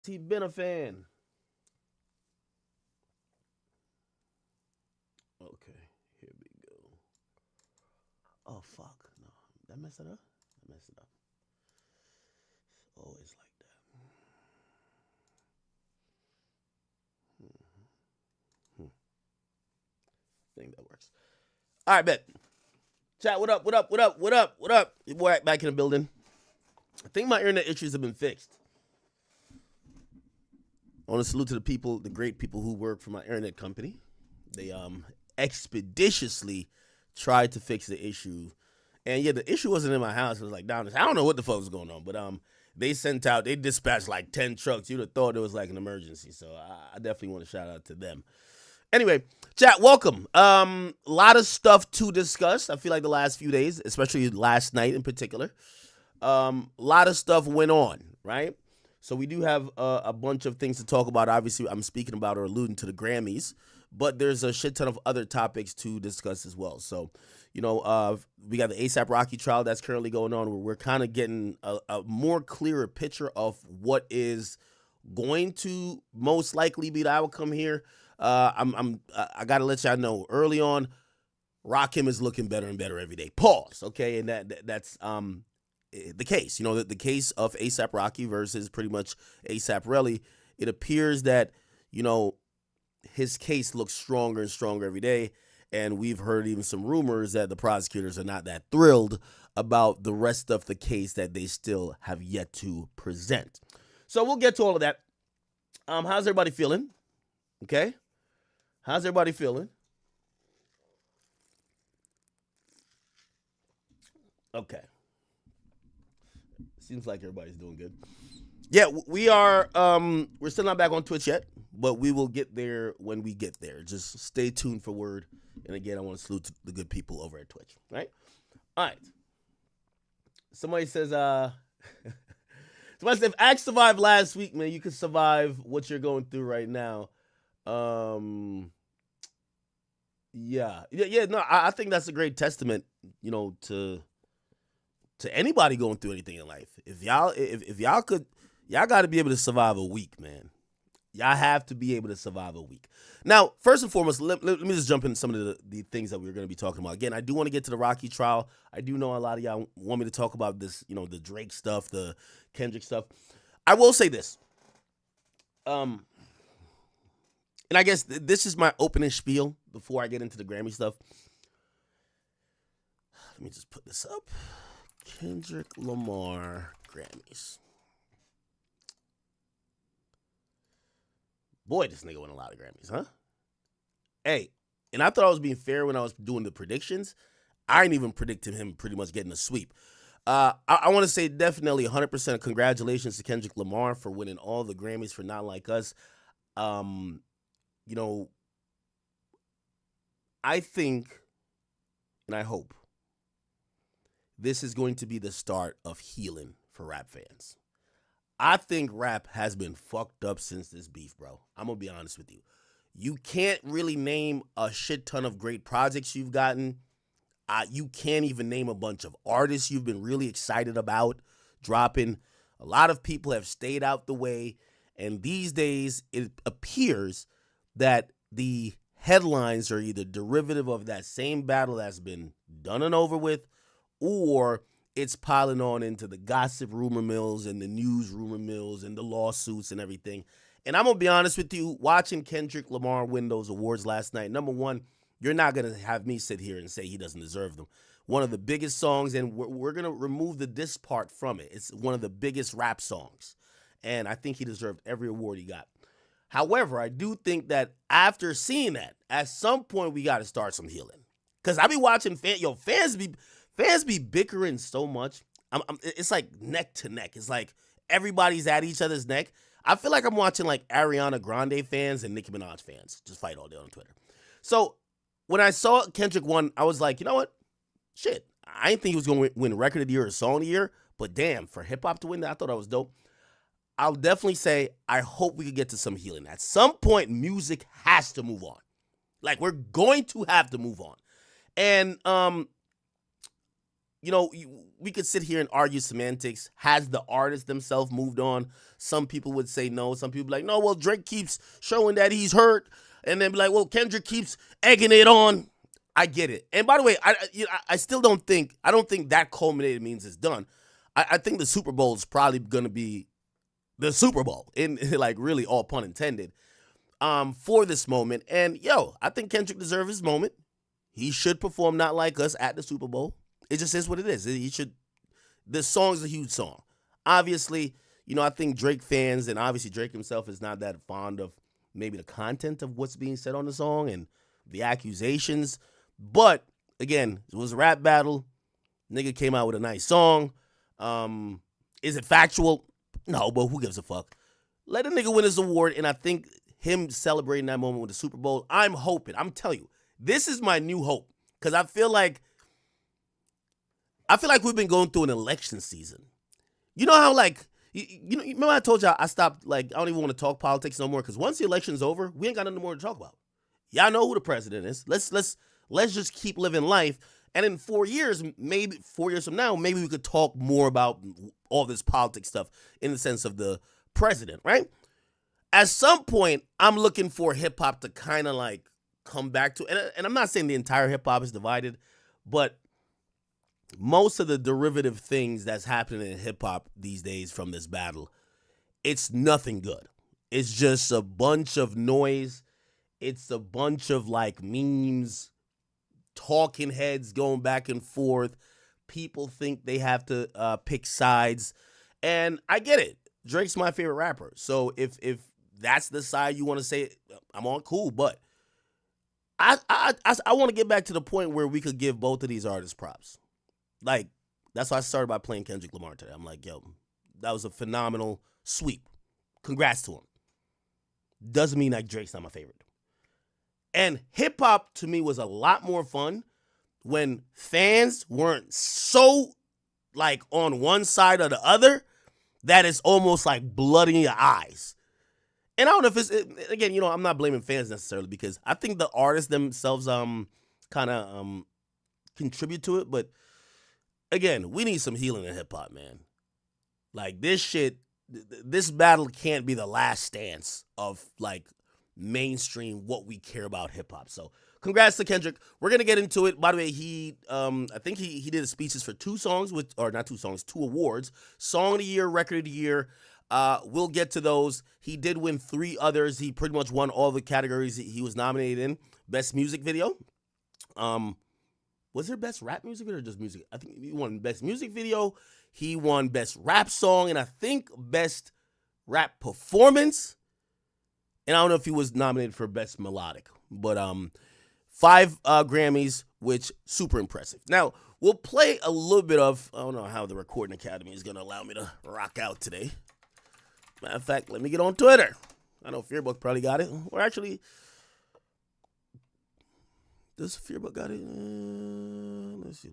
He been a fan. Okay, here we go. Oh fuck, no, did I mess it up? I messed it up. It's always like that. Hmm. I think that works. All right, bet. Chat, what up? What up? What up? What up? What up? Your boy back in the building. I think my internet issues have been fixed. I want to salute to the people, the great people who work for my internet company. They expeditiously tried to fix the issue. And yeah, the issue wasn't in my house. It was like down. I don't know what the fuck was going on, but they dispatched like 10 trucks. You'd have thought it was like an emergency. So I definitely want to shout out to them. Anyway, chat, welcome. A lot of stuff to discuss. I feel like the last few days, especially last night in particular, a lot of stuff went on, right? So we do have a bunch of things to talk about. Obviously, I'm speaking about or alluding to the Grammys, but there's a shit ton of other topics to discuss as well. So, we got the ASAP Rocky trial that's currently going on, where we're kind of getting a more clearer picture of what is going to most likely be the outcome here. I gotta let y'all know early on, Rakim is looking better and better every day. Pause. Okay, and that's the case. The case of ASAP Rocky versus pretty much ASAP Relly. It appears that his case looks stronger and stronger every day, and we've heard even some rumors that the prosecutors are not that thrilled about the rest of the case that they still have yet to present. So we'll get to all of that. How's everybody feeling? Okay. How's everybody feeling? Okay. Seems like everybody's doing good. Yeah, we are. We're still not back on Twitch yet, but we will get there when we get there. Just stay tuned for word. And again, I want to salute the good people over at Twitch. Right? All right. Somebody says, somebody said, if Axe survived last week, man, you could survive what you're going through right now. Yeah. No, I think that's a great testament, to anybody going through anything in life. If y'all could, y'all got to be able to survive a week, man. Y'all have to be able to survive a week. Now, first and foremost, let me just jump into some of the things that we're going to be talking about. Again, I do want to get to the Rocky trial. I do know a lot of y'all want me to talk about this, the Drake stuff, the Kendrick stuff. I will say this. And I guess this is my opening spiel before I get into the Grammy stuff. Let me just put this up. Kendrick Lamar Grammys. Boy, this nigga won a lot of Grammys, huh? Hey, and I thought I was being fair when I was doing the predictions. I ain't even predicting him pretty much getting a sweep. I want to say definitely 100% congratulations to Kendrick Lamar for winning all the Grammys for Not Like Us. I think, and I hope, this is going to be the start of healing for rap fans. I think rap has been fucked up since this beef, bro. I'm going to be honest with you. You can't really name a shit ton of great projects you've gotten. You can't even name a bunch of artists you've been really excited about dropping. A lot of people have stayed out the way. And these days, it appears that the headlines are either derivative of that same battle that's been done and over with, or it's piling on into the gossip rumor mills and the news rumor mills and the lawsuits and everything. And I'm going to be honest with you, watching Kendrick Lamar win those awards last night, number one, you're not going to have me sit here and say he doesn't deserve them. One of the biggest songs, and we're going to remove the diss part from it. It's one of the biggest rap songs. And I think he deserved every award he got. However, I do think that after seeing that, at some point we got to start some healing. Because I be watching fans be bickering so much. It's like neck to neck. It's like everybody's at each other's neck. I feel like I'm watching like Ariana Grande fans and Nicki Minaj fans just fight all day on Twitter. So when I saw Kendrick won, I was like, you know what? Shit. I didn't think he was going to win Record of the Year or Song of the Year. But damn, for hip hop to win that, I thought that was dope. I'll definitely say I hope we could get to some healing. At some point, music has to move on. Like, we're going to have to move on. And we could sit here and argue semantics. Has the artist themselves moved on? Some people would say no. Some people like, no, well, Drake keeps showing that he's hurt. And then be like, well, Kendrick keeps egging it on. I get it. And by the way, I still don't think that culminated means it's done. I think the Super Bowl is probably going to be the Super Bowl, in like really all pun intended, for this moment. And I think Kendrick deserves his moment. He should perform Not Like Us at the Super Bowl. It just is what it is. He should. This song's a huge song. Obviously, I think Drake fans, and obviously Drake himself is not that fond of maybe the content of what's being said on the song and the accusations. But again, it was a rap battle. Nigga came out with a nice song. Is it factual? No, but who gives a fuck? Let a nigga win his award, and I think him celebrating that moment with the Super Bowl, I'm hoping. I'm telling you, this is my new hope. Because I feel like we've been going through an election season. You know how, like, remember I told y'all I stopped, like, I don't even want to talk politics no more, because once the election's over, we ain't got nothing more to talk about. Y'all know who the president is. Let's just keep living life. And in 4 years, maybe 4 years from now, maybe we could talk more about all this politics stuff in the sense of the president, right? At some point, I'm looking for hip-hop to kind of, like, come back to, and I'm not saying the entire hip-hop is divided, but most of the derivative things that's happening in hip-hop these days from this battle, it's nothing good. It's just a bunch of noise. It's a bunch of, like, memes, talking heads going back and forth. People think they have to pick sides. And I get it. Drake's my favorite rapper. So if that's the side you want to say, I'm on, cool. But I want to get back to the point where we could give both of these artists props. Like, that's why I started by playing Kendrick Lamar today. I'm like, that was a phenomenal sweep. Congrats to him. Doesn't mean like Drake's not my favorite. And hip-hop, to me, was a lot more fun when fans weren't so, like, on one side or the other that it's almost like blood in your eyes. And I don't know if it's, again, I'm not blaming fans necessarily, because I think the artists themselves kind of contribute to it. But, again, we need some healing in hip-hop, man. Like, this battle can't be the last stance of, like, mainstream what we care about hip-hop. So congrats to Kendrick. We're gonna get into it. By the way, he I think he did speeches for two awards: Song of the Year, Record of the Year. We'll get to those. He did win 3 others. He pretty much won all the categories he was nominated in. Best music video. Was there best rap music video or just music? I think he won best music video. He won best rap song, and I think best rap performance. And I don't know if he was nominated for Best Melodic. But 5 Grammys, which super impressive. Now, we'll play a little bit of, I don't know how the Recording Academy is going to allow me to rock out today. Matter of fact, let me get on Twitter. I know Fearbook probably got it. Or actually, does Fearbook got it? Let's see.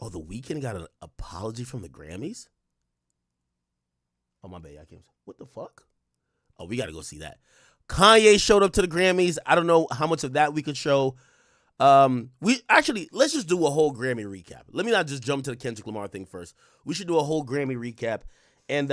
Oh, The Weeknd got an apology from the Grammys? Oh, my bad. What the fuck? Oh, we got to go see that. Kanye showed up to the Grammys. I don't know how much of that we could show. Let's just do a whole Grammy recap. Let me not just jump to the Kendrick Lamar thing first. We should do a whole Grammy recap. And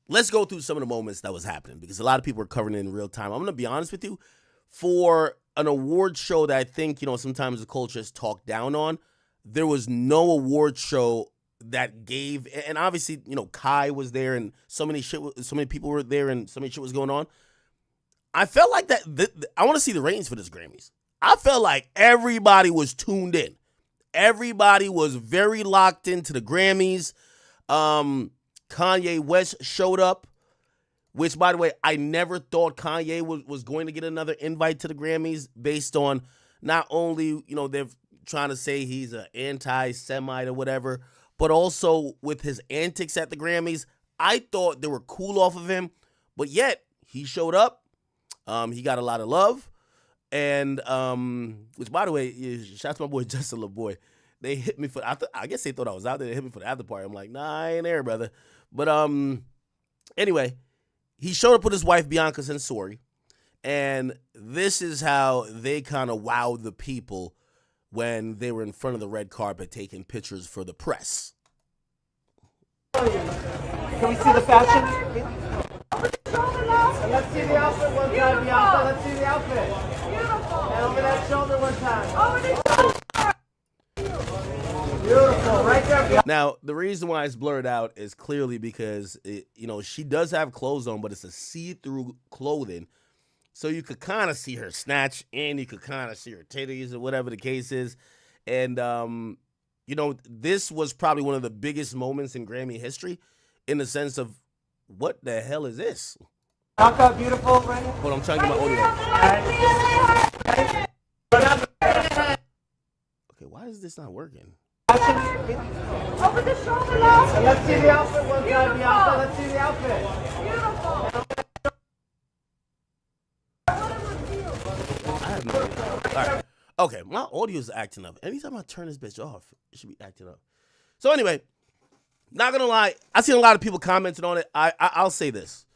let's go through some of the moments that was happening, because a lot of people were covering it in real time. I'm going to be honest with you. For an award show that I think, sometimes the culture is talked down on, there was no award show that gave, and obviously, Kai was there, and so many people were there, and so many shit was going on. I felt like that. I want to see the ratings for this Grammys. I felt like everybody was tuned in. Everybody was very locked into the Grammys. Kanye West showed up, which, by the way, I never thought Kanye was going to get another invite to the Grammys based on not only, they're trying to say he's an anti-Semite or whatever, but also with his antics at the Grammys. I thought they were cool off of him, but yet he showed up. He got a lot of love. And, which, by the way, shout out to my boy Justin LaBoy. They hit me for, I guess they thought I was out there. They hit me for the after party. I'm like, nah, I ain't there, brother. But anyway, he showed up with his wife, Bianca Censori. And this is how they kind of wowed the people when they were in front of the red carpet taking pictures for the press. Can we see the fashion? Let's see the outfit one time, Beyonce. Let's see the outfit. Beautiful. And over that shoulder one time. Over the shoulder. Beautiful. Right there, Beyonce. Now, the reason why it's blurred out is clearly because, she does have clothes on, but it's a see-through clothing. So you could kind of see her snatch and you could kind of see her titties or whatever the case is. And, this was probably one of the biggest moments in Grammy history in the sense of, what the hell is this? How beautiful, right? Hold on, I'm trying to get my audio. Okay, why is this not working? Over the shoulder, let's see the outfit one time, Beyonce. Let's see the outfit. Beautiful. I have no idea. All right. Okay, my audio is acting up. Anytime I turn this bitch off, it should be acting up. So anyway, not gonna lie, I seen a lot of people commenting on it. I'll say this.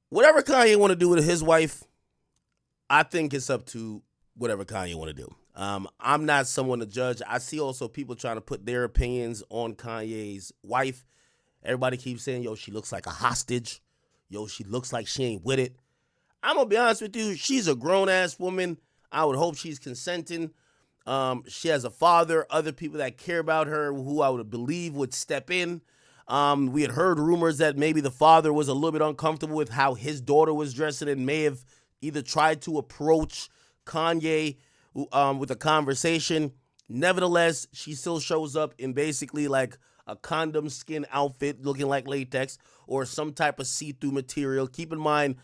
Whatever Kanye want to do with his wife, I think it's up to whatever Kanye want to do. I'm not someone to judge. I see also people trying to put their opinions on Kanye's wife. Everybody keeps saying, yo, she looks like a hostage. Yo, she looks like she ain't with it. I'm going to be honest with you. She's a grown-ass woman. I would hope she's consenting. She has a father, other people that care about her who I would believe would step in. We had heard rumors that maybe the father was a little bit uncomfortable with how his daughter was dressing and may have either tried to approach Kanye with a conversation. Nevertheless, she still shows up in basically like a condom skin outfit looking like latex or some type of see-through material. Keep in mind,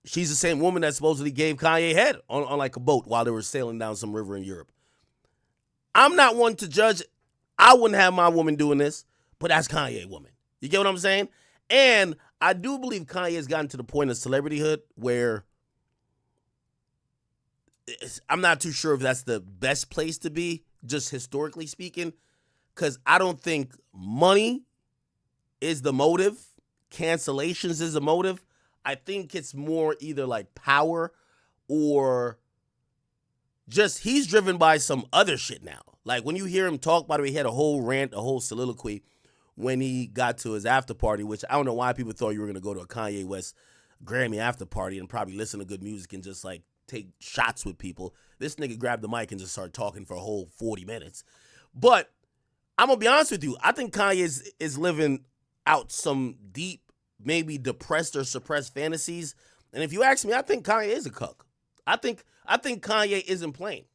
she's the same woman that supposedly gave Kanye head on like a boat while they were sailing down some river in Europe. I'm not one to judge. I wouldn't have my woman doing this, but that's Kanye woman. You get what I'm saying? And I do believe Kanye has gotten to the point of celebrityhood where I'm not too sure if that's the best place to be, just historically speaking, because I don't think money is the motive. Cancellations is the motive. I think it's more either like power or just he's driven by some other shit now. Like when you hear him talk, by the way, he had a whole rant, a whole soliloquy when he got to his after party, which I don't know why people thought you were going to go to a Kanye West Grammy after party and probably listen to good music and just like take shots with people. This nigga grabbed the mic and just started talking for a whole 40 minutes. But I'm going to be honest with you. I think Kanye is living out some deep, maybe depressed or suppressed fantasies. And if you ask me, I think Kanye is a cuck. I think Kanye isn't playing.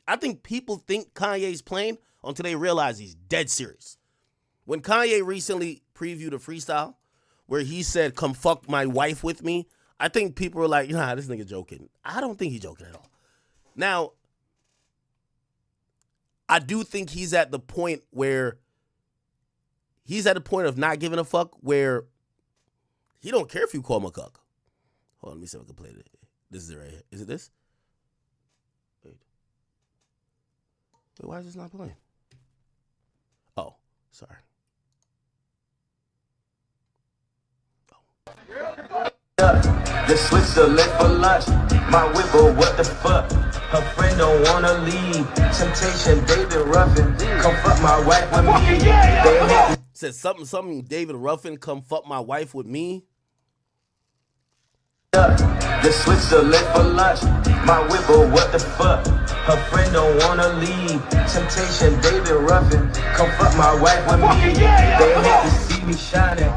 I think people think Kanye's playing until they realize he's dead serious. When Kanye recently previewed a freestyle where he said, "Come fuck my wife with me," I think people were like, nah, this nigga joking. I don't think he's joking at all. Now, I do think he's at the point where he's at the point of not giving a fuck where he don't care if you call him a cuck. Hold on, let me see if I can play it. This is it right here. Is it this? Wait, why is this not playing? Oh, sorry. The Switzerland for lunch. My whipper, what the fuck? Her friend don't wanna leave. Temptation, David Ruffin. Come fuck my wife with me. Said something. David Ruffin, come fuck my wife with me. The Switzerland for lunch. My whipper, what the fuck? Her friend don't wanna leave. Temptation, David Ruffin. Come fuck my wife with me. They hate to see me shining.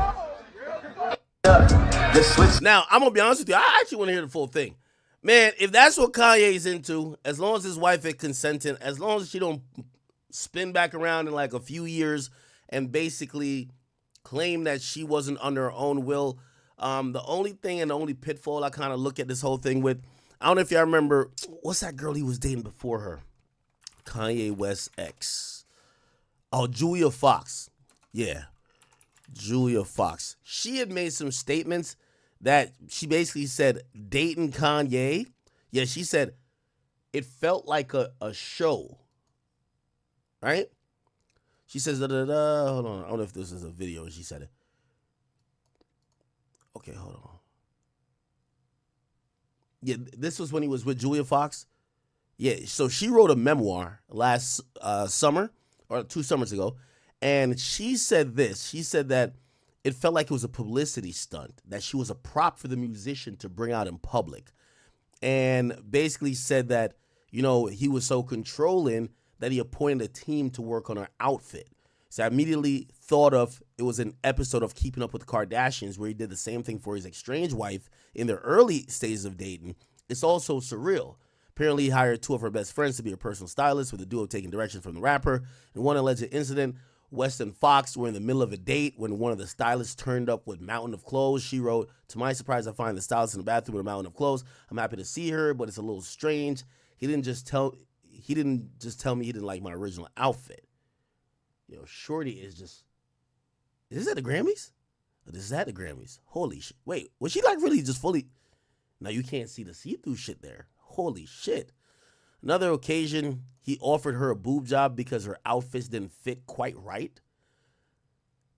Now, I'm going to be honest with you. I actually want to hear the full thing. Man, if that's what Kanye's into, as long as his wife is consenting, as long as she don't spin back around in like a few years and basically claim that she wasn't under her own will, the only thing and the only pitfall I kind of look at this whole thing with, I don't know if y'all remember, what's that girl he was dating before her? Kanye West's ex. Oh, Julia Fox. Yeah. Julia Fox. She had made some statements that she basically said dating Kanye. Yeah, she said it felt like a show. Right? She says, hold on. I don't know if this is a video. She said it. Okay, hold on. Yeah, this was when he was with Julia Fox. Yeah, so she wrote a memoir last summer or 2 summers ago, and she said this. She said that it felt like it was a publicity stunt, that she was a prop for the musician to bring out in public, and basically said that, he was so controlling that he appointed a team to work on her outfit. So I immediately thought of, it was an episode of Keeping Up with the Kardashians where he did the same thing for his estranged wife in their early stages of dating. It's also surreal. Apparently, he hired 2 of her best friends to be her personal stylist, with the duo taking direction from the rapper. In one alleged incident, West and Fox were in the middle of a date when one of the stylists turned up with a mountain of clothes. She wrote, "To my surprise, I find the stylist in the bathroom with a mountain of clothes. I'm happy to see her, but it's a little strange. He didn't just tell me he didn't like my original outfit." Shorty is just... Is this at the Grammys? This is at the Grammys. Holy shit. Wait, was she like really just fully... Now you can't see the see-through shit there. Holy shit. Another occasion, he offered her a boob job because her outfits didn't fit quite right.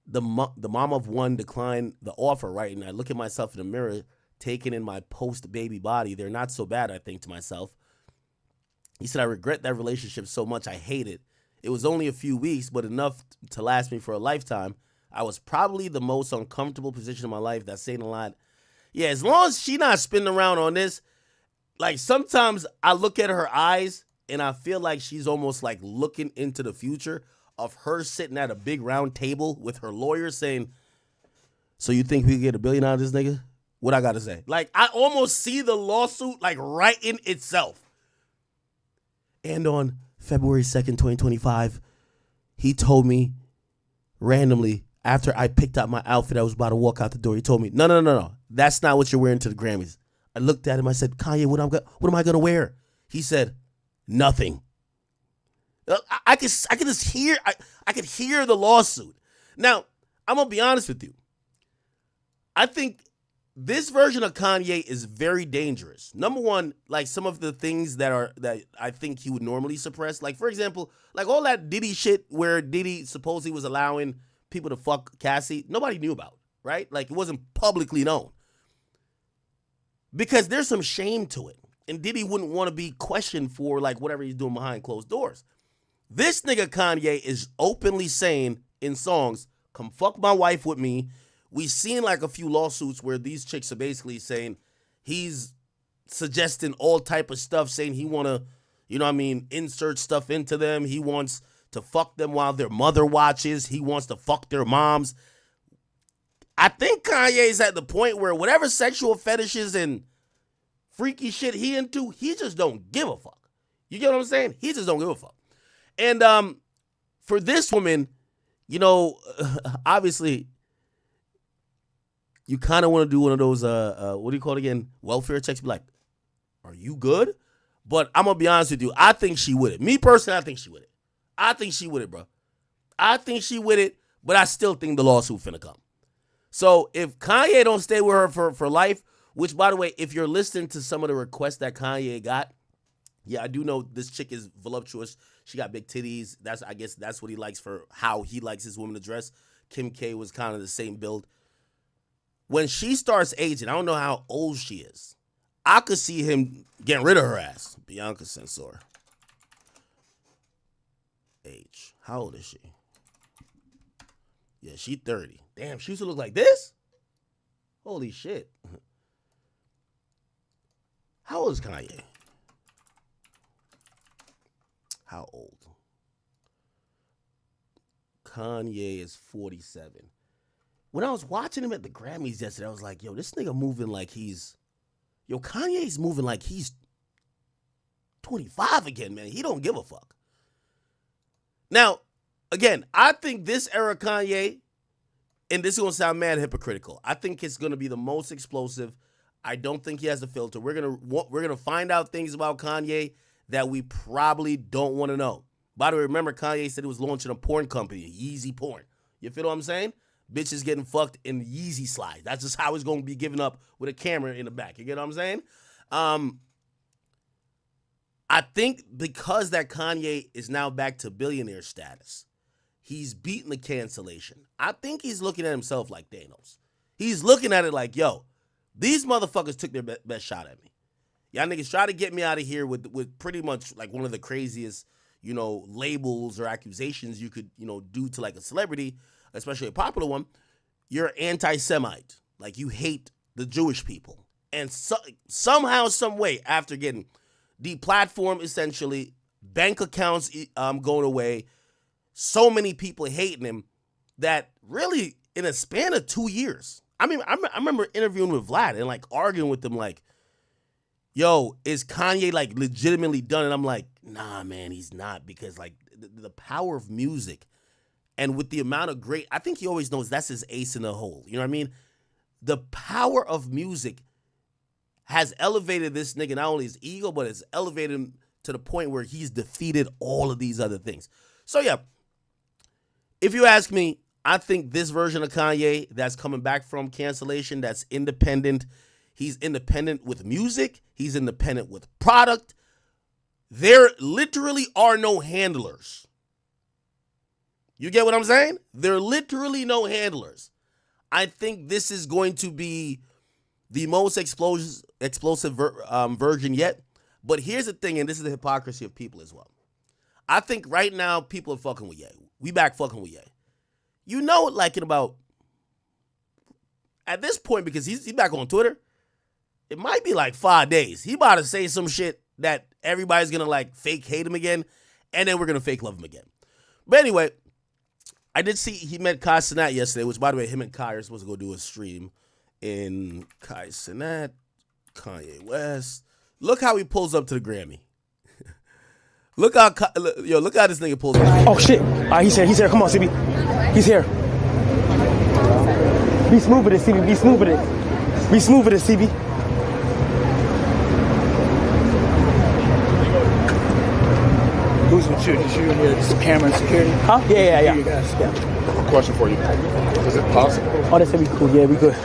The mom of one declined the offer, right? And I look at myself in the mirror, taking in my post-baby body. They're not so bad, I think to myself. He said, "I regret that relationship so much. I hate it. It was only a few weeks, but enough to last me for a lifetime. I was probably the most uncomfortable position in my life." That's saying a lot. Yeah, as long as she not spinning around on this, like sometimes I look at her eyes and I feel like she's almost like looking into the future of her sitting at a big round table with her lawyer saying, "So you think we can get $1 billion out of this nigga? What I got to say?" Like I almost see the lawsuit like writing itself. And on February 2nd, 2025, he told me randomly after I picked out my outfit, I was about to walk out the door. He told me, no. That's not what you're wearing to the Grammys. I looked at him. I said, "Kanye, what am I going to wear?" He said, "Nothing." I could just hear, I could hear the lawsuit. Now, I'm going to be honest with you. I think this version of Kanye is very dangerous. Number one, like some of the things that I think he would normally suppress. Like, for example, like all that Diddy shit where Diddy supposedly was allowing people to fuck Cassie, nobody knew about, right? Like, it wasn't publicly known. Because there's some shame to it. And Diddy wouldn't want to be questioned for, like, whatever he's doing behind closed doors. This nigga Kanye is openly saying in songs, "Come fuck my wife with me." We've seen, like, a few lawsuits where these chicks are basically saying he's suggesting all type of stuff, saying he want to, insert stuff into them. He wants to fuck them while their mother watches. He wants to fuck their moms. I think Kanye's at the point where whatever sexual fetishes and freaky shit he into, he just don't give a fuck. You get what I'm saying? He just don't give a fuck. And for this woman, obviously, you kind of want to do one of those, what do you call it again? Welfare checks. Be like, "Are you good?" But I'm going to be honest with you. I think she with it. Me personally, I think she with it. I think she with it, bro. I think she with it, but I still think the lawsuit finna come. So if Kanye don't stay with her for life, which, by the way, if you're listening to some of the requests that Kanye got, yeah, I do know this chick is voluptuous. She got big titties. I guess that's what he likes for how he likes his women to dress. Kim K was kind of the same build. When she starts aging, I don't know how old she is. I could see him getting rid of her ass. Bianca Censor. Age. How old is she? Yeah, she 30. Damn, she used to look like this? Holy shit. How old is Kanye? How old? Kanye is 47. When I was watching him at the Grammys yesterday, I was like, yo, this nigga moving like Kanye's moving like he's 25 again, man. He don't give a fuck. Now, again, I think this era Kanye, and this is going to sound mad hypocritical, I think it's going to be the most explosive. I don't think he has the filter. We're gonna find out things about Kanye that we probably don't want to know. By the way, remember Kanye said he was launching a porn company, Yeezy Porn. You feel what I'm saying? Bitches getting fucked in the Yeezy slides. That's just how he's going to be giving up with a camera in the back. You get what I'm saying? I think because that Kanye is now back to billionaire status, he's beaten the cancellation. I think he's looking at himself like Thanos. He's looking at it like, yo, these motherfuckers took their best shot at me. Y'all niggas try to get me out of here with pretty much like one of the craziest, labels or accusations you could, do to like a celebrity, especially a popular one. You're anti-Semite. Like you hate the Jewish people. And somehow, some way, after getting deplatformed, essentially, bank accounts going away, so many people hating him that really in a span of 2 years. I mean, I remember interviewing with Vlad and like arguing with him like, yo, is Kanye like legitimately done? And I'm like, nah, man, he's not, because like the power of music and with the amount of great, I think he always knows that's his ace in the hole. You know what I mean? The power of music has elevated this nigga, not only his ego, but it's elevated him to the point where he's defeated all of these other things. So yeah, if you ask me, I think this version of Kanye that's coming back from cancellation, that's independent, he's independent with music, he's independent with product. There literally are no handlers. You get what I'm saying? There are literally no handlers. I think this is going to be the most explosive version yet. But here's the thing, and this is the hypocrisy of people as well. I think right now people are fucking with Ye. We back fucking with Ye. Like in about, at this point, because he's back on Twitter, it might be like 5 days. He about to say some shit that everybody's going to like fake hate him again, and then we're going to fake love him again. But anyway, I did see he met Kai Cenat yesterday, which, by the way, him and Kai are supposed to go do a stream in Kai Cenat, Kanye West. Look how he pulls up to the Grammy. Look how this nigga pulls up. Oh, shit. He's here. Come on, CB. He's here. Be smooth with it, CB. Be smooth with it. Be smooth with it, CB. Who's with you? Just you and your camera and security? Huh? Yeah. You guys. Yeah. Question for you. Is it possible? Oh, that's gonna be cool. Yeah, we good.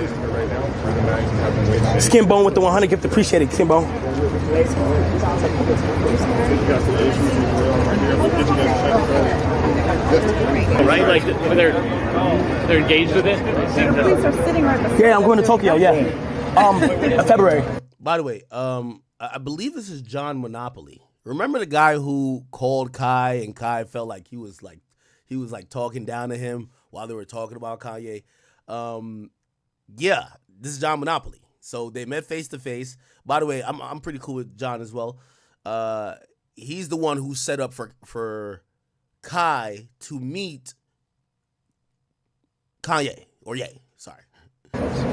Skin Bone with the 100 gift. Appreciate it, Skin Bone. Right? Like they're engaged with it? The police are sitting right beside. Yeah, I'm going to Tokyo, February. By the way, I believe this is John Monopoly. Remember the guy who called Kai and Kai felt like he was talking down to him while they were talking about Kanye? Yeah, this is John Monopoly. So they met face to face. By the way, I'm pretty cool with John as well. He's the one who set up for Kai to meet Kanye or Ye. Sorry.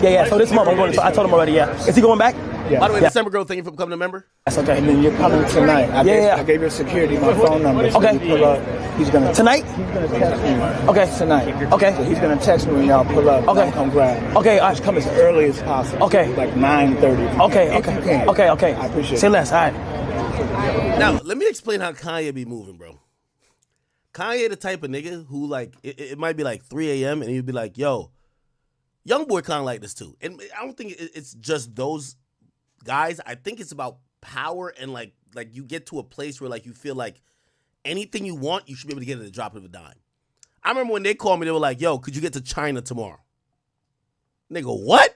Yeah. So this month I'm going to. I told him already. Yeah. Is he going back? Yeah. By the way, December girl, thank you for becoming a member. That's okay. And then you're coming tonight. I gave your security my phone number. So okay. Pull up. He's gonna tonight. He's gonna text me. Okay. Tonight. Okay. So he's gonna text me when y'all pull up. Okay. Come grab. Okay. Just come as early as possible. Okay. Like 9:30. Okay. I appreciate it. Say less. All right. Now let me explain how Kanye be moving, bro. Kanye the type of nigga who like it might be like 3 a.m. and he'd be like, yo, young boy kind of like this too. And I don't think it's just those guys. I think it's about power and like you get to a place where like you feel like anything you want, you should be able to get it at the drop of a dime. I remember when they called me, they were like, yo, could you get to China tomorrow? Nigga, what?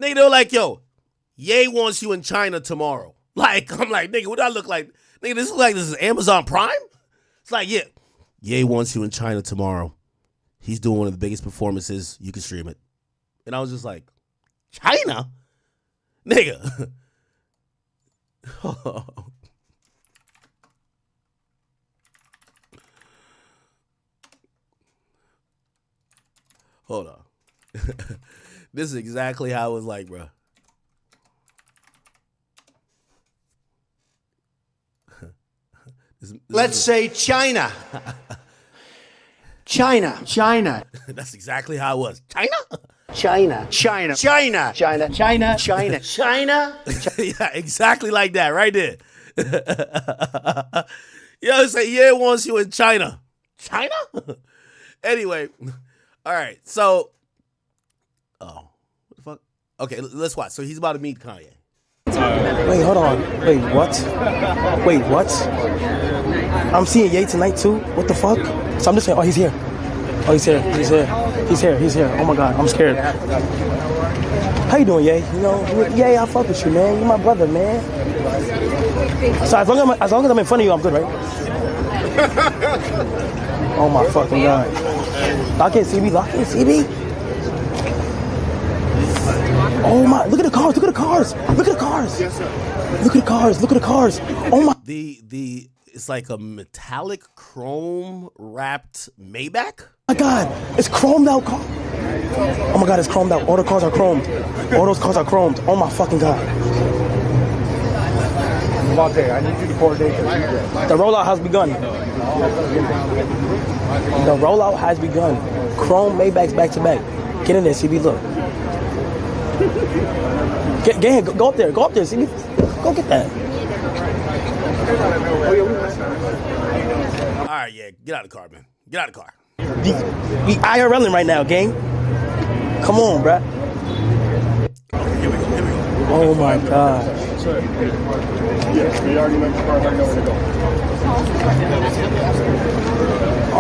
Nigga, they were like, yo, Ye wants you in China tomorrow. Like, I'm like, nigga, what do I look like? Nigga, this is Amazon Prime? It's like, yeah, Ye wants you in China tomorrow. He's doing one of the biggest performances. You can stream it. And I was just like, China? Nigga. Hold on. This is exactly how it was like, bro. Let's say China. China. That's exactly how it was. China. Yeah, exactly like that, right there. Yo, say, yeah, wants you in China. Anyway, all right, so, what the fuck? Okay, let's watch. So he's about to meet Kanye. Wait, hold on. Wait, what? I'm seeing Ye tonight too? What the fuck? So I'm just saying, oh, he's here. Oh, he's here. He's here. He's here. He's here. Oh my God, I'm scared. How you doing, Ye? You know, Ye, I fuck with you, man. You're my brother, man. So as long as I'm in front of you, I'm good, right? Oh my fucking God. Lock in, CB. Lock in, CB. Oh my! Look at the cars! Look at the cars! Look at the cars! Yes, sir. Look at the cars! Look at the cars! Oh my! It's like a metallic chrome wrapped Maybach. Oh my God! It's chromed out car. Oh my God! It's chromed out. All the cars are chromed. All those cars are chromed. Oh my fucking God! Monte, I need you to coordinate. The rollout has begun. The rollout has begun. Chrome Maybachs back to back. Get in there, CB. Look. Get in. Go up there. Go up there, CB. Go get that. All right, yeah. Get out of the car, man. Get out of the car. We IRLing right now, gang. Come on, bruh. Here we go. Here we go. Oh my God. Yes, we already went to car. I know where to go.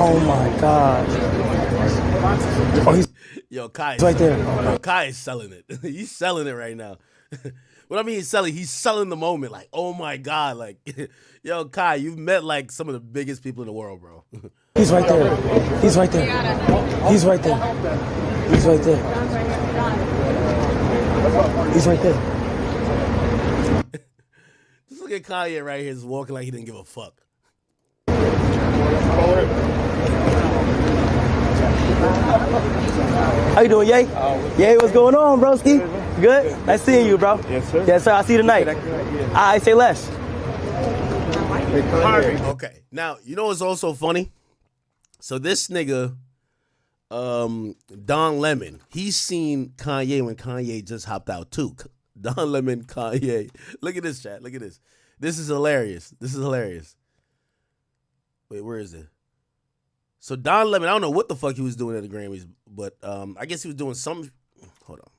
Oh my God. Oh, he's Kai right there. Kai is selling it. He's selling it right now. What I mean he's selling the moment. Like, oh my God. Like, yo, Kai, you've met like some of the biggest people in the world, bro. He's right there. He's right there. He's right there. He's right there. He's right there. Just look at Kanye right here, just walking like he didn't give a fuck. How you doing, Ye? Ye, what's going on, broski? Good? Nice seeing you, bro. Yes, sir. Yes, sir. I'll see you tonight. I say less. Okay. Now, you know what's also funny? So this nigga, Don Lemon, he's seen Kanye when Kanye just hopped out too. Don Lemon, Kanye. Look at this, chat. Look at this. This is hilarious. This is hilarious. Wait, where is it? So Don Lemon, I don't know what the fuck he was doing at the Grammys, but I guess he was doing some, hold on.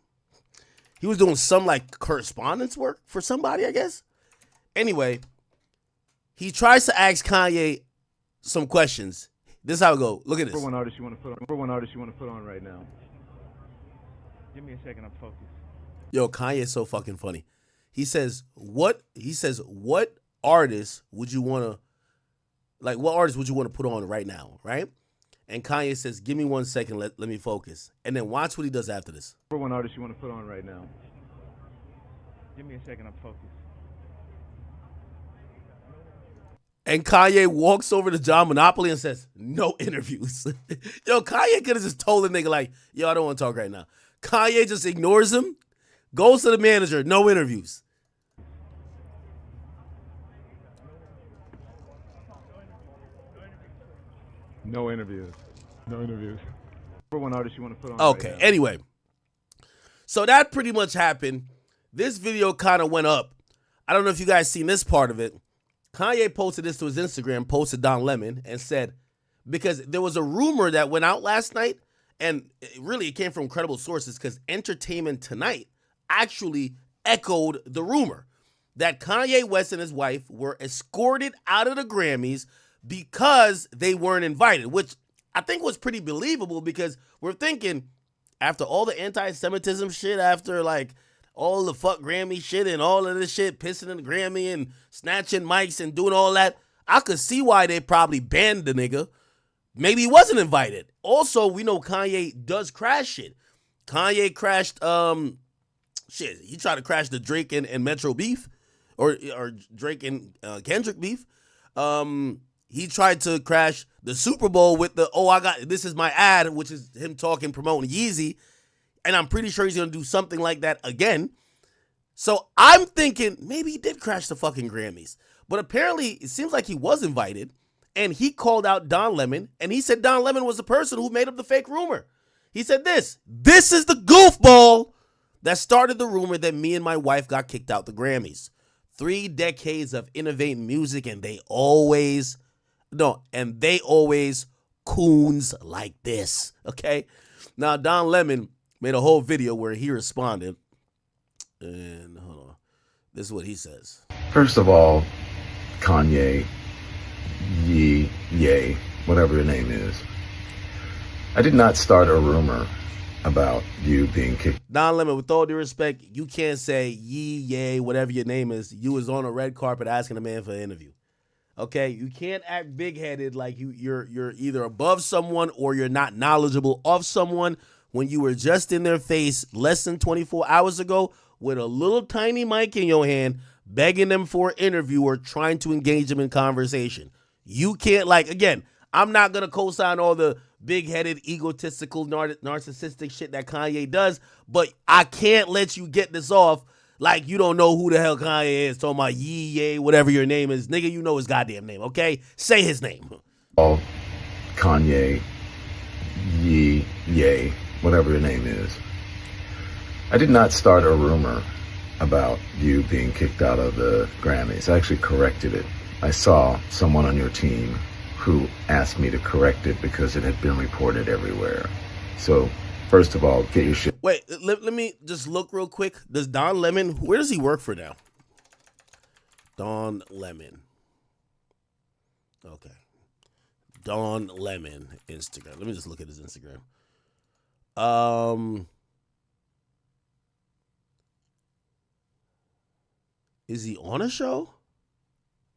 He was doing some like correspondence work for somebody, I guess. Anyway, he tries to ask Kanye some questions. This is how it go. Look at this. Number one artist you want to put on. Number one artist you want to put on right now. Give me a second. I'm focused. Yo, Kanye's so fucking funny. He says, what artist would you want to, like, what artist would you want to put on right now, right? And Kanye says, give me 1 second, let me focus. And then watch what he does after this. Number one artist you want to put on right now. Give me a second. I'm focused. And Kanye walks over to John Monopoly and says, no interviews. Yo, Kanye could have just told the nigga, like, yo, I don't want to talk right now. Kanye just ignores him, goes to the manager, no interviews. No interviews. No interviews. Number one artist you want to put on. Okay, right now. anyway. So that pretty much happened. This video kind of went up. I don't know if you guys seen this part of it. Kanye posted this to his Instagram, posted Don Lemon, and said, because there was a rumor that went out last night, and it came from credible sources, because Entertainment Tonight actually echoed the rumor that Kanye West and his wife were escorted out of the Grammys because they weren't invited, which I think was pretty believable, because we're thinking, after all the anti-Semitism shit, after like all the fuck Grammy shit and all of this shit, pissing in the Grammy and snatching mics and doing all that, I could see why they probably banned the nigga. Maybe he wasn't invited. Also, we know Kanye does crash shit. Kanye crashed, he tried to crash the Drake and Metro beef, or Drake and Kendrick beef. He tried to crash the Super Bowl with the, this is my ad, which is him talking, promoting Yeezy. And I'm pretty sure he's going to do something like that again. So I'm thinking maybe he did crash the fucking Grammys. But apparently it seems like he was invited. And he called out Don Lemon. And he said Don Lemon was the person who made up the fake rumor. He said this is the goofball that started the rumor that me and my wife got kicked out the Grammys. 3 decades of innovating music, and they always coons like this, okay? Now, Don Lemon made a whole video where he responded, and hold on, this is what he says. First of all, Kanye, Ye, whatever your name is, I did not start a rumor about you being kicked. Don Lemon, with all due respect, you can't say yay, whatever your name is. You was on a red carpet asking a man for an interview. Okay, you can't act big-headed like you're either above someone or you're not knowledgeable of someone when you were just in their face less than 24 hours ago with a little tiny mic in your hand, begging them for an interview or trying to engage them in conversation. You can't, again, I'm not going to co-sign all the big-headed, egotistical, narcissistic shit that Kanye does, but I can't let you get this off like you don't know who the hell Kanye is, talking about yay, whatever your name is. Nigga, you know his goddamn name, okay? Say his name. Oh, Kanye, yay, whatever your name is. I did not start a rumor about you being kicked out of the Grammys. I actually corrected it. I saw someone on your team who asked me to correct it because it had been reported everywhere. So, first of all, get your shit. Wait, let me just look real quick. Does Don Lemon, where does he work for now? Don Lemon. Okay. Don Lemon, Instagram. Let me just look at his Instagram. Is he on a show?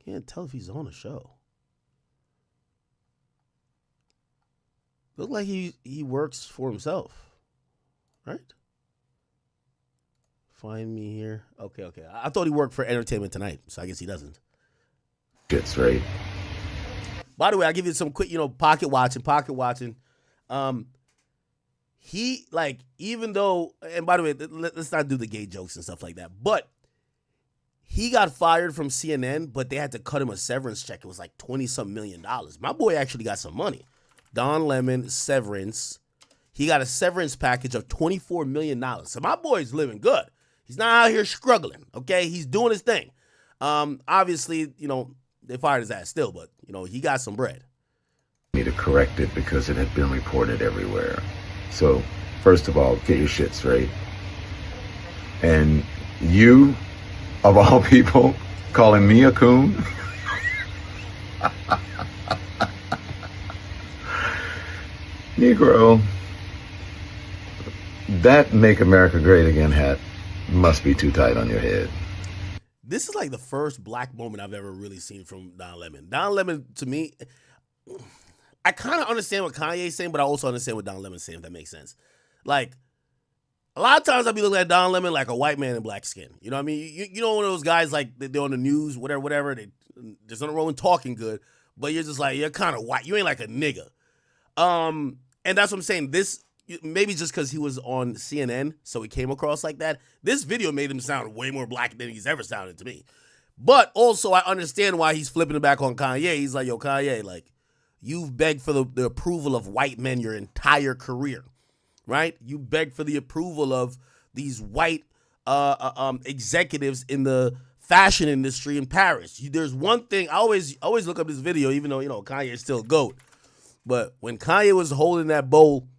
Can't tell if he's on a show. Look like he works for himself, right? Find me here. Okay. I thought he worked for Entertainment Tonight, so I guess he doesn't. Shit's right. By the way, I'll give you some quick, pocket watching. He, even though, and by the way, let's not do the gay jokes and stuff like that, but he got fired from CNN, but they had to cut him a severance check. It was like $20-something million. My boy actually got some money. Don Lemon, severance. He got a severance package of $24 million. So my boy's living good. He's not out here struggling, okay? He's doing his thing. Obviously, they fired his ass still, but, he got some bread. Me to correct it because it had been reported everywhere. So, first of all, get your shit straight. And you, of all people, calling me a coon? Negro, that Make America Great Again hat must be too tight on your head. This is like the first black moment I've ever really seen from Don Lemon. Don Lemon, to me, I kind of understand what Kanye's saying, but I also understand what Don Lemon's saying, if that makes sense. A lot of times I'll be looking at Don Lemon like a white man in black skin. You know what I mean? You know one of those guys, they're on the news, whatever. There's nothing wrong with talking good, but you're just you're kind of white. You ain't like a nigga. And that's what I'm saying. This, maybe just because he was on CNN, so he came across like that. This video made him sound way more black than he's ever sounded to me. But also, I understand why he's flipping it back on Kanye. He's like, yo, Kanye, you've begged for the approval of white men your entire career, right? You begged for the approval of these white executives in the fashion industry in Paris. There's one thing, I always look up this video, even though, Kanye is still a GOAT. But when Kanye was holding that bowl,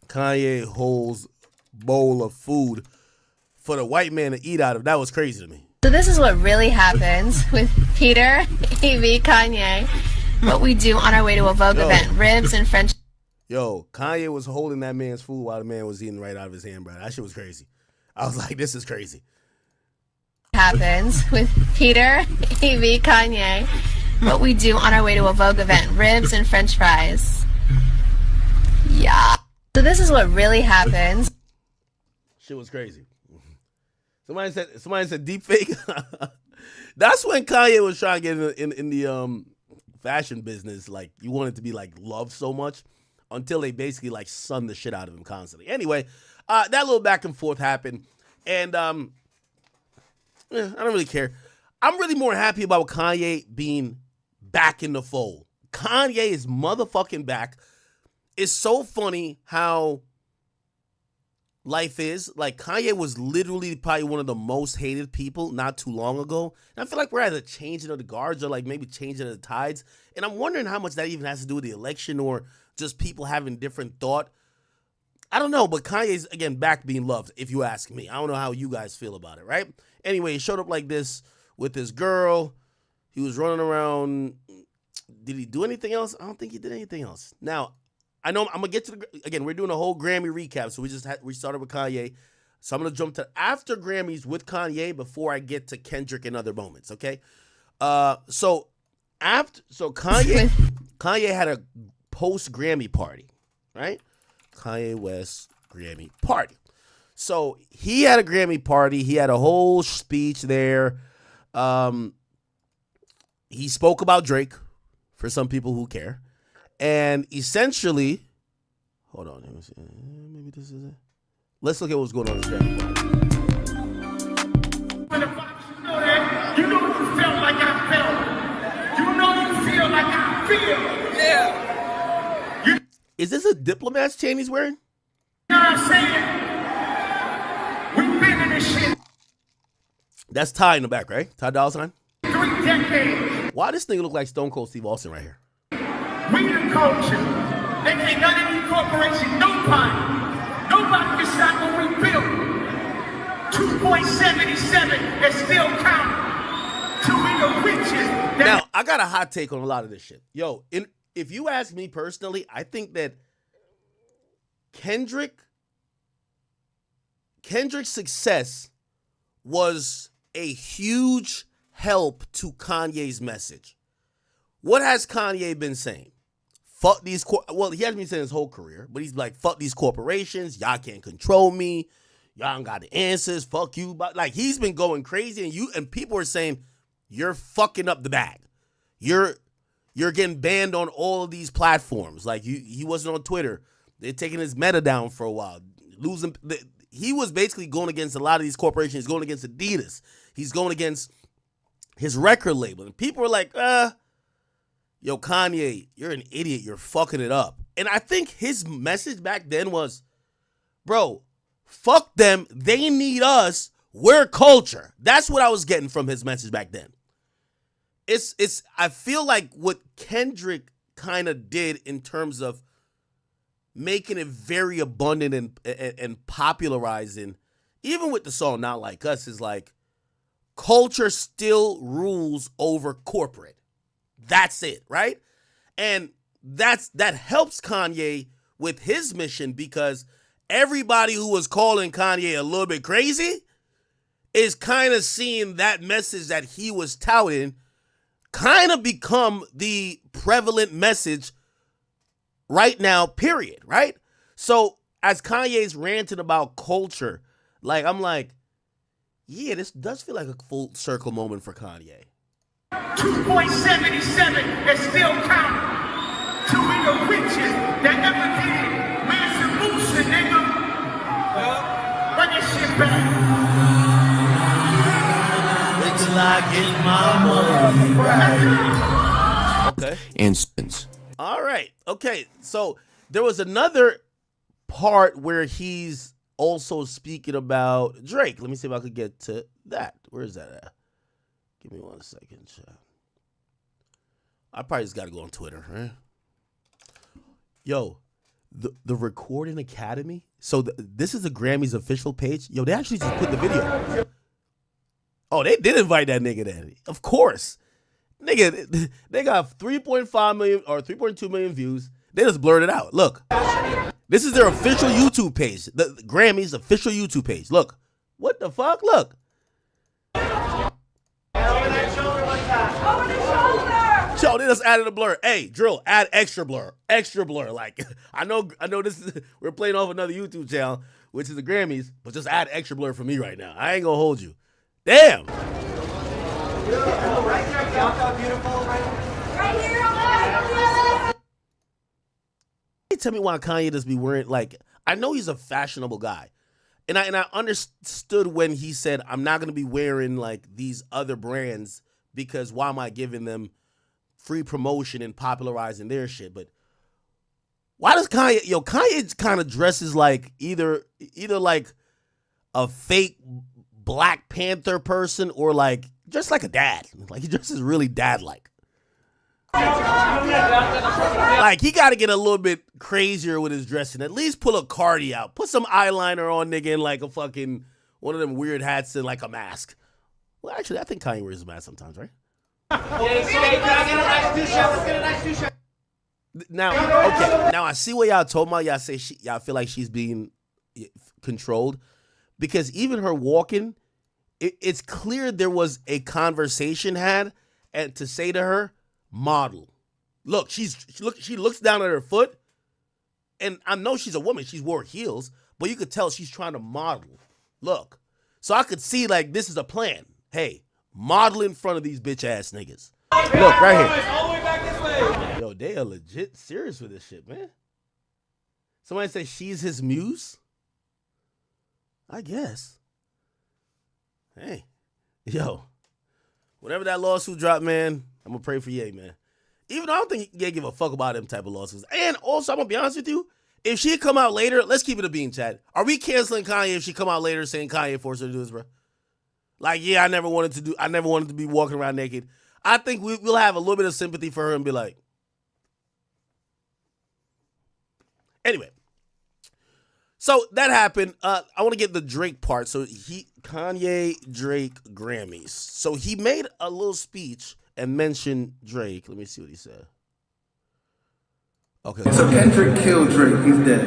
Kanye holds bowl of food for the white man to eat out of. That was crazy to me. So this is what really happens with Peter, A.V., Kanye. What we do on our way to a Vogue event, ribs and French. Yo, Kanye was holding that man's food while the man was eating right out of his hand, bro. That shit was crazy. I was like, this is crazy. Happens with Peter, A.V., Kanye. What we do on our way to a Vogue event, ribs and French fries. Yeah. So this is what really happens. Shit was crazy. Somebody said deep fake. That's when Kanye was trying to get in the fashion business. You wanted to be loved so much until they basically sunned the shit out of him constantly. Anyway, that little back and forth happened, and I don't really care. I'm really more happy about Kanye being back in the fold. Kanye is motherfucking back. It's so funny how life is. Kanye was literally probably one of the most hated people not too long ago. And I feel like we're at a changing of the guards, or maybe changing of the tides. And I'm wondering how much that even has to do with the election or just people having different thought. I don't know, but Kanye's, again, back being loved, if you ask me. I don't know how you guys feel about it, right? Anyway, he showed up like this with his girl. He was running around. Did he do anything else? I don't think he did anything else. Now, I know I'm gonna get to again. We're doing a whole Grammy recap, so we started with Kanye. So I'm gonna jump to after Grammys with Kanye before I get to Kendrick and other moments. Okay. So Kanye had a post Grammy party, right? Kanye West Grammy party. So he had a Grammy party. He had a whole speech there. He spoke about Drake for some people who care. And essentially, hold on. Maybe this is it. Let's look at what's going on in this Grammy party. You know you felt like I felt. You know you feel like I feel. Yeah. Is this a diplomat's chain he's wearing? You know what I'm saying? We've been in this shit. That's Ty in the back, right? Ty Dolla $ign? 3 decades. Why does this nigga look like Stone Cold Steve Austin right here? We the culture. They can't none of these corporations, nobody can stop what we built. 2.77 and still counting. To be the richest. Now, I got a hot take on a lot of this shit. Yo, if you ask me personally, I think that Kendrick's success was a huge help to Kanye's message. What has Kanye been saying? Fuck these well, he hasn't been saying his whole career, but he's like, fuck these corporations, y'all can't control me, y'all don't got the answers, fuck you. But like, he's been going crazy, and people are saying, you're fucking up the bag. You're getting banned on all of these platforms. Like, he wasn't on Twitter. They're taking his meta down for a while. He was basically going against a lot of these corporations. He's going against Adidas. He's going against his record label. And people are like, yo, Kanye, you're an idiot. You're fucking it up. And I think his message back then was, bro, fuck them. They need us. We're culture. That's what I was getting from his message back then. I feel like what Kendrick kind of did in terms of making it very abundant and popularizing, even with the song Not Like Us, is like, culture still rules over corporate. That's it, right? And that helps Kanye with his mission, because everybody who was calling Kanye a little bit crazy is kind of seeing that message that he was touting kind of become the prevalent message right now, period, right? So as Kanye's ranting about culture, like, I'm like, yeah, this does feel like a full circle moment for Kanye. 2.77 and still counting. To be the richest that ever did. Massive Boosin, nigga. Run your shit back. Wait till I get my money. Okay. Instance. All right. Okay. So there was another part where he's also speaking about Drake. Let me see if I could get to that. Where is that at? Give me 1 second, chat. I probably just got to go on Twitter, right? Yo, the Recording Academy. So this is the Grammys official page. Yo, they actually just put the video. Oh, they did invite that nigga then. Of course. Nigga, they got 3.5 million or 3.2 million views. They just blurred it out. Look. This is their official YouTube page. The Grammys official YouTube page. Look. What the fuck? Look. Yo, they just added a blur. Hey, Drill, add extra blur. Extra blur. Like, I know this is, we're playing off another YouTube channel, which is the Grammys, but just add extra blur for me right now. I ain't gonna hold you. Damn. Right there, beautiful. Right here. Tell me why Kanye does be wearing, like, I know he's a fashionable guy. And I understood when he said, I'm not going to be wearing, like, these other brands because why am I giving them free promotion and popularizing their shit? But why does Kanye kind of dresses like either like a fake Black Panther person or like just like a dad. Like, he dresses really dad-like. Like, he got to get a little bit crazier with his dressing. At least pull a Cardi out. Put some eyeliner on, nigga, and like a fucking one of them weird hats and like a mask. Well, actually, I think Kanye wears a mask sometimes, right? Can I get a nice two-shot? Let's get a nice two-shot. Now, okay. Now I see what y'all told me. Y'all say y'all feel like she's being controlled because even her walking, it's clear there was a conversation had, and to say to her, model. Look, she looks down at her foot, and I know she's a woman. She's wore heels, but you could tell she's trying to model. Look, so I could see like this is a plan. Hey, model in front of these bitch ass niggas. Look right here. All the way back this way. Yo, they are legit serious with this shit, man. Somebody say she's his muse. I guess. Hey, yo, whenever that lawsuit drop, man, I'm gonna pray for Ye, man. Even though I don't think Ye give a fuck about them type of lawsuits. And also, I'm gonna be honest with you, if she come out later, let's keep it a bean, chat. Are we canceling Kanye if she come out later saying Kanye forced her to do this, bro? Like, yeah, I never wanted to be walking around naked. I think we'll have a little bit of sympathy for her and be like, anyway. So that happened. I want to get the Drake part. So Kanye, Drake, Grammys. So he made a little speech and mentioned Drake. Let me see what he said. Okay. So Kendrick killed Drake. He's dead.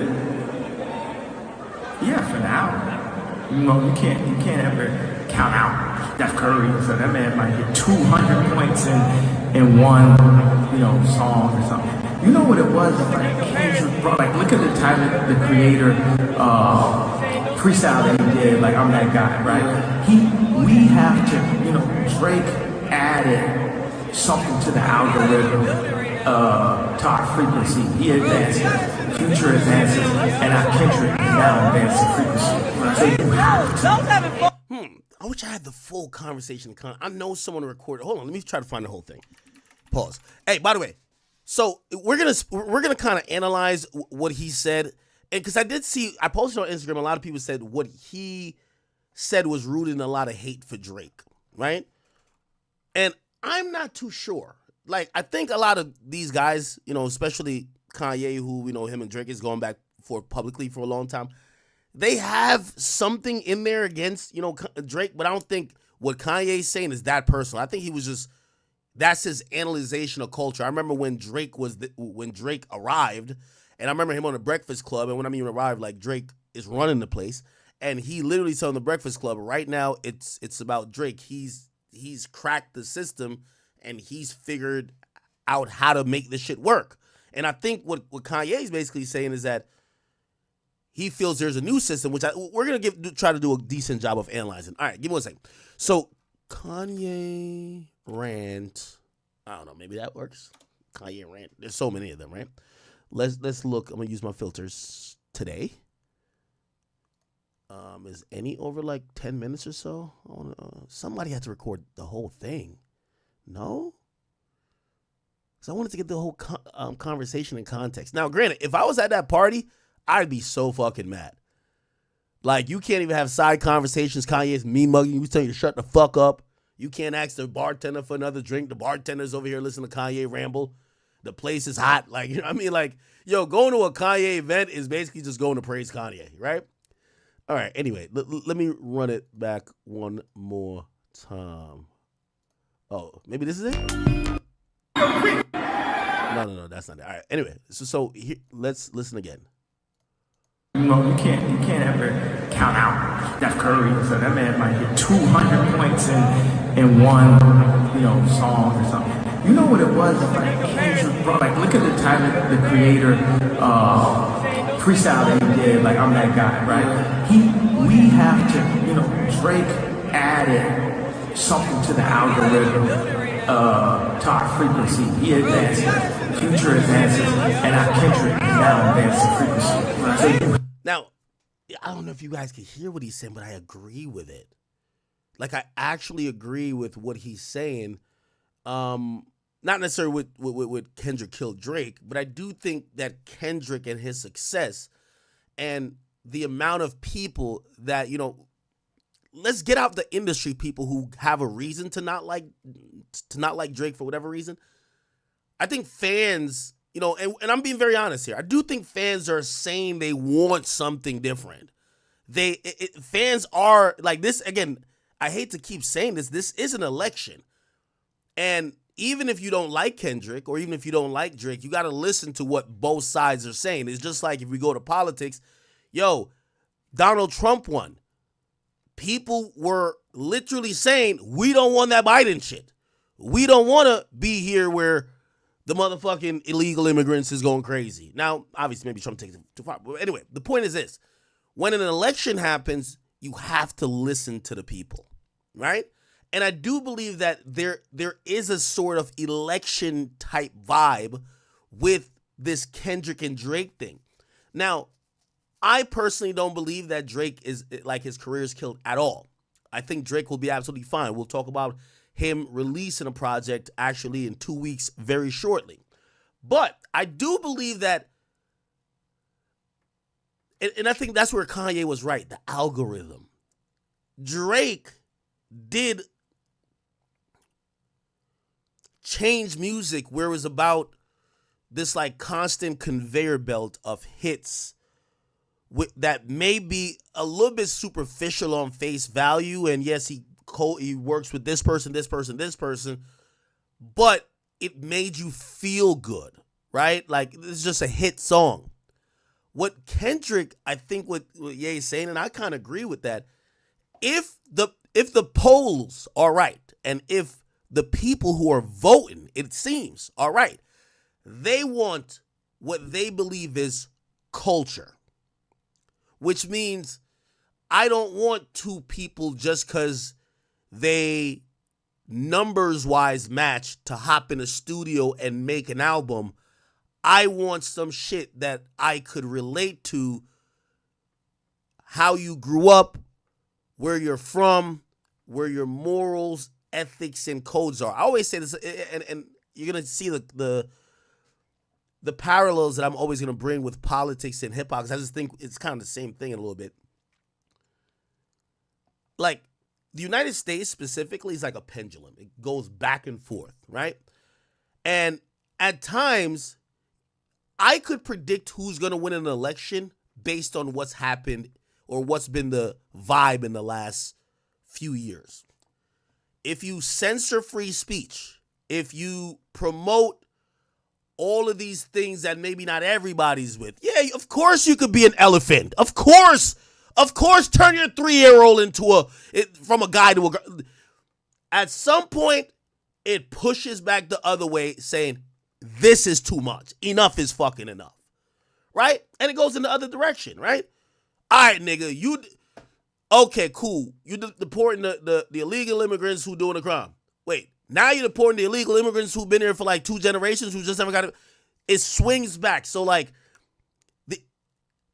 Yeah, for now. You know, you can't ever count out Steph Curry. So that man might get 200 points in one, song or something. You know what it was? Like Kendrick, bro. Like look at the Tyler, the Creator, freestyle that he did. Like I'm that guy, right? We have to, Drake added something to the algorithm, talk frequency. He advanced it. Future advances, and our Kendrick is now advancing frequency. Right? So you have to. I wish I had the full conversation. I know someone recorded. Hold on, let me try to find the whole thing. Pause. Hey, by the way, so we're gonna kind of analyze what he said, and because I posted on Instagram, a lot of people said what he said was rooted in a lot of hate for Drake, right? And I'm not too sure. Like, I think a lot of these guys, especially Kanye, who him and Drake is going back for publicly for a long time, they have something in there against Drake, but I don't think what Kanye's saying is that personal. I think he was just. That's his analyzation of culture. I remember when Drake arrived, and I remember him on the Breakfast Club, and when I mean arrived, like Drake is running the place, and he literally said on the Breakfast Club, right now it's about Drake. He's cracked the system, and he's figured out how to make this shit work. And I think what Kanye's basically saying is that he feels there's a new system, which we're gonna try to do a decent job of analyzing. All right, give me 1 second. So Kanye rant. I don't know. Maybe that works. Kanye rant. There's so many of them, right? Let's look. I'm gonna use my filters today. Is any over like 10 minutes or so? Somebody had to record the whole thing. No? So I wanted to get the whole conversation in context. Now, granted, if I was at that party, I'd be so fucking mad. Like, you can't even have side conversations. Kanye's mean mugging you, telling you to shut the fuck up. You can't ask the bartender for another drink. The bartender's over here listening to Kanye ramble. The place is hot. Like, you know what I mean? Like, yo, going to a Kanye event is basically just going to praise Kanye, right? All right, anyway, let me run it back one more time. Oh, maybe this is it? No, that's not it. All right, anyway, so here, let's listen again. You can't ever count out Steph Curry. So that man might get 200 points in one, song or something. You know what it was? Like Kendrick, bro. Like look at the Tyler, the Creator, freestyle that he did. Like I'm that guy, right? We have to, Drake added something to the algorithm, talk frequency. He advanced it. Future advances, and our Kendrick is now advancing frequency. Right? So now, I don't know if you guys can hear what he's saying, but I agree with it. Like, I actually agree with what he's saying. Not necessarily with Kendrick killed Drake, but I do think that Kendrick and his success and the amount of people that, let's get out the industry people who have a reason to not like Drake for whatever reason. I think fans, and I'm being very honest here. I do think fans are saying they want something different. Fans are like this. Again, I hate to keep saying this. This is an election. And even if you don't like Kendrick or even if you don't like Drake, you got to listen to what both sides are saying. It's just like if we go to politics, yo, Donald Trump won. People were literally saying, we don't want that Biden shit. We don't want to be here where the motherfucking illegal immigrants is going crazy. Now, obviously, maybe Trump takes it too far. But anyway, the point is this. When an election happens, you have to listen to the people, right? And I do believe that there is a sort of election type vibe with this Kendrick and Drake thing. Now, I personally don't believe that Drake is, like, his career is killed at all. I think Drake will be absolutely fine. We'll talk about him releasing a project actually in 2 weeks very shortly. But I do believe that, and I think that's where Kanye was right, the algorithm. Drake did change music where it was about this like constant conveyor belt of hits that may be a little bit superficial on face value. And yes, he works with this person, but it made you feel good, right? Like, this is just a hit song. What Kendrick, I think what Ye is saying, and I kind of agree with that, if the polls are right, and if the people who are voting, it seems, are right, they want what they believe is culture. Which means I don't want two people just because they numbers-wise match to hop in a studio and make an album. I want some shit that I could relate to, how you grew up, where you're from, where your morals, ethics, and codes are. I always say this, and you're going to see the parallels that I'm always going to bring with politics and hip-hop, because I just think it's kind of the same thing in a little bit. Like, the United States specifically is like a pendulum. It goes back and forth, right? And at times, I could predict who's going to win an election based on what's happened or what's been the vibe in the last few years. If you censor free speech, if you promote all of these things that maybe not everybody's with, yeah, of course you could be an elephant. Of course, turn your 3-year-old from a guy to a girl. At some point, it pushes back the other way, saying, this is too much. Enough is fucking enough. Right? And it goes in the other direction, right? All right, nigga, okay, cool. You deporting the illegal immigrants who doing the crime. Wait, now you're deporting the illegal immigrants who've been here for like 2 generations who just never got it. It swings back. So like,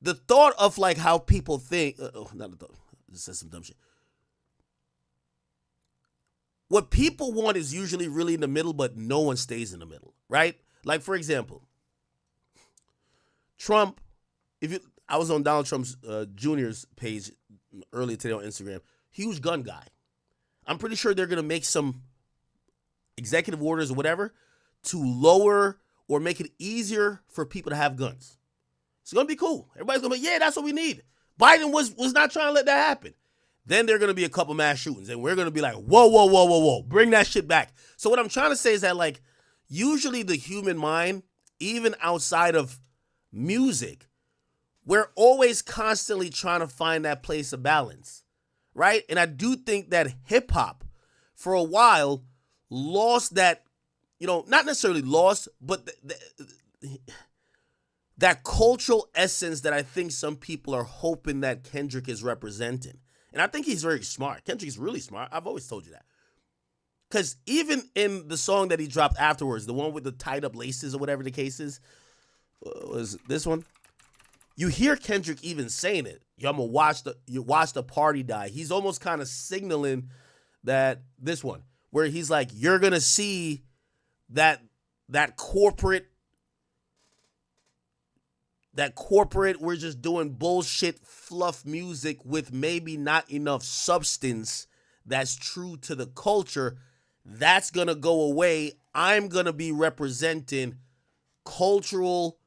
the thought of like how people think, not the thought, I just said some dumb shit. What people want is usually really in the middle, but no one stays in the middle, right? Like, for example, Trump, I was on Donald Trump's Jr.'s page earlier today on Instagram, huge gun guy. I'm pretty sure they're going to make some executive orders or whatever to lower or make it easier for people to have guns. It's going to be cool. Everybody's going to be, yeah, that's what we need. Biden was not trying to let that happen. Then there are going to be a couple mass shootings, and we're going to be like, whoa. Bring that shit back. So what I'm trying to say is that, like, usually the human mind, even outside of music, we're always constantly trying to find that place of balance, right? And I do think that hip-hop, for a while, lost that, not necessarily lost, but that cultural essence that I think some people are hoping that Kendrick is representing. And I think he's very smart. Kendrick's really smart. I've always told you that. Because even in the song that he dropped afterwards, the one with the tied up laces or whatever the case is, was this one? You hear Kendrick even saying it. Yo, I'm going to watch the party die. He's almost kind of signaling that this one, where he's like, you're going to see that corporate, we're just doing bullshit fluff music with maybe not enough substance that's true to the culture. That's going to go away. I'm going to be representing cultural,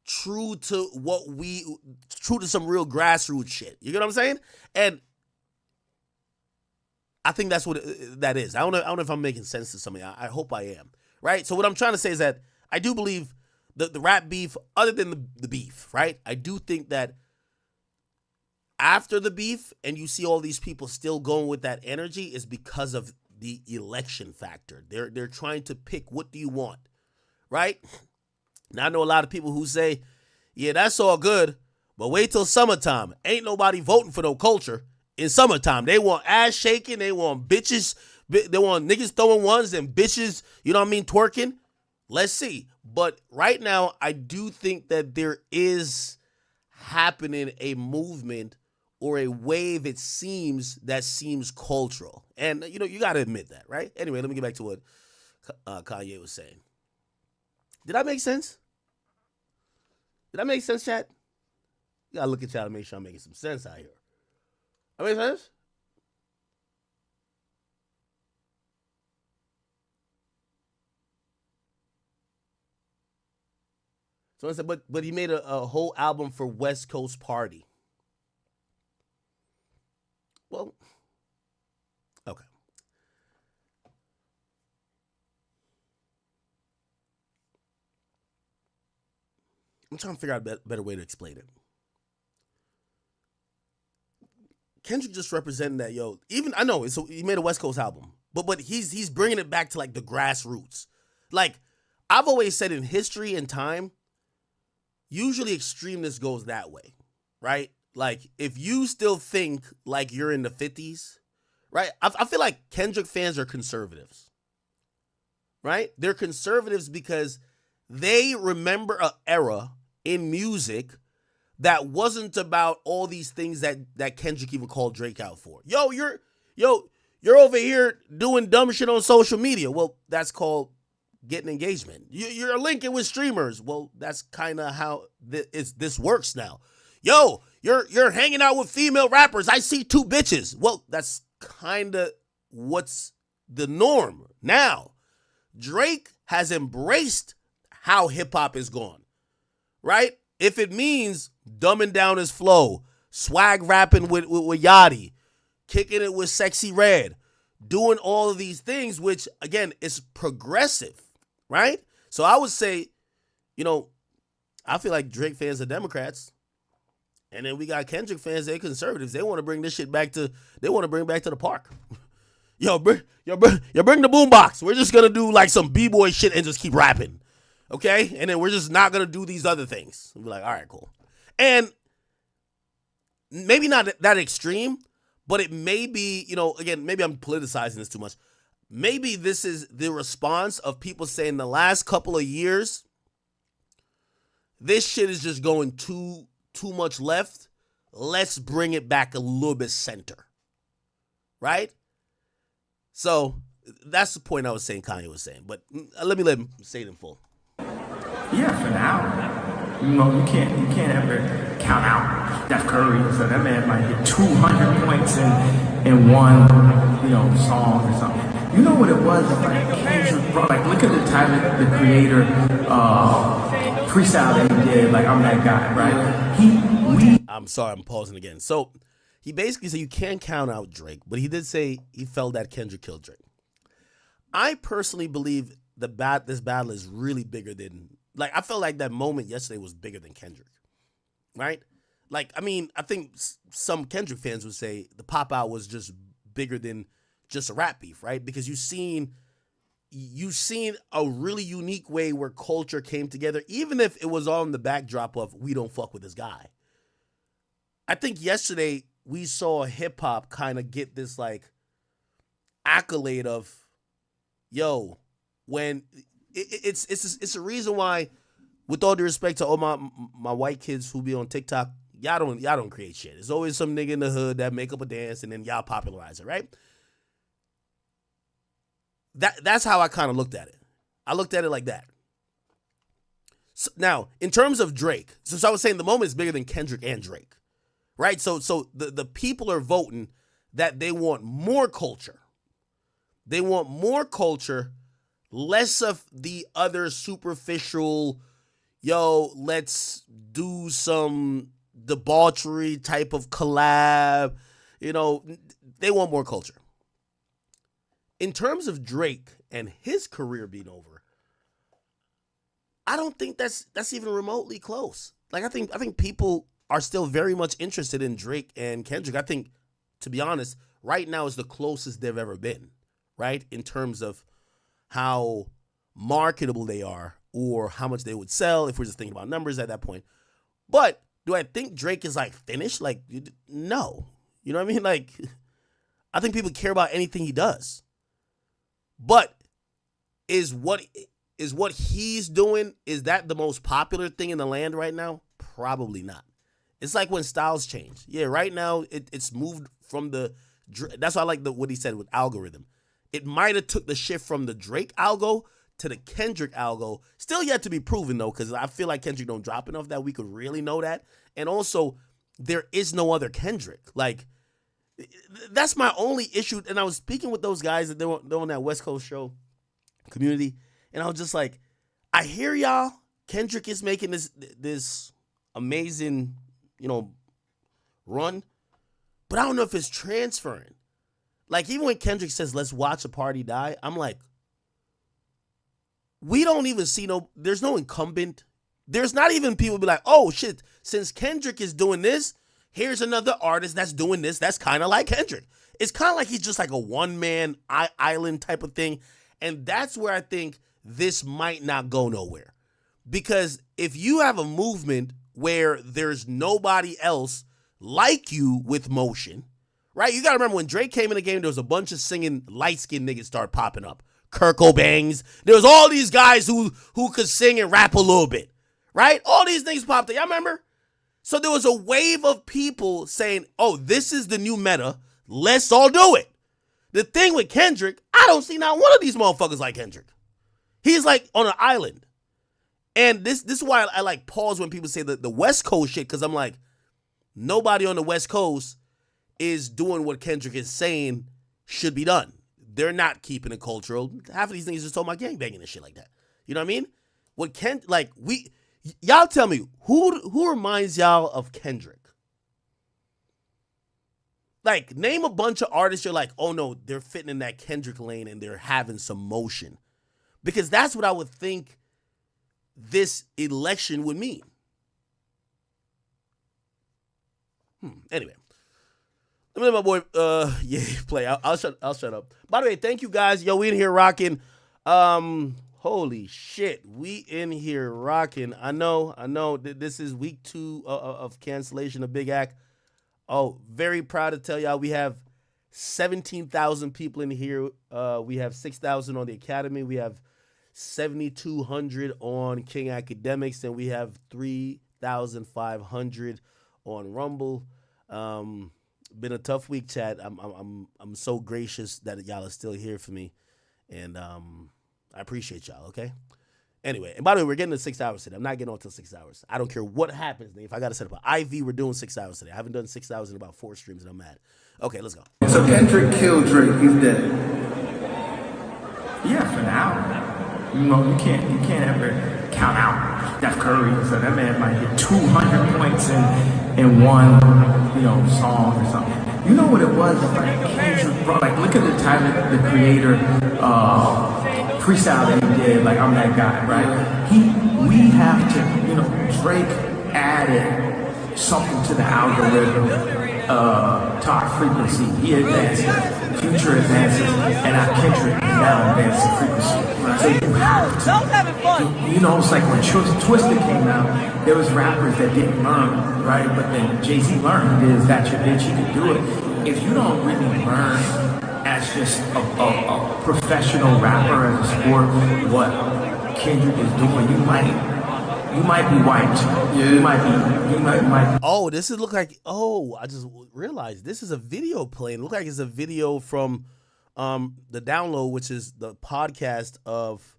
true to some real grassroots shit. You get what I'm saying? And I think that's what that is. I don't know if I'm making sense to somebody. I hope I am. Right? So what I'm trying to say is that I do believe the rap beef, other than the beef, right? I do think that after the beef and you see all these people still going with that energy is because of the election factor. They're trying to pick, what do you want, right? Now, I know a lot of people who say, yeah, that's all good, but wait till summertime. Ain't nobody voting for no culture in summertime. They want ass shaking. They want bitches. They want niggas throwing ones and bitches, you know what I mean, twerking. Let's see. But right now, I do think that there is happening a movement or a wave, it seems, that seems cultural. And, you know, you got to admit that, right? Anyway, let me get back to what Kanye was saying. Did I make sense? Did I make sense, chat? You got to look at y'all to make sure I'm making some sense out here. I make sense? So I said, but he made a whole album for West Coast Party. Well, okay. I'm trying to figure out a better way to explain it. Kendrick just representing that, yo. Even I know he made a West Coast album, but he's bringing it back to like the grassroots. Like I've always said, in history and time, usually extremeness goes that way, right? Like, if you still think like you're in the 50s, right? I feel like Kendrick fans are conservatives, right? They're conservatives because they remember an era in music that wasn't about all these things that Kendrick even called Drake out for. You're over here doing dumb shit on social media. Well, that's called getting engagement. You're linking with streamers. Well, that's kind of how this works now. Yo, you're hanging out with female rappers. I see 2 bitches. Well, that's kind of what's the norm now. Drake has embraced how hip-hop is gone, right? If it means dumbing down his flow, swag rapping with Yachty, kicking it with Sexy Red, doing all of these things, which, again, is progressive, right? So I would say, you know, I feel like Drake fans are Democrats. And then we got Kendrick fans, they're conservatives. They want to bring this shit back to the park. Bring the boombox. We're just going to do like some B-boy shit and just keep rapping. Okay? And then we're just not going to do these other things. We'll be like, all right, cool. And maybe not that extreme, but it may be, you know, again, maybe I'm politicizing this too much. Maybe this is the response of people saying the last couple of years, this shit is just going too much left. Let's bring it back a little bit center. Right? So that's the point I was saying Kanye was saying. But let him say it in full. Yeah, for now. You know, you can't ever count out Steph Curry. So that man might hit 200 points in one, you know, song or something. You know what it was? Like Kendrick, bro, like look at the Tyler, the creator, freestyle that he did. Like I'm that guy, right? I'm sorry, I'm pausing again. So he basically said you can't count out Drake, but he did say he felt that Kendrick killed Drake. I personally believe this battle is really bigger than, like, I felt like that moment yesterday was bigger than Kendrick, right? Like, I mean, I think some Kendrick fans would say the pop out was just bigger than just a rap beef, right? Because you've seen a really unique way where culture came together, even if it was on the backdrop of we don't fuck with this guy. I think yesterday we saw hip hop kind of get this like accolade of, yo, when it's a reason why, with all due respect to all my white kids who be on TikTok, y'all don't create shit. There's always some nigga in the hood that make up a dance and then y'all popularize it, right? That's how I kind of looked at it. I looked at it like that. So, now, in terms of Drake, since I was saying the moment is bigger than Kendrick and Drake, right? So the people are voting that they want more culture. They want more culture, less of the other superficial, yo, let's do some debauchery type of collab. You know, they want more culture. in terms of Drake and his career being over, I don't think that's even remotely close. Like I think people are still very much interested in Drake and Kendrick. I think, to be honest, right now is the closest they've ever been, right? In terms of how marketable they are or how much they would sell if we're just thinking about numbers at that point. But do I think Drake is like finished? Like, no. You know what I mean? Like, I think people care about anything he does. But is what he's doing, is that the most popular thing in the land right now? Probably not. It's like when styles change. Yeah, right now it's moved from the, that's why I like what he said with algorithm. It might have took the shift from the Drake algo to the Kendrick algo. Still yet to be proven though, because I feel like Kendrick don't drop enough that we could really know that. And also, there is no other Kendrick. Like, that's my only issue. And I was speaking with those guys that they're on that West Coast show, Community, and I was just like, I hear y'all. Kendrick is making this amazing, run, but I don't know if it's transferring. Like, even when Kendrick says, let's watch a party die, I'm like, we don't even see there's no incumbent. There's not even people be like, oh shit, since Kendrick is doing this, here's another artist that's doing this that's kind of like Kendrick. It's kind of like he's just like a one-man island type of thing. And that's where I think this might not go nowhere. Because if you have a movement where there's nobody else like you with motion, right? You got to remember when Drake came in the game, there was a bunch of singing light-skinned niggas start popping up. Kirk O'Bangs. There was all these guys who could sing and rap a little bit, right? All these things popped up. Y'all remember? So there was a wave of people saying, oh, this is the new meta. Let's all do it. The thing with Kendrick, I don't see not one of these motherfuckers like Kendrick. He's like on an island. And this is why I like pause when people say the West Coast shit, because I'm like, nobody on the West Coast is doing what Kendrick is saying should be done. They're not keeping it cultural. Half of these niggas just talking about gangbanging and shit like that. You know what I mean? Y'all tell me, who reminds y'all of Kendrick? Like, name a bunch of artists you're like, oh no, they're fitting in that Kendrick lane and they're having some motion. Because that's what I would think this election would mean. Anyway. Let me let my boy play. I'll shut up. By the way, thank you guys. Yo, we in here rocking. Holy shit. We in here rocking. I know this is week 2 of cancellation of Big Act. Oh, very proud to tell y'all we have 17,000 people in here. We have 6,000 on the Academy. We have 7,200 on King Academics, and we have 3,500 on Rumble. Been a tough week, chat. I'm so gracious that y'all are still here for me, and I appreciate y'all. Okay. Anyway, and by the way, we're getting to 6 hours today. I'm not getting on till 6 hours. I don't care what happens. If I got to set up an IV, we're doing 6 hours today. I haven't done 6 hours in about 4 streams, and I'm mad. Okay, let's go. So Kendrick killed Drake. He's dead. Yeah, for now. You can't ever count out Steph Curry. So that man might hit 200 points in one, song or something. You know what it was? Like Kendrick, bro. Like, look at the Tyler, the Creator, freestyle that he did. Like, I'm that guy, right? We have to, Drake added something to the algorithm, to our frequency. He advanced Future advances, and our Kendrick now advancing frequency. Right? So you have to, it's like when Twisted came out, there was rappers that didn't learn, right? But then Jay-Z learned. He did That Your Bitch, he could do it. If you don't really learn as just a professional rapper, as a sport, what Kendrick is doing, you might be wiped. Yeah. You might. Oh, this is look like. Oh, I just realized this is a video playing. Look like it's a video from the Download, which is the podcast of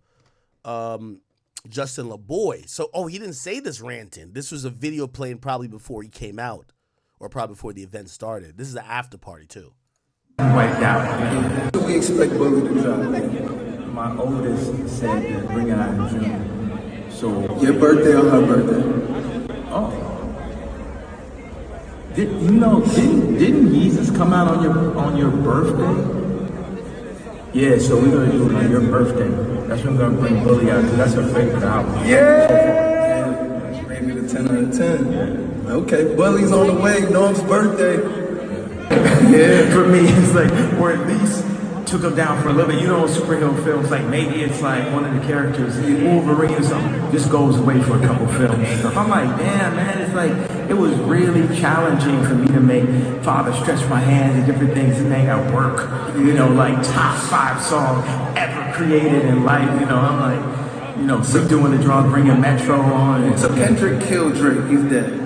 Justin LaBoy. So, he didn't say this ranting. This was a video playing probably before he came out, or probably before the event started. This is an after party too. Wiped out. Do we expect Bully to drop? My oldest said to bring it out in June. So your birthday or her birthday? Oh. Didn't Jesus come out on your birthday? Yeah, so we're gonna do it on your birthday. That's when we're gonna bring Bully out, because that's her favorite album. Yeah! Rated a 10 out of 10. Yeah. Okay, Bully's on the way, Norm's birthday. Yeah, for me, it's like, or at least took him down for a little bit. You know, superhero films, like maybe it's like one of the characters, Wolverine or something, just goes away for a couple films. So I'm like, damn, man, it's like, it was really challenging for me to make Father Stretch My Hands and different things and make at work. You know, like top 5 song ever created in life. You know, I'm like, you know, so doing the draw, bringing Metro on. So Kendrick killed Drake, he's dead.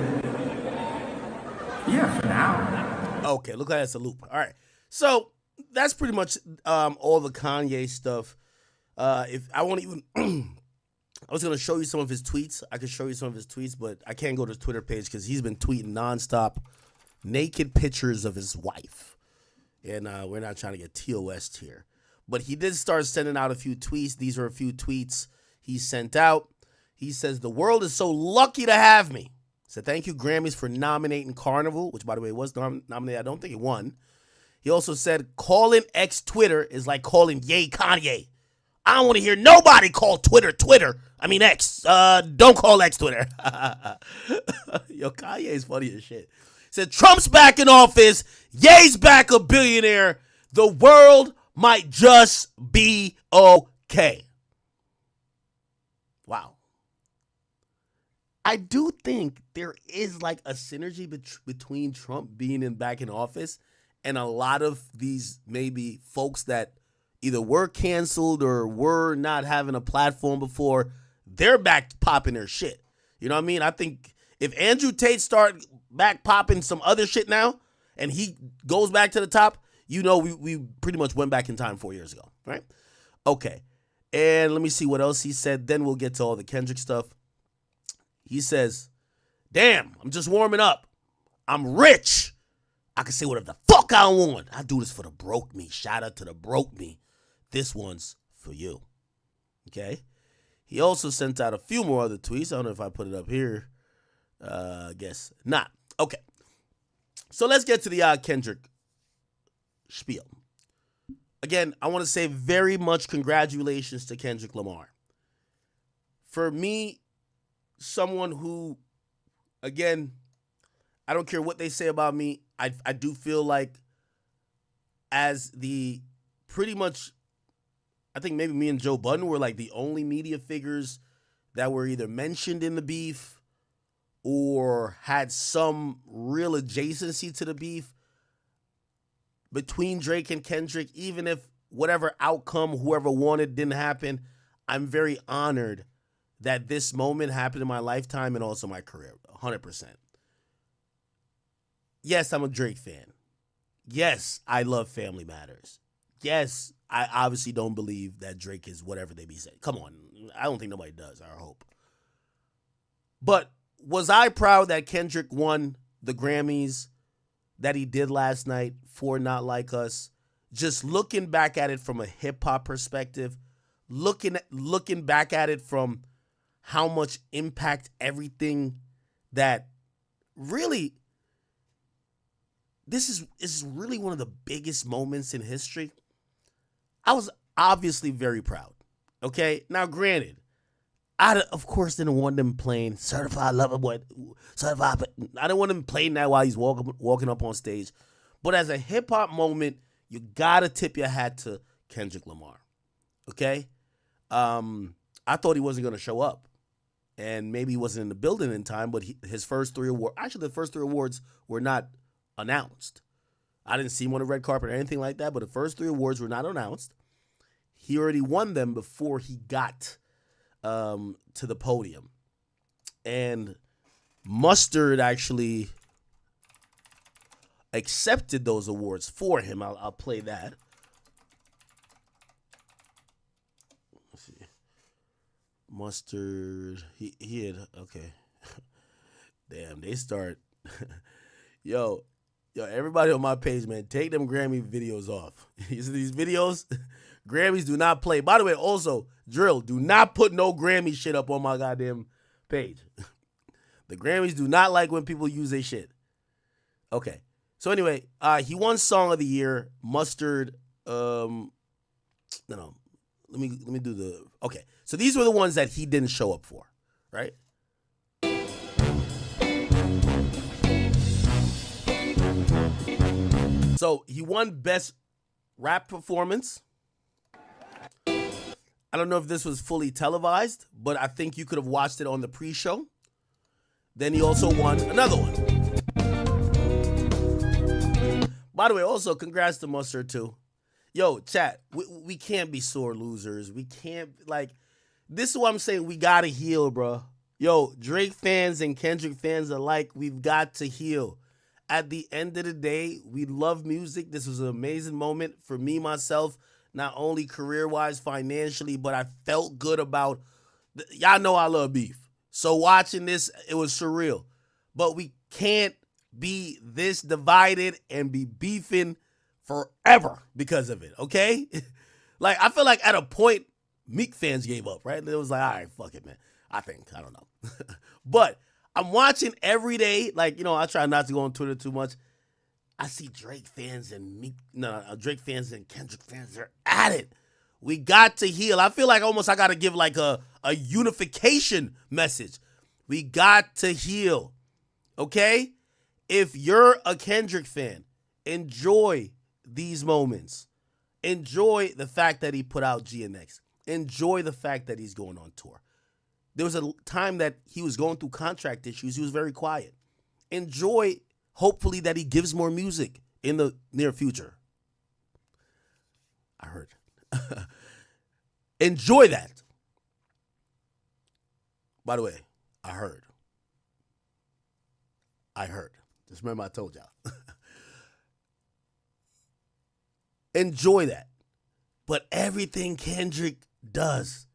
Yeah, for now. Okay, look like that's a loop. All right, so that's pretty much all the Kanye stuff. If I won't even, I was gonna show you some of his tweets. I could show you some of his tweets, but I can't go to his Twitter page because he's been tweeting nonstop, naked pictures of his wife, and we're not trying to get TOS here. But he did start sending out a few tweets. These are a few tweets he sent out. He says, "The world is so lucky to have me." So thank you, Grammys, for nominating Carnival, which, by the way, was nominated. I don't think it won. He also said, calling X Twitter is like calling Yay Kanye. I don't want to hear nobody call Twitter Twitter. I mean X. Don't call X Twitter. Yo, Kanye is funny as shit. He said, Trump's back in office. Ye's back a billionaire. The world might just be okay. Wow. I do think there is like a synergy between Trump being back in office and a lot of these maybe folks that either were canceled or were not having a platform before. They're back popping their shit. You know what I mean? I think if Andrew Tate start back popping some other shit now and he goes back to the top, you know we pretty much went back in time 4 years ago, right? Okay. And let me see what else he said. Then we'll get to all the Kendrick stuff. He says, damn, I'm just warming up. I'm rich. I can say whatever the fuck I want. I do this for the broke me. Shout out to the broke me. This one's for you. Okay? He also sent out a few more other tweets. I don't know if I put it up here. I guess not. Okay. So let's get to the Kendrick spiel. Again, I want to say very much congratulations to Kendrick Lamar. For me, someone who, again, I don't care what they say about me. I do feel like as the pretty much, I think maybe me and Joe Budden were like the only media figures that were either mentioned in the beef or had some real adjacency to the beef between Drake and Kendrick. Even if whatever outcome whoever wanted didn't happen, I'm very honored that this moment happened in my lifetime and also my career, 100%. Yes, I'm a Drake fan. Yes, I love Family Matters. Yes, I obviously don't believe that Drake is whatever they be saying. Come on, I don't think nobody does, I hope. But was I proud that Kendrick won the Grammys that he did last night for Not Like Us? Just looking back at it from a hip-hop perspective, looking back at it from how much impact everything that really, this is really one of the biggest moments in history. I was obviously very proud. Okay, now granted, I of course didn't want them playing Certified Lover Boy, Certified. I didn't want them playing that while he's walking up on stage. But as a hip hop moment, you gotta tip your hat to Kendrick Lamar. Okay, I thought he wasn't gonna show up. And maybe he wasn't in the building in time, but his first 3 awards, actually the first 3 awards were not announced. I didn't see him on the red carpet or anything like that, but the first 3 awards were not announced. He already won them before he got to the podium. And Mustard actually accepted those awards for him. I'll play that. Let's see. Mustard, he had, okay. Damn, they start. Yo, everybody on my page, man, take them Grammy videos off. You see these videos? Grammys do not play. By the way, also, Drill, do not put no Grammy shit up on my goddamn page. The Grammys do not like when people use their shit. Okay. So anyway, he won Song of the Year. Mustard No. Let me do the. Okay. So these were the ones that he didn't show up for, right? So he won Best Rap Performance. I don't know if this was fully televised, but I think you could have watched it on the pre-show. Then he also won another one. By the way, also congrats to Mustard too. Yo, chat, we can't be sore losers. We can't, like, this is what I'm saying. We got to heal, bro. Yo, Drake fans and Kendrick fans alike, we've got to heal. At the end of the day, we love music. This was an amazing moment for me, myself, not only career-wise, financially, but I felt good about, y'all know I love beef. So watching this, it was surreal. But we can't be this divided and be beefing forever because of it, okay? Like, I feel like at a point, Meek fans gave up, right? It was like, all right, fuck it, man. I don't know. But I'm watching every day, like, you know, I try not to go on Twitter too much. I see Drake fans and Drake fans and Kendrick fans, they're at it. We got to heal. I feel like almost I got to give like a unification message. We got to heal, okay? If you're a Kendrick fan, enjoy these moments. Enjoy the fact that he put out GNX. Enjoy the fact that he's going on tour. There was a time that he was going through contract issues. He was very quiet. Enjoy, hopefully, that he gives more music in the near future. I heard. Enjoy that. By the way, I heard. Just remember I told y'all. Enjoy that. But everything Kendrick does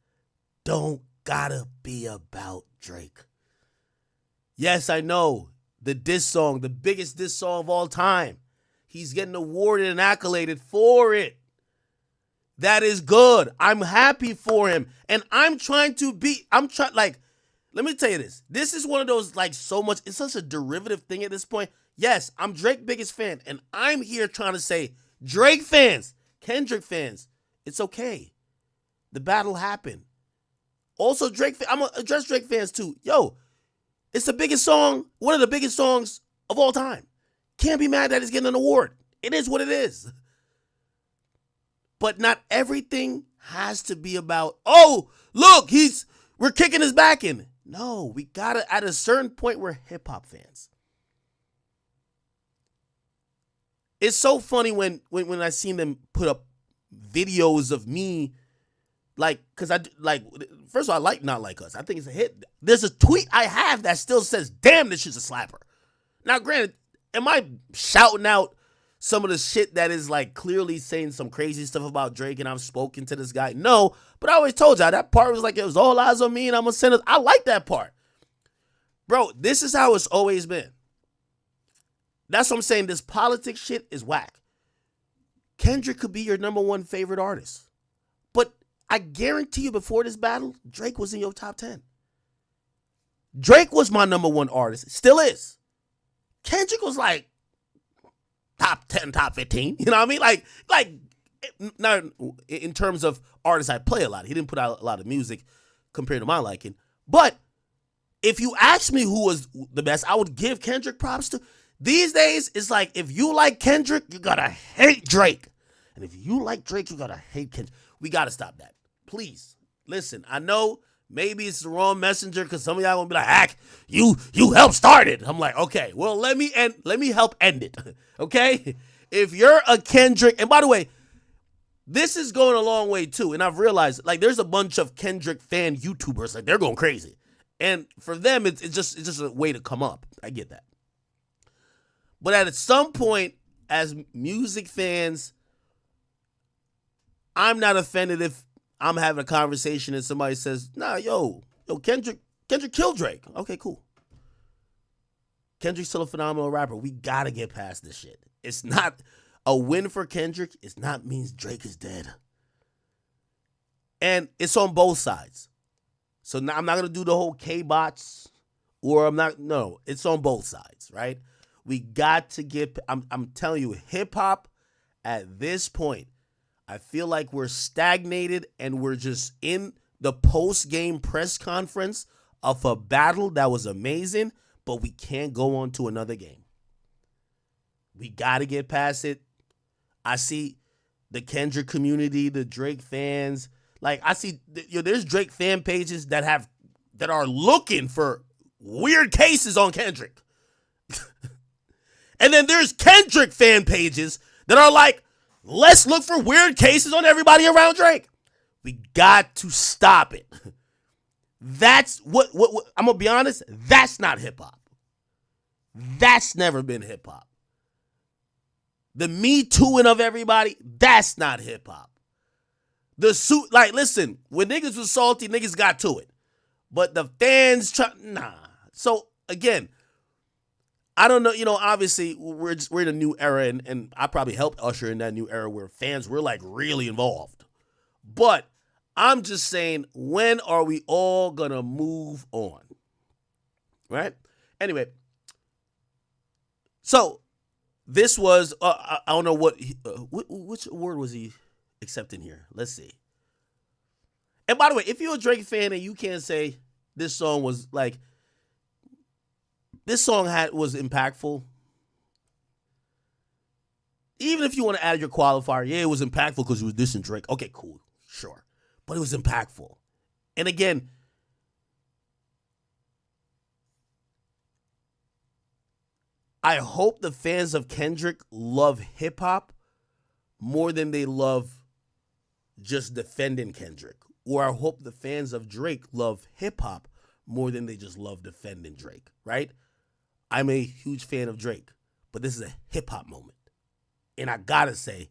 don't gotta be about Drake. Yes, I know. The diss song, the biggest diss song of all time. He's getting awarded and accoladed for it. That is good. I'm happy for him. And let me tell you this. This is one of those, like, it's such a derivative thing at this point. Yes, I'm Drake's biggest fan. And I'm here trying to say, Drake fans, Kendrick fans, it's okay. The battle happened. Also, I'm going to address Drake fans too. Yo, it's the biggest song, one of the biggest songs of all time. Can't be mad that he's getting an award. It is what it is. But not everything has to be about, oh, look, we're kicking his back in. No, we gotta, at a certain point, we're hip-hop fans. It's so funny when I seen them put up videos of me, like, because first of all, I like Not Like Us. I think it's a hit. There's a tweet I have that still says, damn, this shit's a slapper. Now, granted, am I shouting out some of the shit that is, like, clearly saying some crazy stuff about Drake and I've spoken to this guy? No, but I always told y'all that part was like, it was all eyes on me and I'm gonna send it. I like that part. Bro, this is how it's always been. That's what I'm saying. This politics shit is whack. Kendrick could be your number one favorite artist. But I guarantee you before this battle, Drake was in your top 10. Drake was my number one artist. Still is. Kendrick was like top 10, top 15. You know what I mean? Like not in terms of artists I play a lot. He didn't put out a lot of music compared to my liking. But if you ask me who was the best, I would give Kendrick props to. These days, it's like, if you like Kendrick, you gotta hate Drake. And if you like Drake, you gotta hate Kendrick. We gotta stop that. Please. Listen, I know maybe it's the wrong messenger because some of y'all gonna be like, you helped start it. I'm like, okay, well, let me help end it. Okay? If you're a Kendrick, and by the way, this is going a long way too. And I've realized, like, there's a bunch of Kendrick fan YouTubers, like, they're going crazy. And for them, it's just a way to come up. I get that. But at some point, as music fans, I'm not offended if I'm having a conversation and somebody says, nah, yo, Kendrick killed Drake. Okay, cool. Kendrick's still a phenomenal rapper. We gotta get past this shit. It's not a win for Kendrick. It's not means Drake is dead. And it's on both sides. So now I'm not gonna do the whole K-bots no, it's on both sides, right? We got to get, I'm telling you, hip hop at this point, I feel like we're stagnated and we're just in the post-game press conference of a battle that was amazing, but we can't go on to another game. We got to get past it. I see the Kendrick community, the Drake fans. Like, I see, there's Drake fan pages that are looking for weird cases on Kendrick. And then there's Kendrick fan pages that are like, let's look for weird cases on everybody around Drake. We got to stop it. That's what I'm going to be honest, that's not hip hop. That's never been hip hop. The Me Tooing of everybody, that's not hip hop. The suit, like, listen, when niggas was salty, niggas got to it. But the fans, nah. So, again, I don't know, obviously, we're in a new era, and I probably helped usher in that new era where fans were, like, really involved. But I'm just saying, when are we all going to move on? Right? Anyway, so this was, I don't know which award was he accepting here? Let's see. And by the way, if you're a Drake fan and you can't say this song was like, this song was impactful, even if you want to add your qualifier, yeah, it was impactful because it was dissing Drake. Okay, cool, sure. But it was impactful. And again, I hope the fans of Kendrick love hip-hop more than they love just defending Kendrick. Or I hope the fans of Drake love hip-hop more than they just love defending Drake, right? I'm a huge fan of Drake, but this is a hip-hop moment. And I gotta say,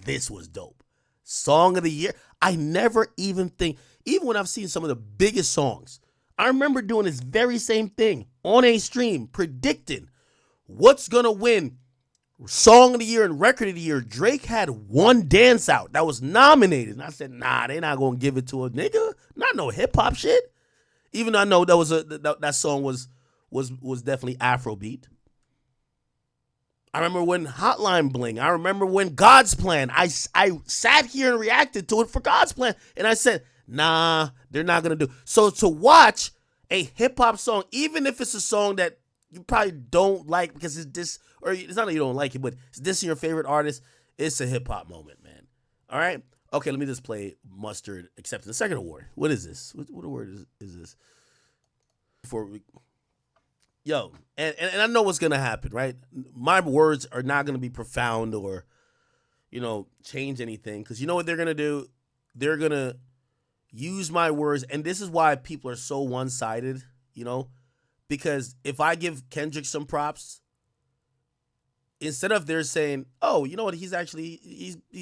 this was dope. Song of the year, I never even think, even when I've seen some of the biggest songs, I remember doing this very same thing on a stream, predicting what's gonna win Song of the Year and Record of the Year. Drake had one dance out that was nominated. And I said, nah, they're not gonna give it to a nigga. Not no hip-hop shit. Even though I know that song was definitely Afrobeat. I remember when Hotline Bling. I remember when God's Plan. I sat here and reacted to it for God's Plan. And I said, nah, they're not going to do. So to watch a hip-hop song, even if it's a song that you probably don't like because it's this, or it's not that you don't like it, but it's this your favorite artist, it's a hip-hop moment, man. All right? Okay, let me just play Mustard accepting the second award. What is this? What award is this? Yo, and I know what's going to happen, right? My words are not going to be profound or, change anything. Because you know what they're going to do? They're going to use my words. And this is why people are so one-sided, Because if I give Kendrick some props, instead of they're saying, oh, you know what? He's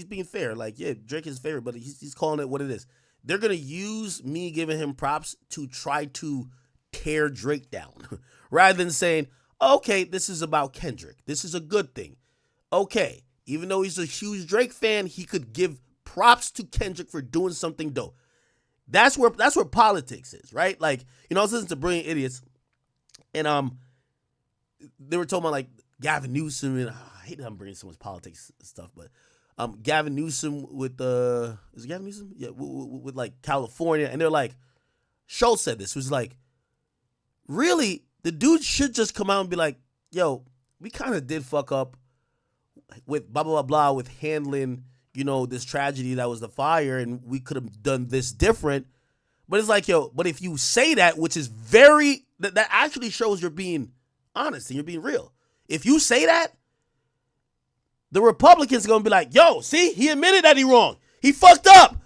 being fair. Like, yeah, Drake is fair, but he's calling it what it is. They're going to use me giving him props to try to tear Drake down rather than saying, okay, this is about Kendrick. This is a good thing. Okay, even though he's a huge Drake fan, he could give props to Kendrick for doing something dope. That's where politics is, right? Like, I was listening to Brilliant Idiots, and they were talking about like Gavin Newsom, and I hate that I'm bringing so much politics stuff, but Gavin Newsom with is it Gavin Newsom? Yeah, with like California, and they're like, Schultz said this, was like, really, the dude should just come out and be like, yo, we kind of did fuck up with blah, blah, blah, blah, with handling, this tragedy that was the fire, and we could have done this different. But it's like, yo, but if you say that, which is that actually shows you're being honest and you're being real. If you say that, the Republicans are going to be like, yo, see, he admitted that he wrong. He fucked up.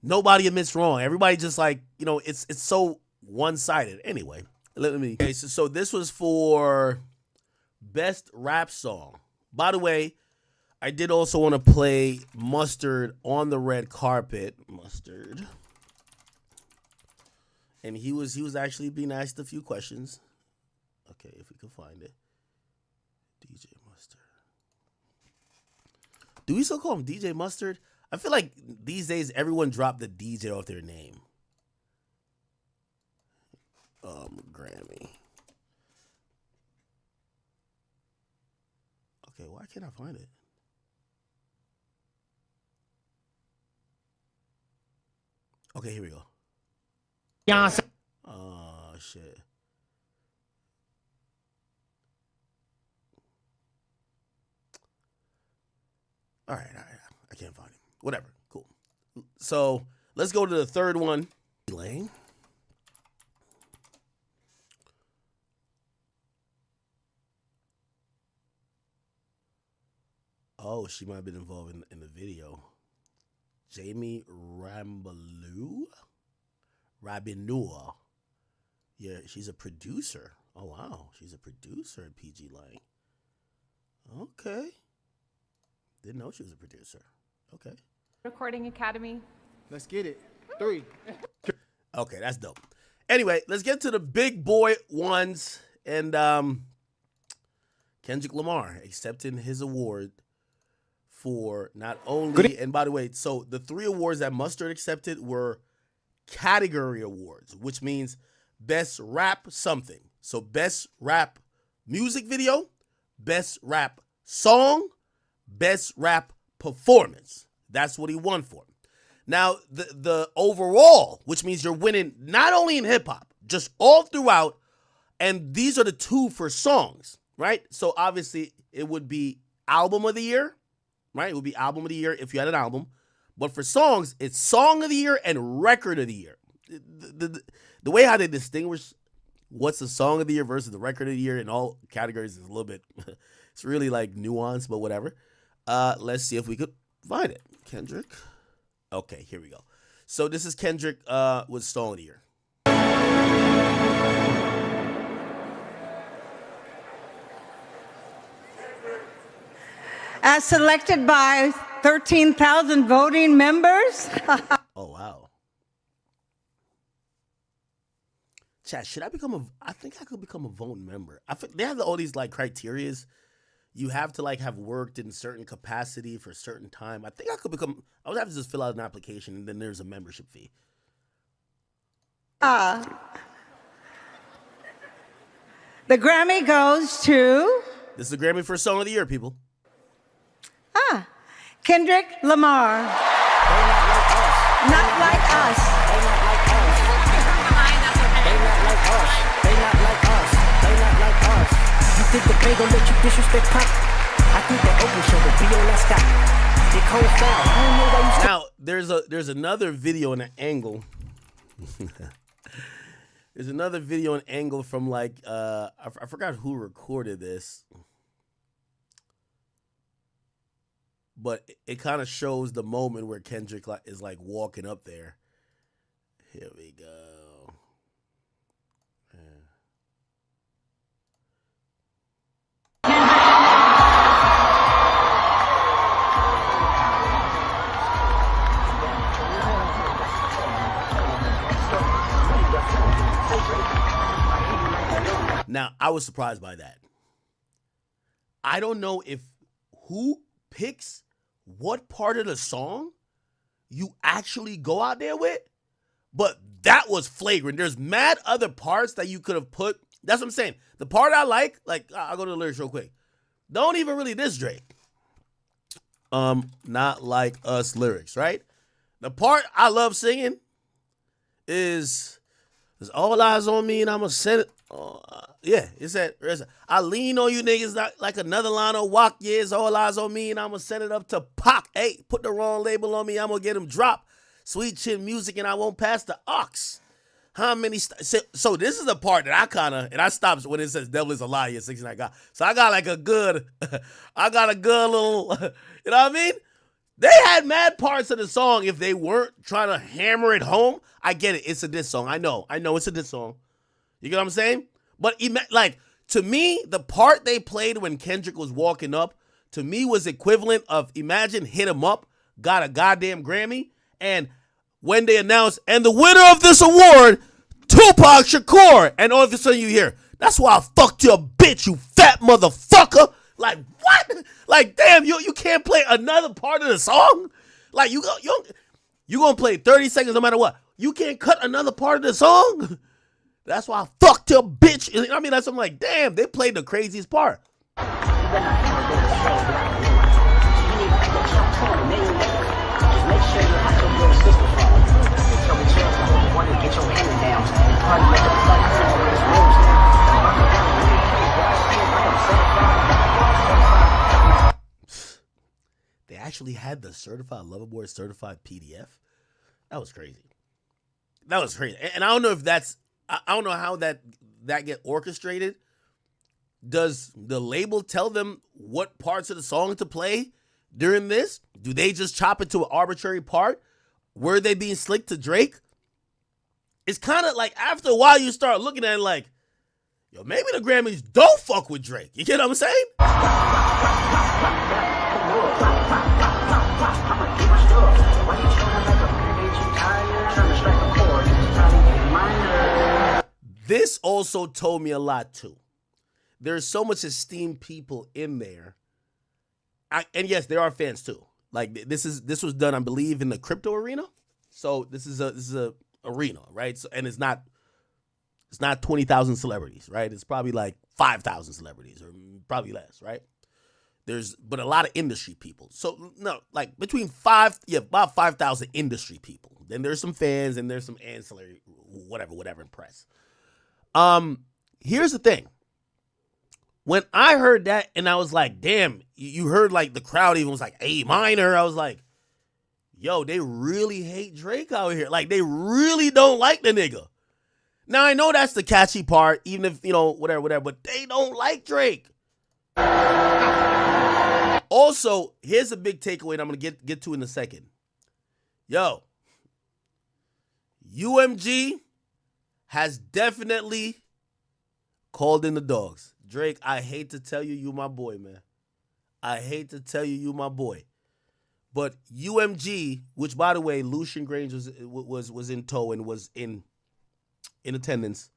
Nobody admits wrong. Everybody just like, it's so one-sided. Anyway. Okay, so this was for Best Rap Song. By the way, I did also want to play Mustard on the Red Carpet. Mustard. And he was actually being asked a few questions. Okay, if we can find it. DJ Mustard. Do we still call him DJ Mustard? I feel like these days everyone dropped the DJ off their name. Grammy. Okay, why can't I find it? Okay, here we go. Beyonce. Oh, shit. All right. I can't find him. Whatever. Cool. So let's go to the third one. Lane. Oh, she might have been involved in the video. Jamie Rabinua. Yeah, she's a producer. Oh, wow. She's a producer at PG Lang. Okay. Didn't know she was a producer. Okay. Recording Academy. Let's get it. 3. Okay, that's dope. Anyway, let's get to the big boy ones. And Kendrick Lamar accepting his award for not only, and by the way, so the 3 awards that Mustard accepted were category awards, which means best rap something. So best rap music video, best rap song, best rap performance. That's what he won for. Now, the overall, which means you're winning not only in hip-hop, just all throughout, and these are the 2 for songs, right? So obviously it would be album of the year, right? It would be album of the year if you had an album. But for songs, it's song of the year and record of the year. The way how they distinguish what's the song of the year versus the record of the year in all categories is a little bit, it's really like nuanced, but whatever. Let's see if we could find it. Kendrick. Okay, here we go. So this is Kendrick with Song of the Year. As selected by 13,000 voting members. Oh, wow. Chat, should I become I think I could become a voting member. They have all these like criterias. You have to like have worked in certain capacity for a certain time. I think I would have to just fill out an application and then there's a membership fee. The Grammy goes to... This is the Grammy for Song of the Year, people. Kendrick Lamar. Not like us. They not like us. They not like us. They not like us. They not like us. You think the bay gon' let you disrespect pop? I think that open show will be on that stop. They cold foul. I don't know why you Now, there's another video in an angle. There's another video and angle from like I forgot who recorded this. But it kind of shows the moment where Kendrick is like walking up there. Here we go. Now, I was surprised by that. I don't know if who picks what part of the song you actually go out there with, but that was flagrant. There's mad other parts that you could have put. That's what I'm saying. The part I like I'll go to the lyrics real quick. Don't even really diss Drake. Not like us lyrics, right? The part I love singing is all eyes on me and I'm gonna send it. Yeah, it's that. I lean on you niggas like another line of walk. Yeah, it's all eyes on me and I'm gonna send it up to Pac. Hey, put the wrong label on me, I'm gonna get him dropped. Sweet chin music and I won't pass the ox. How many? So this is the part that I stopped when it says devil is a lie. Yeah, 69 guy. So I got a good little, you know what I mean? They had mad parts of the song. If they weren't trying to hammer it home, I get it. It's a diss song. I know it's a diss song. You get what I'm saying? But like to me, the part they played when Kendrick was walking up, to me was equivalent of imagine Hit 'Em Up got a goddamn Grammy, and when they announced, and the winner of this award, Tupac Shakur, and all of a sudden you hear, that's why I fucked your bitch, you fat motherfucker. Like what? Like damn, you can't play another part of the song? Like you gonna play 30 seconds no matter what. You can't cut another part of the song? That's why I fucked your bitch. I mean, I'm like, damn, they played the craziest part. get your hand down. And party like the fuck, I know where this rules now. They actually had the certified lover boy certified PDF. That was crazy. That was crazy. And I don't know if that's, I don't know how that get orchestrated. Does the label tell them what parts of the song to play during this? Do they just chop it to an arbitrary part? Were they being slick to Drake? It's kind of like after a while you start looking at it like, yo, maybe the Grammys don't fuck with Drake. You get what I'm saying? This also told me a lot too. There's so much esteemed people in there. And yes, there are fans too. Like this was done, I believe, in the crypto arena. So this is a arena, right? So, and it's not 20,000 celebrities, right? It's probably like 5,000 celebrities or probably less, right? But a lot of industry people. So no, like about 5,000 industry people. Then there's some fans and there's some ancillary whatever in press. Here's the thing. When I heard that and I was like, damn, you heard like the crowd even was like A minor. I was like, yo, they really hate Drake out here. Like they really don't like the nigga. Now I know that's the catchy part, even if, whatever, but they don't like Drake. Also, here's a big takeaway that I'm going to get to in a second. Yo, UMG has definitely called in the dogs. Drake, I hate to tell you my boy, man. I hate to tell you my boy. But UMG, which by the way, Lucian Grange was in tow and was in attendance.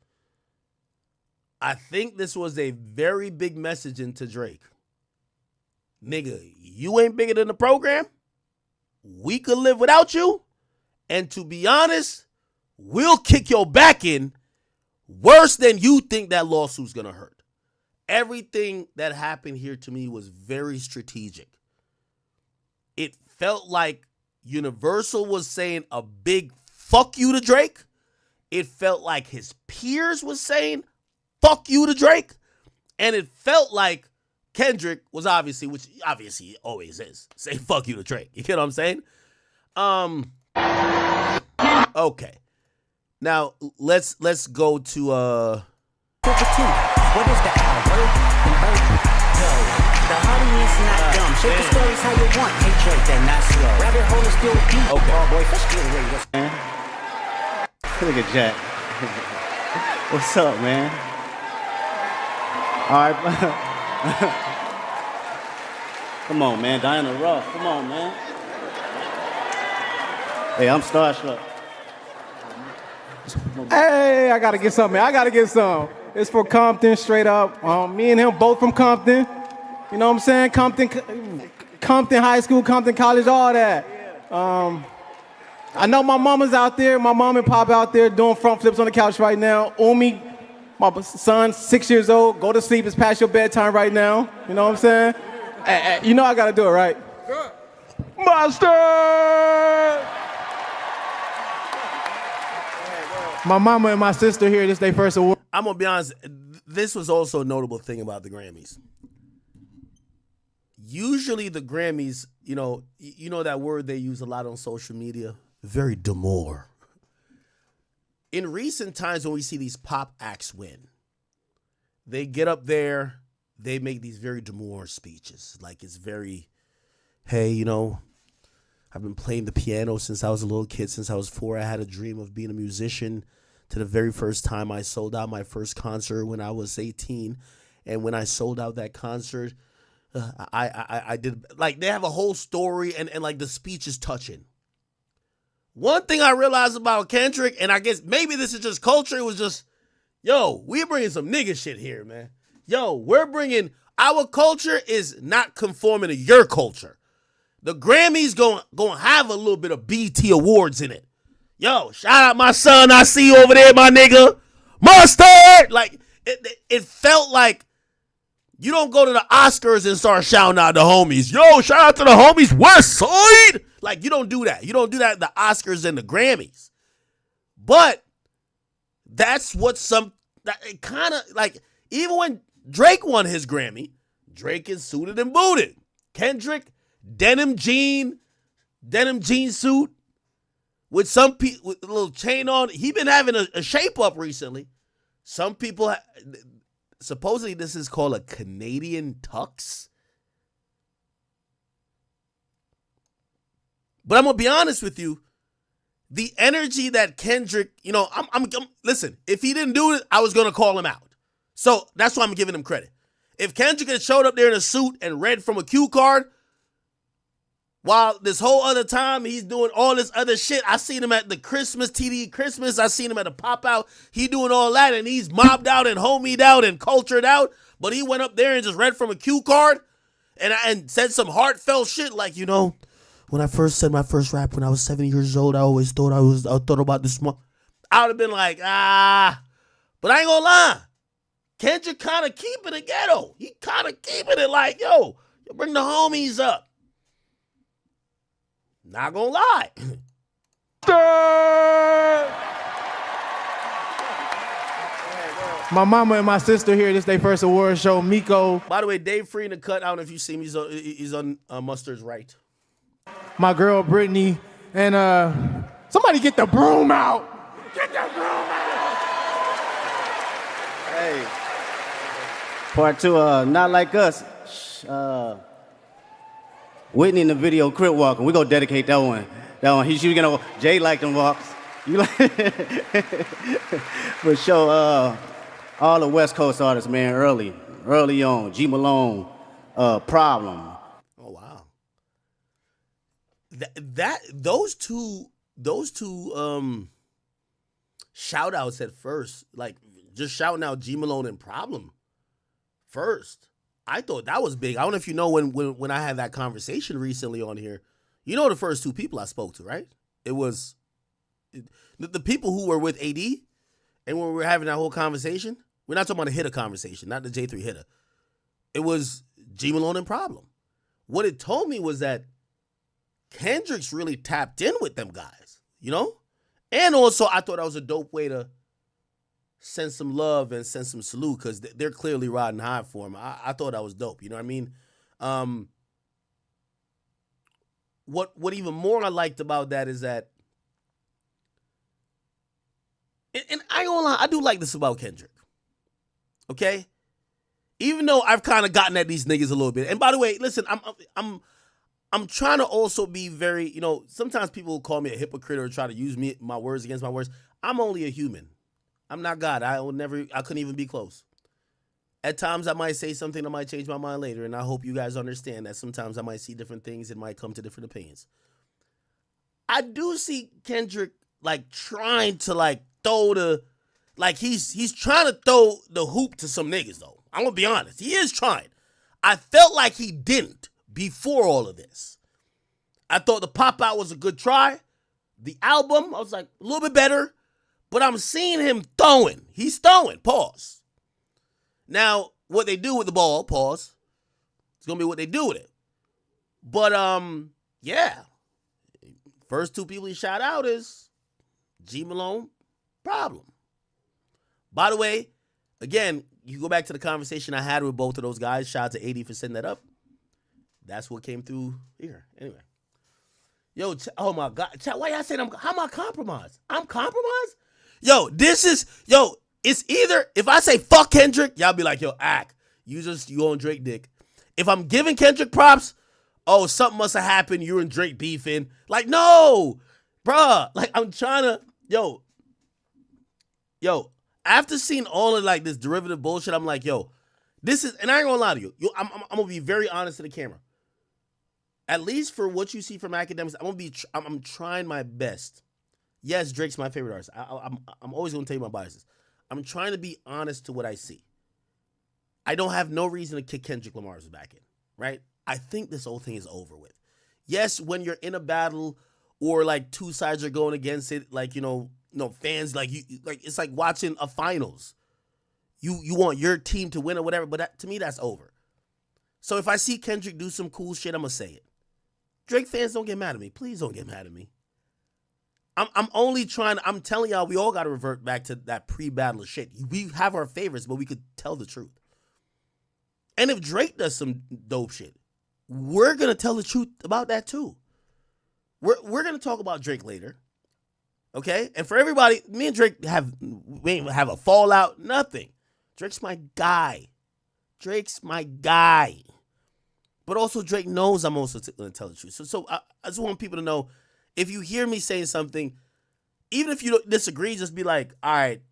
I think this was a very big message into Drake. Nigga, you ain't bigger than the program. We could live without you. And to be honest, we'll kick your back in worse than you think that lawsuit's gonna hurt. Everything that happened here to me was very strategic. It felt like Universal was saying a big fuck you to Drake. It felt like his peers was saying fuck you to Drake. And it felt like Kendrick was obviously he always is, saying fuck you to Drake. You get what I'm saying? Okay. Now let's go to What is the hour? Yo, the honey is not dumb. Shape the stories how you want. Hey Drake, that not slow. Rabbit hole is still deep. Okay. Oh boy, let's get ready. Look at Jack. What's up, man? All right. Come on, man. Diana Ross. Come on, man. Hey, I'm starstruck. Hey, I gotta get something, man. I gotta get some. It's for Compton, straight up. Me and him both from Compton. You know what I'm saying? Compton High School, Compton College, all that. I know my mama's out there. My mom and pop out there doing front flips on the couch right now. Umi, my son, 6 years old. Go to sleep. It's past your bedtime right now. You know what I'm saying? You know I gotta do it, right? Good. Monster! My mama and my sister here, this their first award. I'm gonna be honest, this was also a notable thing about the Grammys. Usually the Grammys, you know that word they use a lot on social media, very demure. In recent times when we see these pop acts win, they get up there, they make these very demure speeches. Like it's very, hey, I've been playing the piano since I was a little kid, since I was 4. I had a dream of being a musician to the very first time I sold out my first concert when I was 18. And when I sold out that concert, I did, like, they have a whole story and like the speech is touching. One thing I realized about Kendrick, and I guess maybe this is just culture, it was just, yo, we're bringing some nigga shit here, man. Yo, our culture is not conforming to your culture. The Grammys gonna have a little bit of BT awards in it. Yo, shout out my son. I see you over there, my nigga. Mustard! Like, it felt like you don't go to the Oscars and start shouting out the homies. Yo, shout out to the homies, West Side! Like, you don't do that. You don't do that at the Oscars and the Grammys. But That's what it kind of like, even when Drake won his Grammy, Drake is suited and booted. Kendrick, denim jean suit with some people with a little chain on. He been having a shape up recently. Some people, supposedly this is called a Canadian tux. But I'm gonna be honest with you, the energy that Kendrick, listen, if he didn't do it, I was gonna call him out. So that's why I'm giving him credit. If Kendrick had showed up there in a suit and read from a cue card, while this whole other time he's doing all this other shit, I seen him at the Christmas, TDE Christmas, I seen him at a pop-out, he doing all that, and he's mobbed out and homied out and cultured out, but he went up there and just read from a cue card and said some heartfelt shit like, when I first said my first rap when I was 7 years old, I always thought I thought about this. I would have been like, but I ain't gonna lie. Kendrick kind of keeping it ghetto. He kind of keeping it like, yo, bring the homies up. Not gonna lie. My mama and my sister here. This their first award show. Miko. By the way, Dave Free in the cut. I don't know if you see him. He's on Mustard's right. My girl Brittany. And somebody get the broom out. Get the broom out. Hey. Part 2, Not Like Us. Whitney in the video, Crip Walking. We're gonna dedicate that one. She was gonna, Jay liked them walks. You like for sure, all the West Coast artists, man, early on. G Malone, Problem. Oh wow. Those two shout outs at first, like just shouting out G Malone and Problem first. I thought that was big. I don't know if you know when I had that conversation recently on here, the first two people I spoke to, right? It was the people who were with AD, and when we were having that whole conversation, we're not talking about a hitter conversation, not the J3 hitter. It was G Malone and Problem. What it told me was that Kendrick's really tapped in with them guys, And also, I thought that was a dope way to send some love and send some salute because they're clearly riding high for him. I thought that was dope. You know what I mean? What even more I liked about that is that, and I ain't gonna lie, I do like this about Kendrick. Okay? Even though I've kind of gotten at these niggas a little bit. And by the way, listen, I'm trying to also be very, sometimes people call me a hypocrite or try to use my words against my words. I'm only a human. I'm not God. I couldn't even be close. At times I might say something that might change my mind later, and I hope you guys understand that sometimes I might see different things and might come to different opinions. I do see Kendrick trying to throw he's trying to throw the hoop to some niggas though. I'm gonna be honest. He is trying. I felt like he didn't before all of this. I thought the Pop Out was a good try. The album, I was like a little bit better. But I'm seeing him throwing. He's throwing. Pause. Now, what they do with the ball, pause. It's going to be what they do with it. But, yeah. First two people he shout out is G Malone, Problem. By the way, again, you go back to the conversation I had with both of those guys. Shout out to AD for setting that up. That's what came through here. Anyway. Yo, oh my God. Why y'all saying how am I compromised? I'm compromised? Yo, it's either, if I say fuck Kendrick, y'all be like, yo, act. You on Drake dick. If I'm giving Kendrick props, oh, something must have happened. You and Drake beefing. No, bruh. I'm trying to, yo, after seeing all of this derivative bullshit, I'm like, yo, this is, and I ain't gonna lie to you. I'm gonna be very honest to the camera. At least for what you see from academics, I'm trying my best. Yes, Drake's my favorite artist. I'm always going to tell you my biases. I'm trying to be honest to what I see. I don't have no reason to kick Kendrick Lamar's back in, right? I think this whole thing is over with. Yes, when you're in a battle or two sides are going against it, fans it's like watching a finals. You want your team to win or whatever, but to me that's over. So if I see Kendrick do some cool shit, I'm gonna say it. Drake fans, don't get mad at me. Please don't get mad at me. I'm only trying. I'm telling y'all, we all got to revert back to that pre-battle shit. We have our favorites, but we could tell the truth. And if Drake does some dope shit, we're gonna tell the truth about that too. We're gonna talk about Drake later, okay? And for everybody, me and Drake we ain't have a fallout, nothing. Drake's my guy. Drake's my guy. But also Drake knows I'm also gonna tell the truth. So I just want people to know, if you hear me saying something, even if you don't disagree, just be like, all right.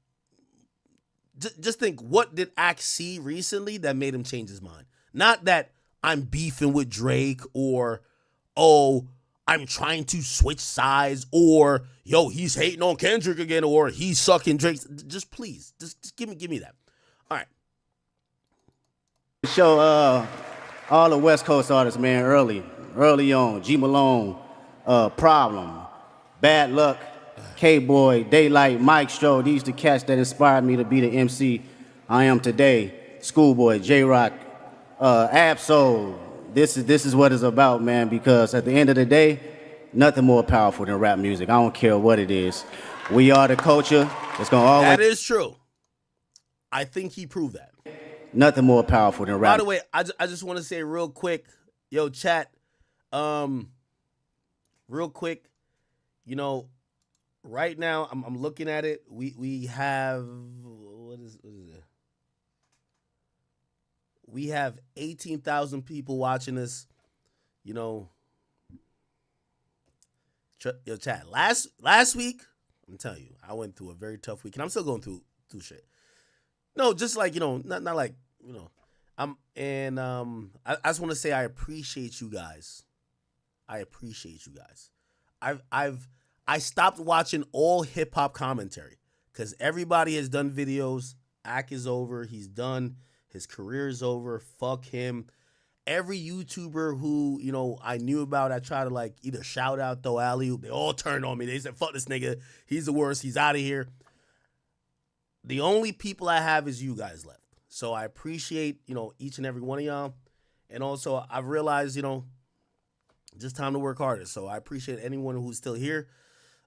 Just think, what did Axe see recently that made him change his mind? Not that I'm beefing with Drake or, oh, I'm trying to switch sides or, yo, he's hating on Kendrick again or he's sucking Drake. Just please, just give me that. All right. Show all the West Coast artists, man, early on. G Malone, Problem, Bad Luck, K-Boy, Daylight, Mike Stroh. These the cats that inspired me to be the MC I am today. Schoolboy, J-Rock, Absol. This is what it's about, man, because at the end of the day, nothing more powerful than rap music. I don't care what it is. We are the culture. It's going to always... That is true. I think he proved that. Nothing more powerful than rap. By the way, I just want to say real quick, yo, chat, real quick, you know, right now, I'm looking at it. We have, what is it? We have 18,000 people watching this. You know, yo, chat. Last week, I'm telling you, I went through a very tough week, and I'm still going through shit. No, just like, you know, not like, you know, I just want to say I appreciate you guys. I stopped watching all hip hop commentary because everybody has done videos. Ack is over. He's done. His career is over. Fuck him. Every YouTuber who, you know, I knew about, I tried to like either shout out, throw alley-oop. They all turned on me. They said, fuck this nigga. He's the worst. He's out of here. The only people I have is you guys left. So I appreciate, you know, each and every one of y'all. And also I've realized, you know, just time to work harder. So I appreciate anyone who's still here.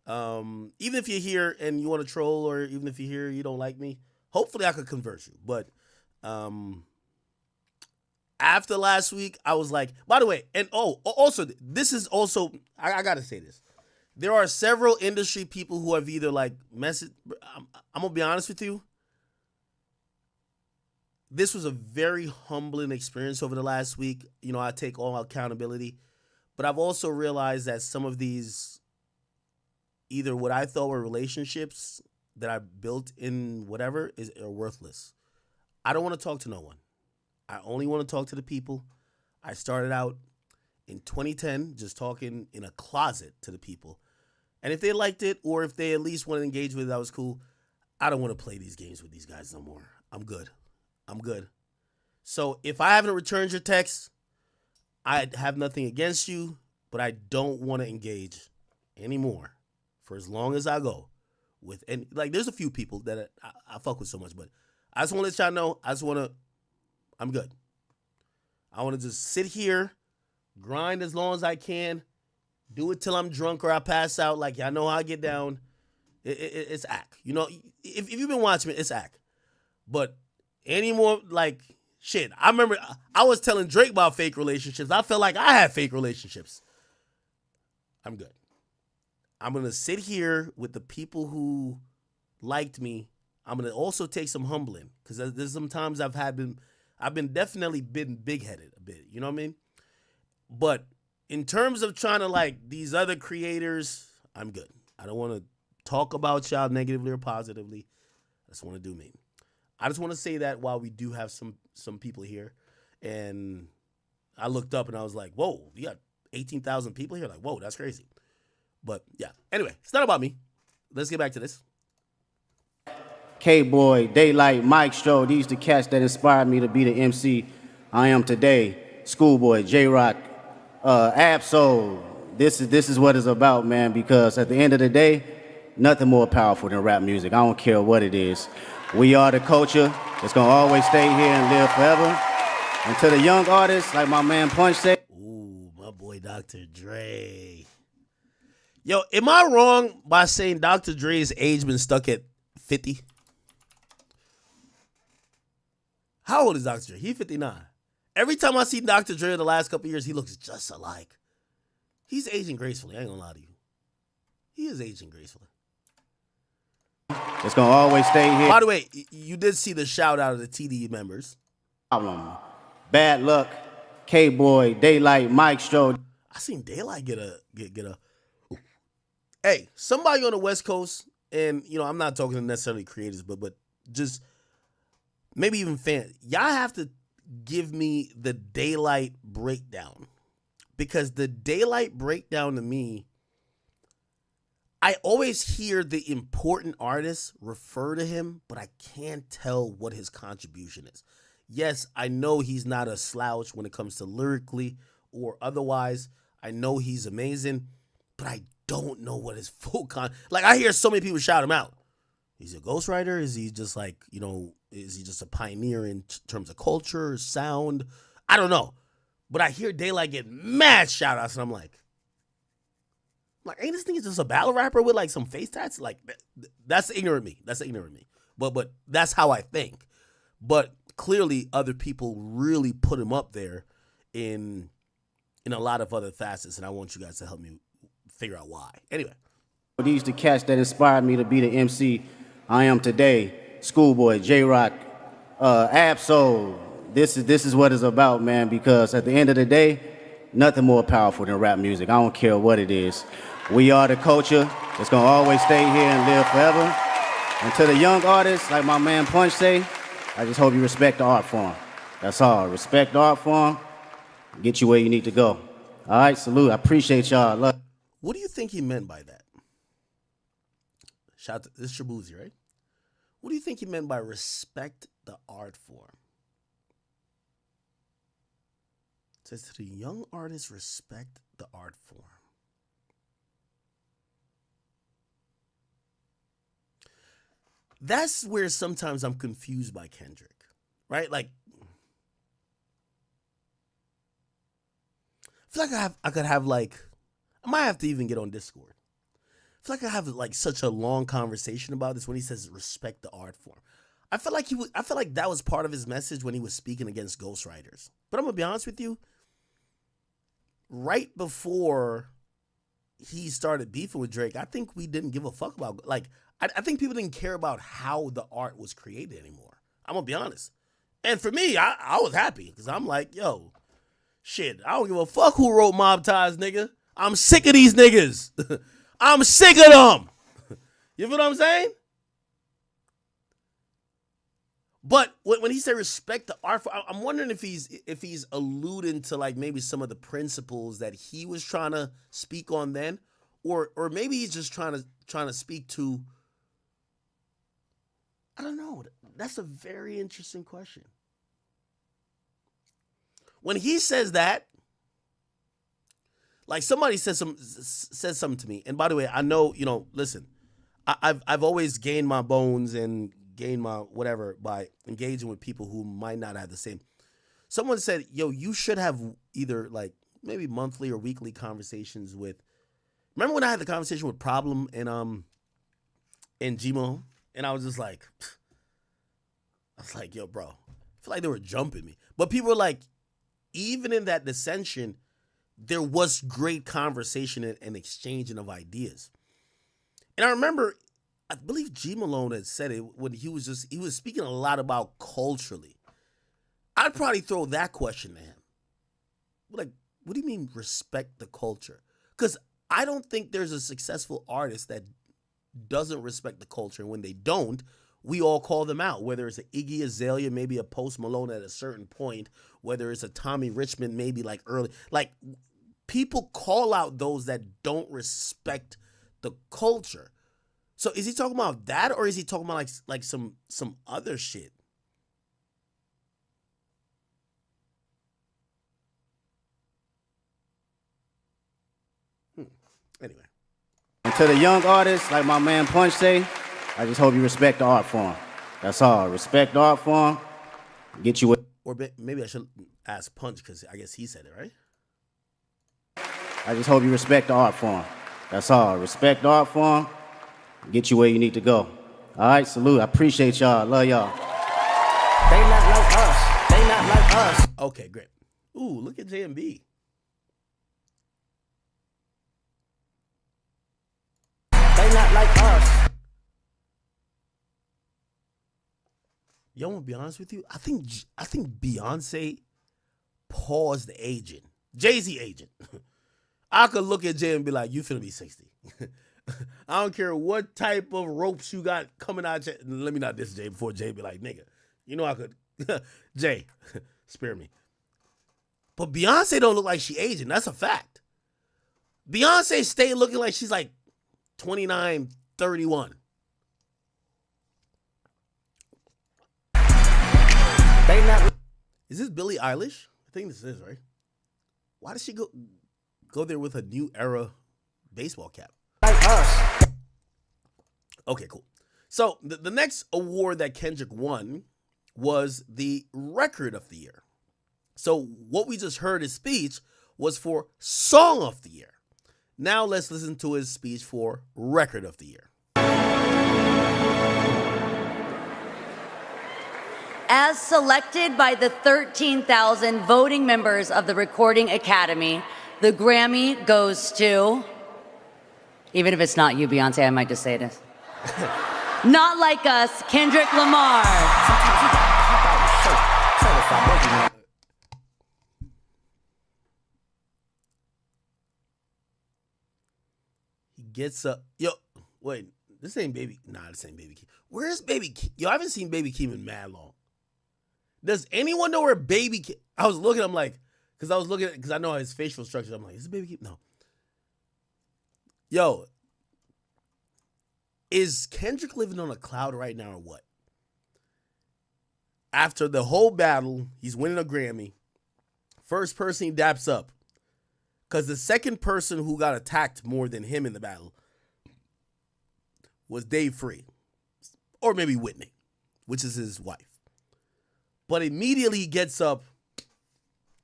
Even if you're here and you want to troll, or even if you're here, you don't like me, hopefully I could convert you. But after last week, I was like, by the way, and also, this is also, I got to say this. There are several industry people who have either like messaged, I'm going to be honest with you. This was a very humbling experience over the last week. You know, I take all accountability. But I've also realized that some of these, either what I thought were relationships that I built in whatever, are worthless. I don't want to talk to no one. I only want to talk to the people. I started out in 2010 just talking in a closet to the people. And if they liked it, or if they at least want to engage with it, that was cool. I don't want to play these games with these guys no more. I'm good. So if I haven't returned your text, I have nothing against you, but I don't want to engage anymore for as long as I go with. And like, there's a few people that I fuck with so much, but I just want to let y'all know, I'm good. I want to just sit here, grind as long as I can, do it till I'm drunk or I pass out. Like, y'all know how I get down. It's Ack. You know, if you've been watching me, it's Ack. But any more, like, shit, I remember I was telling Drake about fake relationships. I felt like I had fake relationships. I'm good. I'm going to sit here with the people who liked me. I'm going to also take some humbling, because there's some times I've definitely been big-headed a bit. You know what I mean? But in terms of trying to like these other creators, I'm good. I don't want to talk about y'all negatively or positively. I just want to do me. I just want to say that while we do have some people here, and I looked up and I was like, whoa, you got 18,000 people here? Like, whoa, that's crazy. But yeah, anyway, it's not about me. Let's get back to this. K-Boy, Daylight, Mike Stroh. These the cats that inspired me to be the MC I am today. Schoolboy, J-Rock, Absol. This is what it's about, man, because at the end of the day, nothing more powerful than rap music. I don't care what it is. We are the culture. It's going to always stay here and live forever. And to the young artists, like my man Punch said. Ooh, my boy Dr. Dre. Yo, am I wrong by saying Dr. Dre's age been stuck at 50? How old is Dr. Dre? He's 59. Every time I see Dr. Dre the last couple years, he looks just alike. He's aging gracefully. I ain't gonna lie to you. He is aging gracefully. It's gonna always stay here. By the way, you did see the shout out of the TD members. Problem. Bad Luck, K-Boy, Daylight, Mike Stroh. I seen Daylight get a. Hey, somebody on the West Coast, and I'm not talking necessarily creators, but just maybe even fans. Y'all have to give me the Daylight breakdown, because the Daylight breakdown to me, I always hear the important artists refer to him, but I can't tell what his contribution is. Yes, I know he's not a slouch when it comes to lyrically or otherwise. I know he's amazing, but I don't know what his full like, I hear so many people shout him out. He's a ghostwriter? Is he just like, is he just a pioneer in terms of culture, sound? I don't know. But I hear Daylight get mad shout outs, and I'm like, ain't this nigga just a battle rapper with like some face tats? Like, that's ignorant me. That's ignorant me. But that's how I think. But clearly other people really put him up there in a lot of other facets, and I want you guys to help me figure out why. Anyway. These the cats that inspired me to be the MC I am today. Schoolboy, J-Rock, Absol. This is what it's about, man, because at the end of the day, nothing more powerful than rap music. I don't care what it is. We are the culture. It's going to always stay here and live forever. And to the young artists, like my man Punch say, I just hope you respect the art form. That's all. Respect the art form. Get you where you need to go. All right, salute. I appreciate y'all. Love. What do you think he meant by that? Shout out to this Shabuzi, right? What do you think he meant by respect the art form? It says to the young artists, respect the art form. That's where sometimes I'm confused by Kendrick, right? Like, I feel like I could have like, I might have to even get on Discord. I feel like I have like such a long conversation about this when he says respect the art form. I feel like that was part of his message when he was speaking against ghostwriters. But I'm gonna be honest with you. Right before he started beefing with Drake, I think we didn't give a fuck about, like, I think people didn't care about how the art was created anymore. I'm gonna be honest. And for me, I was happy because I'm like, yo, shit, I don't give a fuck who wrote Mob Ties, nigga. I'm sick of these niggas. I'm sick of them. You feel what I'm saying? But when he said respect the art form, I'm wondering if he's alluding to like maybe some of the principles that he was trying to speak on then, or maybe he's just trying to speak to. I don't know. That's a very interesting question. When he says that, like somebody says something to me, and by the way, I know, listen, I've always gained my bones and gained my whatever by engaging with people who might not have the same. Someone said, yo, you should have either like maybe monthly or weekly conversations with. Remember when I had the conversation with Problem and Gmo, and I was just like, yo, bro, I feel like they were jumping me. But people were like, even in that dissension, there was great conversation and exchanging of ideas. And I remember, I believe G Malone had said it when he was speaking a lot about culturally. I'd probably throw that question to him. Like, what do you mean respect the culture? Because I don't think there's a successful artist that doesn't respect the culture. And when they don't, we all call them out, whether it's an Iggy Azalea, maybe a Post Malone at a certain point, whether it's a Tommy Richmond, maybe like early. Like, people call out those that don't respect the culture. So is he talking about that, or is he talking about like some other shit? Anyway. And to the young artists, like my man Punch say, I just hope you respect the art form. That's all. Respect the art form. Get you. Or maybe I should ask Punch because I guess he said it, right? I just hope you respect the art form. That's all. Respect the art form. Get you where you need to go. All right, salute. I appreciate y'all. Love y'all. They not like us. They not like us. Okay, great. Ooh, look at J&B. They not like us. Yo, I'm gonna be honest with you. I think Beyonce paused the agent, Jay-Z agent. I could look at Jay and be like, "You finna be 60." I don't care what type of ropes you got coming out. Let me not diss Jay before Jay be like, "Nigga, you know I could." Jay, spare me. But Beyonce don't look like she aging. That's a fact. Beyonce stay looking like she's like 29, 31. They not. Is this Billie Eilish? I think this is, right? Why does she go there with a new era baseball cap? Like us. Okay, cool. So the next award that Kendrick won was the Record of the Year. So what we just heard his speech was for Song of the Year. Now let's listen to his speech for Record of the Year. As selected by the 13,000 voting members of the Recording Academy, the Grammy goes to, even if it's not you, Beyonce, I might just say this. Not Like Us, Kendrick Lamar. He gets up. Yo, wait, this ain't Baby. Nah, this ain't Baby Keem. Where's Baby Keem? Yo, I haven't seen Baby Keem in mad long. Does anyone know where Baby Keem? I was looking, I'm like, because I know his facial structure. I'm like, is it Baby Keem? No. Yo, is Kendrick living on a cloud right now or what? After the whole battle, he's winning a Grammy. First person he daps up. Because the second person who got attacked more than him in the battle was Dave Free. Or maybe Whitney, which is his wife. But immediately he gets up,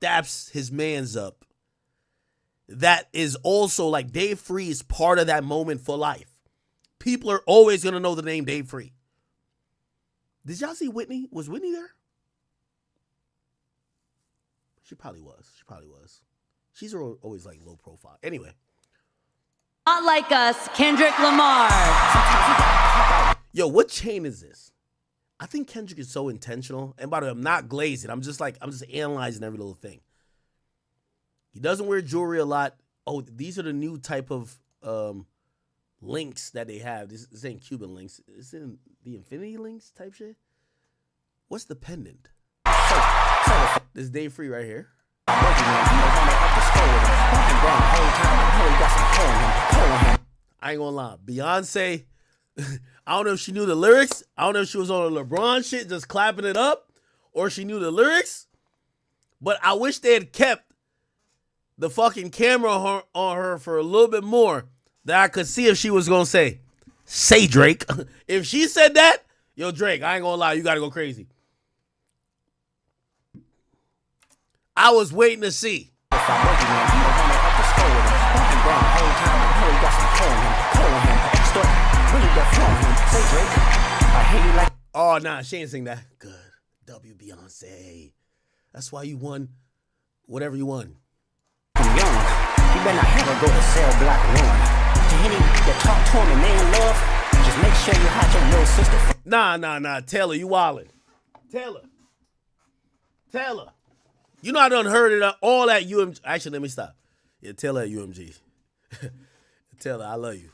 daps his mans up. That is also like Dave Free is part of that moment for life. People are always going to know the name Dave Free. Did y'all see Whitney? Was Whitney there? She probably was. She's always like low profile. Anyway. Not Like Us, Kendrick Lamar. Yo, what chain is this? I think Kendrick is so intentional. And by the way, I'm not glazing. I'm just analyzing every little thing. He doesn't wear jewelry a lot. Oh, these are the new type of links that they have. This ain't Cuban links. It's in the infinity links type shit. What's the pendant? This is Dave Free right here. I ain't gonna lie. Beyonce, I don't know if she knew the lyrics. I don't know if she was on a LeBron shit just clapping it up or she knew the lyrics. But I wish they had kept the fucking camera on her for a little bit more that I could see if she was gonna say Drake. If she said that, yo, Drake, I ain't gonna lie, you gotta go crazy. I was waiting to see. Oh, nah, she ain't sing that. Good. W Beyonce. That's why you won whatever you won. I'm young. You better not ever go to cell block one. To any that talk to him and they in love, just make sure you hide your little sister. Nah. Taylor, you wildin'. Taylor. You know I done heard it all at UMG. Actually, let me stop. Yeah, Taylor at UMG. Taylor, I love you.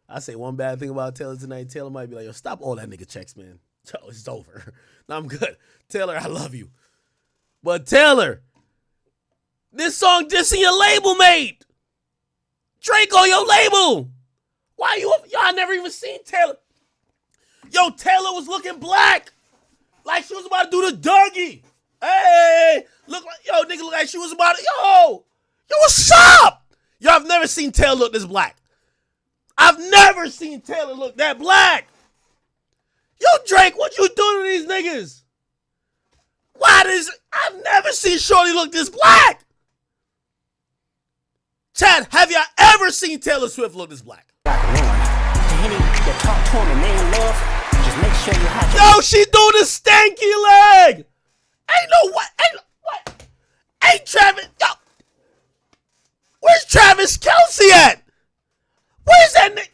I say one bad thing about Taylor tonight. Taylor might be like, yo, stop all that nigga checks, man. Yo, it's over. No, I'm good. Taylor, I love you. But Taylor, this song dissing your label mate. Drake on your label. Why y'all never even seen Taylor? Yo, Taylor was looking black. Like she was about to do the Dougie. Hey, look like, yo, nigga look like she was about to, yo, what's up? Yo, I've never seen Taylor look this black. I've never seen Taylor look that black. Yo, Drake, what you doing to these niggas? I've never seen Shorty look this black. Chad, have y'all ever seen Taylor Swift look this black? Yo, she doing the stanky leg. Ain't no what? Ain't Travis? Yo, where's Travis Kelce at? Where's that nigga?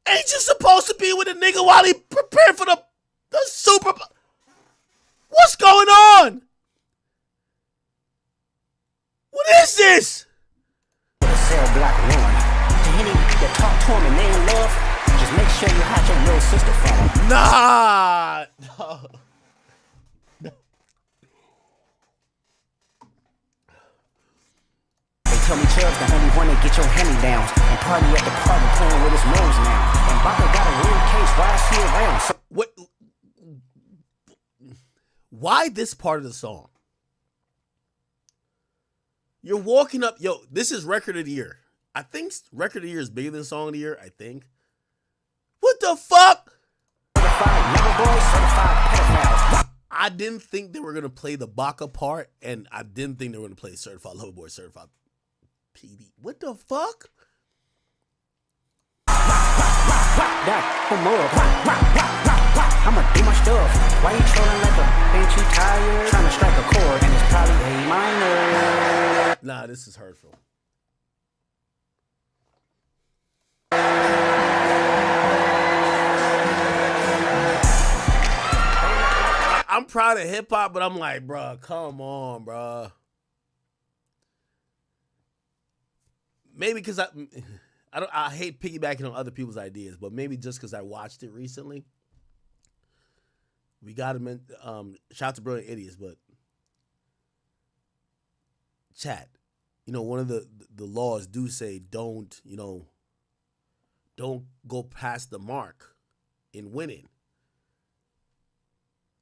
Ain't you supposed to be with a nigga while he prepared for the Super Bowl? What's going on? What is this? Cell block one. To any that talk to him and they in love, just make sure you hide your little sister from him. Nah. No. They tell me Chubb's the only one that get your hand-me-downs and party at the party playing with his moves now. And Baka got a real case, why is he around? So what? Why this part of the song? You're walking up, yo, this is record of the year. I think record of the year is bigger than song of the year, I think. What the fuck? I didn't think they were going to play the Baka part, and I didn't think they were going to play Certified Lover Boy, Certified PD. What the fuck? I'ma do my stuff. Why you trolling like a bench you tired? Trying to strike a chord, and it's probably A minor. Nah, this is hurtful. I'm proud of hip hop, but I'm like, bruh, come on, bruh. Maybe because I hate piggybacking on other people's ideas, but maybe just because I watched it recently. We got him in, shout out to Brilliant Idiots, but chat, one of the laws do say don't go past the mark in winning.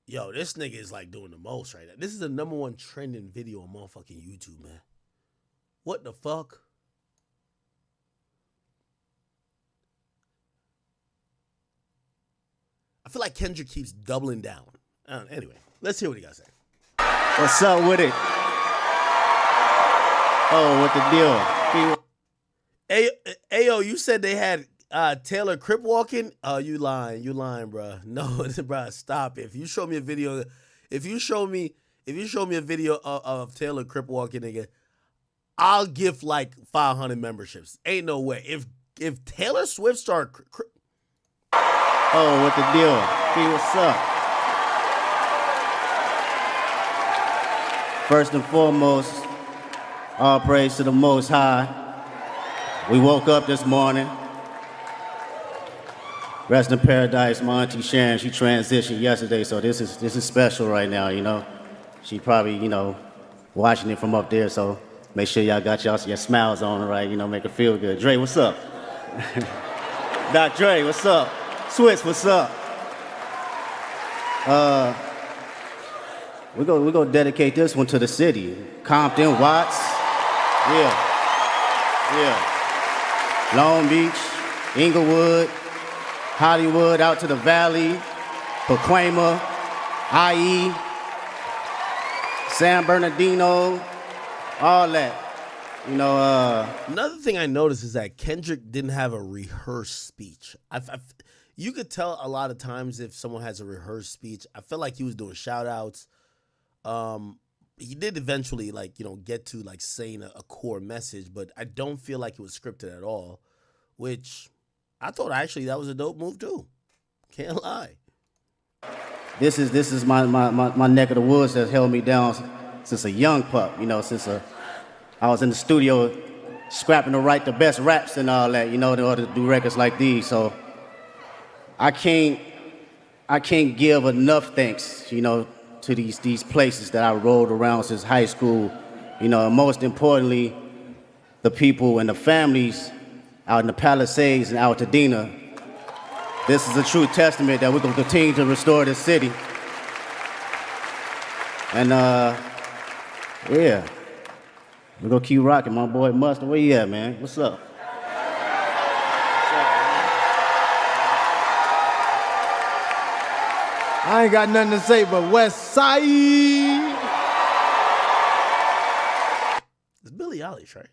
Yo, this nigga is like doing the most right now. This is the #1 trending video on motherfucking YouTube, man. What the fuck? I feel like Kendrick keeps doubling down. Anyway, let's hear what he got to say. What's up with it? Oh, what the deal? Ayo, you said they had Taylor Crip walking? Oh, you lying, bro. No, bro, stop it. If you show me a video of Taylor Crip walking, nigga, I'll give like 500 memberships. Ain't no way. If Taylor Swift start Oh, what the deal? Hey, what's up? First and foremost, all praise to the Most High. We woke up this morning. Rest in paradise, my auntie Sharon, she transitioned yesterday, so this is special right now, She probably, watching it from up there, so make sure y'all got your smiles on, right? Make her feel good. Dre, what's up? Doc Dre, what's up? Switch, what's up? We're gonna dedicate this one to the city. Compton, Watts. Yeah. Long Beach, Inglewood, Hollywood, out to the Valley, Pacoima, IE, San Bernardino, all that. Another thing I noticed is that Kendrick didn't have a rehearsed speech. You could tell a lot of times if someone has a rehearsed speech. I felt like he was doing shout outs. He did eventually get to saying a core message, but I don't feel like it was scripted at all, which I thought actually that was a dope move too. Can't lie. This is my neck of the woods that held me down since a young pup, since I was in the studio scrapping to write the best raps and all that, in order to do records like these. So I can't give enough thanks, to these places that I rode around since high school, and most importantly, the people and the families out in the Palisades and out to Dina. This is a true testament that we're gonna continue to restore this city. And yeah, we're gonna keep rocking. My boy Mustard, where you at, man? What's up? I ain't got nothing to say but West Side. It's Billie Eilish. stylish, right?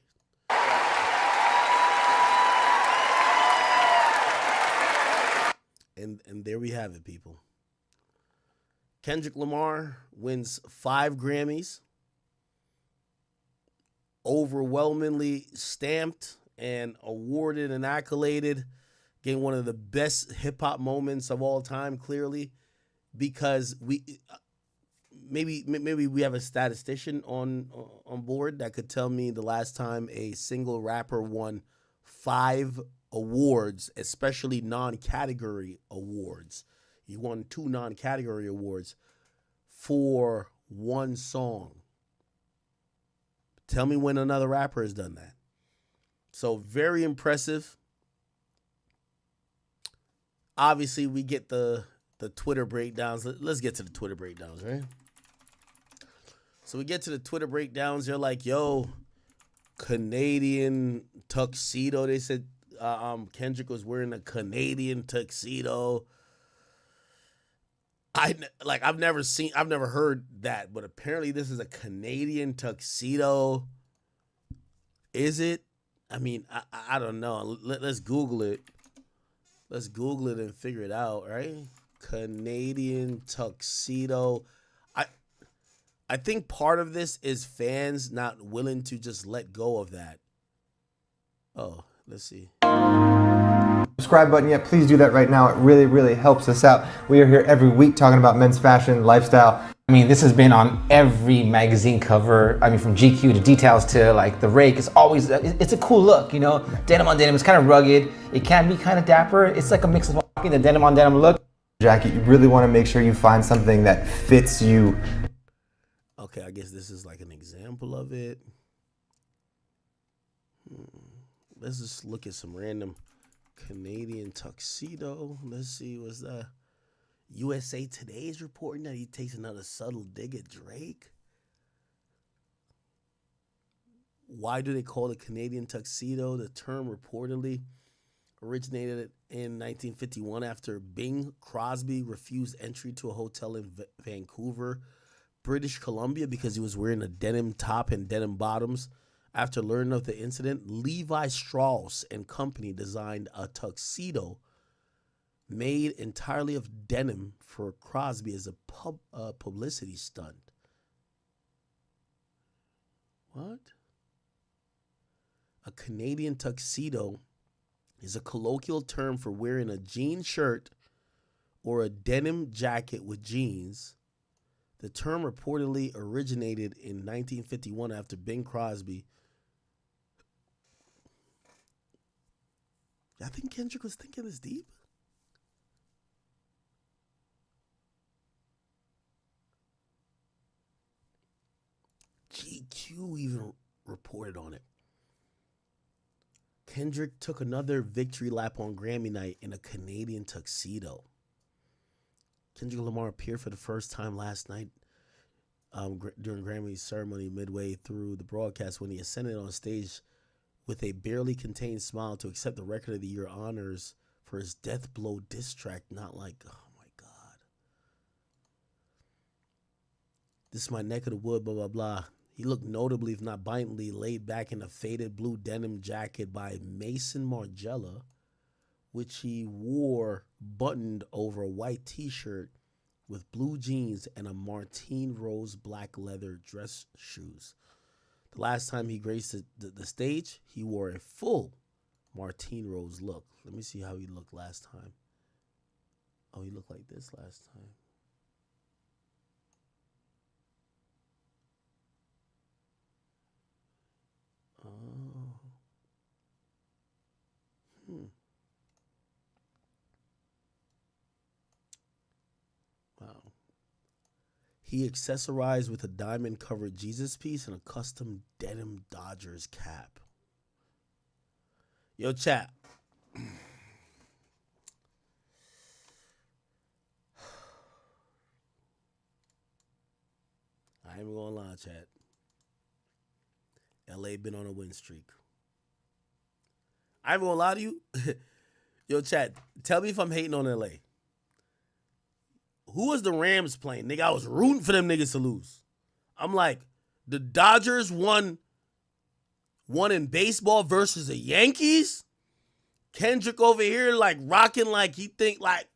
And there we have it, people. Kendrick Lamar wins 5 Grammys, overwhelmingly stamped and awarded and accoladed, getting one of the best hip-hop moments of all time, clearly, because maybe we have a statistician on board that could tell me the last time a single rapper won 5 awards, especially non-category awards. He won 2 non-category awards for one song. Tell me when another rapper has done that. So very impressive. Obviously, we get the Twitter breakdowns. Let's get to the Twitter breakdowns, right? So we get to the Twitter breakdowns. They're like, yo, Canadian tuxedo. They said Kendrick was wearing a Canadian tuxedo. I've never heard that, but apparently this is a Canadian tuxedo. Is it? I mean, I don't know. Let's Google it. Let's Google it and figure it out, right? Canadian tuxedo. I think part of this is fans not willing to just let go of that. Oh, let's see. Subscribe button yet, please do that right now. It really, really helps us out. We are here every week talking about men's fashion, lifestyle. I mean, this has been on every magazine cover. I mean, from GQ to Details to like the Rake. It's always, it's a cool look, you know? Denim on denim, it's kind of rugged. It can be kind of dapper. It's like a mix of the denim on denim look. Jackie, you really want to make sure you find something that fits you. Okay, I guess this is like an example of it. Let's just look at some random Canadian tuxedo. Let's see, what's that? USA Today is reporting that he takes another subtle dig at Drake. Why do they call it Canadian tuxedo? The term reportedly originated in 1951 after Bing Crosby refused entry to a hotel in Vancouver, British Columbia, because he was wearing a denim top and denim bottoms. After learning of the incident, Levi Strauss and Company designed a tuxedo made entirely of denim for Crosby as a publicity stunt. What? A Canadian tuxedo is a colloquial term for wearing a jean shirt or a denim jacket with jeans. The term reportedly originated in 1951 after Bing Crosby. I think Kendrick was thinking this deep. GQ even reported on it. Kendrick took another victory lap on Grammy night in a Canadian tuxedo. Kendrick Lamar appeared for the first time last night during Grammy's ceremony midway through the broadcast when he ascended on stage with a barely contained smile to accept the Record of the Year honors for his Death Blow diss track, Not Like, oh my God. This is my neck of the wood, blah, blah, blah. He looked notably, if not bindingly, laid back in a faded blue denim jacket by Mason Margiela, which he wore buttoned over a white t-shirt with blue jeans and a Martine Rose black leather dress shoes. The last time he graced the stage, he wore a full Martine Rose look. Let me see how he looked last time. Oh, he looked like this last time. Oh. Wow. He accessorized with a diamond-covered Jesus piece and a custom denim Dodgers cap. Yo, chat. I ain't even gonna lie, chat. LA been on a win streak. I ain't gonna lie to you. Yo, chat, tell me if I'm hating on LA. Who was the Rams playing? Nigga, I was rooting for them niggas to lose. I'm like, the Dodgers won One in baseball versus the Yankees. Kendrick over here like rocking like he think like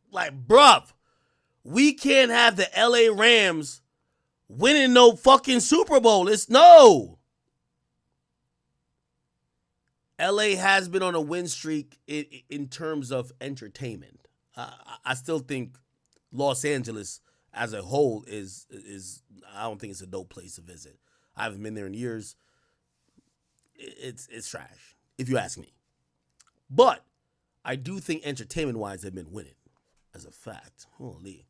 bruv, we can't have the LA Rams winning no fucking Super Bowl. It's no. LA has been on a win streak in terms of entertainment. I still think Los Angeles as a whole is I don't think it's a dope place to visit. I haven't been there in years. It's trash, if you ask me. But I do think entertainment-wise they've been winning, as a fact. Holy.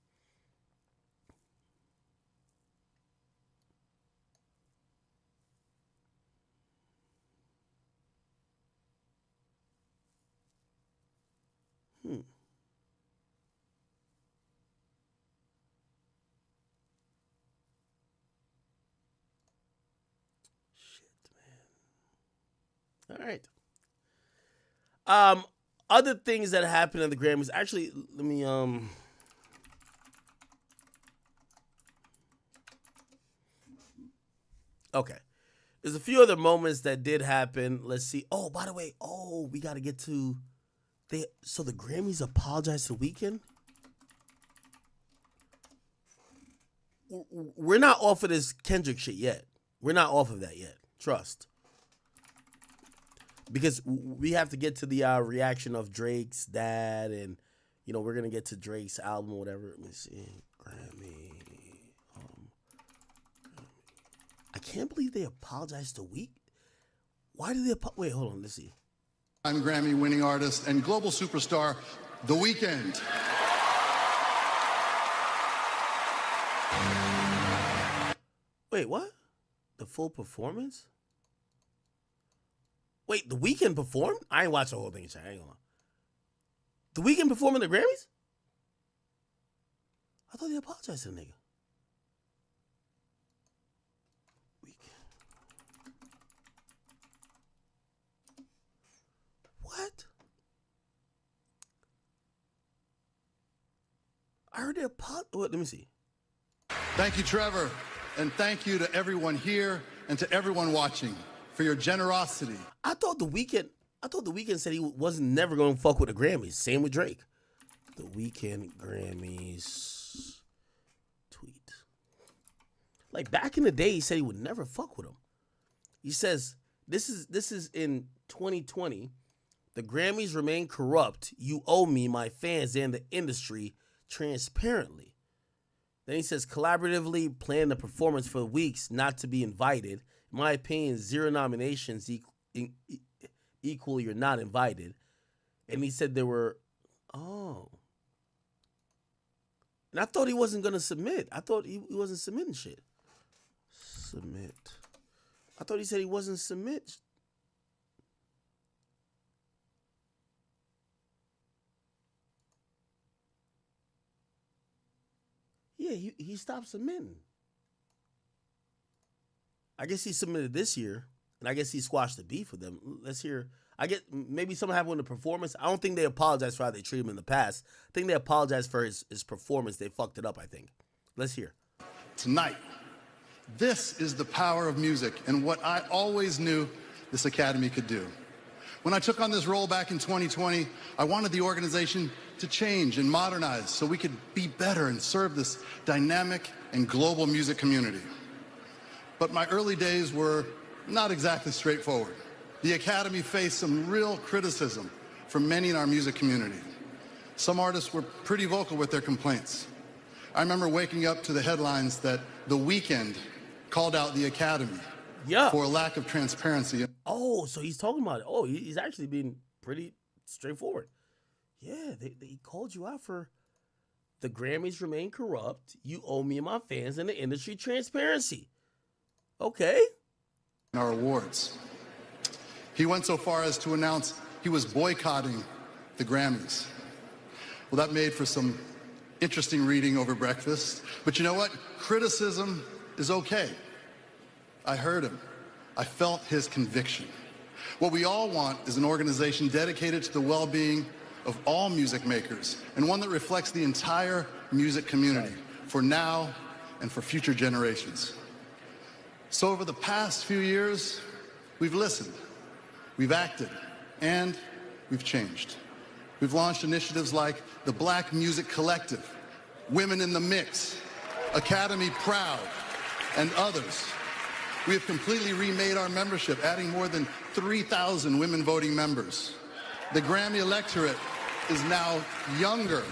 All right. Other things that happened at the Grammys. Actually, let me Okay. There's a few other moments that did happen. Let's see. Oh, by the way, we got to get to so the Grammys apologized to Weeknd? We're not off of this Kendrick shit yet. We're not off of that yet. Trust. Because we have to get to the reaction of Drake's dad, and we're gonna get to Drake's album or whatever. Let me see, Grammy. I can't believe they apologized to Weeknd. Why did they? Wait, hold on. Let's see. I'm Grammy-winning artist and global superstar, The Weeknd. Wait, what? The full performance? Wait, The Weeknd performed? I ain't watched the whole thing, I ain't gonna lie. The Weeknd performed in the Grammys? I thought they apologized to the nigga. What? I heard they apologized. Let me see. Thank you, Trevor, and thank you to everyone here and to everyone watching for your generosity. I thought The Weeknd said he wasn't never going to fuck with the Grammys. Same with Drake. The Weeknd Grammys tweet. Like back in the day, he said he would never fuck with them. He says, this is in 2020. The Grammys remain corrupt. You owe me, my fans, and the industry transparently. Then he says, collaboratively plan the performance for weeks not to be invited. In my opinion, 0 nominations equal you're not invited. And he said there were, And I thought he wasn't going to submit. I thought he wasn't submitting shit. Submit. I thought he said he wasn't submit. Yeah, he stopped submitting. I guess he submitted this year, and I guess he squashed the beef with them. Let's hear. I get maybe something happened with the performance. I don't think they apologized for how they treated him in the past. I think they apologized for his performance. They fucked it up, I think. Let's hear. Tonight, this is the power of music and what I always knew this Academy could do. When I took on this role back in 2020, I wanted the organization to change and modernize so we could be better and serve this dynamic and global music community. But my early days were not exactly straightforward. The Academy faced some real criticism from many in our music community. Some artists were pretty vocal with their complaints. I remember waking up to the headlines that The Weeknd called out the Academy for a lack of transparency. Oh, so he's talking about it. Oh, he's actually being pretty straightforward. Yeah, they called you out for the Grammys remain corrupt. You owe me and my fans and the industry transparency. Okay. Our awards. He went so far as to announce he was boycotting the Grammys. Well, that made for some interesting reading over breakfast. But you know what? Criticism is okay. I heard him. I felt his conviction. What we all want is an organization dedicated to the well-being of all music makers, and one that reflects the entire music community for now and for future generations. So over the past few years, we've listened. We've acted, and we've changed. We've launched initiatives like the Black Music Collective, Women in the Mix, Academy Proud, and others. We have completely remade our membership, adding more than 3,000 women voting members. The Grammy electorate is now younger,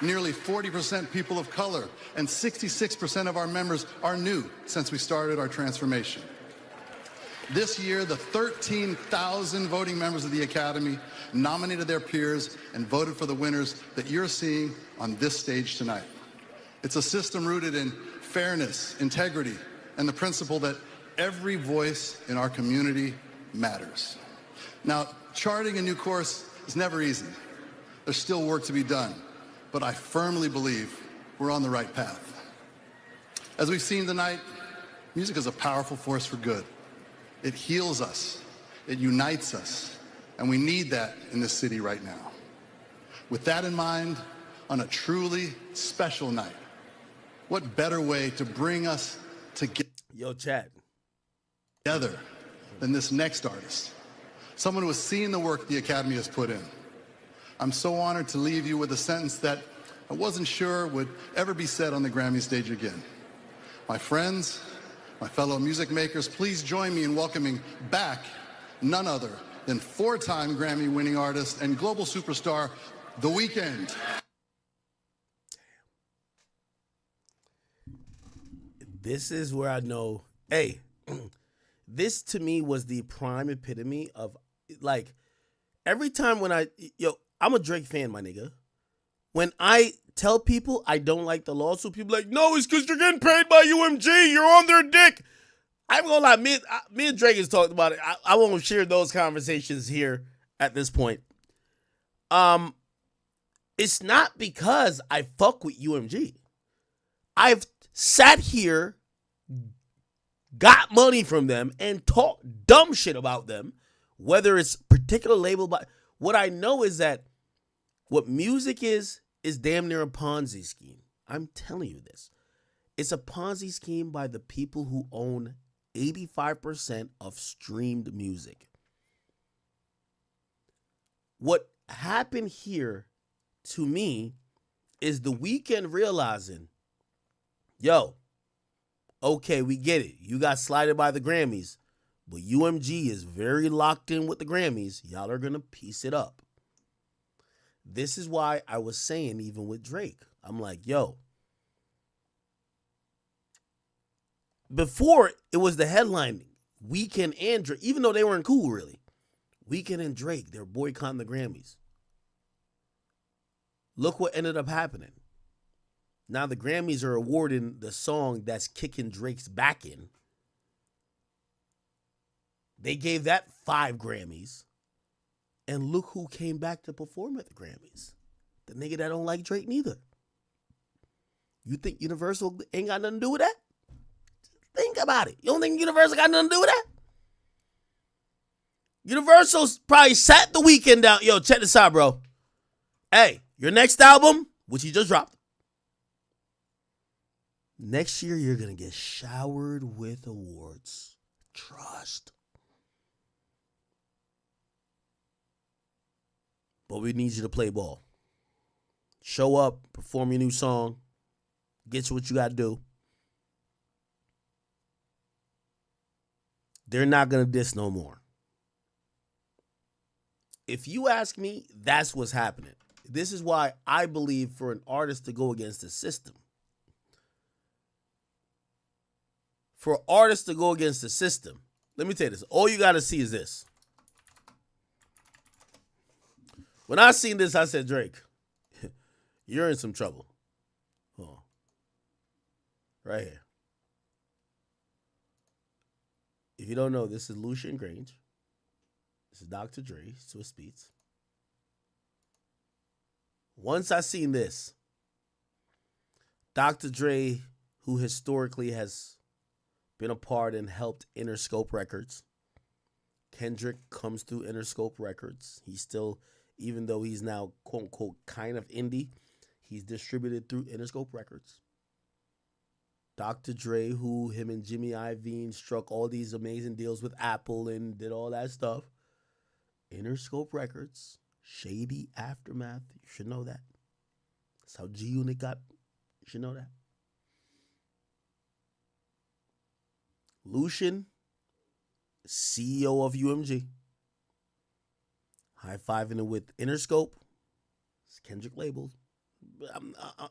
nearly 40% people of color, and 66% of our members are new since we started our transformation. This year, the 13,000 voting members of the Academy nominated their peers and voted for the winners that you're seeing on this stage tonight. It's a system rooted in fairness, integrity, and the principle that every voice in our community matters. Now, charting a new course is never easy. There's still work to be done, but I firmly believe we're on the right path. As we've seen tonight, music is a powerful force for good. It heals us, it unites us, and we need that in this city right now. With that in mind, on a truly special night, what better way to bring us together? Yo, chat. Together than this next artist, someone who has seen the work the Academy has put in. I'm so honored to leave you with a sentence that I wasn't sure would ever be said on the Grammy stage again. My friends, my fellow music makers, please join me in welcoming back none other than four-time Grammy-winning artist and global superstar, The Weeknd. This is where I know, hey, this to me was the prime epitome of, like, every time when I'm a Drake fan, my nigga. When I tell people I don't like the lawsuit, people are like, no, it's because you're getting paid by UMG. You're on their dick. I'm gonna lie, me and Drake has talked about it. I won't share those conversations here at this point. It's not because I fuck with UMG. I've sat here, got money from them, and talked dumb shit about them, whether it's particular label. But what I know is that what music is damn near a Ponzi scheme. I'm telling you this. It's a Ponzi scheme by the people who own 85% of streamed music. What happened here to me is The Weeknd realizing, yo, okay, we get it. You got slighted by the Grammys, but UMG is very locked in with the Grammys. Y'all are going to piece it up. This is why I was saying, even with Drake, I'm like, yo, before it was the headline, Weeknd and Drake, even though they weren't cool, really. Weeknd and Drake, they're boycotting the Grammys. Look what ended up happening. Now the Grammys are awarding the song that's kicking Drake's back in. They gave that 5 Grammys. And look who came back to perform at the Grammys. The nigga that don't like Drake neither. You think Universal ain't got nothing to do with that? Think about it. You don't think Universal got nothing to do with that? Universal's probably sat The Weeknd down. Yo, check this out, bro. Hey, your next album, which he just dropped. Next year, you're going to get showered with awards. Trust. But we need you to play ball. Show up, perform your new song, get you what you got to do. They're not going to diss no more. If you ask me, that's what's happening. This is why I believe for an artist to go against the system. For artists to go against the system, let me tell you this. All you got to see is this. When I seen this, I said, Drake, you're in some trouble. Hold on. Right here. If you don't know, this is Lucian Grange. This is Dr. Dre, Swiss Beats. Once I seen this, Dr. Dre, who historically has been a part and helped Interscope Records. Kendrick comes through Interscope Records. He's still, even though he's now quote unquote kind of indie, he's distributed through Interscope Records. Dr. Dre, who him and Jimmy Iovine struck all these amazing deals with Apple and did all that stuff. Interscope Records, Shady Aftermath. You should know that. That's how G Unit got. You should know that. Lucian, CEO of UMG, high-fiving it with Interscope. It's Kendrick label.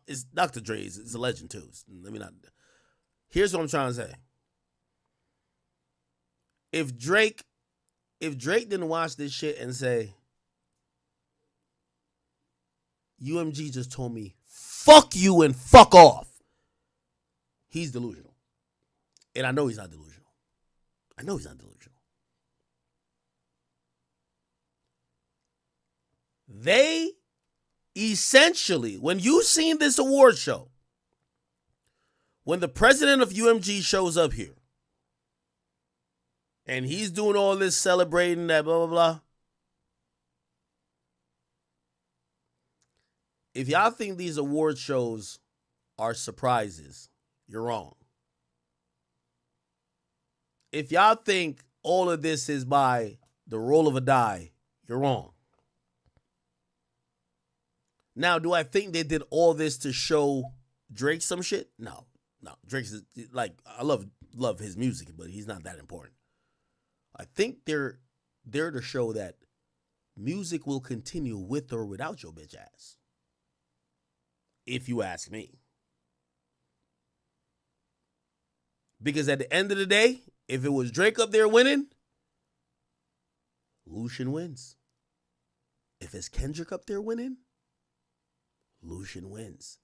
It's Dr. Dre. It's a legend too. Let me not. Here's what I'm trying to say. If Drake didn't watch this shit and say, UMG just told me, fuck you and fuck off, he's delusional. And I know he's not delusional. I know he's not delusional. They essentially, when you seen this award show, when the president of UMG shows up here, and he's doing all this celebrating that blah, blah, blah. If y'all think these award shows are surprises, you're wrong. If y'all think all of this is by the roll of a die, you're wrong. Now, do I think they did all this to show Drake some shit? No. Drake's like, I love his music, but he's not that important. I think they're to show that music will continue with or without your bitch ass. If you ask me. Because at the end of the day, if it was Drake up there winning, Lucian wins. If it's Kendrick up there winning, Lucian wins.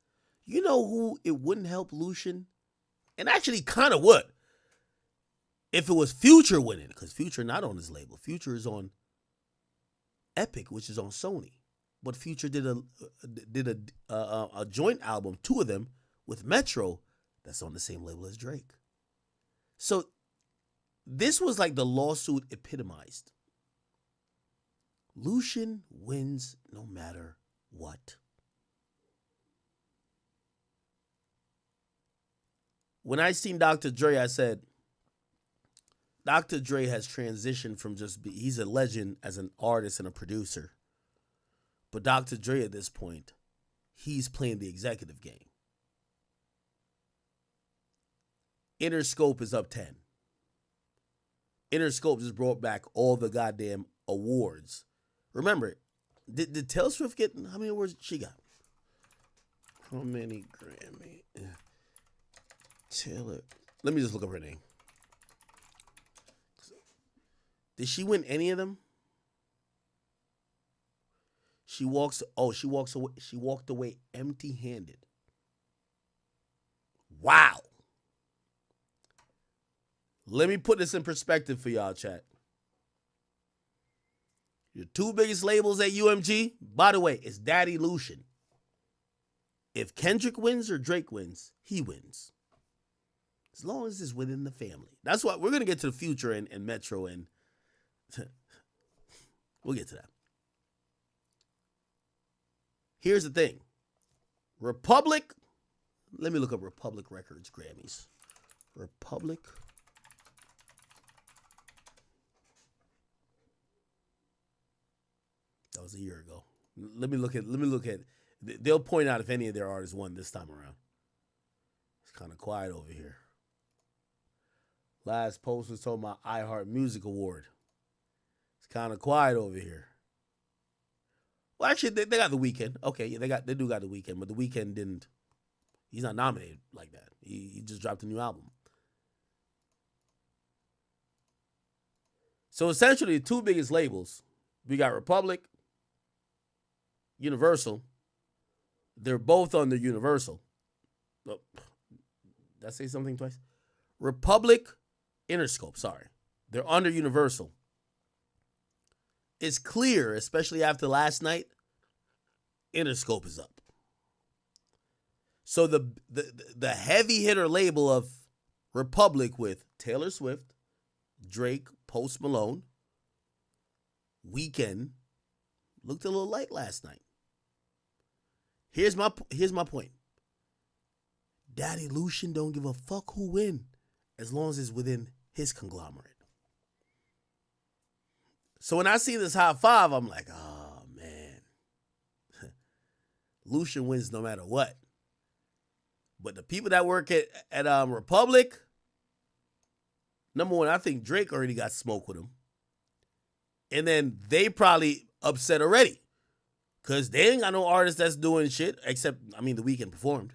You know who it wouldn't help Lucian? And actually kind of would. If it was Future winning, because Future not on his label. Future is on Epic, which is on Sony. But Future did a joint album, two of them, with Metro, that's on the same label as Drake. So this was like the lawsuit epitomized. Lucian wins no matter what. When I seen Dr. Dre, I said, Dr. Dre has transitioned from he's a legend as an artist and a producer. But Dr. Dre at this point, he's playing the executive game. Interscope is up 10. Interscope just brought back all the goddamn awards. Remember, did Taylor Swift get, how many awards she got? How many Grammy? Taylor, let me just look up her name. Did she win any of them? She walked away empty-handed. Wow. Let me put this in perspective for y'all, chat. Your two biggest labels at UMG, by the way, is Daddy Lucian. If Kendrick wins or Drake wins, he wins. As long as it's within the family. That's why we're going to get to the Future and Metro, and we'll get to that. Here's the thing. Republic, let me look up Republic Records Grammys. Republic. That was a year ago. Let me look at, they'll point out if any of their artists won this time around. It's kind of quiet over here. Last post was talking about iHeart Music Award. It's kind of quiet over here. Well, actually, they got the Weeknd. Okay, yeah, they do got the Weeknd, but the Weeknd didn't. He's not nominated like that. He just dropped a new album. So essentially, the two biggest labels, we got Republic, Universal. They're both under Universal. Oh, did I say something twice? Republic, Interscope, sorry. They're under Universal. It's clear, especially after last night, Interscope is up. So the heavy hitter label of Republic with Taylor Swift, Drake, Post Malone, Weeknd looked a little light last night. Here's my point. Daddy Lucian don't give a fuck who win as long as it's within his conglomerate. So when I see this hot 5, I'm like, oh man, Lucian wins no matter what. But the people that work at Republic, number one, I think Drake already got smoke with him. And then they probably upset already. Because they ain't got no artist that's doing shit except, I mean, The Weeknd performed.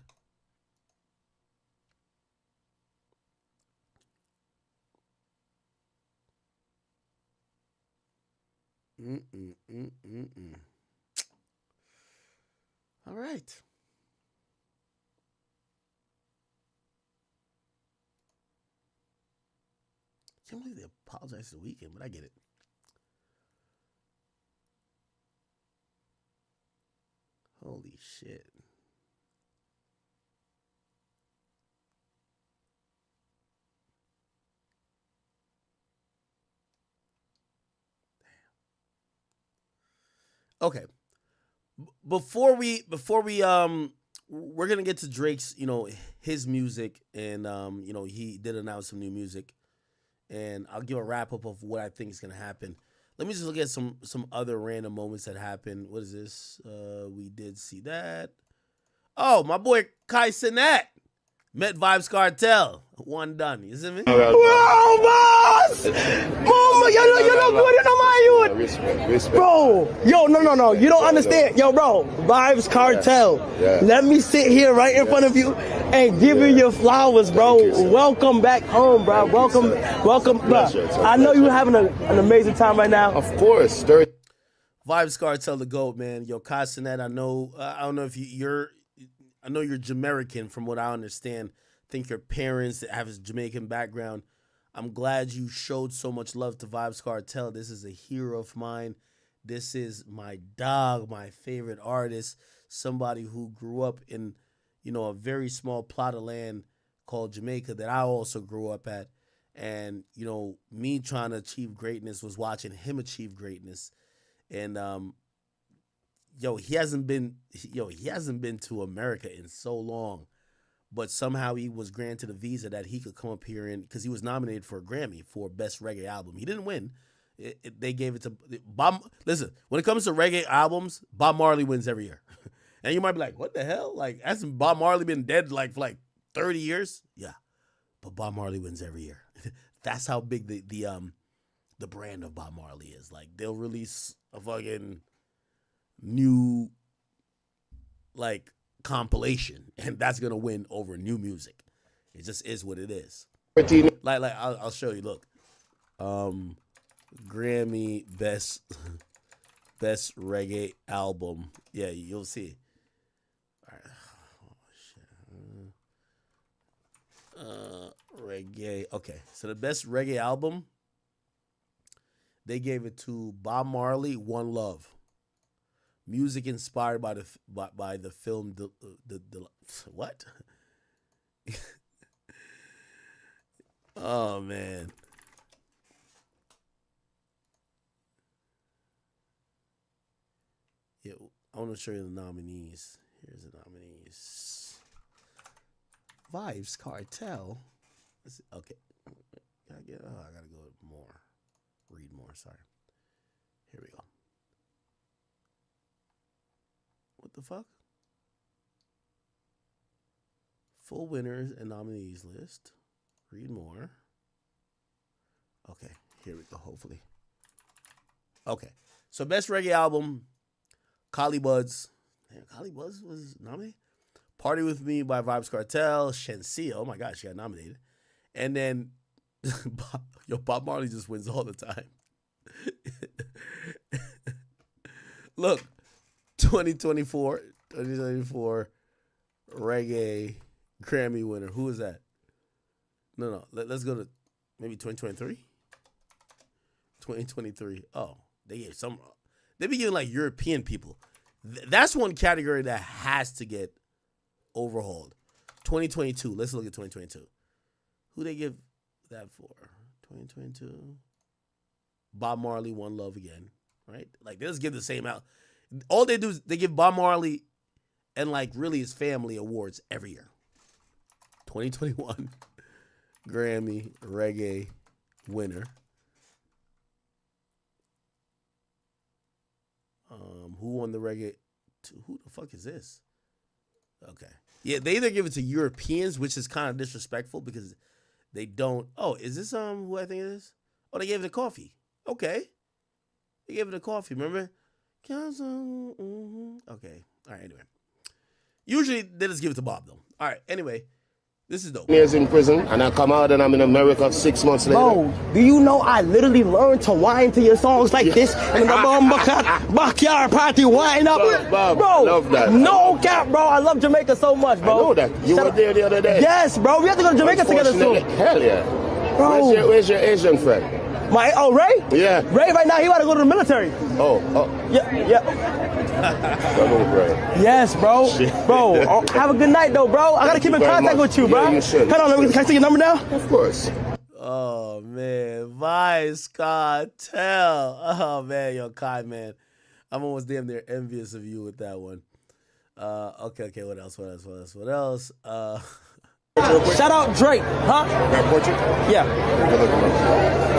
All right. Can't believe they apologize to The Weeknd, but I get it. Holy shit. Okay. Before we we're gonna get to Drake's, his music, and he did announce some new music, and I'll give a wrap up of what I think is gonna happen. Let me just look at some other random moments that happened. What is this? We did see that. Oh, my boy Kai Cenat met Vybz Kartel. One done. You see me? Wow, boss! Mama, you look good in my youth. Respect. Bro, yo, no. You don't understand. Yo, bro, Vybz Kartel. Yeah. Let me sit here right in front of you and give you your flowers, bro. Welcome back home, bro. Welcome, bro. I know you're having an amazing time right now. Of course. Vybz Kartel, the GOAT, man. Yo, Kai Cenat, I don't know if I know you're Jamaican from what I understand. I think your parents have a Jamaican background. I'm glad you showed so much love to Vybz Kartel. This is a hero of mine. This is my dog, my favorite artist, somebody who grew up in, a very small plot of land called Jamaica that I also grew up at. And, me trying to achieve greatness was watching him achieve greatness. And, he hasn't been to America in so long, but somehow he was granted a visa that he could come up here because he was nominated for a Grammy for Best Reggae Album. He didn't win. They gave it to Bob. Listen, when it comes to reggae albums, Bob Marley wins every year. And you might be like, what the hell? Like, hasn't Bob Marley been dead for 30 years? Yeah, but Bob Marley wins every year. That's how big the brand of Bob Marley is. Like, they'll release a fucking new compilation, and that's gonna win over new music. It just is what it is. I'll show you. Look, Grammy best reggae album. Yeah, you'll see. All right. Reggae. Okay, so the best reggae album, they gave it to Bob Marley, One Love. Music inspired by the film the what? Oh man. Yeah, I want to show you the nominees. Here's the nominees. Vybz Kartel. Okay. I gotta go more. Read more. Sorry. Here we go. What the fuck? Full winners and nominees list. Read more. Okay, here we go, hopefully. Okay, so best reggae album, Collie Buddz. Damn, Collie Buddz was nominated. Party With Me by Vybz Kartel. Shensia, oh my God, she got nominated. And then, Bob Marley just wins all the time. Look. 2024 reggae Grammy winner. Who is that? No. Let's go to maybe 2023. 2023. Oh, they gave some. They be giving European people. That's one category that has to get overhauled. 2022. Let's look at 2022. Who they give that for? 2022. Bob Marley, One Love again. Right? They just give the same out. All they do is they give Bob Marley and really his family awards every year. 2021 Grammy reggae winner. Who won the reggae? Who the fuck is this? Okay. Yeah, they either give it to Europeans, which is kind of disrespectful because they don't. Oh, is this who I think it is? Oh, they gave it to Coffee. Okay. They gave it to Coffee, remember? Okay. All right, anyway. Usually they just give it to Bob, though. All right, anyway. This is dope. Years in prison, and I come out and I'm in America 6 months later. Bro, do you know I literally learned to whine to your songs like this in the backyard party, whine up? Bob, bro, love that. No cap, bro. I love Jamaica so much, bro. I know that. You were there the other day. Yes, bro. We have to go to Jamaica together soon. Hell yeah. Bro. Where's your Asian friend? Ray? Yeah. Ray right now, he want to go to the military. Oh. Yeah. Yes, bro. Bro, have a good night, though, bro. I got to keep in contact with you, bro. Yeah, you should. Hold on, can I take your number now? Of course. Oh, man. Vybz Kartel. Oh, man. Yo, Kai, man. I'm almost damn near envious of you with that one. Okay. What else? Shout out Drake, huh? That portrait? Yeah.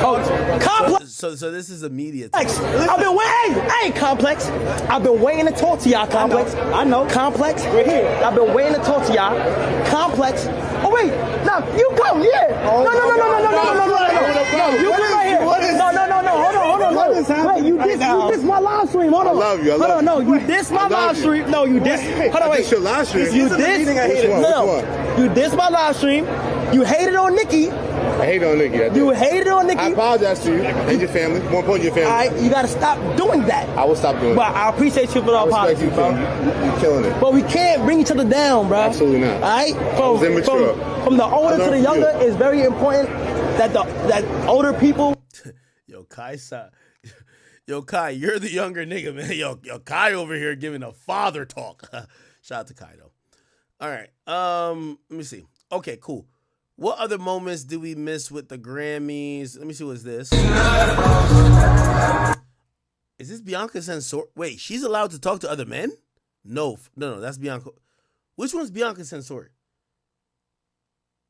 Oh, Complex. So this is a media. I've been waiting. I ain't Complex. I've been waiting to talk to y'all. Complex. I know. Complex. We're here. I've been waiting to talk to y'all. Complex. Oh wait, no, you come. Yeah. No. You come right here. No. Hold on. Wait, you diss my live stream. Hold on. I love you. Hold on. No, you diss my live stream. No, you diss. Hold on. Wait. Your live stream. You diss. No. You diss my live stream. You hated on Nicki. I hate on Nicki. You hated on Nicki. I apologize to you and your family. More important, your family. All right, you gotta stop doing that. I will stop doing it. But I appreciate you for the apology, bro. You're killing it. But we can't bring each other down, bro. Absolutely not. All right? From the older to the younger, it's very important that that older people. Yo, Kai, you're the younger nigga, man. Yo, Kai over here giving a father talk. Shout out to Kai, though. All right. Let me see. Okay, cool. What other moments did we miss with the Grammys? Let me see, what's this? Is this Bianca Censor? Wait, she's allowed to talk to other men? No, that's Bianca. Which one's Bianca Censor?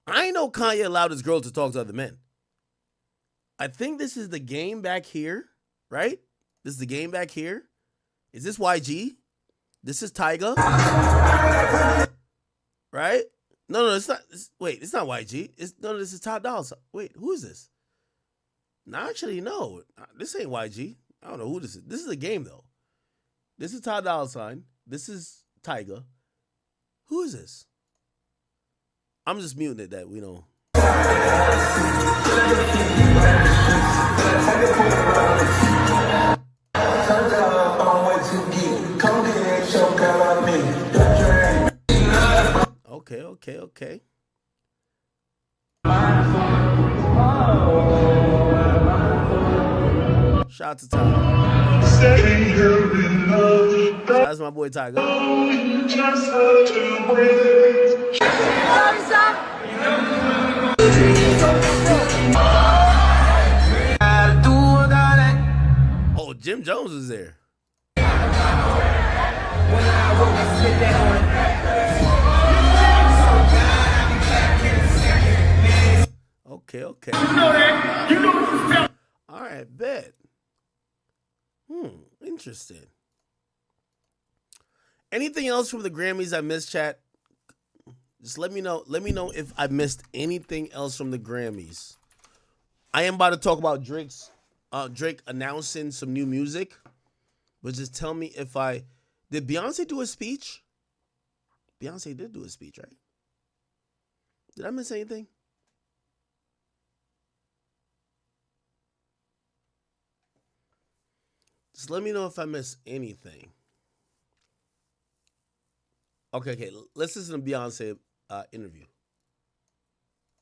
I know Kanye allowed his girl to talk to other men. I think this is the game back here, right? This is the game back here. Is this YG? This is Tyga. Right? No, it's not. Wait, it's not YG. This is Top Dollar. Wait, who is this? No, actually, no. This ain't YG. I don't know who this is. This is a game, though. This is Top Dollar Sign. This is Tyga. Who is this? I'm just muting it that we know. Okay. Shout out to Tyga. That's my boy Tyga. Oh, Jim Jones was there. Okay. All right, bet. Interesting. Anything else from the Grammys I missed, chat? Just let me know. Let me know if I missed anything else from the Grammys. I am about to talk about Drake announcing some new music. But just tell me if did Beyonce do a speech? Beyonce did do a speech, right? Did I miss anything? Just let me know if I missed anything. Okay. Let's listen to Beyonce interview.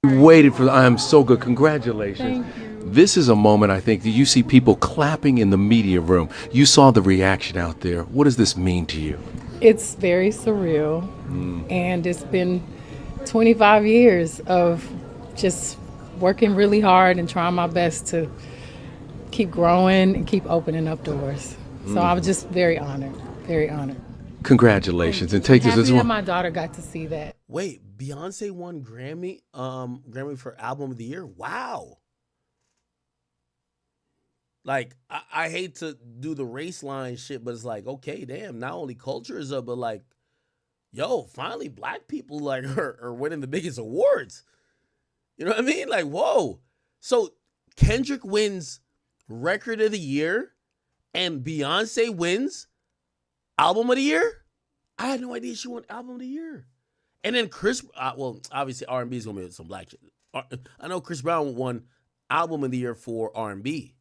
Waited for. I am so good. Congratulations. Thank you. This is a moment, I think, that you see people clapping in the media room. You saw the reaction out there. What does this mean to you? It's very surreal. And it's been 25 years of just working really hard and trying my best to keep growing and keep opening up doors. So I was just very honored. Congratulations. And take this Happy as that well. my daughter got to see that. Wait, Beyonce won Grammy for Album of the Year? Wow. like, I hate to do the race line shit, but it's like, okay, damn, not only culture is up, but like, yo, finally black people like are winning the biggest awards. You know what I mean? Like, whoa. So Kendrick wins record of the year and Beyonce wins album of the year? I had no idea she won album of the year. And then well, obviously R&B is going to be some black shit. I know Chris Brown won album of the year for R&B.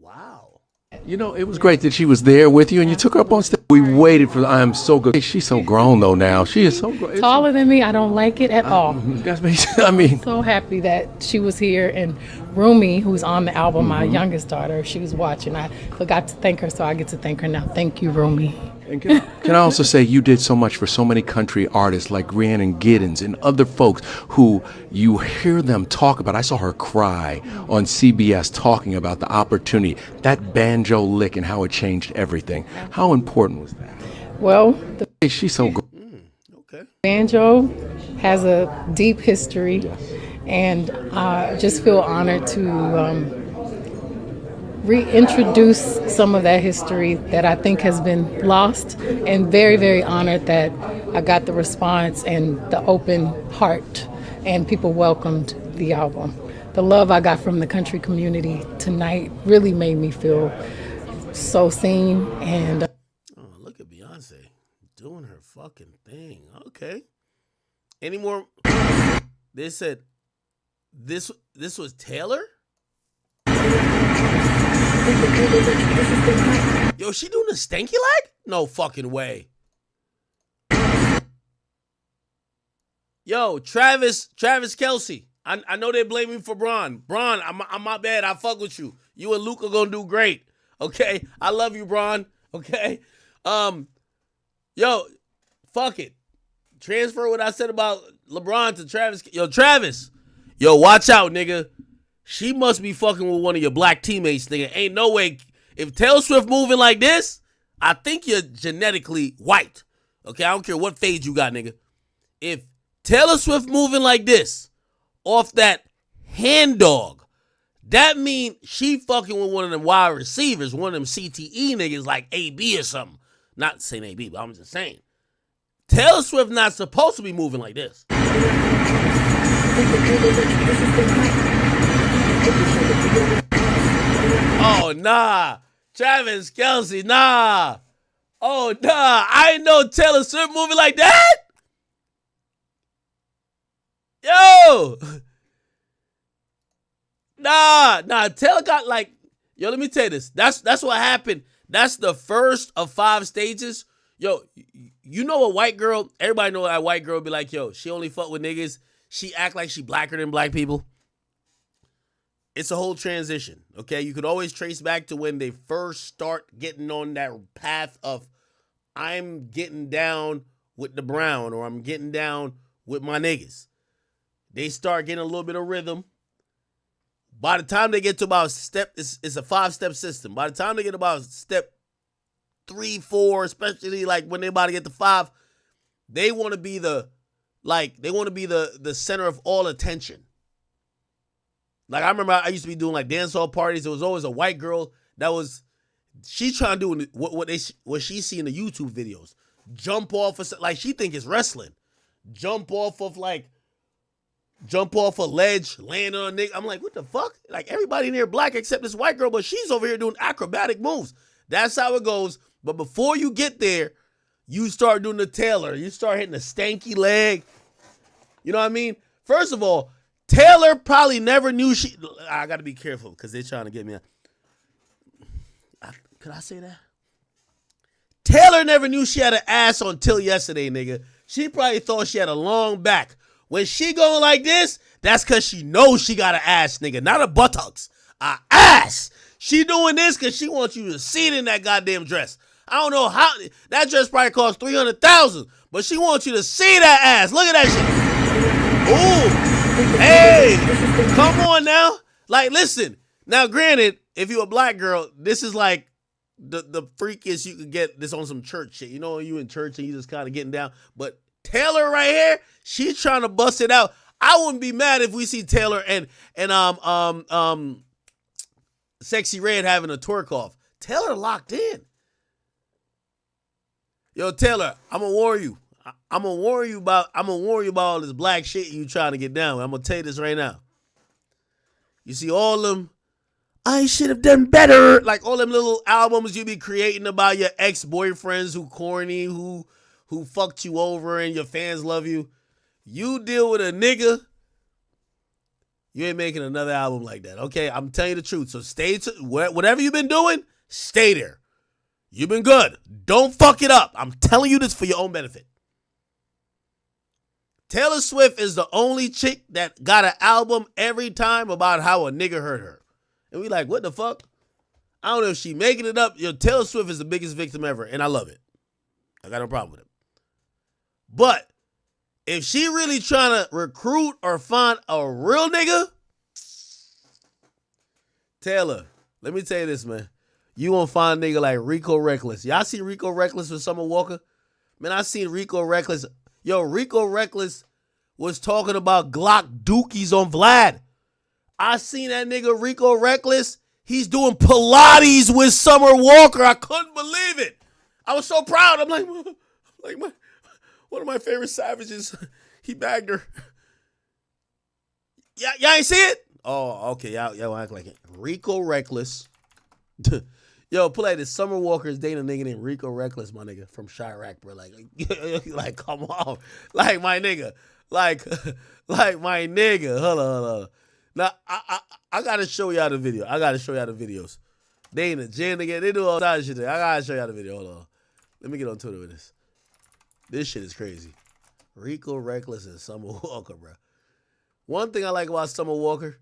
Wow. You know, it was great that she was there with you and you took her up on stage. We waited for I am so good. She's so grown though now. She is so grown. Taller than me, I don't like it at all. I mean, so happy that she was here, and Rumi, who's on the album, my youngest daughter, she was watching. I forgot to thank her, so I get to thank her now. Thank you, Rumi. And can I also say you did so much for so many country artists like Rhiannon Giddens and other folks who you hear them talk about. I saw her cry on CBS talking about the opportunity, that banjo lick and how it changed everything. How important was that? Well, she's so good. Banjo has a deep history, and I just feel honored to reintroduce some of that history that I think has been lost, and very, very honored that I got the response and the open heart, and people welcomed the album. The love I got from the country community tonight really made me feel so seen. And look at Beyonce doing her fucking thing. Okay. Any more? They said this was Taylor? Yo, she doing a stanky leg? No fucking way. Yo, Travis Kelce. I know they blame me for Bron. Bron, I'm my bad. I fuck with you. You and Luke are gonna do great. Okay? I love you, Bron. Okay? Yo, fuck it. Transfer what I said about LeBron to Travis. Yo, Travis. Yo, watch out, nigga. She must be fucking with one of your black teammates, nigga. Ain't no way. If Taylor Swift moving like this, I think you're genetically white. Okay, I don't care what fade you got, nigga. If Taylor Swift moving like this, off that hand dog, that mean she fucking with one of them wide receivers, one of them CTE niggas like AB or something. Not saying AB, but I'm just saying. Taylor Swift not supposed to be moving like this. Oh, nah. Travis Kelce, nah. Oh, nah. I ain't know Taylor Swift moving like that. Yo. Nah. Taylor got like, yo, let me tell you this. That's what happened. That's the first of 5 stages. Yo, you know a white girl, everybody know that white girl be like, yo, she only fuck with niggas. She act like she blacker than black people. It's a whole transition, okay? You could always trace back to when they first start getting on that path of I'm getting down with the brown or I'm getting down with my niggas. They start getting a little bit of rhythm. By the time they get to about step, it's a 5-step system. By the time they get about step 3, 4, especially like when they about to get to 5, they want to be the center of all attention. Like I remember I used to be doing like dancehall parties. There was always a white girl she trying to do what she see in the YouTube videos. Jump off of like she think it's wrestling. Jump off a ledge, land on a nigga. I'm like, what the fuck? Like everybody in here black except this white girl, but she's over here doing acrobatic moves. That's how it goes. But before you get there, you start doing the Taylor. You start hitting a stanky leg. You know what I mean? First of all, Taylor probably never knew I got to be careful because they're trying to get me. Could I say that? Taylor never knew she had an ass until yesterday, nigga. She probably thought she had a long back. When she going like this, that's because she knows she got an ass, nigga. Not a buttocks. A ass. She doing this because she wants you to see it in that goddamn dress. I don't know how. That dress probably cost $300,000, but she wants you to see that ass. Look at that shit. Ooh. Hey, come on now. Like, listen. Now, granted, if you're a black girl, this is like the freakiest you could get this on some church shit. You know, you in church and you just kind of getting down. But Taylor right here, she's trying to bust it out. I wouldn't be mad if we see Taylor and Sexy Red having a twerk off. Taylor locked in. Yo, Taylor, I'm gonna warn you. I'm gonna warn you about all this black shit you trying to get down with. I'm gonna tell you this right now. You see all them, I should have done better. Like all them little albums you be creating about your ex-boyfriends who corny, who fucked you over and your fans love you. You deal with a nigga, you ain't making another album like that. Okay, I'm telling you the truth. So whatever you've been doing, stay there. You've been good. Don't fuck it up. I'm telling you this for your own benefit. Taylor Swift is the only chick that got an album every time about how a nigga hurt her. And we like, what the fuck? I don't know if she making it up. Yo, Taylor Swift is the biggest victim ever, and I love it. I got no problem with it. But if she really trying to recruit or find a real nigga, Taylor, let me tell you this, man. You gonna find a nigga like Rico Reckless. Y'all see Rico Reckless with Summer Walker? Man, I seen Rico Reckless. Yo, Rico Reckless was talking about Glock Doechies on Vlad. I seen that nigga Rico Reckless. He's doing Pilates with Summer Walker. I couldn't believe it. I was so proud. I'm like one of my favorite savages. He bagged her. Y'all ain't see it? Oh, okay. Y'all act like it. Rico Reckless. Yo, pull out this. Summer Walker's dating a nigga named Rico Reckless, my nigga, from Chirac, bro. Like, come on. Like, my nigga. Like my nigga. Hold on. Now, I got to show y'all the video. I got to show y'all the videos. They in the gym again. They do all that shit. I got to show y'all the video. Hold on. Let me get on Twitter with this. This shit is crazy. Rico Reckless and Summer Walker, bro. One thing I like about Summer Walker,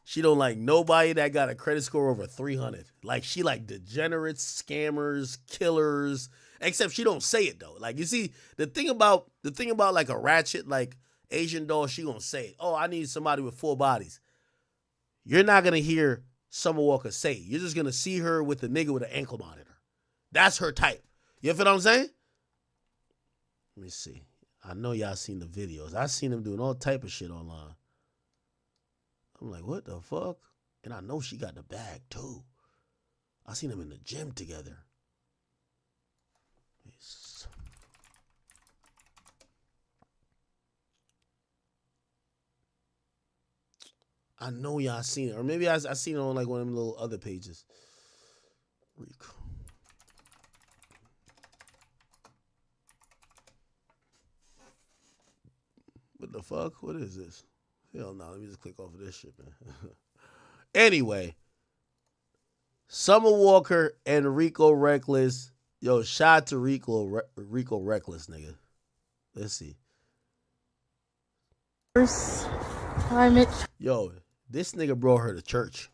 she don't like nobody that got a credit score over 300. Like, she like degenerates, scammers, killers, except she don't say it, though. Like, you see, the thing about like a ratchet, like Asian doll, she gonna say it. Oh, I need somebody with 4 bodies. You're not gonna hear Summer Walker say it. You're just gonna see her with the nigga with an ankle monitor. That's her type. You feel what I'm saying? Let me see. I know y'all seen the videos. I seen them doing all type of shit online. I'm like, what the fuck? And I know she got the bag, too. I seen them in the gym together. I know y'all seen it. Or maybe I seen it on like one of them little other pages. Rico. What the fuck? What is this? Hell no, let me just click off of this shit, man. Anyway, Summer Walker and Rico Reckless. Yo, shout out to Rico Reckless, nigga. Let's see. Hi, Mitch. Yo, this nigga brought her to church.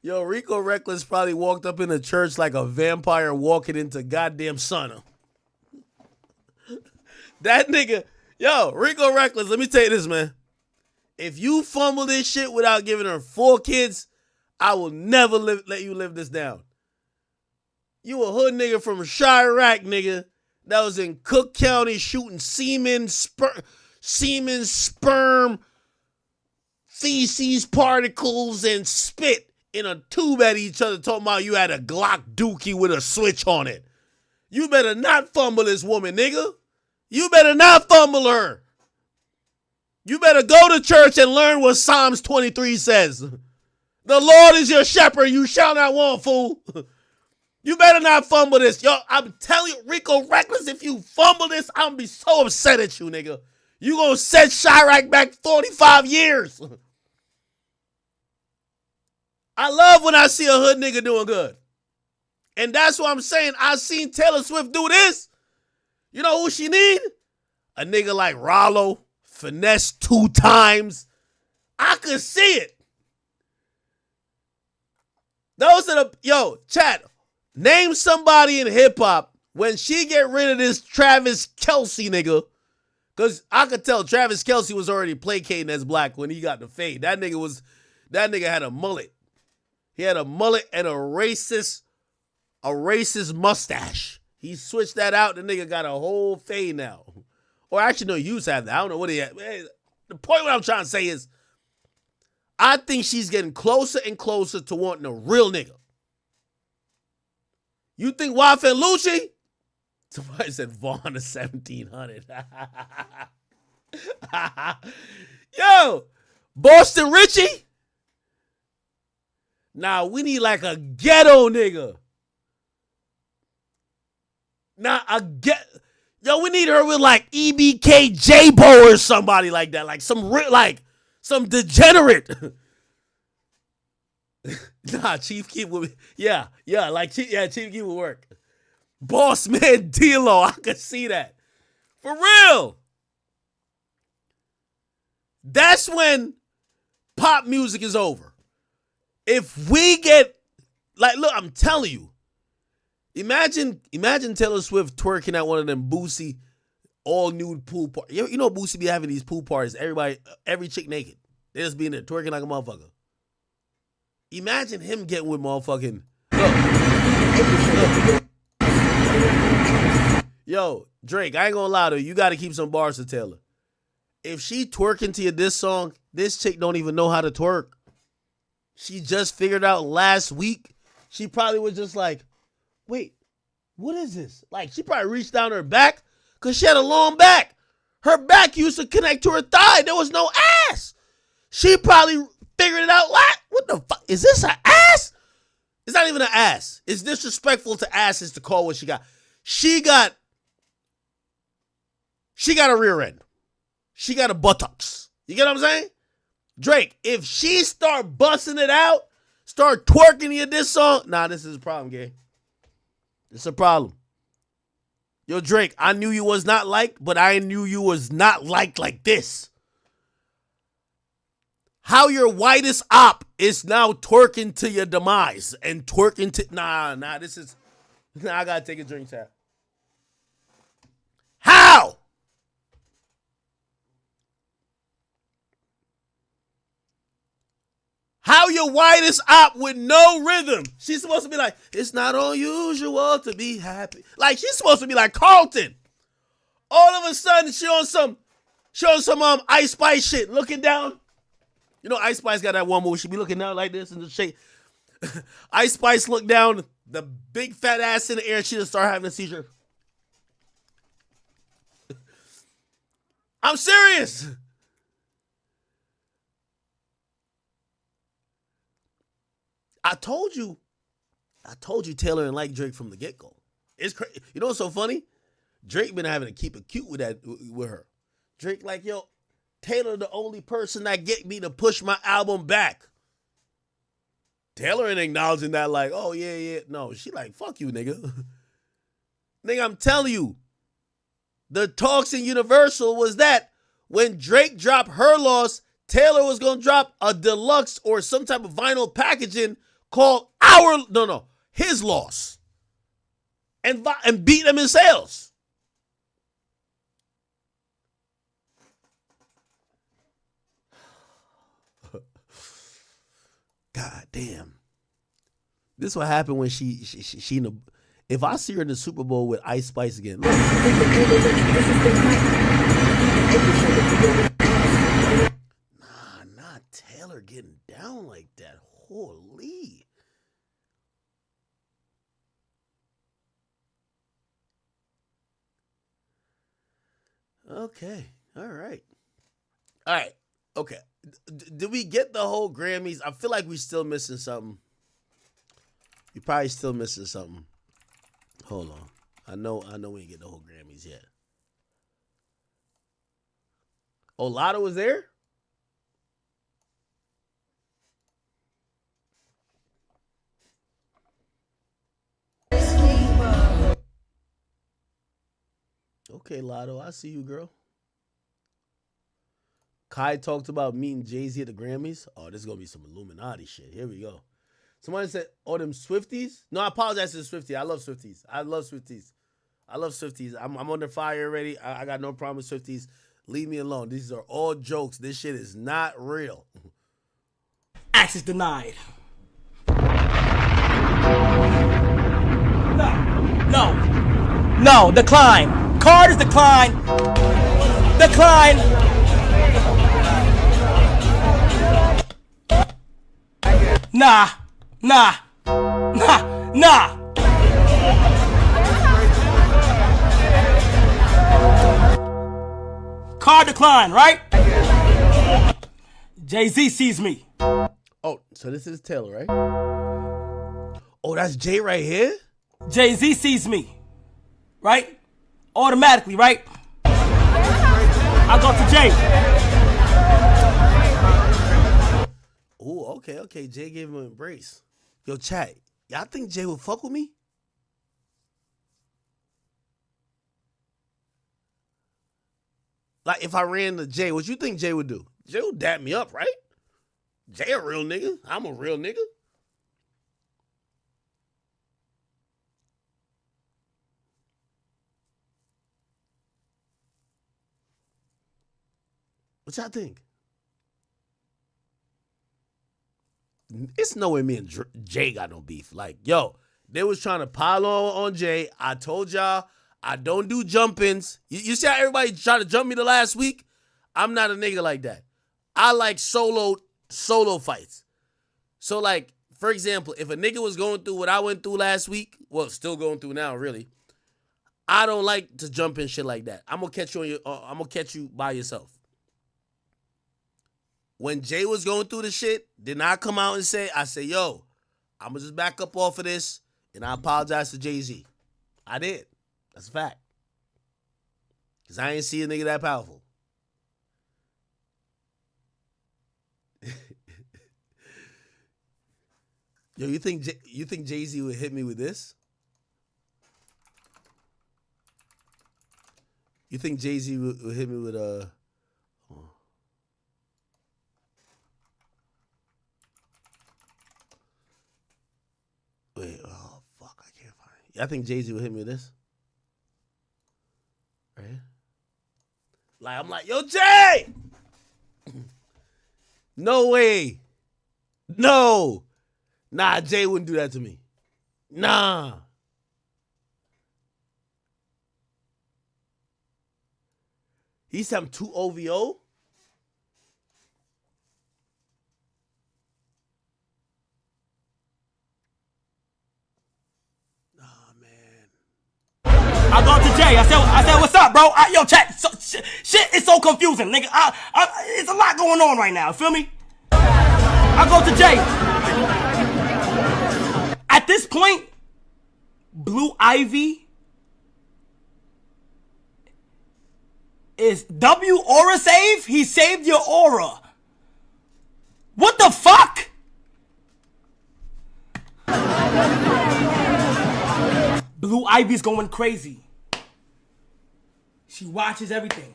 Yo, Rico Reckless probably walked up in the church like a vampire walking into goddamn sauna. That nigga, yo, Rico Reckless, let me tell you this, man. If you fumble this shit without giving her 4 kids, I will never let you live this down. You a hood nigga from Chirac, nigga, that was in Cook County shooting semen, sperm, feces, particles, and spit in a tube at each other, talking about you had a Glock Doechii with a switch on it. You better not fumble this woman, nigga. You better not fumble her. You better go to church and learn what Psalms 23 says. The Lord is your shepherd, you shall not want, fool. You better not fumble this. Yo, I'm telling you, Rico Reckless, if you fumble this, I'm going to be so upset at you, nigga. You going to set Chirac back 45 years. I love when I see a hood nigga doing good. And that's what I'm saying. I seen Taylor Swift do this. You know who she need? A nigga like Rollo, finesse 2 times. I could see it. Those are the, yo, chat, name somebody in hip-hop when she get rid of this Travis Kelce nigga, because I could tell Travis Kelce was already placating as black when he got the fade. That nigga had a mullet. He had a mullet and a racist mustache. He switched that out. The nigga got a whole fade now. Or actually, no, you used to have that. I don't know what he had. The point what I'm trying to say is, I think she's getting closer and closer to wanting a real nigga. You think Waf and Lucci? Somebody said Vaughn is 1,700. Yo, Boston Richie? Nah, we need like a ghetto nigga. Nah, yo, we need her with like EBK J-Bo or somebody like that. Like some degenerate. Nah, Chief Keef would be, Chief Keef would work. Boss Man D-Lo, I could see that. For real. That's when pop music is over. If we get, like, look, I'm telling you, imagine Taylor Swift twerking at one of them Boosie all nude pool parties. You know Boosie be having these pool parties, every chick naked. They just be in there twerking like a motherfucker. Imagine him getting with motherfucking, look. Yo, Drake, I ain't gonna lie to you. You gotta keep some bars to Taylor. If she twerking to you this song, this chick don't even know how to twerk. She just figured out last week. She probably was just like, wait, what is this? Like, she probably reached down her back because she had a long back. Her back used to connect to her thigh. There was no ass. She probably figured it out. What the fuck? Is this an ass? It's not even an ass. It's disrespectful to asses to call what she got. She got a rear end. She got a buttocks. You get what I'm saying? Drake, if she start busting it out, start twerking you this song, nah, this is a problem, gang. It's a problem. Yo, Drake, I knew you was not liked, but I knew you was not liked like this. How your whitest op is now twerking to your demise and twerking to, nah, I gotta take a drink, chat. How? How your whitest op with no rhythm? She's supposed to be like, it's not unusual to be happy. Like, she's supposed to be like Carlton. All of a sudden, she on some Ice Spice shit, looking down. You know, Ice Spice got that one move. She be looking down like this and just shake. Ice Spice look down, the big fat ass in the air. She just start having a seizure. I'm serious. I told you Taylor didn't like Drake from the get-go. It's crazy. You know what's so funny? Drake been having to keep it cute with her. Drake like, yo, Taylor the only person that get me to push my album back. Taylor ain't acknowledging that like, oh, yeah. No, she like, fuck you, nigga. Nigga, I'm telling you, the talks in Universal was that when Drake dropped Her Loss, Taylor was going to drop a deluxe or some type of vinyl packaging called His Loss. And beat them in sales. God damn. This what happened when she in the, if I see her in the Super Bowl with Ice Spice again. Look. Not Taylor getting down like that. Holy. Okay. All right. Okay. Did we get the whole Grammys? I feel like we're still missing something. You're probably still missing something. Hold on. I know we didn't get the whole Grammys yet. Oh, Lotto was there? Okay, Lotto, I see you, girl. Kai talked about meeting Jay-Z at the Grammys. Oh, this is going to be some Illuminati shit. Here we go. Somebody said, oh, them Swifties? No, I apologize to the Swifties. I love Swifties. I'm under fire already. I got no problem with Swifties. Leave me alone. These are all jokes. This shit is not real. Access denied. No, decline. Card is decline. Decline. Nah. Card decline, right? Jay-Z sees me. Oh, so this is Taylor, right? Oh, that's Jay right here? Jay-Z sees me, right? Automatically, right? I go to Jay. Oh, okay. Jay gave him an embrace. Yo, chat, y'all think Jay would fuck with me? Like, if I ran to Jay, what you think Jay would do? Jay would dap me up, right? Jay a real nigga. I'm a real nigga. What y'all think? It's no way me and Jay got no beef. Like, yo, they was trying to pile on Jay. I told y'all I don't do jump-ins. You see how everybody tried to jump me the last week? I'm not a nigga like that. I like solo fights. So, like, for example, if a nigga was going through what I went through last week, well, still going through now, really, I don't like to jump in shit like that. I'm gonna catch you by yourself. When Jay was going through the shit, did I come out and say, I say, yo, I'm going to just back up off of this, and I apologize to Jay-Z. I did. That's a fact. Because I ain't see a nigga that powerful. Yo, you think Jay-Z would hit me with this? You think Jay-Z would hit me with Wait, oh, fuck, I can't find it. I think Jay-Z would hit me with this. Right? Like, I'm like, yo, Jay! No way. No. Nah, Jay wouldn't do that to me. Nah. He said I'm too OVO? I go to Jay. I said, what's up, bro? Yo, chat. Shit is so confusing, nigga. It's a lot going on right now. Feel me? I go to Jay. At this point, Blue Ivy is W aura save? He saved your aura. What the fuck? Blue Ivy's going crazy. She watches everything.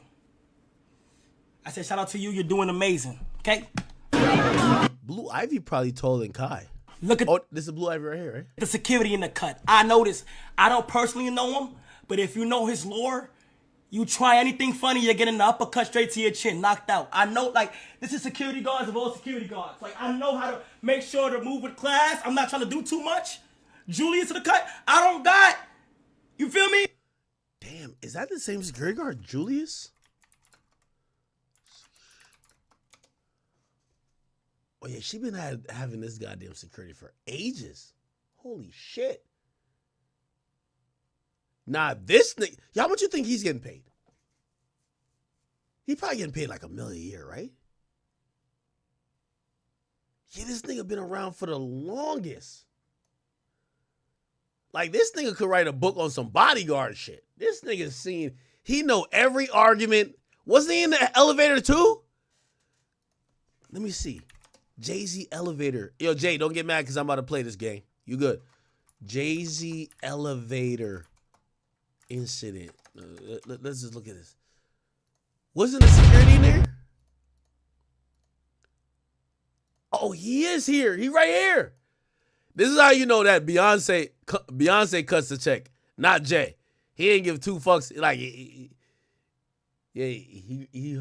I said, shout out to you. You're doing amazing. Okay? Blue Ivy probably taller than Kai. Look at this is Blue Ivy right here, right? The security in the cut. I know this. I don't personally know him, but if you know his lore, you try anything funny, you're getting the uppercut straight to your chin, knocked out. I know, like, this is security guards of all security guards. Like, I know how to make sure to move with class. I'm not trying to do too much. Julius to the cut. I don't got. You feel me? Damn, is that the same security guard, Julius? Oh yeah, she been having this goddamn security for ages. Holy shit. Nah, this nigga, y'all, how much you think he's getting paid? He probably getting paid like $1 million a year, right? Yeah, this nigga been around for the longest. Like, this nigga could write a book on some bodyguard shit. This nigga's seen, he know every argument. Wasn't he in the elevator too? Let me see. Jay-Z elevator. Yo, Jay, don't get mad because I'm about to play this game. You good? Jay-Z elevator incident. Let's just look at this. Wasn't the security in there? Oh, he is here. He right here. This is how you know that Beyonce cuts the check, not Jay. He ain't give two fucks. Like, he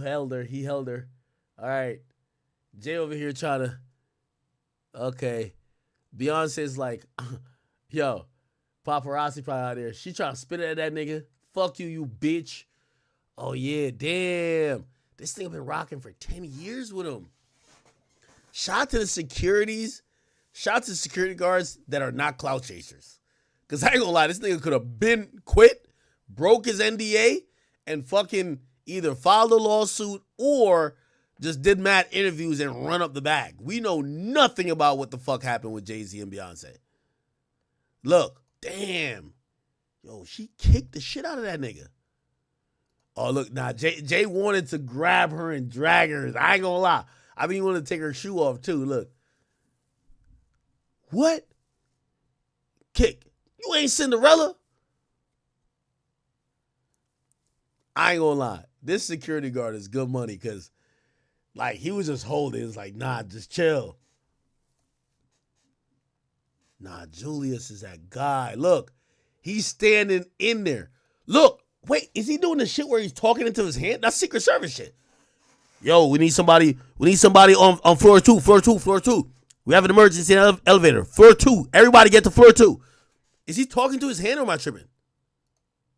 held her. He held her. All right. Jay over here trying to. Okay. Beyonce's like, yo, paparazzi probably out there. She trying to spit it at that nigga. Fuck you, you bitch. Oh, yeah. Damn. This nigga been rocking for 10 years with him. Shout out to the securities shout out to security guards that are not clout chasers. Because I ain't gonna lie, this nigga could have been quit, broke his NDA, and fucking either filed a lawsuit or just did mad interviews and run up the bag. We know nothing about what the fuck happened with Jay-Z and Beyonce. Look, damn. Yo, she kicked the shit out of that nigga. Oh, look, Jay wanted to grab her and drag her. I ain't gonna lie. I mean, he wanted to take her shoe off, too. Look. What? Kick. You ain't Cinderella? I ain't gonna lie. This security guard is good money because, like, he was just holding. It's like, nah, just chill. Nah, Julius is that guy. Look, he's standing in there. Look, wait, is he doing the shit where he's talking into his hand? That's Secret Service shit. Yo, we need somebody on floor 2, floor 2, floor 2. We have an emergency elevator. Floor 2. Everybody get to floor 2. Is he talking to his hand or am I tripping?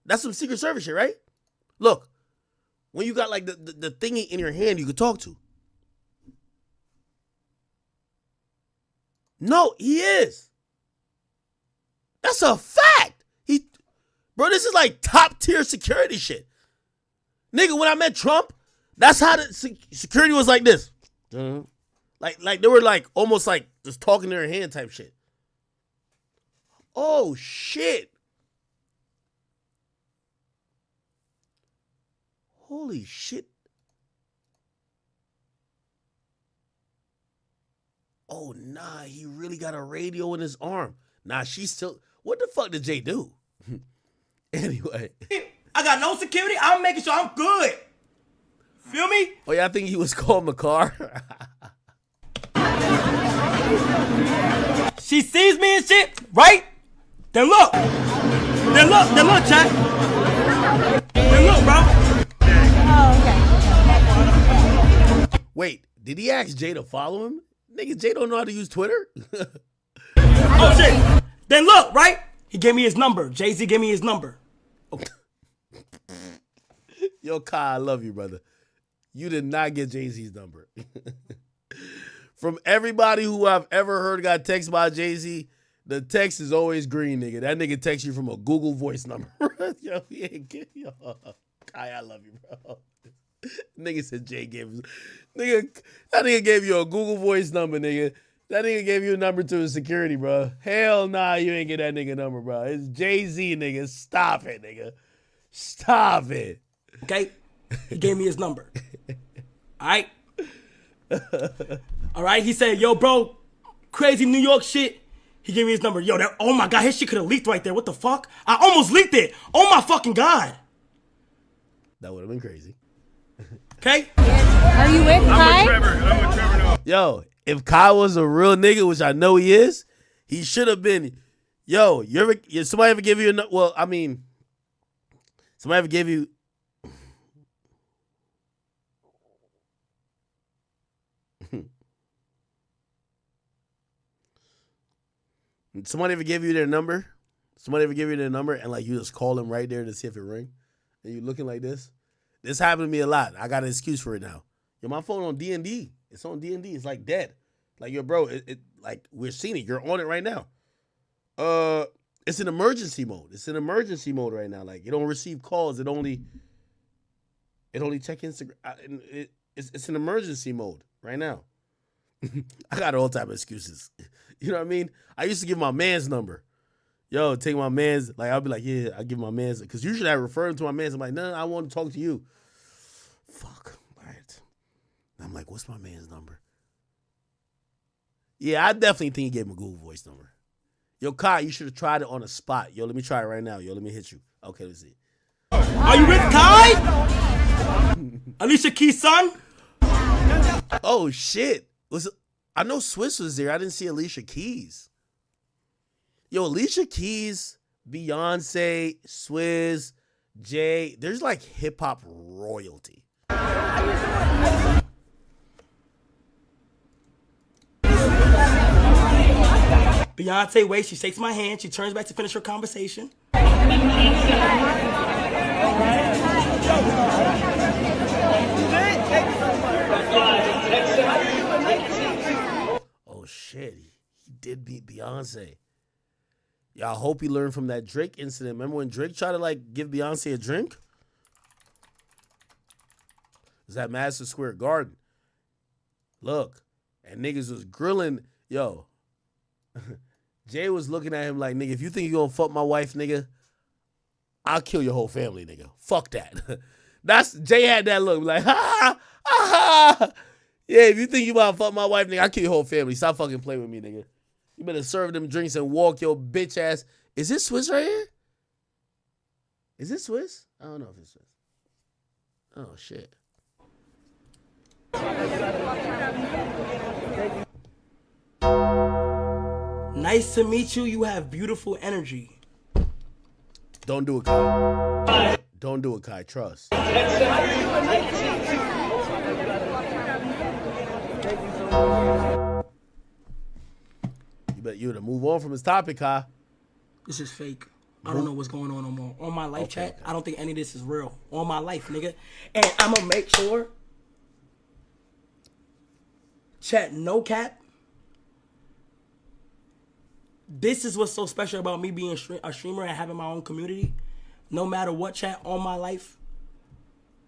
That's some Secret Service shit, right? Look, when you got like the thingy in your hand you could talk to. No, he is. That's a fact. Bro, this is like top tier security shit. Nigga, when I met Trump, that's how the security was like this. Like they were like almost like just talking to their hand type shit. Oh shit. Holy shit. Oh nah, he really got a radio in his arm. Nah, she's still. What the fuck did Jay do? Anyway. I got no security. I'm making sure I'm good. Feel me? Oh yeah, I think he was calling the car. She sees me and shit, right? Then look, chat. Then look, bro. Oh, okay. Wait, did he ask Jay to follow him? Nigga, Jay don't know how to use Twitter. Oh shit. Then look, right? He gave me his number. Jay-Z gave me his number. Yo, Kai, I love you, brother. You did not get Jay-Z's number. From everybody who I've ever heard got text by Jay-Z, the text is always green, nigga. That nigga texts you from a Google Voice number. Yo, he ain't get yo. Kai, I love you, bro. Nigga said Jay gave him. Nigga, that nigga gave you a Google Voice number, nigga. That nigga gave you a number to his security, bro. Hell nah, you ain't get that nigga number, bro. It's Jay-Z, nigga. Stop it, nigga. Stop it. Okay? He gave me his number. All right? All right? He said, yo, bro, crazy New York shit. He gave me his number. Yo, oh my God, his shit could have leaked right there. What the fuck? I almost leaked it. Oh my fucking God. That would have been crazy. Okay? Are you with Kai? I'm with Trevor now. Yo, if Kai was a real nigga, which I know he is, he should have been. Yo, somebody ever give you a? Well, I mean, somebody ever gave you? Somebody ever gave you their number? Somebody ever give you their number and like you just call them right there to see if it ring, and you looking like this? This happened to me a lot. I got an excuse for it now. Yo, my phone on D&D. It's on D&D. It's like dead. Like, yo, bro, it like we're seeing it. You're on it right now. It's in emergency mode. It's in emergency mode right now. Like, it don't receive calls. It only check Instagram. It's in emergency mode right now. I got all type of excuses. You know what I mean? I used to give my man's number. Yo, take my man's. Like, I'll be like, yeah, I give my man's. Because usually I refer him to my man's. I'm like, no, I want to talk to you. Fuck. All right. I'm like, what's my man's number? Yeah, I definitely think he gave him a Google Voice number. Yo, Kai, you should have tried it on the spot. Yo, let me try it right now. Yo, let me hit you. Okay, let's see. Are you with Kai? Alicia Keys' son? Oh, shit. I know Swiss was there. I didn't see Alicia Keys. Yo, Alicia Keys, Beyonce, Swizz, Jay. There's like hip hop royalty. Beyonce waits, she shakes my hand, she turns back to finish her conversation. Oh shit. He did beat Beyonce. Yeah, I hope he learned from that Drake incident. Remember when Drake tried to like give Beyonce a drink? It was at Madison Square Garden. Look, and niggas was grilling. Yo, Jay was looking at him like, nigga, if you think you're gonna fuck my wife, nigga, I'll kill your whole family, nigga. Fuck that. Jay had that look, like, ha, ha. Yeah, if you think you about to fuck my wife, nigga, I'll kill your whole family. Stop fucking playing with me, nigga. You better serve them drinks and walk your bitch ass. Is this Swiss right here? Is this Swiss? I don't know if it's Swiss. Oh, shit. Nice to meet you. You have beautiful energy. Don't do it, Kai. Don't do it, Kai. Trust. You better move on from his topic, Kai. This is fake. I don't know what's going on no more. On my life, chat, I don't think any of this is real. On my life, nigga. And I'm going to make sure, chat, no cap. This is what's so special about me being a streamer and having my own community. No matter what, chat, on my life,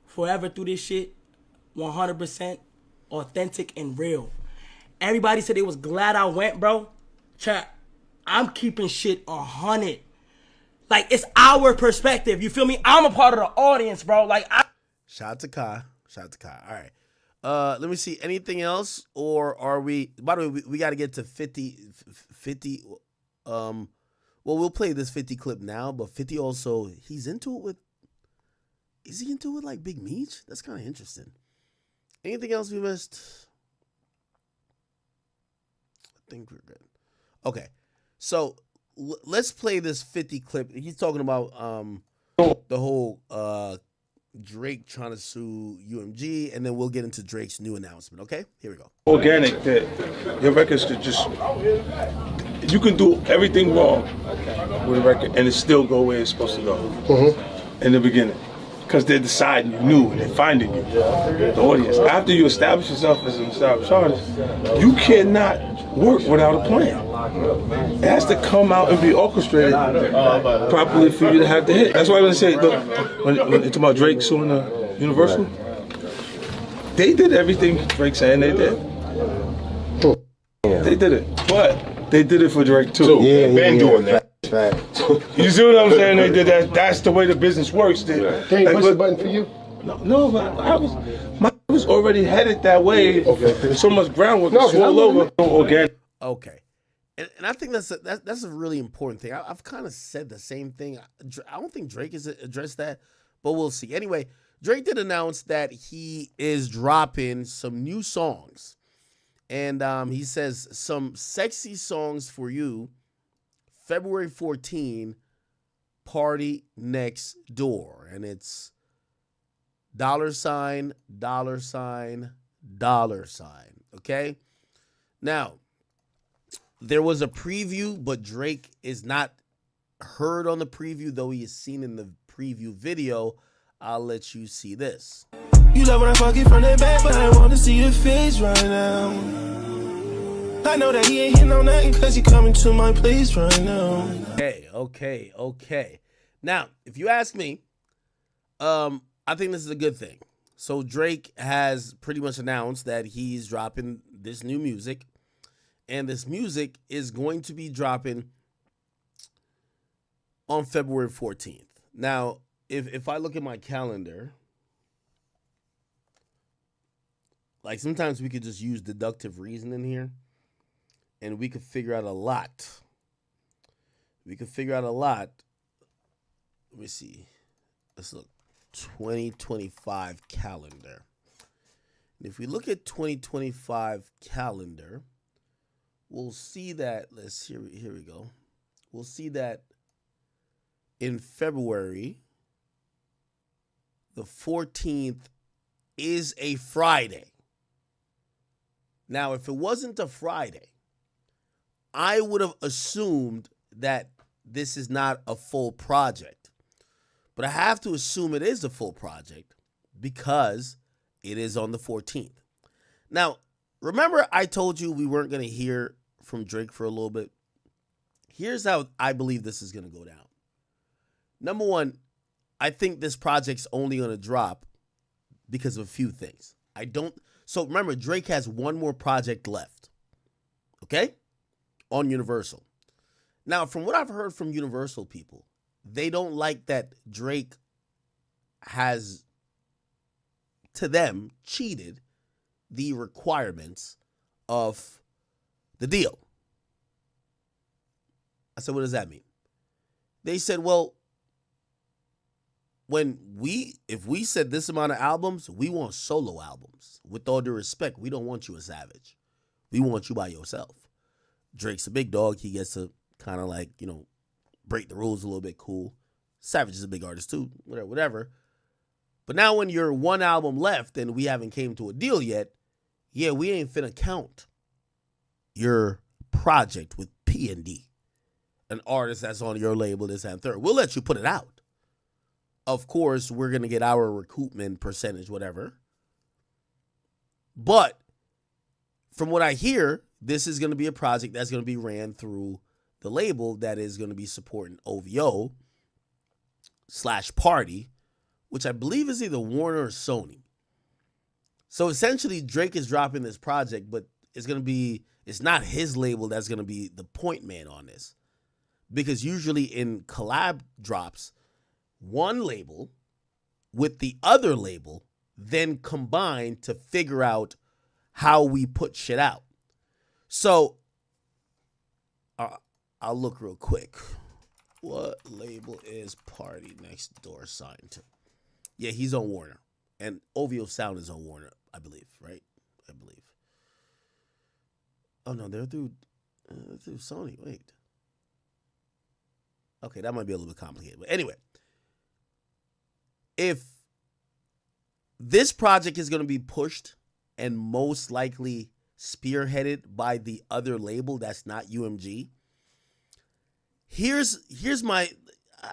forever through this shit, 100% authentic and real. Everybody said they was glad I went, bro. Chat, I'm keeping shit 100. Like, it's our perspective. You feel me? I'm a part of the audience, bro. Like, Shout out to Kai. Shout out to Kai. All right. Let me see. Anything else? Or are we... By the way, we got to get to 50... well, we'll play this 50 clip now, but 50 also... He's into it with... Is he into it like Big Meech? That's kind of interesting. Anything else we missed? I think we're good. Okay. So... let's play this 50 clip. He's talking about the whole Drake trying to sue UMG, and then we'll get into Drake's new announcement, okay? Here we go. Organic, that your records could just, you can do everything wrong with a record and it still go where it's supposed to go in the beginning. Because they're deciding you new and they're finding you, the audience. After you establish yourself as an established artist, you cannot work without a plan. It has to come out and be orchestrated properly for you to have the hit. That's why I'm gonna say, look, when you talk about Drake suing Universal, they did everything Drake saying they did. They did it, but they did it for Drake too. Yeah, been doing that. You see what I'm saying? They did that. That's the way the business works. They ain't push the button for you? No, but I was already headed that way. Okay. So much groundwork was all over. Organic. Okay. And I think that's a really important thing. I've kind of said the same thing. I don't think Drake has addressed that, but we'll see. Anyway, Drake did announce that he is dropping some new songs. And he says, some sexy songs for you, February 14, Party Next Door. And it's $, $, okay? Now, there was a preview, but Drake is not heard on the preview, though he is seen in the preview video. I'll let you see this. You love when I fuck it from the back, but I want to see your face right now. I know that he ain't hitting on nothing because he coming to my place right now. Okay. Now, if you ask me, I think this is a good thing. So Drake has pretty much announced that he's dropping this new music. And this music is going to be dropping on February 14th. Now, if I look at my calendar, like sometimes we could just use deductive reasoning here, and we could figure out a lot. Let me see. Let's look. 2025 calendar. And if we look at 2025 calendar, we'll see that, here we go. We'll see that in February, the 14th is a Friday. Now, if it wasn't a Friday, I would have assumed that this is not a full project. But I have to assume it is a full project because it is on the 14th. Now, remember I told you we weren't going to hear from Drake for a little bit. Here's how I believe this is going to go down. Number one, I think this project's only going to drop because of a few things. So remember, Drake has one more project left, okay, on Universal. Now, from what I've heard from Universal people, they don't like that Drake has, to them, cheated the requirements of the deal. I said, what does that mean? They said, well, if we said this amount of albums, we want solo albums. With all due respect, we don't want you a Savage. We want you by yourself. Drake's a big dog. He gets to kind of like, break the rules a little bit. Cool. Savage is a big artist too. Whatever. But now when you're one album left and we haven't came to a deal yet, yeah, we ain't finna count your project with P&D, an artist that's on your label, this and third. We'll let you put it out. Of course, we're going to get our recoupment percentage, whatever. But from what I hear, this is going to be a project that's going to be ran through the label that is going to be supporting OVO/Party, which I believe is either Warner or Sony. So essentially, Drake is dropping this project, but it's not his label that's going to be the point man on this. Because usually in collab drops, one label with the other label then combine to figure out how we put shit out. So I'll look real quick. What label is Party Next Door signed to? Yeah, he's on Warner. And OVO Sound is on Warner, I believe, right? I believe. Oh, no, they're through Sony. Wait. Okay, that might be a little bit complicated. But anyway, if this project is going to be pushed and most likely spearheaded by the other label that's not UMG, I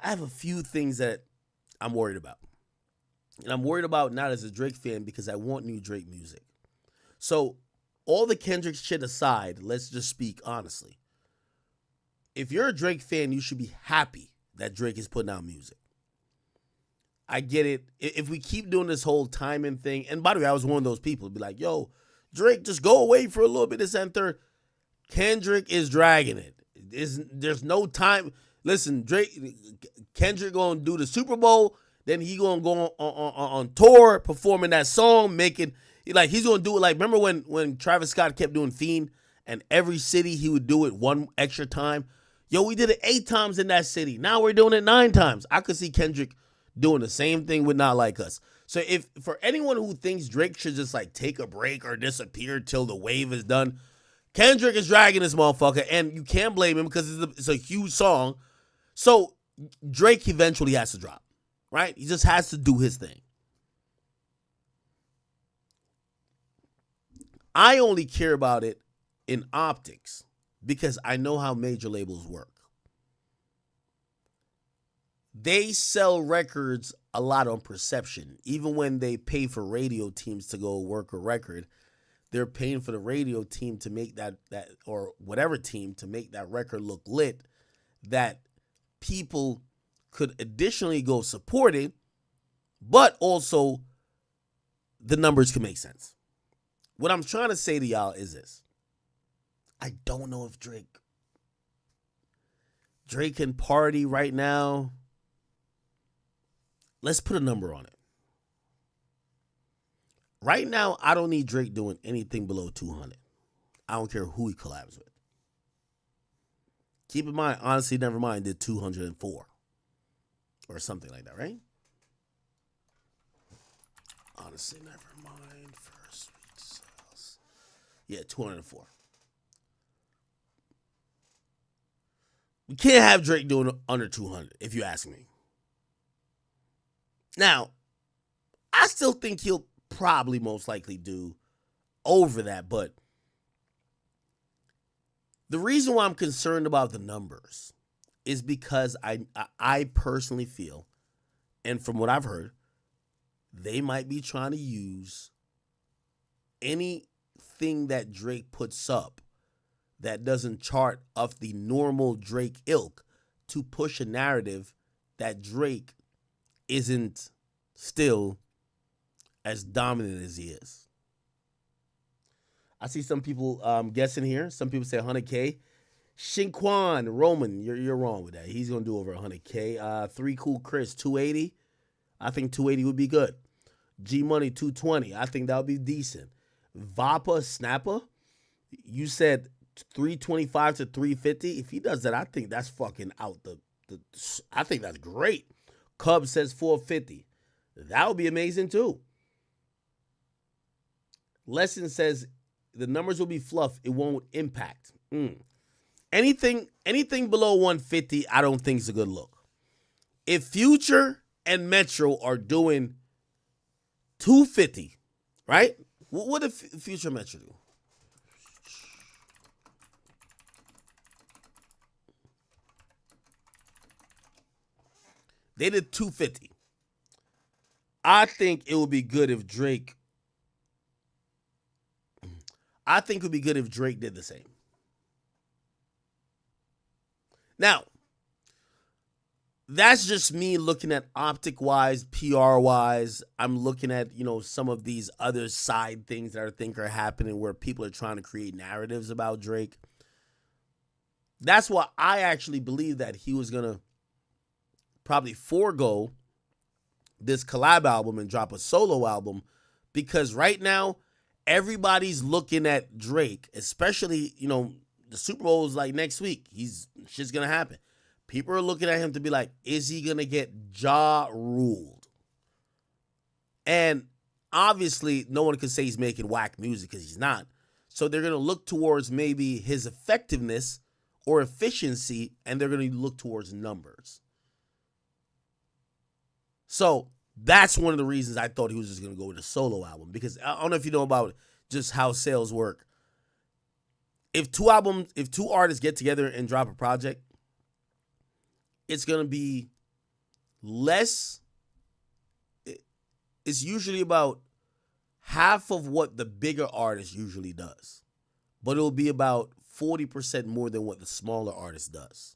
have a few things that I'm worried about. And I'm worried about not as a Drake fan because I want new Drake music. So all the Kendrick shit aside, let's just speak honestly. If you're a Drake fan, you should be happy that Drake is putting out music. I get it. If we keep doing this whole timing thing, and by the way, I was one of those people to be like, yo, Drake, just go away for a little bit, this and third. Kendrick is dragging it. There's no time. Listen, Kendrick going to do the Super Bowl, then he going to go on tour, performing that song, he's going to do it like, remember when Travis Scott kept doing Fiend, and every city he would do it one extra time? Yo, we did it 8 times in that city. Now we're doing it 9 times. I could see Kendrick doing the same thing with Not Like Us. So if for anyone who thinks Drake should just like take a break or disappear till the wave is done, Kendrick is dragging this motherfucker, and you can't blame him because it's a huge song. So Drake eventually has to drop, right? He just has to do his thing. I only care about it in optics because I know how major labels work. They sell records a lot on perception. Even when they pay for radio teams to go work a record, they're paying for the radio team to make that or whatever team to make that record look lit, that people could additionally go support it, but also the numbers can make sense. What I'm trying to say to y'all is this. I don't know if Drake can Party right now. Let's put a number on it. Right now, I don't need Drake doing anything below 200. I don't care who he collabs with. Keep in mind, Honestly Nevermind did 204 or something like that, right? Honestly Nevermind, First Week Sales. Yeah, 204. We can't have Drake doing under 200, if you ask me. Now, I still think he'll probably most likely do over that, but the reason why I'm concerned about the numbers is because I personally feel, and from what I've heard, they might be trying to use anything that Drake puts up that doesn't chart of the normal Drake ilk to push a narrative that Drake isn't still as dominant as he is. I see some people guessing here. Some people say 100K. Shinquan Roman, you're wrong with that. He's gonna do over 100K. 3 Cool Chris 280. I think 280 would be good. G Money 220. I think that would be decent. Vapa Snapper, you said 325 to 350. If he does that, I think that's fucking out the I think that's great. Cub says 450. That would be amazing too. Lesson says the numbers will be fluff. It won't impact. Anything below 150, I don't think is a good look. If Future and Metro are doing 250, right? What did Future and Metro do? They did 250. I think it would be good if Drake. I think it would be good if Drake did the same. Now, that's just me looking at optic-wise, PR-wise. I'm looking at, some of these other side things that I think are happening where people are trying to create narratives about Drake. That's why I actually believe that he was going to probably forego this collab album and drop a solo album, because right now everybody's looking at Drake, especially, the Super Bowl is like next week. Shit's going to happen. People are looking at him to be like, is he going to get jaw ruled? And obviously no one can say he's making whack music because he's not. So they're going to look towards maybe his effectiveness or efficiency, and they're going to look towards numbers. So that's one of the reasons I thought he was just going to go with a solo album, because I don't know if you know about just how sales work. If two artists get together and drop a project, it's going to be less. It's usually about half of what the bigger artist usually does, but it'll be about 40% more than what the smaller artist does.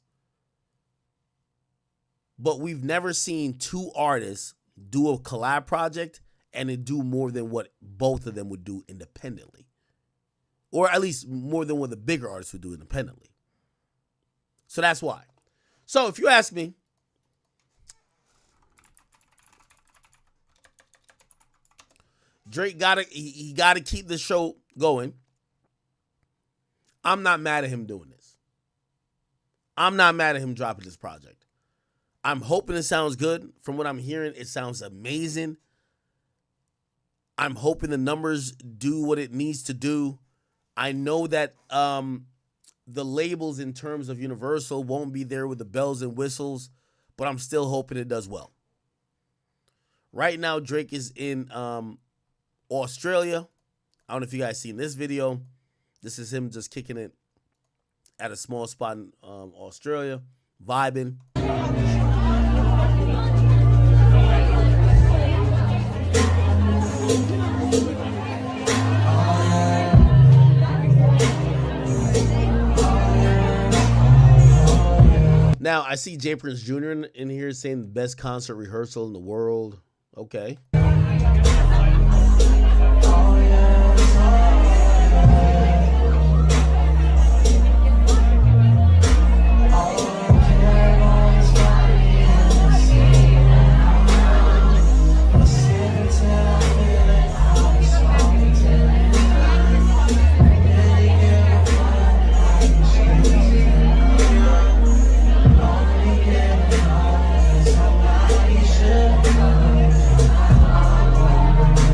But we've never seen two artists do a collab project and it do more than what both of them would do independently. Or at least more than what the bigger artists would do independently. So that's why. So if you ask me, Drake gotta keep the show going. I'm not mad at him doing this. I'm not mad at him dropping this project. I'm hoping it sounds good. From what I'm hearing, it sounds amazing. I'm hoping the numbers do what it needs to do. I know that the labels in terms of Universal won't be there with the bells and whistles, but I'm still hoping it does well. Right now, Drake is in Australia. I don't know if you guys seen this video. This is him just kicking it at a small spot in Australia, vibing. Now, I see J. Prince Jr. in here saying the best concert rehearsal in the world. Okay.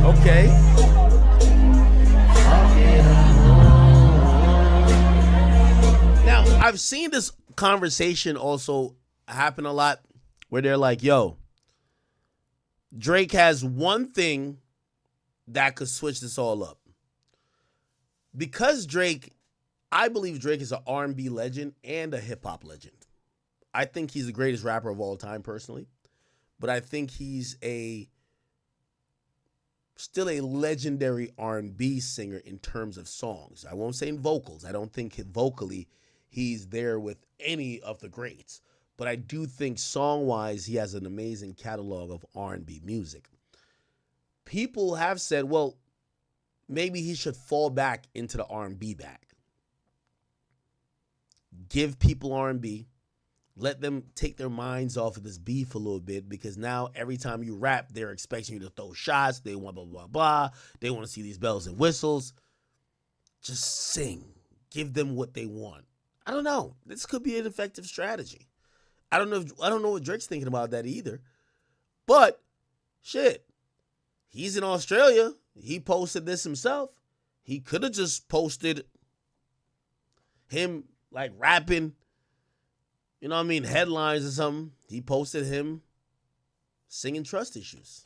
Okay. Now, I've seen this conversation also happen a lot where they're like, yo, Drake has one thing that could switch this all up. Because I believe Drake is an R&B legend and a hip-hop legend. I think he's the greatest rapper of all time, personally. But I think he's a still a legendary R&B singer in terms of songs. I won't say in vocals. I don't think vocally he's there with any of the greats. But I do think song-wise, he has an amazing catalog of R&B music. People have said, well, maybe he should fall back into the R&B bag. Give people R&B. Let them take their minds off of this beef a little bit, because now every time you rap, they're expecting you to throw shots. They want blah, blah, blah. They want to see these bells and whistles. Just sing. Give them what they want. I don't know. This could be an effective strategy. I don't know what Drake's thinking about that either. But shit, he's in Australia. He posted this himself. He could have just posted him like rapping, you know what I mean, headlines or something. He posted him singing Trust Issues.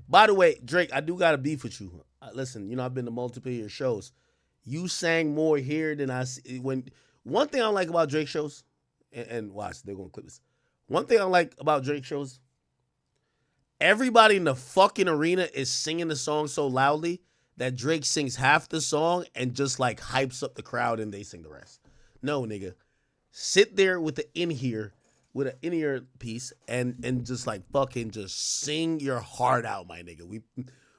By the way, Drake, I do got a beef with you. Listen, you know, I've been to multiple of your shows. You sang more here than I see. One thing I like about Drake shows, and watch, they're going to clip this. One thing I like about Drake shows, everybody in the fucking arena is singing the song so loudly that Drake sings half the song and just like hypes up the crowd and they sing the rest. No, nigga. Sit there with the in-ear piece and just like fucking just sing your heart out, my nigga.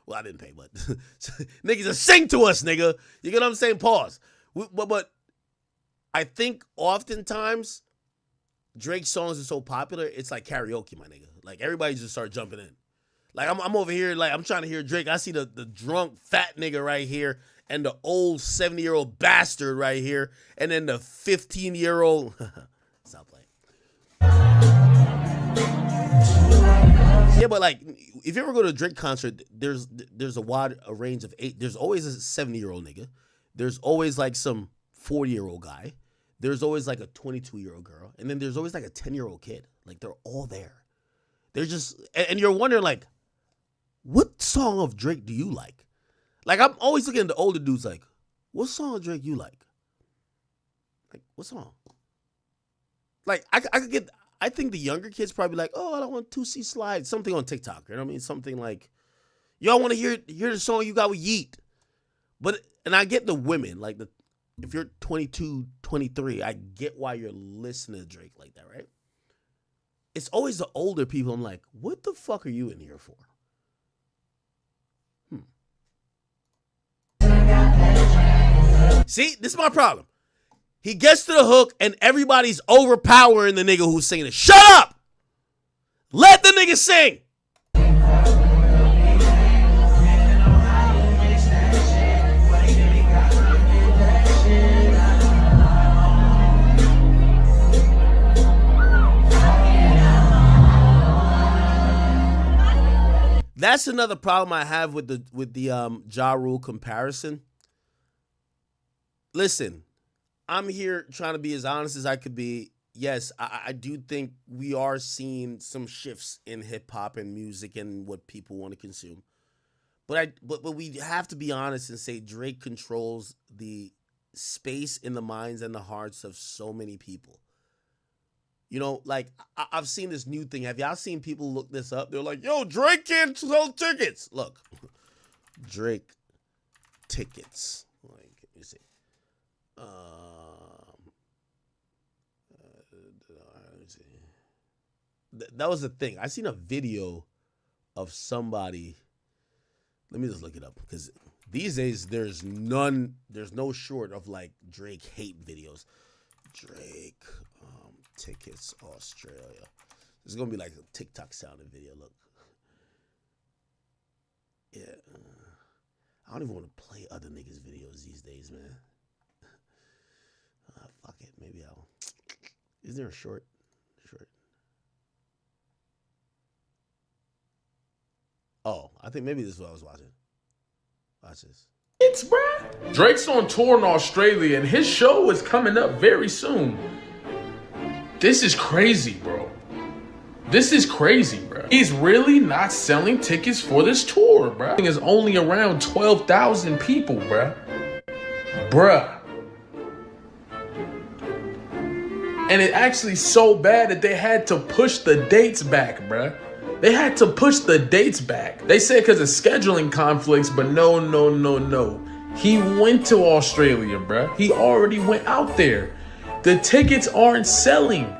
Well, I didn't pay, but nigga, just sing to us, nigga. You get what I'm saying? Pause. But I think oftentimes Drake's songs are so popular, it's like karaoke, my nigga. Like everybody just start jumping in. Like I'm over here, like I'm trying to hear Drake. I see the drunk fat nigga right here, and the old 70-year-old bastard right here, and then the 15-year-old. Stop playing. Yeah, but like if you ever go to a Drake concert, there's a wide range of age. There's always a 70-year-old nigga. There's always like some 40-year-old guy. There's always like a 22-year-old girl. And then there's always like a 10-year-old kid. Like they're all there. They're just, and you're wondering like, what song of Drake do you like? Like I'm always looking at the older dudes like, what song of Drake you like? Like what song? Like I think the younger kids probably like, oh, I don't want to see slide. Something on TikTok. You know what I mean? Something like, y'all want to hear the song you got with Yeet. But, and I get the women, like if you're 22, 23, I get why you're listening to Drake like that, right? It's always the older people. I'm like, what the fuck are you in here for? See, this is my problem. He gets to the hook and everybody's overpowering the nigga who's singing it. Shut up! Let the nigga sing! That's another problem I have with the Ja Rule comparison. Listen, I'm here trying to be as honest as I could be. Yes, I do think we are seeing some shifts in hip hop and music and what people want to consume. But we have to be honest and say Drake controls the space in the minds and the hearts of so many people. You know, like I've seen this new thing. Have y'all seen people look this up? They're like, yo, Drake can't sell tickets. Look, Drake tickets. Like, let me see. That was the thing. I seen a video of somebody. Let me just look it up because these days there's no short of like Drake hate videos. Drake tickets Australia. This is gonna be like a TikTok sounding video. Look, yeah. I don't even want to play other niggas' videos these days, man. Fuck it. Maybe I'll. Is there a short? Oh, I think maybe this is what I was watching. Watch this. It's bruh. Drake's on tour in Australia and his show is coming up very soon. This is crazy, bro. This is crazy, bro. He's really not selling tickets for this tour, bro. It's only around 12,000 people, bro. Bruh. And it actually so bad that they had to push the dates back, bruh. They had to push the dates back. They said because of scheduling conflicts, but no. He went to Australia, bruh. He already went out there. The tickets aren't selling.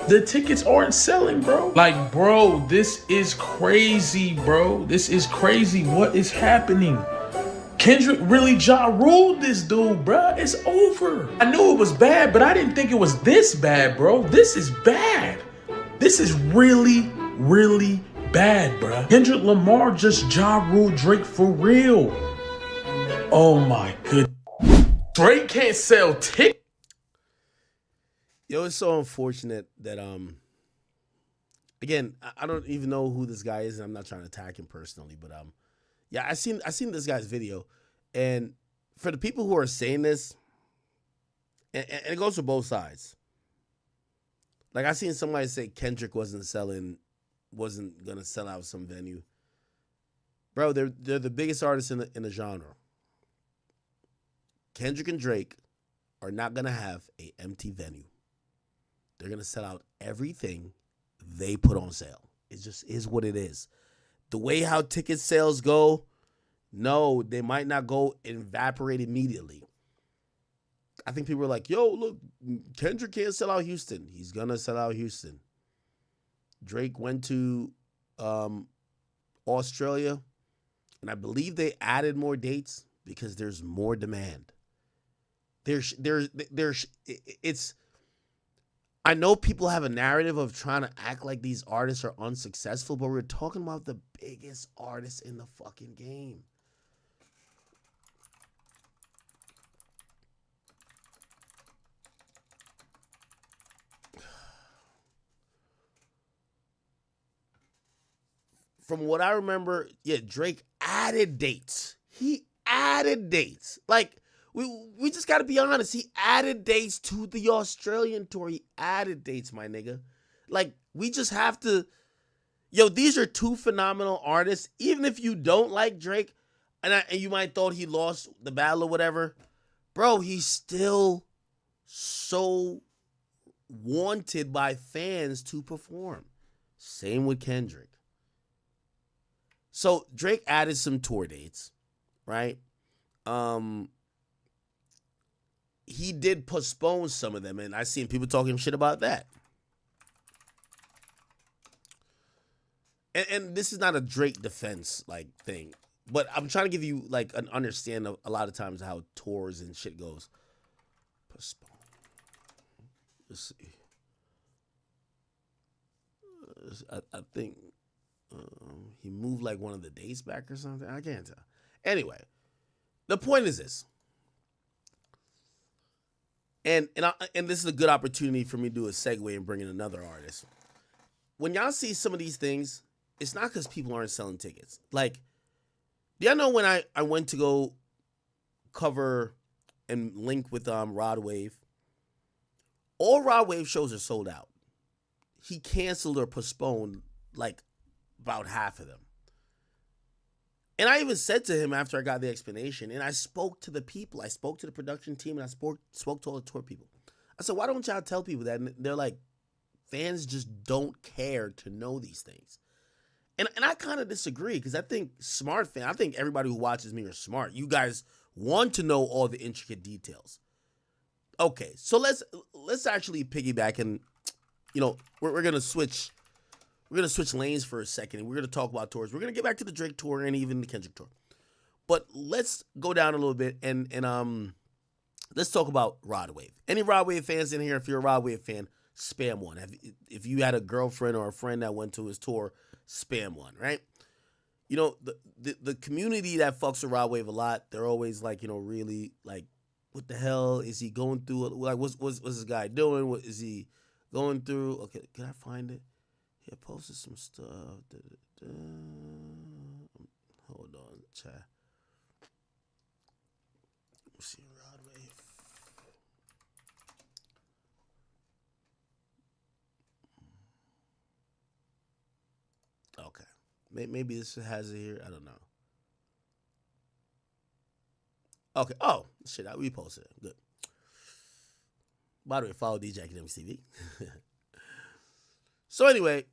The tickets aren't selling, bro. Like, bro, this is crazy, bro. This is crazy. What is happening? Kendrick really Ja ruled this dude, bruh. It's over. I knew it was bad, but I didn't think it was this bad, bro. This is bad. This is really bad, bruh. Kendrick Lamar just Ja ruled Drake for real. Oh my goodness. Drake can't sell tickets. Yo, it's so unfortunate that again, I don't even know who this guy is, and I'm not trying to attack him personally, but yeah, I seen this guy's video, and for the people who are saying this, and it goes for both sides. Like, I seen somebody say Kendrick wasn't gonna sell out some venue. Bro, they're the biggest artists in the genre. Kendrick and Drake are not gonna have an empty venue. They're gonna sell out everything they put on sale. It just is what it is. The way how ticket sales go, no, they might not go evaporate immediately. I think people are like, yo, look, Kendrick can't sell out Houston. He's gonna sell out Houston. Drake went to Australia, and I believe they added more dates because there's more demand. I know people have a narrative of trying to act like these artists are unsuccessful, but we're talking about the biggest artists in the fucking game. From what I remember, yeah, Drake added dates. He added dates. Like, we just got to be honest. He added dates to the Australian tour. He added dates, my nigga. Like, we just have to... Yo, these are two phenomenal artists. Even if you don't like Drake, and you might thought he lost the battle or whatever, bro, he's still so wanted by fans to perform. Same with Kendrick. So Drake added some tour dates, right? He did postpone some of them, and I seen people talking shit about that. And this is not a Drake defense like thing, but I'm trying to give you like an understanding of a lot of times how tours and shit goes. Postpone. Let's see. I think he moved like one of the dates back or something. I can't tell. Anyway, the point is this. And this is a good opportunity for me to do a segue and bring in another artist. When y'all see some of these things, it's not because people aren't selling tickets. Like, do y'all know when I went to go cover and link with Rod Wave? All Rod Wave shows are sold out. He canceled or postponed like about half of them. And I even said to him after I got the explanation, and I spoke to the people. I spoke to the production team, and I spoke to all the tour people. I said, why don't y'all tell people that? And they're like, fans just don't care to know these things. And I kind of disagree, because I think I think everybody who watches me are smart. You guys want to know all the intricate details. Okay, so let's actually piggyback, and we're gonna switch. We're going to switch lanes for a second, and we're going to talk about tours. We're going to get back to the Drake tour and even the Kendrick tour. But let's go down a little bit, and let's talk about Rod Wave. Any Rod Wave fans in here? If you're a Rod Wave fan, spam one. If you had a girlfriend or a friend that went to his tour, spam one, right? The community that fucks with Rod Wave a lot, they're always like, really like, what the hell is he going through? Like, what's this guy doing? What is he going through? Okay, can I find it? He posted some stuff. Hold on, chat. Let's see, Rod Wave. Okay. Maybe this has it here. I don't know. Okay. Oh, shit. We posted it. Good. By the way, follow DJ Academics TV. So anyway,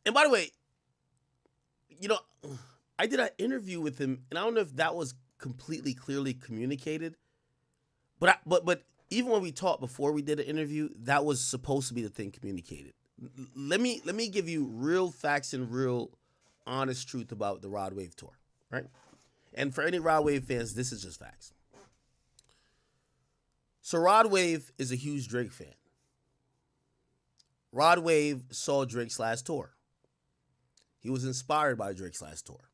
and by the way, you know, I did an interview with him, and I don't know if that was completely clearly communicated, but even when we talked before we did an interview, that was supposed to be the thing communicated. Let me give you real facts and real honest truth about the Rod Wave tour, right? And for any Rod Wave fans, this is just facts. So Rod Wave is a huge Drake fan. Rod Wave saw Drake's last tour. He was inspired by Drake's last tour.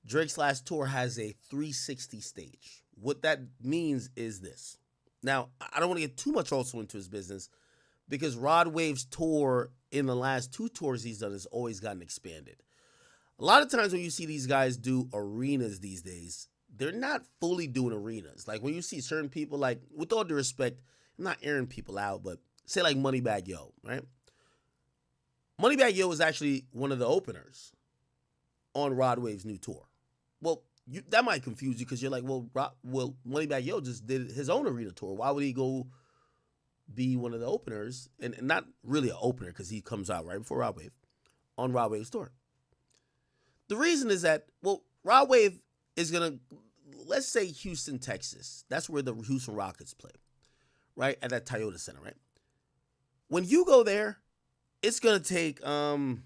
Drake's last tour has a 360 stage. What that means is this. Now, I don't want to get too much also into his business because Rod Wave's tour in the last 2 tours he's done has always gotten expanded. A lot of times when you see these guys do arenas these days, they're not fully doing arenas. Like when you see certain people, like with all due respect, I'm not airing people out, but say like Moneybagg Yo, right? Moneybagg Yo was actually one of the openers on Rod Wave's new tour. Well, that might confuse you because you're like, well, Moneybagg Yo just did his own arena tour. Why would he go be one of the openers? And not really an opener because he comes out right before Rod Wave on Rod Wave's tour. The reason is that, well, Rod Wave is going to, let's say Houston, Texas. That's where the Houston Rockets play, right? At that Toyota Center, right? When you go there, it's going to take, it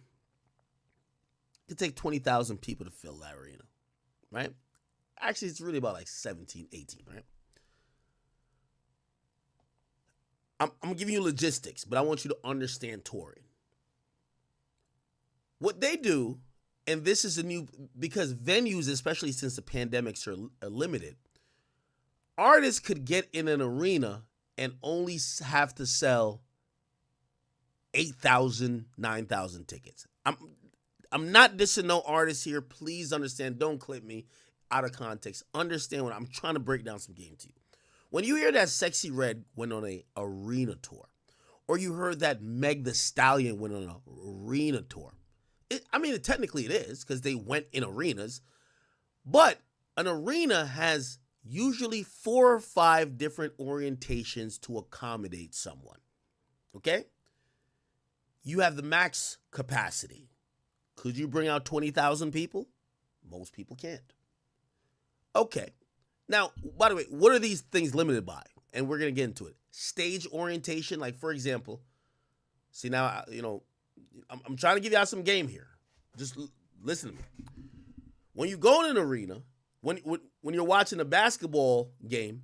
could take 20,000 people to fill that arena, right? Actually, it's really about like 17, 18, right? I'm giving you logistics, but I want you to understand touring. What they do, and this is a new, because venues, especially since the pandemics are limited, artists could get in an arena and only have to sell 8,000, 9,000 tickets. I'm not dissing no artists here. Please understand. Don't clip me out of context. Understand what I'm trying to break down some game to you. When you hear that Sexy Red went on a arena tour, or you heard that Meg Thee Stallion went on an arena tour, technically it is because they went in arenas, but an arena has usually 4 or 5 different orientations to accommodate someone. Okay? You have the max capacity. Could you bring out 20,000 people? Most people can't. Okay. Now, by the way, what are these things limited by? And we're going to get into it. Stage orientation, like for example, see now, I'm trying to give y'all some game here. Just listen to me. When you go in an arena, when you're watching a basketball game,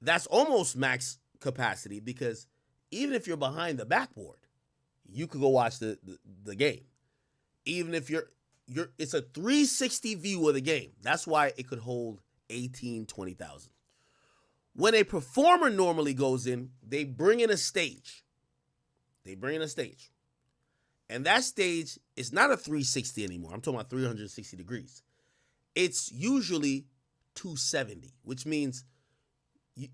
that's almost max capacity because even if you're behind the backboard, you could go watch the game. Even if it's a 360 view of the game. That's why it could hold 18, 20,000. When a performer normally goes in, they bring in a stage. And that stage is not a 360 anymore. I'm talking about 360 degrees. It's usually 270, which means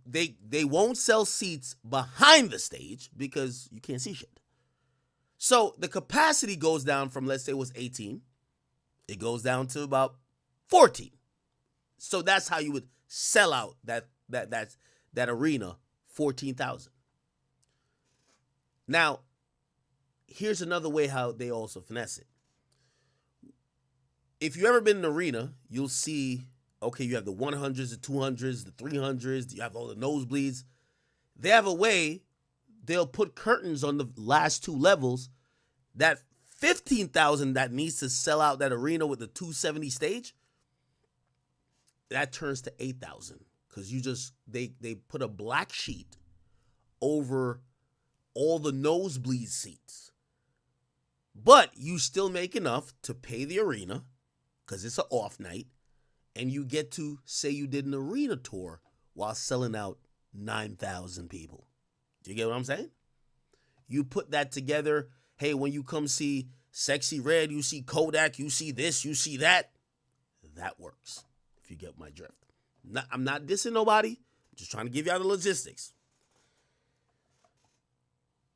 they won't sell seats behind the stage because you can't see shit. So the capacity goes down from, let's say it was 18. It goes down to about 14. So that's how you would sell out that arena, 14,000. Now, here's another way how they also finesse it. If you've ever been in an arena, you'll see, okay, you have the 100s, the 200s, the 300s, you have all the nosebleeds. They have a way, they'll put curtains on the last 2 levels. That 15,000 that needs to sell out that arena with the 270 stage, that turns to 8,000 because they put a black sheet over all the nosebleed seats. But you still make enough to pay the arena because it's an off night, and you get to say you did an arena tour while selling out 9,000 people. Do you get what I'm saying? You put that together. Hey, when you come see Sexy Red, you see Kodak, you see this, you see that. That works, if you get my drift. I'm not dissing nobody. I'm just trying to give y'all the logistics.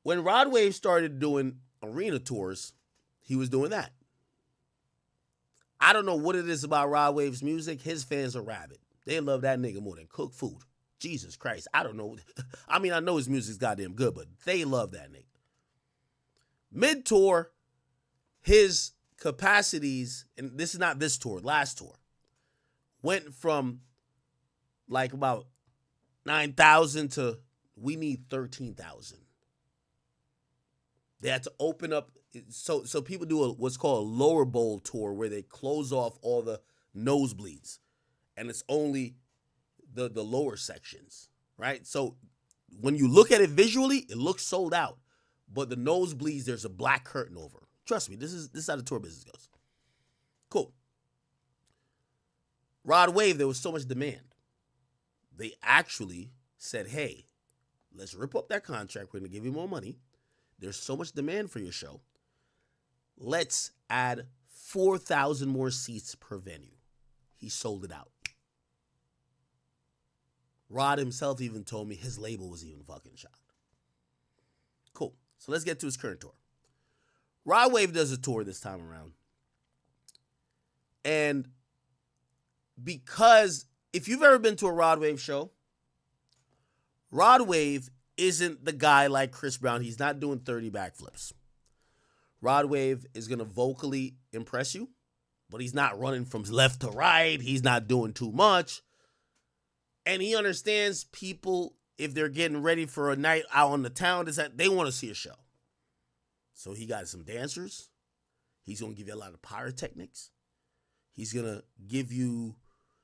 When Rod Wave started doing arena tours, he was doing that. I don't know what it is about Rod Wave's music. His fans are rabid. They love that nigga more than cook food. Jesus Christ. I don't know. I mean, I know his music's goddamn good, but they love that nigga. Mid-tour, his capacities, and this is not this tour, last tour, went from like about 9,000 to we need 13,000. They had to open up. So people do what's called a lower bowl tour where they close off all the nosebleeds, and it's only the lower sections, right? So when you look at it visually, it looks sold out, but the nosebleeds, there's a black curtain over. Trust me, this is how the tour business goes. Cool. Rod Wave, there was so much demand. They actually said, hey, let's rip up that contract. We're going to give you more money. There's so much demand for your show. Let's add 4,000 more seats per venue. He sold it out. Rod himself even told me his label was even fucking shocked. Cool. So let's get to his current tour. Rod Wave does a tour this time around. And because if you've ever been to a Rod Wave show, Rod Wave isn't the guy like Chris Brown. He's not doing 30 backflips. Rod Wave is going to vocally impress you, but he's not running from left to right. He's not doing too much. And he understands people, if they're getting ready for a night out on the town, they want to see a show. So he got some dancers. He's going to give you a lot of pyrotechnics. He's going to give you,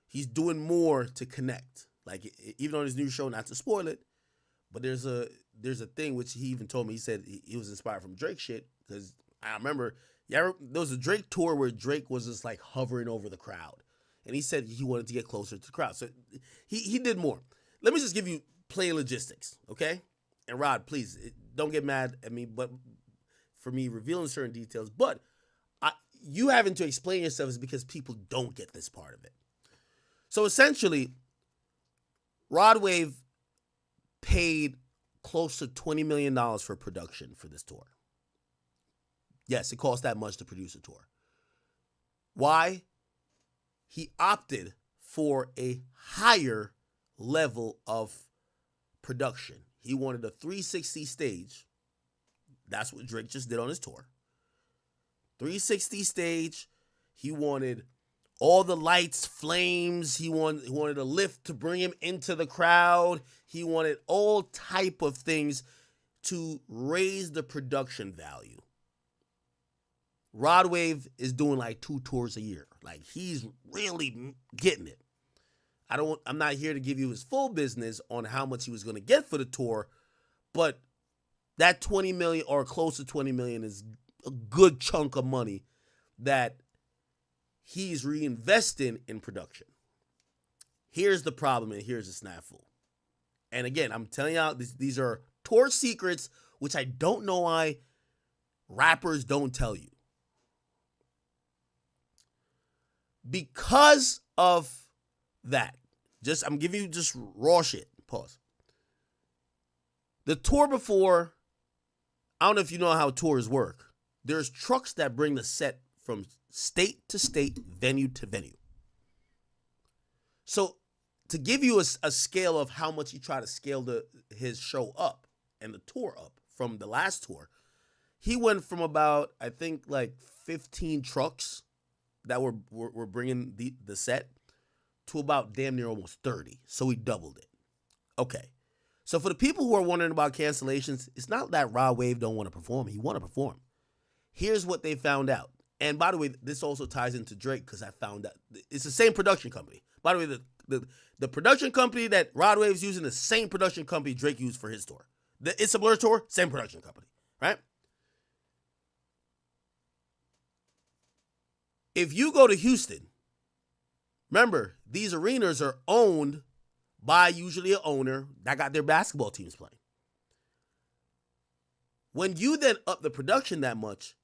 he's doing more to connect. Like, even on his new show, not to spoil it, but there's a thing which he even told me. He said he was inspired from Drake shit, because I remember, there was a Drake tour where Drake was just like hovering over the crowd. And he said he wanted to get closer to the crowd. So he did more. Let me just give you plain logistics, okay? And Rod, please, don't get mad at me, but for me revealing certain details. But you having to explain yourself is because people don't get this part of it. So essentially, Rod Wave paid close to $20 million for production for this tour. Yes, it costs that much to produce a tour. Why? He opted for a higher level of production. He wanted a 360 stage. That's what Drake just did on his tour. 360 stage. He wanted all the lights, flames. He wanted a lift to bring him into the crowd. He wanted all type of things to raise the production value. Rod Wave is doing like 2 tours a year. Like, he's really getting it. I'm not here to give you his full business on how much he was going to get for the tour, but that 20 million or close to 20 million is a good chunk of money that he's reinvesting in production. Here's the problem, and here's the snafu. And again, I'm telling y'all, these are tour secrets, which I don't know why rappers don't tell you. Because of that, I'm giving you just raw shit. Pause. The tour before, I don't know if you know how tours work. There's trucks that bring the set from state to state, venue to venue. So to give you a scale of how much he tried to scale his show up and the tour up from the last tour, he went from about, I think, like 15 trucks that were bringing the set to about damn near almost 30. So he doubled it. Okay. So for the people who are wondering about cancellations, it's not that Rod Wave don't want to perform. He want to perform. Here's what they found out. And by the way, this also ties into Drake, because I found out it's the same production company. By the way, the production company that Rod Wave's using, the same production company Drake used for his tour. The It's a Blur tour, same production company, right? If you go to Houston, remember, these arenas are owned by usually an owner that got their basketball teams playing. When you then up the production that much,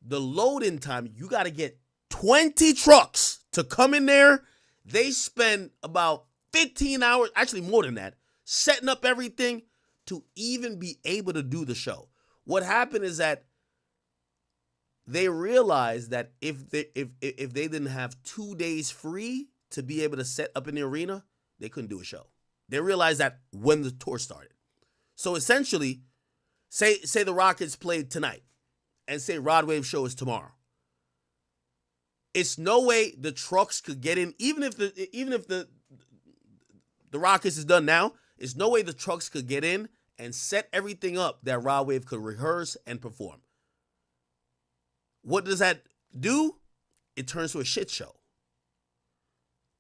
the load-in time, you got to get 20 trucks to come in there. They spend about 15 hours, actually more than that, setting up everything to even be able to do the show. What happened is that they realized that if they didn't have 2 days free to be able to set up in the arena, they couldn't do a show. They realized that when the tour started. So essentially, say the Rockets played tonight and say Rod Wave show is tomorrow. It's no way the trucks could get in, even if the Rockets is done now, it's no way the trucks could get in and set everything up that Rod Wave could rehearse and perform. What does that do? It turns to a shit show.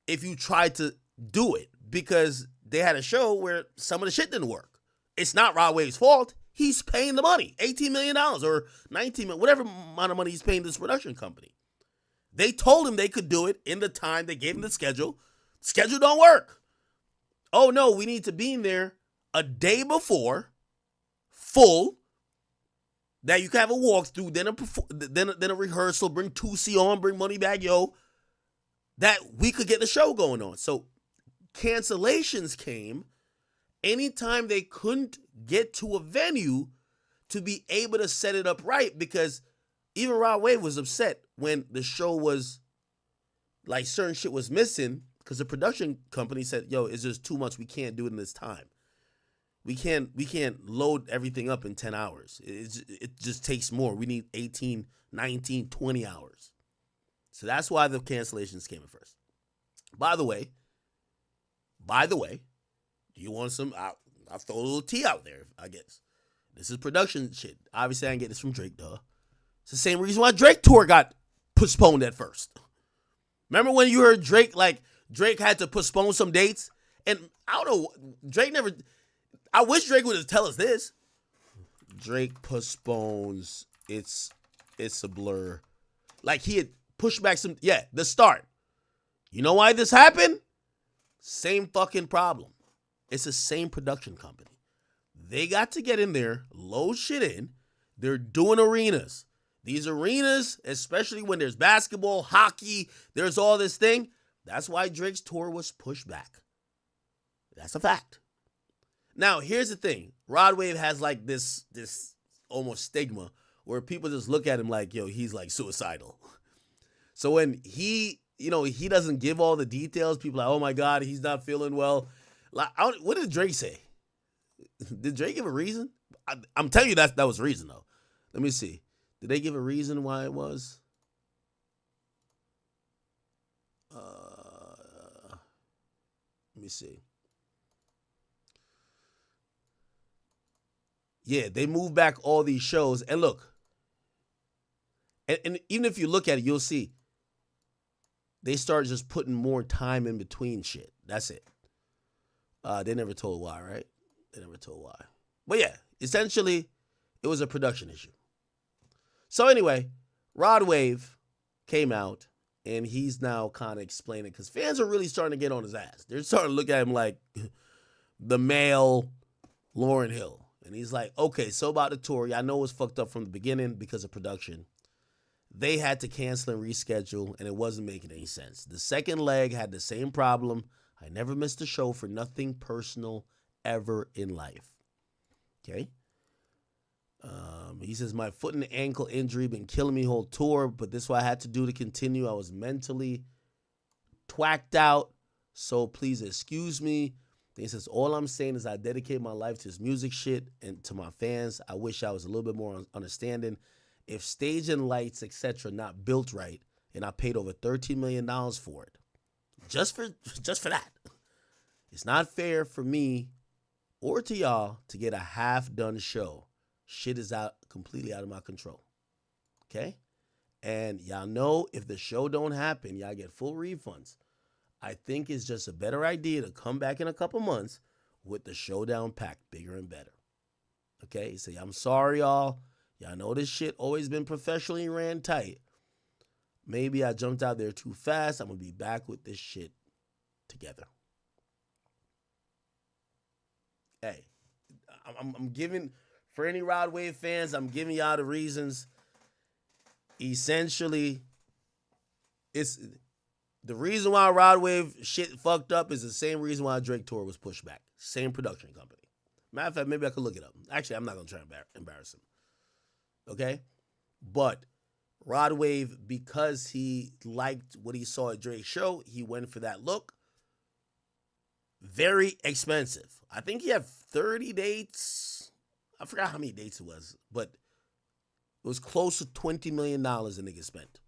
If you try to do it, because they had a show where some of the shit didn't work. It's not Rod Wave's fault. He's paying the money, $18 million or $19 million, whatever amount of money he's paying this production company. They told him they could do it in the time. They gave him the schedule. Schedule don't work. Oh, no, we need to be in there a day before, full, that you can have a walkthrough, then a rehearsal, bring Doechii on, bring Moneybagg Yo, that we could get the show going on. So cancellations came anytime they couldn't get to a venue to be able to set it up right, because even Rod Wave was upset when the show was, like, certain shit was missing because the production company said, yo, it's just too much. We can't do it in this time. We can't load everything up in 10 hours. It just takes more. We need 18, 19, 20 hours. So that's why the cancellations came at first. By the way, do you want some? I'll throw a little tea out there, I guess. This is production shit. Obviously, I didn't get this from Drake, duh. It's the same reason why Drake tour got postponed at first. Remember when you heard Drake had to postpone some dates? And I don't know, Drake never... I wish Drake would have tell us this. Drake postpones. It's a blur. Like he had pushed back some. Yeah, the start. You know why this happened? Same fucking problem. It's the same production company. They got to get in there, load shit in. They're doing arenas. These arenas, especially when there's basketball, hockey, there's all this thing. That's why Drake's tour was pushed back. That's a fact. Now, here's the thing. Rod Wave has like this almost stigma where people just look at him like, yo, he's like suicidal. So when he doesn't give all the details, people are like, oh my God, he's not feeling well. Like, what did Drake say? Did Drake give a reason? I'm telling you that was the reason, though. Let me see. Did they give a reason why it was? Let me see. Yeah, they moved back all these shows. And look, and even if you look at it, you'll see they start just putting more time in between shit. That's it. They never told why, right? They never told why. But yeah, essentially, it was a production issue. So anyway, Rod Wave came out, and he's now kind of explaining, because fans are really starting to get on his ass. They're starting to look at him like the male Lauryn Hill. And he's like, okay, so about the tour, I know it was fucked up from the beginning because of production. They had to cancel and reschedule, and it wasn't making any sense. The second leg had the same problem. I never missed a show for nothing personal ever in life. Okay? He says, my foot and ankle injury been killing me whole tour, but this is what I had to do to continue. I was mentally twacked out, so please excuse me. He says, all I'm saying is I dedicate my life to this music shit and to my fans. I wish I was a little bit more understanding. If stage and lights, etc., not built right, and I paid over $13 million for it, just for that, it's not fair for me or to y'all to get a half-done show. Shit is completely out of my control. Okay? And y'all know if the show don't happen, y'all get full refunds. I think it's just a better idea to come back in a couple months with the showdown packed bigger and better. Okay? Say, I'm sorry, y'all. Y'all know this shit always been professionally ran tight. Maybe I jumped out there too fast. I'm going to be back with this shit together. Hey, I'm giving, for any Rod Wave fans, I'm giving y'all the reasons. Essentially, it's the reason why Rod Wave shit fucked up is the same reason why Drake tour was pushed back. Same production company. Matter of fact, maybe I could look it up. Actually, I'm not going to try to embarrass him. Okay? But Rod Wave, because he liked what he saw at Drake's show, he went for that look. Very expensive. I think he had 30 dates. I forgot how many dates it was, but it was close to $20 million the nigga spent.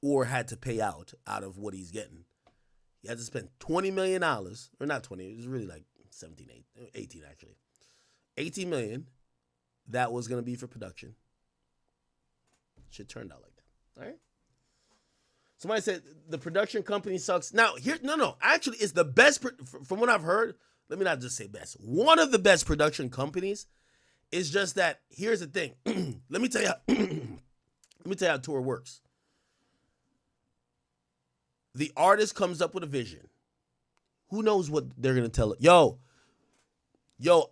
Or had to pay out of what he's getting. He had to spend $20 million, or not 20, it was really like 18 actually. 18 million that was going to be for production. Shit turned out like that. All right? Somebody said the production company sucks. Now, actually, it's the best, from what I've heard, let me not just say best. One of the best production companies is just that, here's the thing. Let me tell you how tour works. The artist comes up with a vision. Who knows what they're going to tell it? Yo,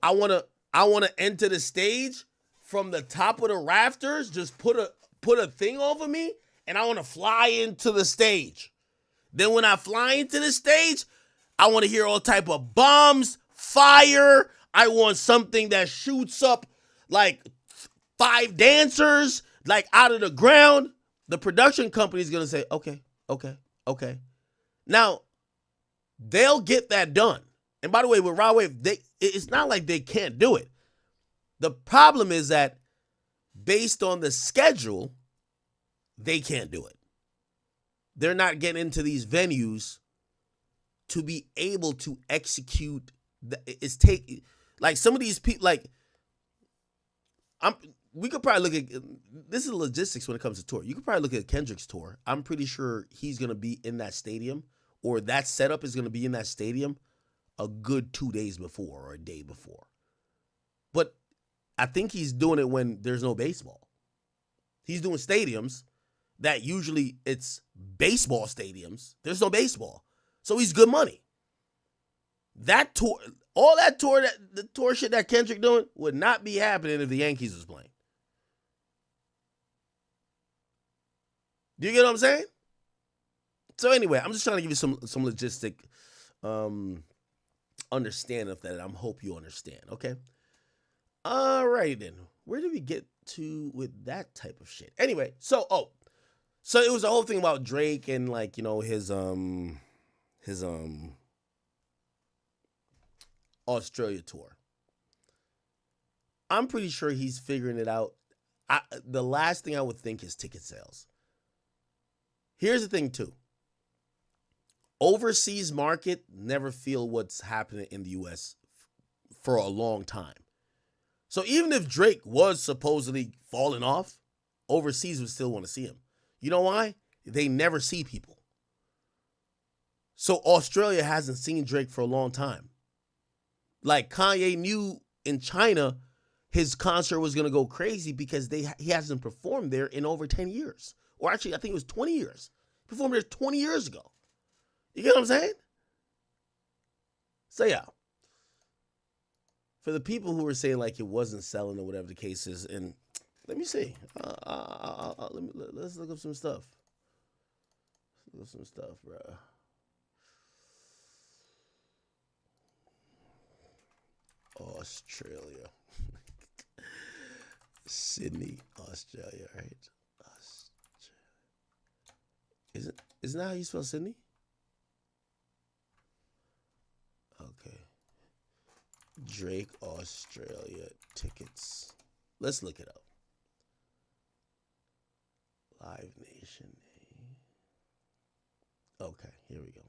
I want to enter the stage from the top of the rafters, just put a thing over me, and I want to fly into the stage. Then when I fly into the stage, I want to hear all type of bombs, fire. I want something that shoots up like 5 dancers, like out of the ground. The production company is going to say, okay. Now, they'll get that done. And by the way, with Rod Wave, it's not like they can't do it. The problem is that based on the schedule, they can't do it. They're not getting into these venues to be able to execute. Like some of these people, like we could probably look at, this is logistics when it comes to tour. You could probably look at Kendrick's tour. I'm pretty sure he's going to be in that stadium, or that setup is going to be in that stadium a good 2 days before or a day before. But I think he's doing it when there's no baseball. He's doing stadiums that usually it's baseball stadiums. There's no baseball. So he's good money. That tour, all that tour, the tour shit that Kendrick doing would not be happening if the Yankees was playing. Do you get what I'm saying? So anyway, I'm just trying to give you some logistic understanding of that. I hope you understand, okay? All right, then. Where did we get to with that type of shit? Anyway, so it was a whole thing about Drake and like, you know, his Australia tour. I'm pretty sure he's figuring it out. The last thing I would think is ticket sales. Here's the thing too. Overseas market never feel what's happening in the US for a long time. So even if Drake was supposedly falling off, overseas would still want to see him. You know why? They never see people. So Australia hasn't seen Drake for a long time. Like Kanye knew in China his concert was going to go crazy because he hasn't performed there in over 10 years. Or actually, I think it was 20 years. He performed there 20 years ago. You get what I'm saying? So yeah. For the people who were saying like it wasn't selling or whatever the case is, and let me see. Let's look up some stuff. Look up some stuff, bro. Australia. Sydney, Australia, right? Isn't that how you spell Sydney? Okay. Drake Australia tickets. Let's look it up. Live Nation. Okay, here we go.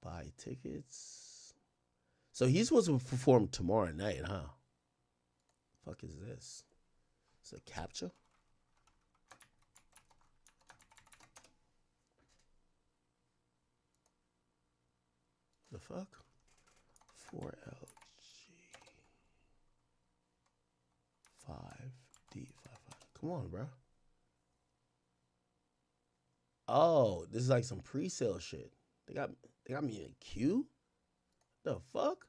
Buy tickets. So he's supposed to perform tomorrow night, huh? Fuck is this? Is it capture? The fuck? 4LG 5D55. Come on, bro. Oh, this is like some pre-sale shit. They got me in a queue? The fuck?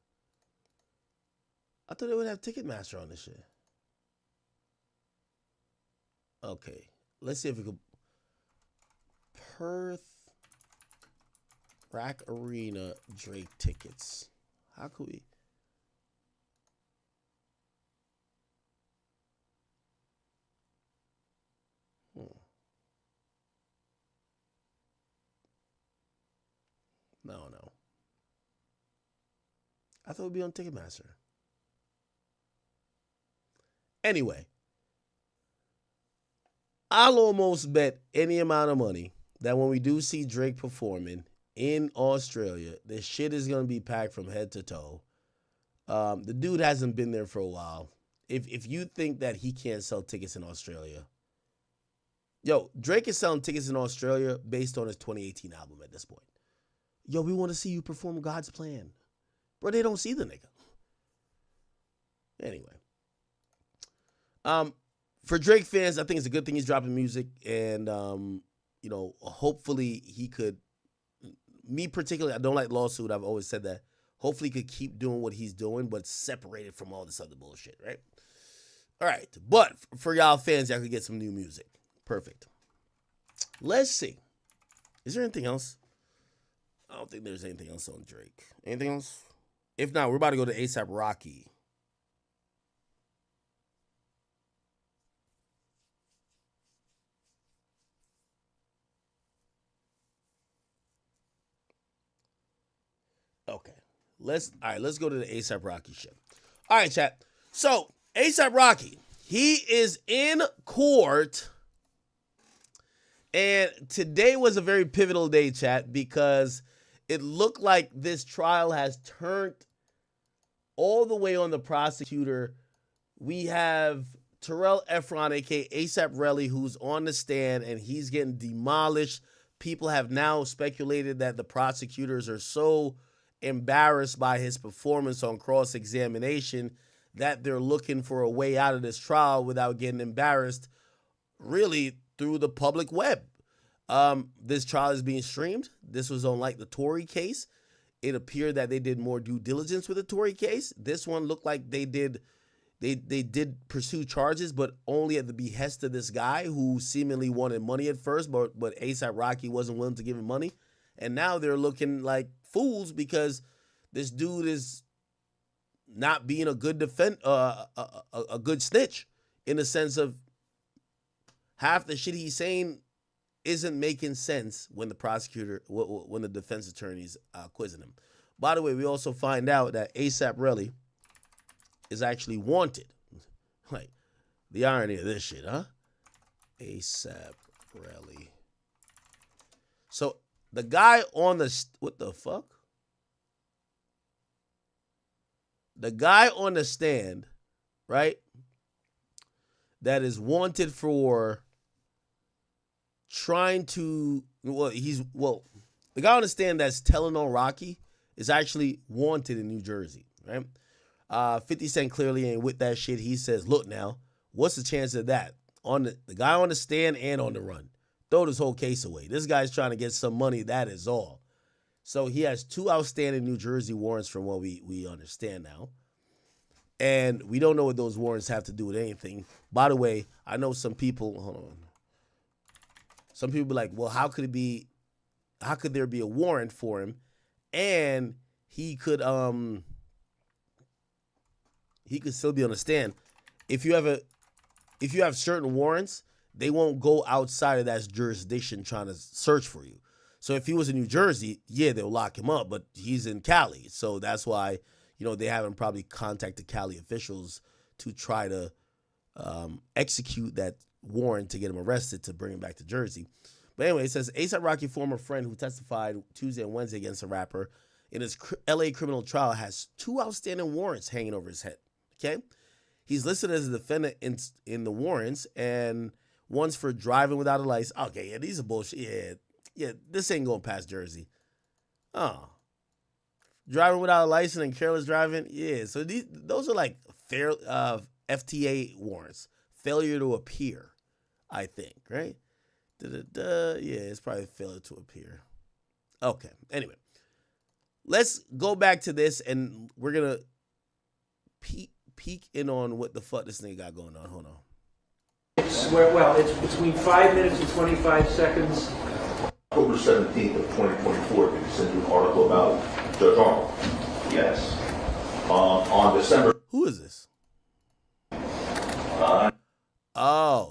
I thought they would have Ticketmaster on this shit. Okay, let's see if we could. Perth Rack Arena Drake tickets. How could we? I thought it would be on Ticketmaster. Anyway, I'll almost bet any amount of money that when we do see Drake performing in Australia, the shit is going to be packed from head to toe. The dude hasn't been there for a while. If you think that he can't sell tickets in Australia, yo, Drake is selling tickets in Australia based on his 2018 album at this point. Yo, we want to see you perform God's Plan. Bro, they don't see the nigga. Anyway. For Drake fans, I think it's a good thing he's dropping music. And, you know, hopefully he could, me particularly, I don't like Lawsuit. I've always said that. Hopefully he could keep doing what he's doing, but separated from all this other bullshit, right? All right. But for y'all fans, y'all could get some new music. Perfect. Let's see. Is there anything else? I don't think there's anything else on Drake. Anything else? If not, we're about to go to A$AP Rocky. Okay. Let's go to the A$AP Rocky shit. All right, chat. So, A$AP Rocky, he is in court. And today was a very pivotal day, chat, because it looked like this trial has turned all the way on the prosecutor. We have Terrell Efron, a.k.a. A$AP Relly, who's on the stand, and he's getting demolished. People have now speculated that the prosecutors are so embarrassed by his performance on cross-examination that they're looking for a way out of this trial without getting embarrassed, really, through the public web. This trial is being streamed. This was on like the Tory case. It appeared that they did more due diligence with the Tory case. This one looked like they did pursue charges, but only at the behest of this guy who seemingly wanted money at first, but A$AP Rocky wasn't willing to give him money. And now they're looking like fools because this dude is not being a good a good snitch, in the sense of half the shit he's saying isn't making sense when the defense attorney's quizzing him. By the way, we also find out that A$AP Relly is actually wanted. Like, the irony of this shit, huh? A$AP Relly. So the guy on the what the fuck? The guy on the stand, right? That is wanted for trying to, the guy on the stand that's telling on Rocky is actually wanted in New Jersey, right? 50 Cent clearly ain't with that shit. He says, look now, what's the chance of that? On the guy on the stand and on the run. Throw this whole case away. This guy's trying to get some money, that is all. So he has 2 outstanding New Jersey warrants from what we understand now. And we don't know what those warrants have to do with anything. By the way, I know some people, hold on. Some people be like, well, how could there be a warrant for him? And he could still be on the stand. If you have certain warrants, they won't go outside of that jurisdiction trying to search for you. So if he was in New Jersey, yeah, they'll lock him up, but he's in Cali. So that's why, they haven't probably contacted Cali officials to try to execute that warrant to get him arrested to bring him back to Jersey. But anyway, it says A$AP Rocky, former friend who testified Tuesday and Wednesday against the rapper in his LA criminal trial, has 2 outstanding warrants hanging over his head. Okay? He's listed as a defendant in the warrants, and one's for driving without a license. Okay, yeah, these are bullshit. Yeah, this ain't going past Jersey. Oh. Driving without a license and careless driving? Yeah, so those are like fair FTA warrants. Failure to appear, I think, right? Yeah, it's probably failure to appear. Okay, anyway. Let's go back to this, and we're going to peek in on what the fuck this nigga got going on. Hold on. It's between 5 minutes and 25 seconds. October 17th of 2024, did you send you an article about Judge Arnold? Yes. On December... Who is this?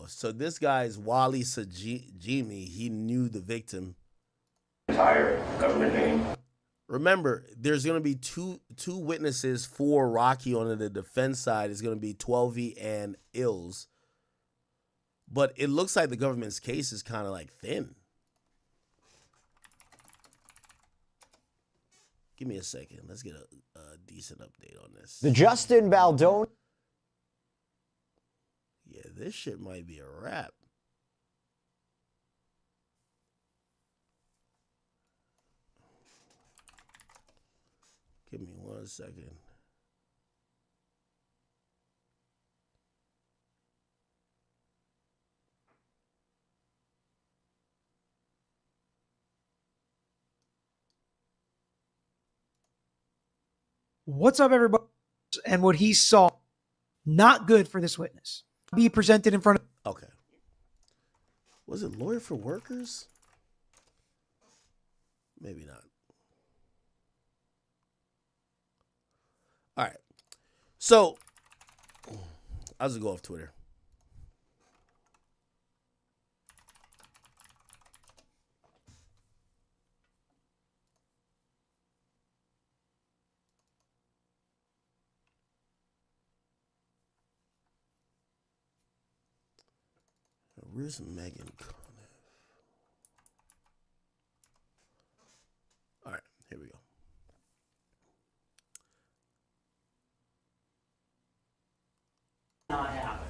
So this guy's Wally Sajimi. He knew the victim. Entire government name. remember, there's going to be two witnesses for Rocky on the defense side. It's going to be 12V and Ills. But it looks like the government's case is kind of like thin. Give me a second. Let's get a decent update on this. The Justin Baldoni. Yeah, this shit might be a wrap. Give me 1 second. What's up, everybody? And what he saw, not good for this witness. Be presented in front of... Okay. Was it lawyer for workers? Maybe not. All right. So, I'll just go off Twitter. Where's Megan Conniff? All right, here we go. Not happen.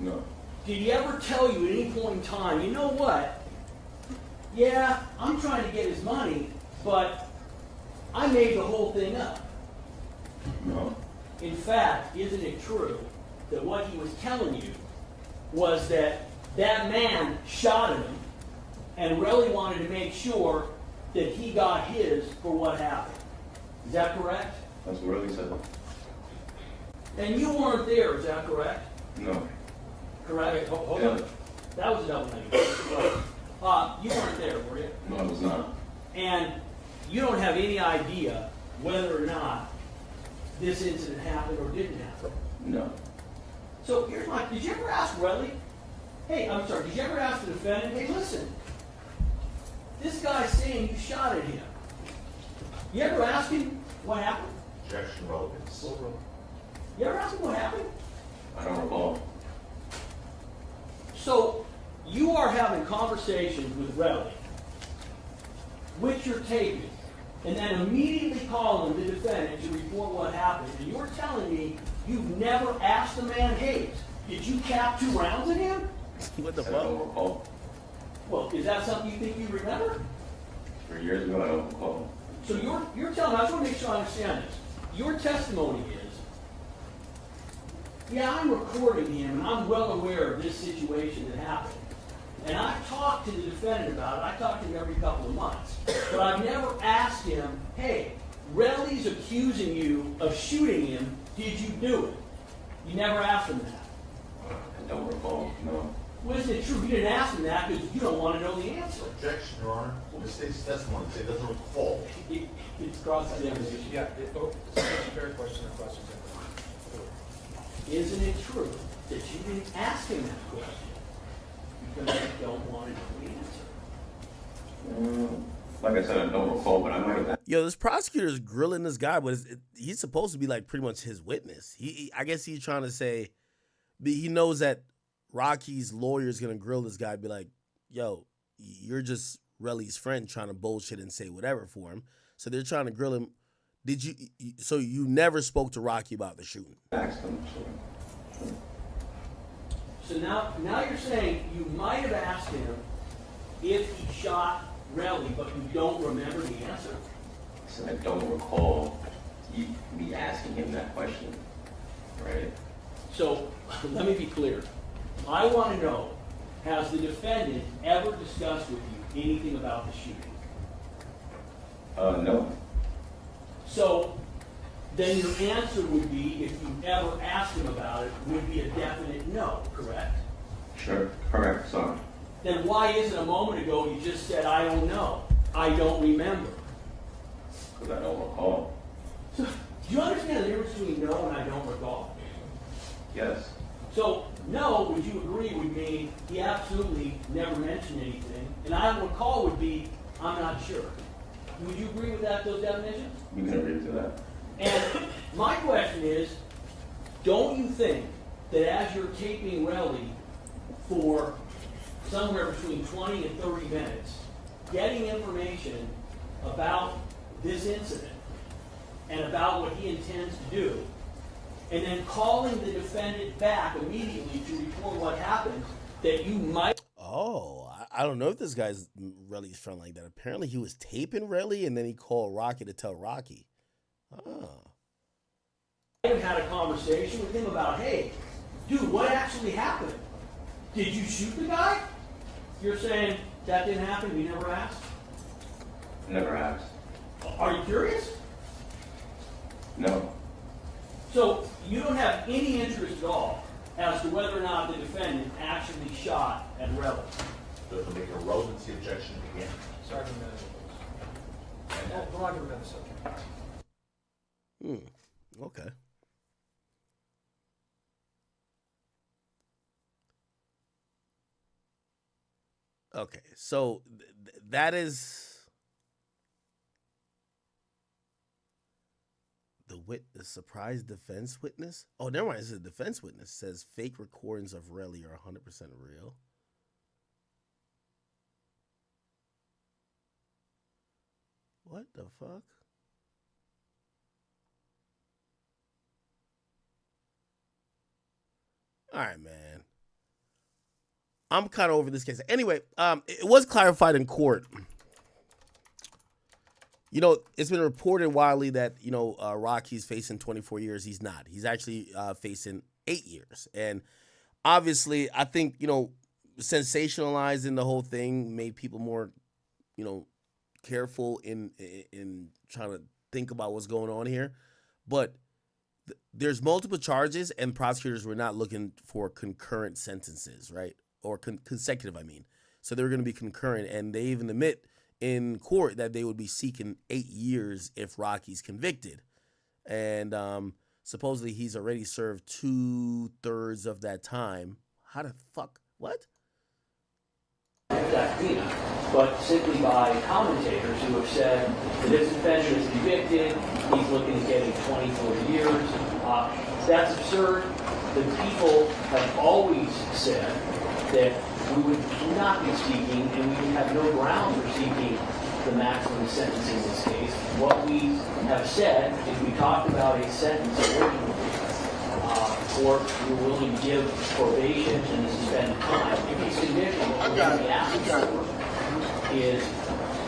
No. Did he ever tell you at any point in time, you know what? Yeah, I'm trying to get his money, but I made the whole thing up. No. In fact, isn't it true that what he was telling you was that that man shot at him and really wanted to make sure that he got his for what happened? Is that correct? That's what Relly said. And you weren't there, is that correct? No. Correct? Hold on. That was a double negative. You weren't there, were you? No, I was not. And you don't have any idea whether or not this incident happened or didn't happen. No. So here's my, did you ever ask Relly? Hey, I'm sorry, did you ever ask the defendant, hey, listen, this guy's saying you shot at him. You ever ask him what happened? Objection relevance. You ever ask him what happened? I don't recall. So you are having conversations with Relly, which you're taping, and then immediately calling the defendant to report what happened. And you're telling me you've never asked the man, hey, did you cap 2 rounds at him? What the fuck? I don't recall. Well, is that something you think you remember? 3 years ago, I don't recall. So you're telling me, I just want to make sure I understand this. Your testimony is, yeah, I'm recording him, and I'm well aware of this situation that happened. And I've talked to the defendant about it. I talk to him every couple of months. But I've never asked him, hey, Relly's accusing you of shooting him. Did you do it? You never asked him that. I don't recall, no. Well, isn't it true? You didn't ask him that because you don't want to know the answer. Objection, Your Honor. The state's testimony says it doesn't recall. It's cross-examination. Yeah, it's a fair question or question. Isn't it true that you didn't ask him that question because you don't want to know the answer? Like I said, I don't recall, but I might have. Yo, this prosecutor's grilling this guy, but he's supposed to be like pretty much his witness. I guess he's trying to say, he knows that Rocky's lawyer is gonna grill this guy, be like, yo, you're just Relly's friend trying to bullshit and say whatever for him. So they're trying to grill him. Did you? So you never spoke to Rocky about the shooting? Asked him. So now you're saying you might have asked him if he shot Relly, but you don't remember the answer? So I don't recall me asking him that question, right? So let me be clear. I want to know, has the defendant ever discussed with you anything about the shooting? No. So then your answer would be, if you ever asked him about it, would be a definite no, correct? Sure, correct, sorry. Then why is it a moment ago you just said, I don't know, I don't remember? Because I don't recall. So, do you understand the difference between no and I don't recall? Yes. So, no, would you agree, would mean he absolutely never mentioned anything, and I don't recall would be, I'm not sure. Would you agree with those definitions? We can agree to that. And my question is, don't you think that as you're taping Relly for somewhere between 20 and 30 minutes, getting information about this incident and about what he intends to do, and then calling the defendant back immediately to report what happened, that you might... Oh, I don't know if this guy's Relly's friend like that. Apparently he was taping Relly and then he called Rocky to tell Rocky. I have had a conversation with him about, hey, dude, what actually happened? Did you shoot the guy? You're saying that didn't happen, you never asked? Never asked. Are you curious? No. So you don't have any interest at all as to whether or not the defendant actually shot at Relly? Does it make a relevancy objection again? Sergeant Medical. Go on to another subject. Okay. Okay, so that is the surprise defense witness. Oh, never mind. This is a defense witness. It says fake recordings of Relly are 100% real. What the fuck? All right, man. I'm kind of over this case. Anyway, it was clarified in court. You know, it's been reported widely that, you know, Rocky's facing 24 years. He's not. He's actually facing 8 years. And obviously, I think, you know, sensationalizing the whole thing made people more, you know, careful in trying to think about what's going on here. But there's multiple charges, and prosecutors were not looking for concurrent sentences, right? Or consecutive, I mean. So they were going to be concurrent, and they even admit in court that they would be seeking 8 years if Rocky's convicted. And supposedly he's already served 2/3 of that time. How the fuck? What? But simply by commentators who have said that this defendant is convicted, he's looking at getting 24 years. That's absurd. The people have always said that we would not be seeking, and we would have no grounds for seeking the maximum sentence in this case. What we have said is we talked about a sentence originally, or we're willing to give probation and suspended time. If he's convicted, what we're going to be asking for is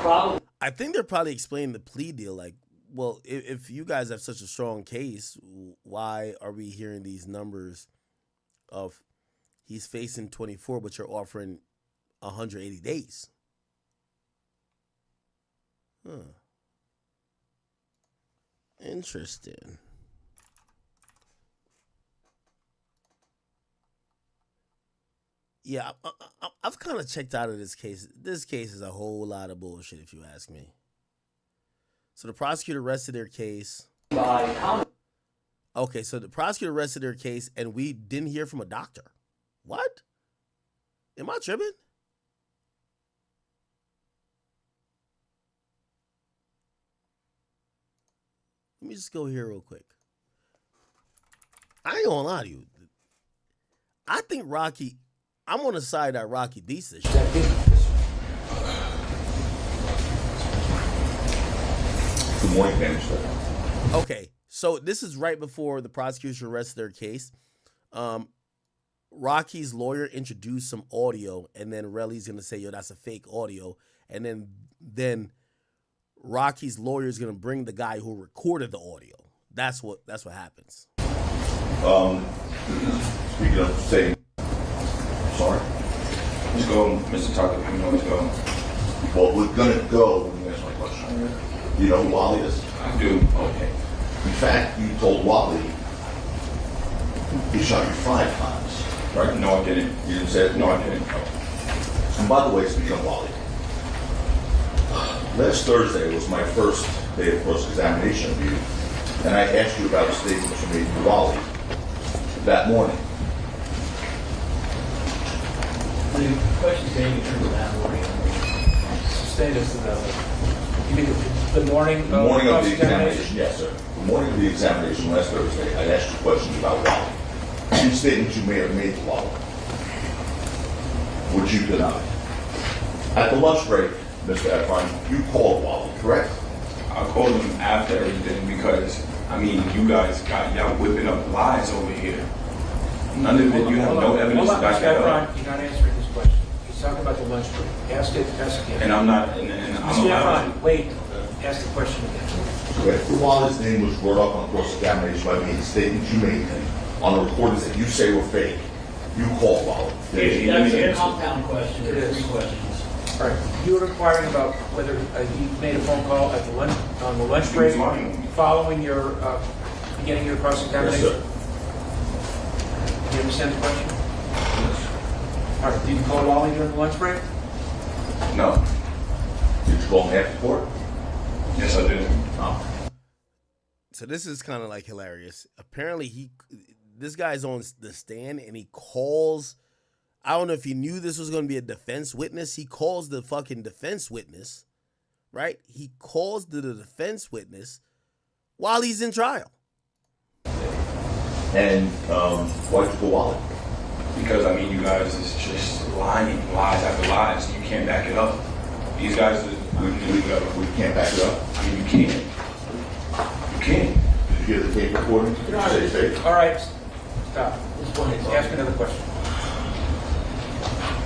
probably... I think they're probably explaining the plea deal like, well, if you guys have such a strong case, why are we hearing these numbers of he's facing 24, but you're offering 180 days? Interesting. Yeah, I've kind of checked out of this case. This case is a whole lot of bullshit, if you ask me. So the prosecutor rested their case. Okay, so the prosecutor rested their case, and we didn't hear from a doctor. What? Am I tripping? Let me just go here real quick. I ain't gonna lie to you. I think Rocky... I'm on the side that Rocky beats this shit. Good morning, Kenny. Okay, so this is right before the prosecution arrested their case. Rocky's lawyer introduced some audio, and then Relly's gonna say, "Yo, that's a fake audio," and then Rocky's lawyer is gonna bring the guy who recorded the audio. That's what happens. Speaking of saying. Sorry? Let's go, Mr. Tucker. You know, let's go. Well, we're going to go when you answer my question. You know who Wally is? I do. Okay. In fact, you told Wally he shot you 5 times, right? No, I didn't. You didn't say it? No, I didn't. No. And by the way, speaking of Wally, last Thursday was my first day of cross-examination of you, and I asked you about the statements you made to Wally that morning. The question being in terms of that morning, Sustain us to that. You made a The morning The morning of the cross-examination? examination, yes, sir. The morning of the examination last Thursday, I asked you questions about Wally. Two statements you may have made to Wally, which you denied. At the lunch break, Mr. Efron, you called Wally, correct? I called him after everything because, I mean, you guys got y'all whipping up lies over here. None of it, you have no evidence to back that up. You're not answering this question. He's talking about the lunch break. Ask it again. And I'm not, and I'm Mr. allowed. Efron, wait. Ask the question again. After Wally's name was brought up on cross-examination by me, the statements you made on the recordings that you say were fake, you called Wally. That's a compound question. There are 3 questions. All right. You were inquiring about whether he made a phone call at the lunch on the lunch break following your beginning your cross-examination. Yes, sir. Do you understand the question? Yes. All right. Did you call Wally during the lunch break? No. Did you call him after court? Yes, I did. Oh. So this is kind of like hilarious. Apparently this guy's on the stand and he calls, I don't know if he knew this was going to be a defense witness. He calls the fucking defense witness, right? He calls the defense witness while he's in trial. And why'd you call Wally? Because, I mean, you guys is just lying, lies after lies. You can't back it up. These guys, we can't back it up. I mean, you can't. You can't. Did you hear the tape recording? Did you say fake? All right. Stop. Ask another question.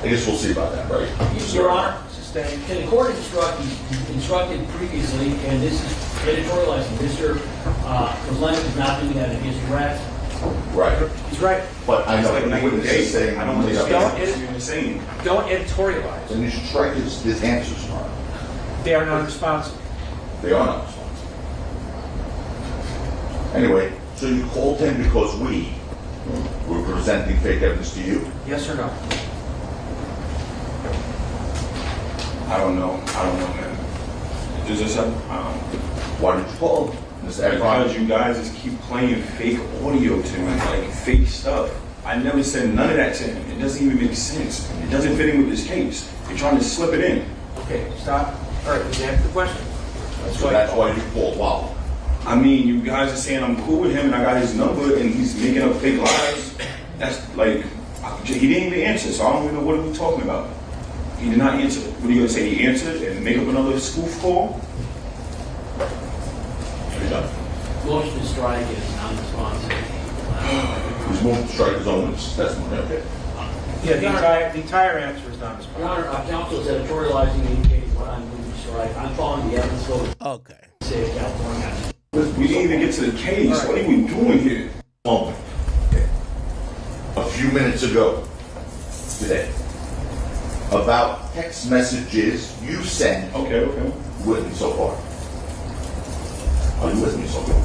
I guess we'll see about that, right? Your Honor, the court instructed previously, and this is editorializing, Mr. Lemon is not doing that in his arrest. Right. He's right. But I know the witness is saying I don't understand. Don't editorialize. And you should strike his answers, Mark. They are not responsive. They are not responsive. Anyway, so you called him because we were presenting fake evidence to you? Yes or no? I don't know, man. Is this why did you call him? Because you guys just keep playing fake audio to me, like fake stuff. I never said none of that to him. It doesn't even make sense. It doesn't fit in with this case. You're trying to slip it in. Okay, stop. All right, just answer the question. So that's why you called Wally. I mean, you guys are saying I'm cool with him and I got his number and he's making up fake lies. That's like, he didn't even answer, so I don't even know what are we talking about. He did not answer. What are you going to say? He answered and make up another spoof call? Motion to strike is non-responsive. He's moving to strike his own testimony, okay. Yeah, the entire answer is non-responsive. Your Honor, counsel is editorializing indicating what I'm moving to strike. I'm following the evidence code. Okay. Say California. We didn't even get to the case. Right. What are we doing here? Oh, okay. A few minutes ago today, about text messages you sent. Okay. With me so far. Are you with me so far?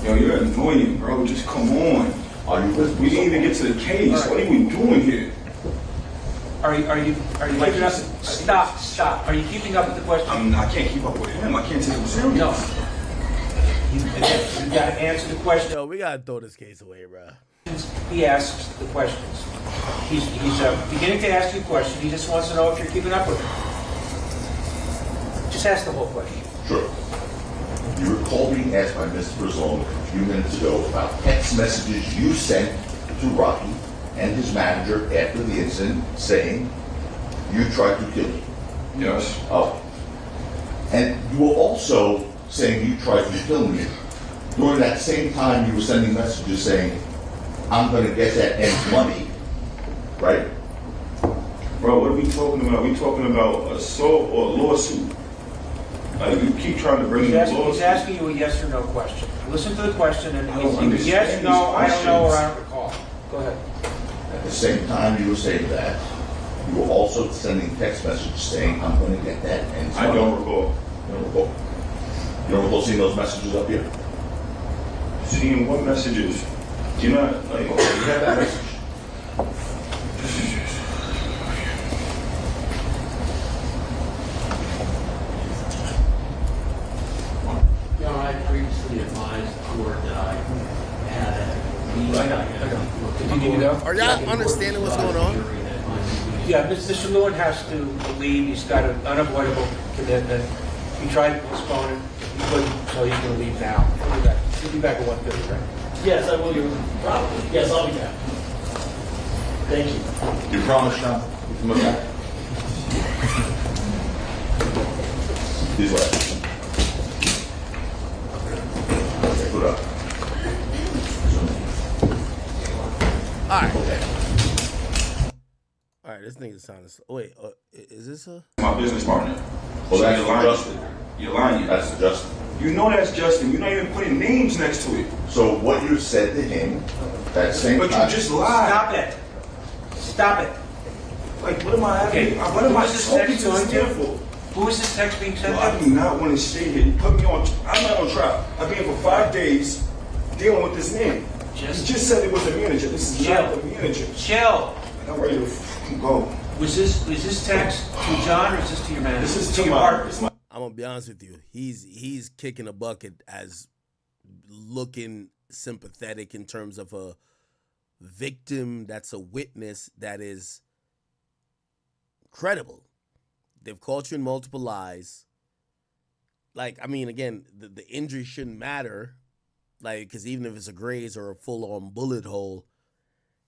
Yo, you're annoying, bro. Just come on. Are you with me? We didn't even get to the case. Right. What are we doing here? Are you keeping up? Stop. Are you keeping up with the question? I can't keep up with him. I can't take him serious. No. You got to answer the question. Yo, we got to throw this case away, bro. He asks the questions. He's beginning to ask you a question. He just wants to know if you're keeping up with him. Just ask the whole question. Sure. You recall being asked by Mr. Brazone a few minutes ago about text messages you sent to Rocky and his manager after the incident saying you tried to kill me. Yes. Oh. And you were also saying you tried to kill me. During that same time, you were sending messages saying, I'm going to get that N's money, right? Bro, what are we talking about? Are we talking about assault or lawsuit? Like, you keep trying to bring He's asking you a yes or no question. Listen to the question and yes, no, I don't know, or I don't recall. Go ahead. At the same time you were saying that, you were also sending text messages saying, I'm going to get that N's money. I don't recall. You don't recall? You don't recall seeing those messages up here? Seeing what messages? You're not, like, you have that message. I previously advised the court that I had Are y'all understanding what's going on? Yeah, Mr. Lord has to believe he's got an unavoidable commitment. He tried to postpone it, he couldn't, so he's going to leave now. He'll be back at 1:30, right? Yes, I will. Probably. Yes, I'll be back. Thank you. You promise, Sean? You come back. These way. Okay, put up. All right. Okay. All right, this nigga sounds. Wait, is this a? My business partner. Well, that's Justin. You're lying. That's Justin. You know that's Justin. You're not even putting names next to it. So what you said to him, that same. But you just lied. Stop it. Stop it. Like, what am I having? Okay, what am I this talking text to going him to? for? Who is this text being sent Well, I to? do not want to stay here. You put me on. I'm not on trial. I've been here for 5 days dealing with this man. He just said it was a manager. This is not the manager. Chill. I'm ready to fucking go. Was this text to John or is this to your manager? This is to your my. partner. I'm gonna be honest with you. He's kicking a bucket as looking sympathetic in terms of a victim that's a witness that is credible. They've caught you in multiple lies. Like, I mean, again, the injury shouldn't matter. Like, because even if it's a graze or a full-on bullet hole,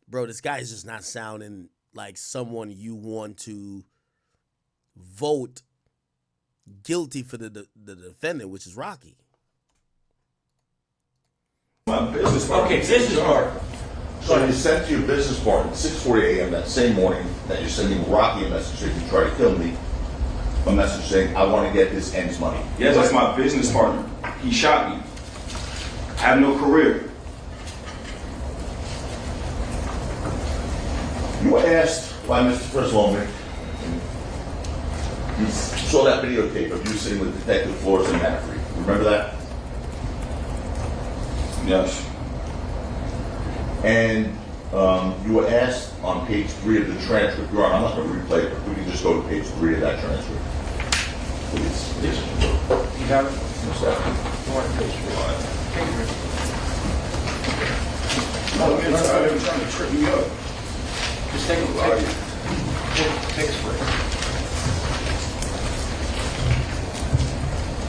bro, this guy's just not sounding like someone you want to vote guilty for the defendant, which is Rocky. My business partner. Okay, business partner. So you sent to your business partner at 6:40 a.m. that same morning that you're sending Rocky a message saying you try to kill me. A message saying, I want to get this ends money. Yes, that's my business partner. He shot me. I have no career. You were asked by Mr. First Longman. You saw that videotape of you sitting with Detective Flores and Manfrey. Remember that? Yes. And you were asked on page 3 of the transcript. Your Honor, I'm not going to replay it, but we can just go to page 3 of that transcript. Please. You got it? No, sir. Go on to page 3. No, man, I'm trying to trip me up. Just take a break.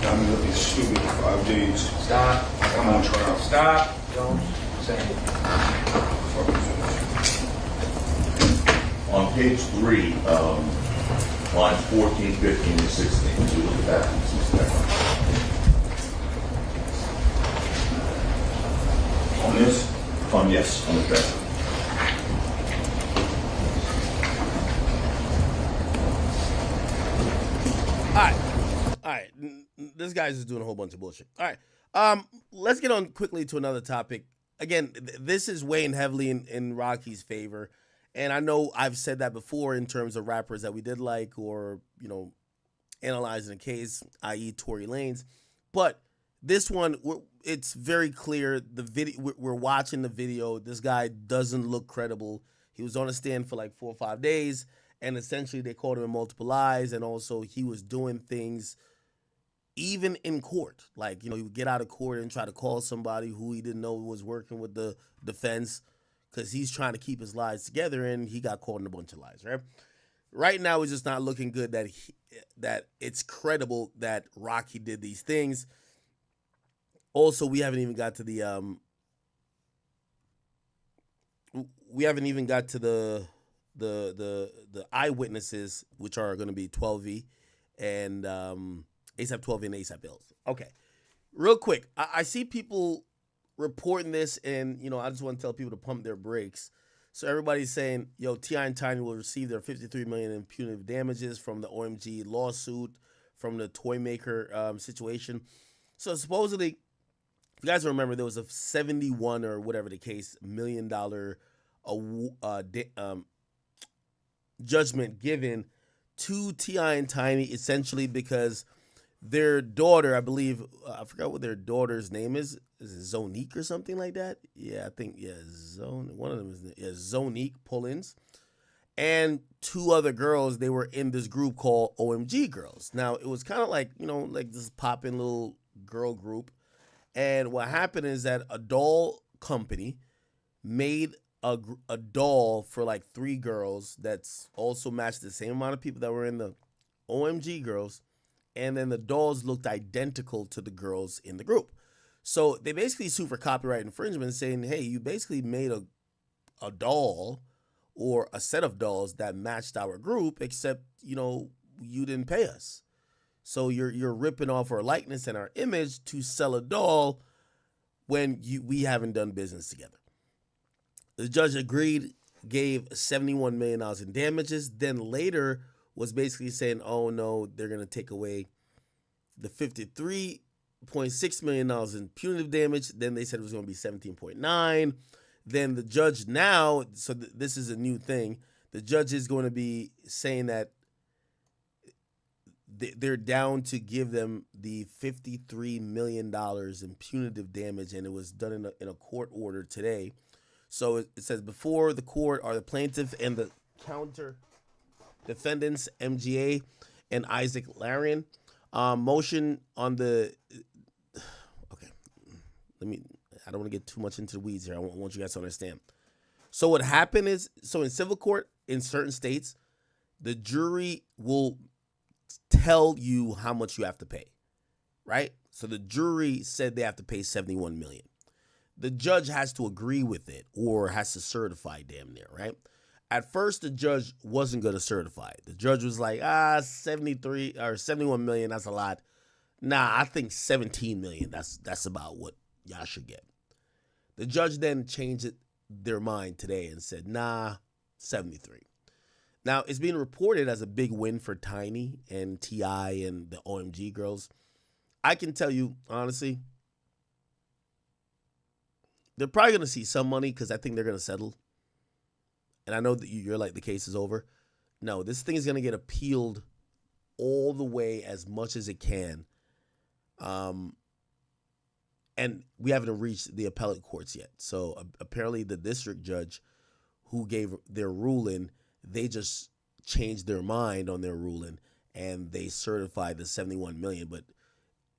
Got me looking stupid for 5 days. Stop. I'm on trial. Stop. Don't say it. On page 3, lines 14, 15, and 16. We look at that. On this? Yes, on the transcript. All right. This guy's just doing a whole bunch of bullshit. All right. Let's get on quickly to another topic. Again, this is weighing heavily in Rocky's favor. And I know I've said that before in terms of rappers that we did like or, you know, analyzing a case, i.e. Tory Lanez. But this one, it's very clear. The video, we're watching the video. This guy doesn't look credible. He was on a stand for like 4 or 5 days. And essentially they called him in multiple lies. And also he was doing things even in court. Like, you know, he would get out of court and try to call somebody who he didn't know was working with the defense because he's trying to keep his lies together, and he got caught in a bunch of lies, right? Right now, it's just not looking good that it's credible that Rocky did these things. Also, we haven't even got to the eyewitnesses, which are going to be 12V and ASAP 12V and ASAP Bills. Okay, real quick, I see people reporting this, and you know, I just want to tell people to pump their brakes. So everybody's saying, yo, T.I. and Tiny will receive their $53 million in punitive damages from the OMG lawsuit, from the toy maker situation. So supposedly, if you guys remember, there was a 71 or whatever the case, $1 million judgment given to T.I. and Tiny, essentially because their daughter, I believe, I forgot what their daughter's name is. Is it Zonique or something like that? Yeah, I think, one of them is Zonique Pullins. And 2 other girls, they were in this group called OMG Girls. Now, it was kind of like, you know, like this poppin' little girl group. And what happened is that a doll company made a doll for like 3 girls that's also matched the same amount of people that were in the OMG Girls. and then the dolls looked identical to the girls in the group. So they basically sued for copyright infringement, saying, hey, you basically made a doll or a set of dolls that matched our group, except, you didn't pay us. So you're ripping off our likeness and our image to sell a doll when we haven't done business together. The judge agreed, gave $71 million in damages, then later was basically saying, oh no, they're going to take away the $53.6 million in punitive damage. Then they said it was going to be 17.9. Then the judge now, so this is a new thing, the judge is going to be saying that they're down to give them the $53 million in punitive damage, and it was done in a court order today. So it says before the court are the plaintiff and the counter defendants, MGA and Isaac Larian. Motion on the... Okay, I don't want to get too much into the weeds here. I want you guys to understand. So what happened is, in civil court in certain states, the jury will tell you how much you have to pay, right? So the jury said they have to pay $71 million. The judge has to agree with it or has to certify damn near, right? At first, the judge wasn't going to certify it. The judge was like, 73 or 71 million, that's a lot. Nah, I think 17 million, that's about what y'all should get. The judge then changed their mind today and said, nah, 73. Now, it's being reported as a big win for Tiny and T.I. and the OMG girls. I can tell you, honestly, they're probably going to see some money because I think they're going to settle. And I know that you're like, the case is over. No, this thing is going to get appealed all the way as much as it can. And we haven't reached the appellate courts yet. So apparently the district judge who gave their ruling, they just changed their mind on their ruling and they certified the $71 million. But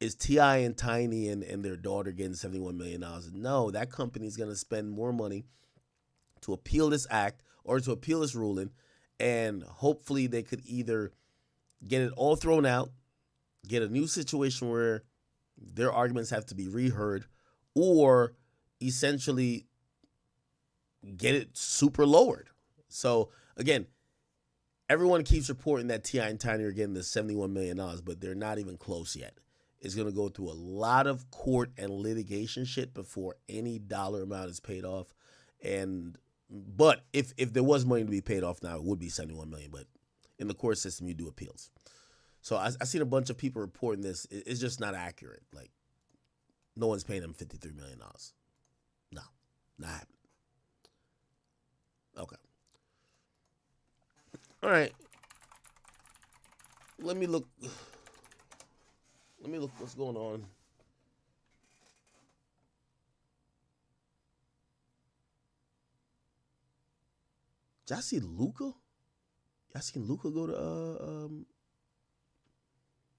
is T.I. and Tiny and their daughter getting $71 million? No, that company's going to spend more money to appeal this act or to appeal this ruling. And hopefully they could either get it all thrown out, get a new situation where their arguments have to be reheard, or essentially get it super lowered. So again, everyone keeps reporting that T.I. and Tiny are getting the $71 million, but they're not even close yet. It's going to go through a lot of court and litigation shit before any dollar amount is paid off. But if there was money to be paid off now, it would be $71 million. But in the court system, you do appeals. So I seen a bunch of people reporting this. It's just not accurate. Like, no one's paying them $53 million. No, not happening. Okay. All right. Let me look what's going on. Did y'all see Luka? Y'all seen Luka go to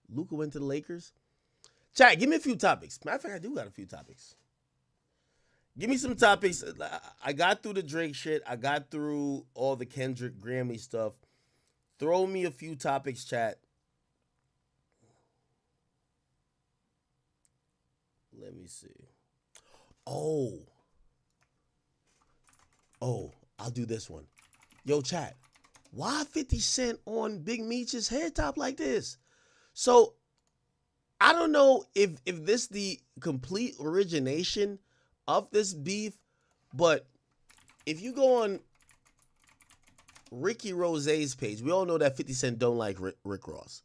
Luka went to the Lakers? Chat, give me a few topics. Matter of fact, I do got a few topics. Give me some topics. I got through the Drake shit. I got through all the Kendrick Grammy stuff. Throw me a few topics, chat. Let me see. Oh, I'll do this one. Yo, chat. Why 50 Cent on Big Meech's head top like this? So, I don't know if this the complete origination of this beef, but if you go on Ricky Rose's page, we all know that 50 Cent don't like Rick Ross.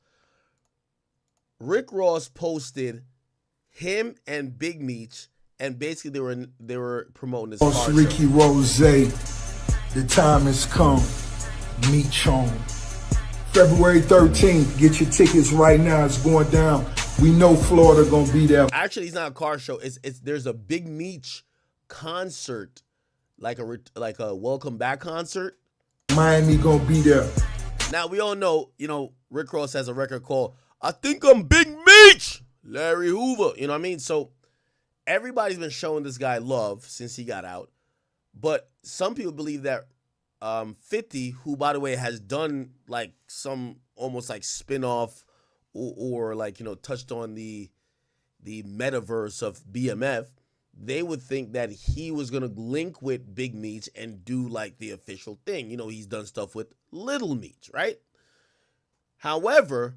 Rick Ross posted him and Big Meech, and basically they were promoting this car Ricky Rose, the time has come. Meech on February 13th. Get your tickets right now. It's going down. We know Florida gonna be there. Actually, it's not a car show. There's a Big Meech concert, like a welcome back concert. Miami gonna be there. Now we all know, Rick Ross has a record called "I Think I'm Big Meech," Larry Hoover. You know what I mean? So everybody's been showing this guy love since he got out, but some people believe that 50, who by the way has done like some almost like spin-off or like, you know, touched on the metaverse of BMF, they would think that he was going to link with Big Meech and do like the official thing. You know, he's done stuff with Little Meech, right? However,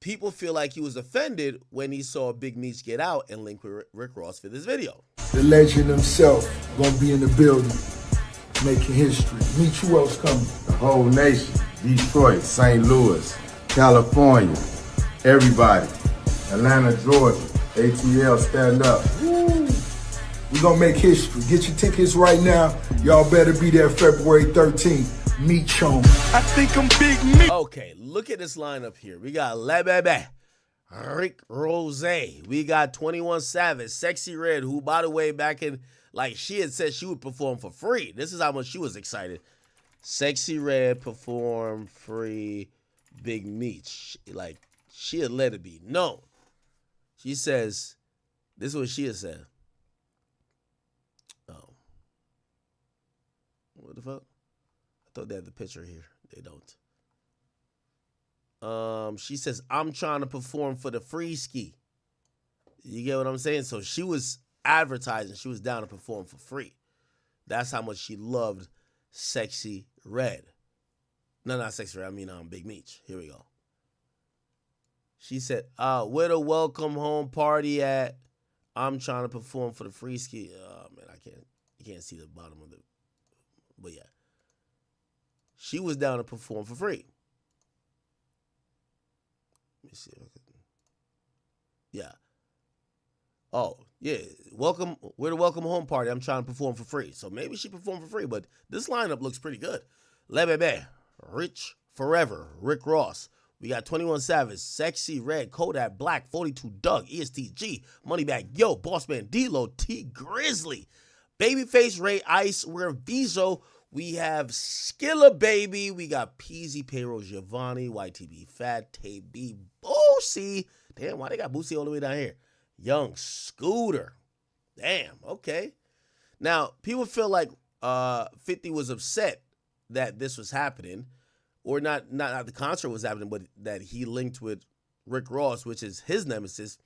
people feel like he was offended when he saw Big Meech get out and link with Rick Ross for this video. The legend himself gonna be in the building, making history. Meech, who else coming? The whole nation. Detroit, St. Louis, California, everybody. Atlanta, Georgia, ATL, stand up. Woo. We gonna make history. Get your tickets right now. Y'all better be there February 13th. Meech on. I think I'm Big Meech. Okay, look at this lineup here. We got Le Bebe, Rick Ross. We got 21 Savage, Sexy Red, who, by the way, back in, like, she had said she would perform for free. This is how much she was excited. Sexy Red perform free Big Meech. Like, she had let it be known. She says, this is what she had said. Oh. What the fuck? I thought they had the picture here. They don't. She says, I'm trying to perform for the free ski. You get what I'm saying? So she was advertising. She was down to perform for free. That's how much she loved Sexy Red. No, not Sexy Red. I mean Big Meech. Here we go. She said, where the welcome home party at? I'm trying to perform for the free ski. Oh, man, you can't see the bottom of it. But yeah. She was down to perform for free. Let me see if I can. Yeah. Oh, yeah. Welcome. We're the welcome home party. I'm trying to perform for free. So maybe she performed for free, but this lineup looks pretty good. Le Bebe, Rich Forever, Rick Ross. We got 21 Savage, Sexy Red, Kodak Black, 42 Doug, ESTG, Moneybag Yo, Bossman D-Lo, T Grizzly, Babyface Ray Ice, we're Vizo. We have Skilla Baby. We got Peasy, Payroll, Giovanni, YTB Fat, Tay B, Boosie. Damn, why they got Boosie all the way down here? Young Scooter. Damn, okay. Now, people feel like 50 was upset that this was happening, or not the concert was happening, but that he linked with Rick Ross, which is his nemesis.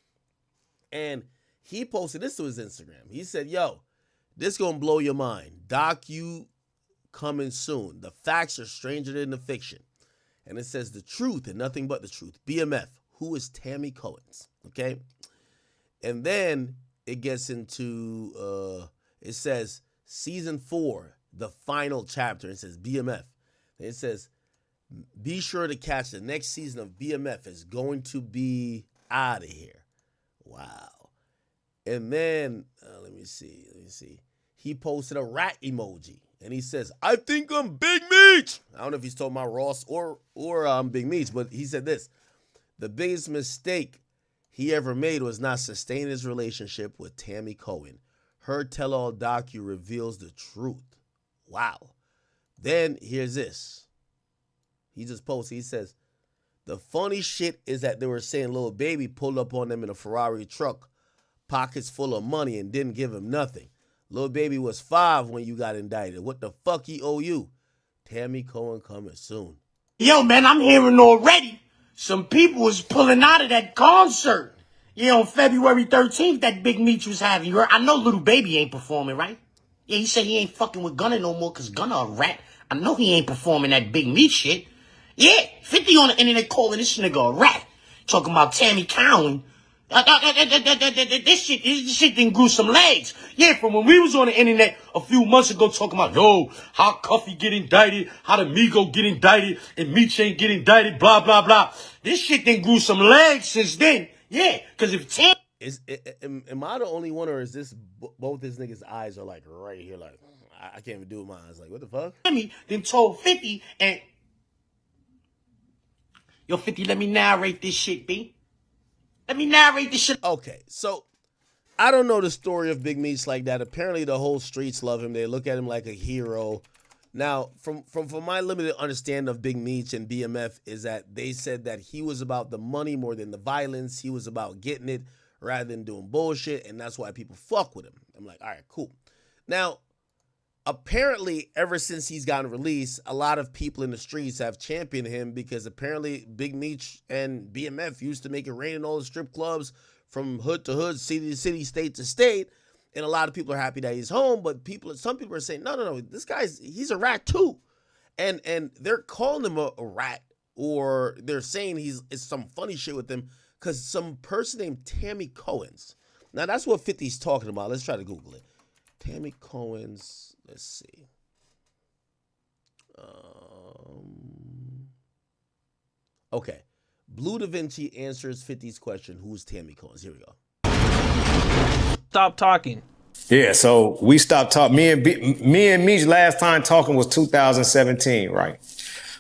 And he posted this to his Instagram. He said, yo, this gonna blow your mind. Doechii coming soon. The facts are stranger than the fiction. And it says the truth and nothing but the truth. BMF, who is Tammy Cohen's, okay? And then it gets into, it says season 4, the final chapter. It says BMF. And it says, be sure to catch the next season of BMF. Is going to be out of here. Wow. And then, let me see. He posted a rat emoji. And he says, I think I'm Big Meech. I don't know if he's talking about Ross or Big Meech, but he said this. The biggest mistake he ever made was not sustaining his relationship with Tammy Cohen. Her tell-all docu reveals the truth. Wow. Then here's this. He just posted, he says, the funny shit is that they were saying Lil Baby pulled up on them in a Ferrari truck, pockets full of money, and didn't give him nothing. Lil Baby was 5 when you got indicted. What the fuck he owe you? Tammy Cohen coming soon. Yo, man, I'm hearing already some people was pulling out of that concert. Yeah, on February 13th, that Big Meech was having. You heard? I know Lil Baby ain't performing, right? Yeah, he said he ain't fucking with Gunna no more because Gunna a rat. I know he ain't performing that Big Meech shit. Yeah, 50 on the internet calling this nigga a rat. Talking about Tammy Cohen. This shit didn't grew some legs. Yeah, from when we was on the internet a few months ago talking about, yo, how Cuffy get indicted, how the Migo get indicted, and Meech ain't get indicted, blah, blah, blah. This shit didn't grew some legs since then. Yeah, because if Tam... Am I the only one, or is this both his niggas' eyes are like right here, like, I can't even do it with my eyes. Like, what the fuck? Then told 50, and... Yo, 50, let me narrate this shit, B. Let me narrate this shit. Okay, so I don't know the story of Big Meech like that. Apparently, the whole streets love him. They look at him like a hero. Now, from my limited understanding of Big Meech and BMF is that they said that he was about the money more than the violence. He was about getting it rather than doing bullshit, and that's why people fuck with him. I'm like, all right, cool. Now, apparently, ever since he's gotten released, a lot of people in the streets have championed him because apparently Big Meech and BMF used to make it rain in all the strip clubs from hood to hood, city to city, state to state. And a lot of people are happy that he's home, but some people are saying, no, this he's a rat too. And they're calling him a rat, or they're saying it's some funny shit with him because some person named Tammy Cohen's. Now, that's what 50's talking about. Let's try to Google it. Tammy Cohen's, let's see. Okay. Blue Da Vinci answers 50's question, who's Tammy Cohen's? Here we go. Stop talking. Yeah, so we stopped talking. Me and Meech last time talking was 2017, right?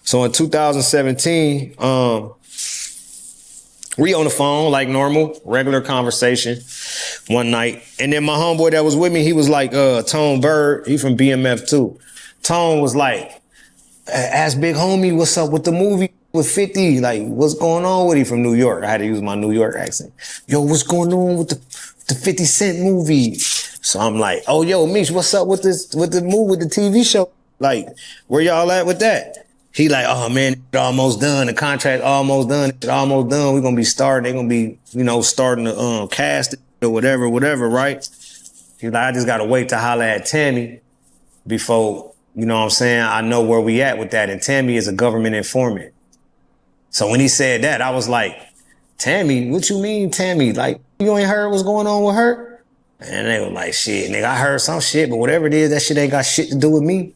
So in 2017, we on the phone like normal, regular conversation one night. And then my homeboy that was with me, he was like, Tone Bird, he from BMF too. Tone was like, ask Big Homie, what's up with the movie with 50? Like, what's going on with he from New York? I had to use my New York accent. Yo, what's going on with the 50 Cent movie? So I'm like, oh, yo, Meech, what's up with the movie, with the TV show? Like, where y'all at with that? He like, oh man, it almost done. The contract almost done. It almost done. We're gonna be starting. They're gonna be, starting to cast it or whatever, right? He's like, I just gotta wait to holler at Tammy before, you know what I'm saying, I know where we at with that. And Tammy is a government informant. So when he said that, I was like, Tammy, what you mean, Tammy? Like, you ain't heard what's going on with her? And they were like, shit, nigga, I heard some shit, but whatever it is, that shit ain't got shit to do with me.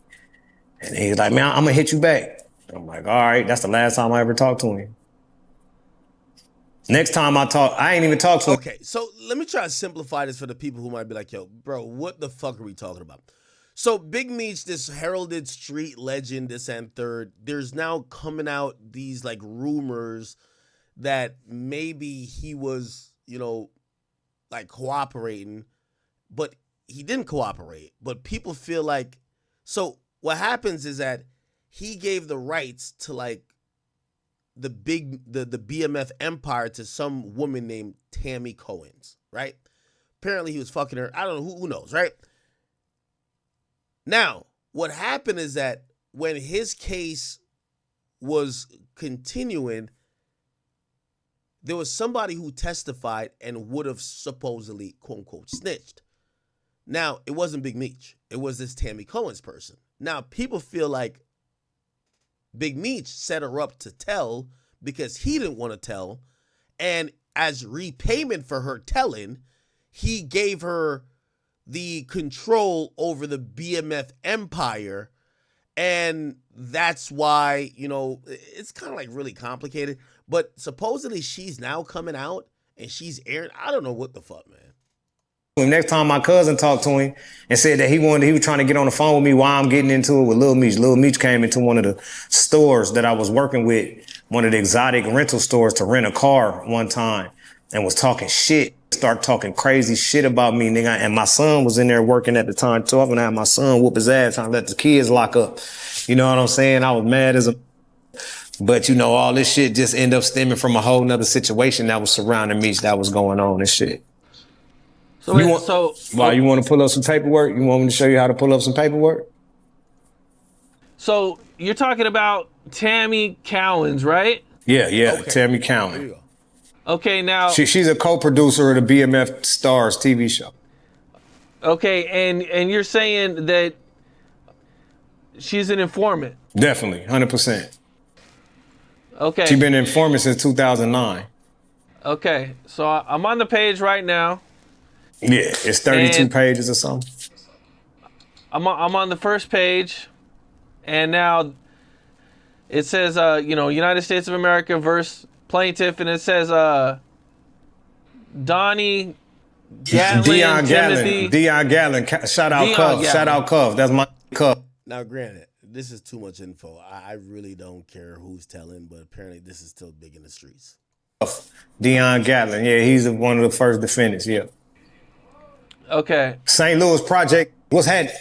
And he was like, man, I'm gonna hit you back. I'm like, all right, that's the last time I ever talked to him. Next time I ain't even talked to him. Okay, so let me try to simplify this for the people who might be like, yo, bro, what the fuck are we talking about? So Big Meech, this heralded street legend, this and third, there's now coming out these like rumors that maybe he was, like cooperating, but he didn't cooperate. But people feel like, so what happens is that he gave the rights to like the BMF empire to some woman named Tammy Cohen's, right? Apparently he was fucking her. I don't know, who knows, right? Now, what happened is that when his case was continuing, there was somebody who testified and would have supposedly, quote unquote, snitched. Now, it wasn't Big Meech. It was this Tammy Cohen's person. Now, people feel like Big Meech set her up to tell because he didn't want to tell. And as repayment for her telling, he gave her the control over the BMF empire. And that's why, it's kind of like really complicated. But supposedly she's now coming out and she's airing. I don't know what the fuck, man. Next time my cousin talked to him and said that he was trying to get on the phone with me while I'm getting into it with Lil Meech. Lil Meech came into one of the stores that I was working with, one of the exotic rental stores, to rent a car one time and was talking shit, start talking crazy shit about me, nigga. And my son was in there working at the time too. I'm gonna have my son whoop his ass trying to let the kids lock up. You know what I'm saying? I was mad as a... But all this shit just ended up stemming from a whole nother situation that was surrounding Meech that was going on and shit. So you want to pull up some paperwork? You want me to show you how to pull up some paperwork? So you're talking about Tammy Cohen's, right? Yeah, okay. Tammy Cohen. Okay, now she's a co-producer of the BMF Stars TV show. Okay, and you're saying that she's an informant? Definitely, 100%. Okay. She's been an informant since 2009. Okay, so I'm on the page right now. Yeah, it's 32 pages or something. I'm on the first page, and now it says, United States of America versus plaintiff, and it says, Donnie Gatlin, Timothy. Deion Gatlin. Shout out Cuff. Shout out Cuff. That's my Cuff. Now, granted, this is too much info. I really don't care who's telling, but apparently this is still big in the streets. Deion Gatlin. Yeah, he's one of the first defendants. Yeah. Okay. St. Louis Project. What's happening?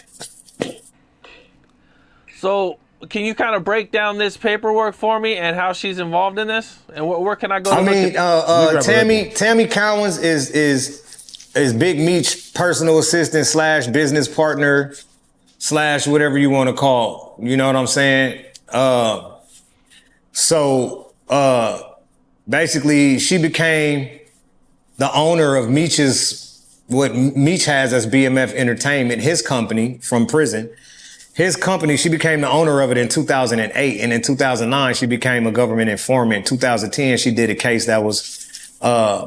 So, can you kind of break down this paperwork for me and how she's involved in this? And where can I go to look at Tammy Cohen's is Big Meech personal assistant / business partner. / whatever you want to call. You know what I'm saying? Basically, she became the owner of what Meech has as BMF Entertainment, his company from prison. His company, she became the owner of it in 2008. And in 2009, she became a government informant. In 2010, she did a case that was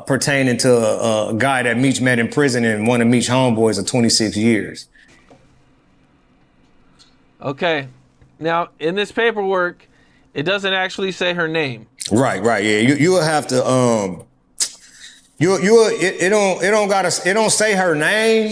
pertaining to a guy that Meech met in prison and one of Meech's homeboys of 26 years. Okay. Now, in this paperwork, it doesn't actually say her name. Right, yeah. You will have to it don't say her name.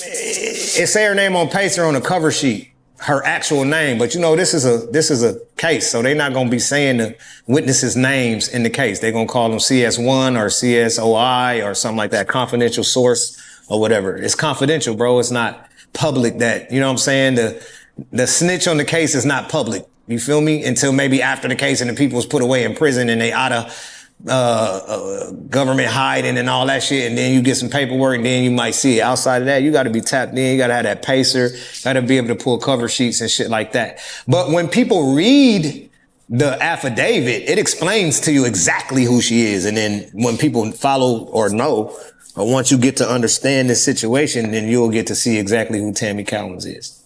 It say her name on paper on the cover sheet, her actual name. But this is a case, so they're not gonna be saying the witnesses' names in the case. They're gonna call them CS1 or CSOI or something like that, confidential source or whatever. It's confidential, bro. It's not public. That, you know what I'm saying? The snitch on the case is not public. You feel me? Until maybe after the case and the people was put away in prison and they out of government hiding and all that shit, and then you get some paperwork and then you might see it. Outside of that, you got to be tapped in. You got to have that pacer. Got to be able to pull cover sheets and shit like that. But when people read the affidavit, it explains to you exactly who she is. And then when people follow or know, or once you get to understand this situation, then you'll get to see exactly who Tammy Cowens is.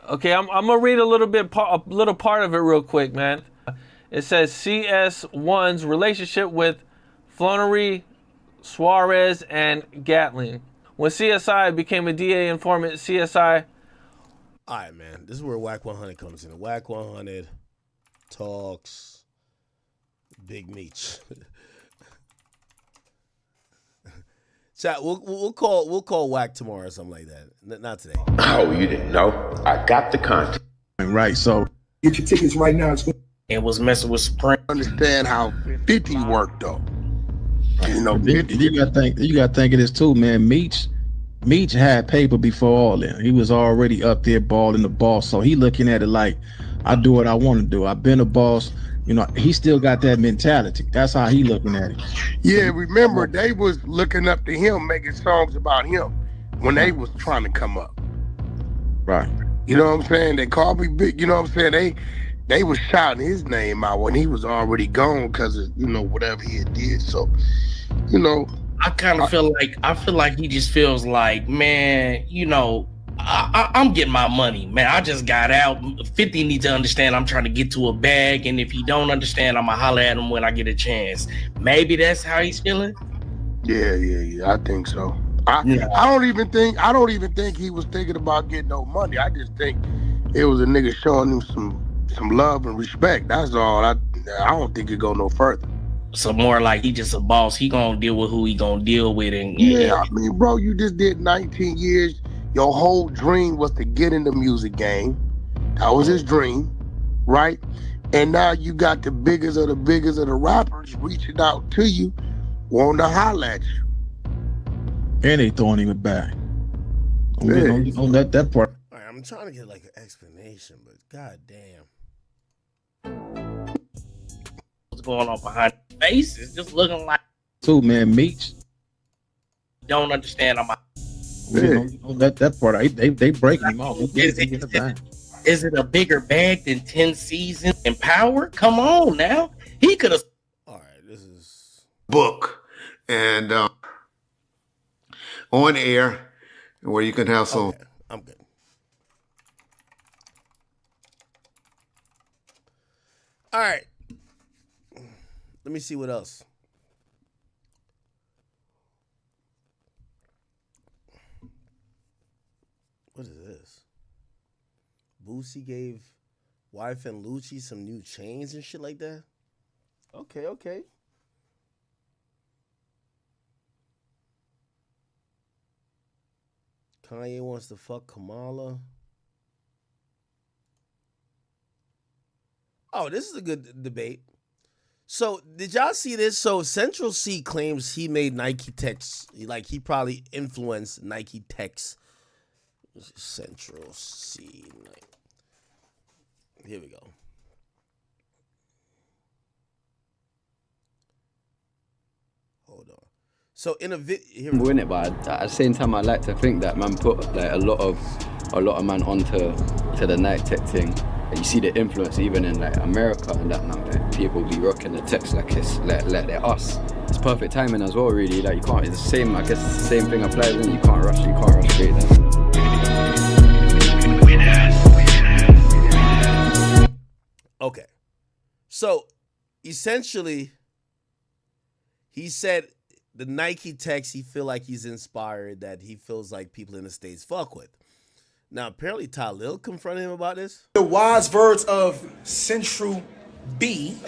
Okay, I'm gonna read a little part of it real quick, man. It says CS1's relationship with Flannery, Suarez, and Gatling. When CSI became a DA informant, CSI... All right, man. This is where Whack 100 comes in. Whack 100 talks Big Meech. Chat, we'll call Whack tomorrow or something like that. Not today. Oh, you didn't know? I got the content. Right, so get your tickets right now. And was messing with Supreme. Understand how 50 worked though. You know, you got to think of this too, man. Meech had paper before all that. He was already up there balling the boss, so he looking at it like, I do what I want to do. I've been a boss. You know, he still got that mentality. That's how he looking at it. Yeah, remember they was looking up to him, making songs about him when they was trying to come up. Right. You know what I'm saying? They called me big. You know what I'm saying? They was shouting his name out when he was already gone because of, whatever he had did. So, I kind of feel like he just feels like, man, I'm getting my money, man. I just got out. 50 needs to understand I'm trying to get to a bag, and if he don't understand, I'm gonna holler at him when I get a chance. Maybe that's how he's feeling. Yeah. I think so. I don't even think he was thinking about getting no money. I just think it was a nigga showing him some love and respect. That's all. I don't think it go no further. So more like he just a boss. He gonna deal with who he gonna deal with. I mean, bro, you just did 19 years. Your whole dream was to get in the music game. That was his dream, right? And now you got the biggest of the rappers reaching out to you, wanting to holler at you. And they throwing him back. Don't let that part. All right, I'm trying to get like an explanation, but goddamn. What's going on behind his face? It's just looking like Too, man, Meech. Don't understand. Don't let that part. They breaking him off. Is it a bigger bag than 10 seasons in Power? Come on now. He could have. All right, this is book and on air where you can have some. Okay, I'm good. All right. Let me see what else. What is this? Boosie gave wife and Doechii some new chains and shit like that? Okay. Kanye wants to fuck Kamala. Oh, this is a good debate. So, did y'all see this? So, Central C claims he made Nike Techs, like he probably influenced Nike Techs. Central C. Here we go. Hold on. So in a win it, but at the same time, I like to think that man put like a lot of man onto the night tech thing. And you see the influence even in like America and that now. Like, people be rocking the text like it's like they're us. It's perfect timing as well, really. Like you can't. It's the same. I guess the same thing applies. And you can't rush straight then. Okay, so essentially, he said the Nike text, he feel like he's inspired, that he feels like people in the States fuck with. Now, apparently Talil confronted him about this. The wise words of Central B,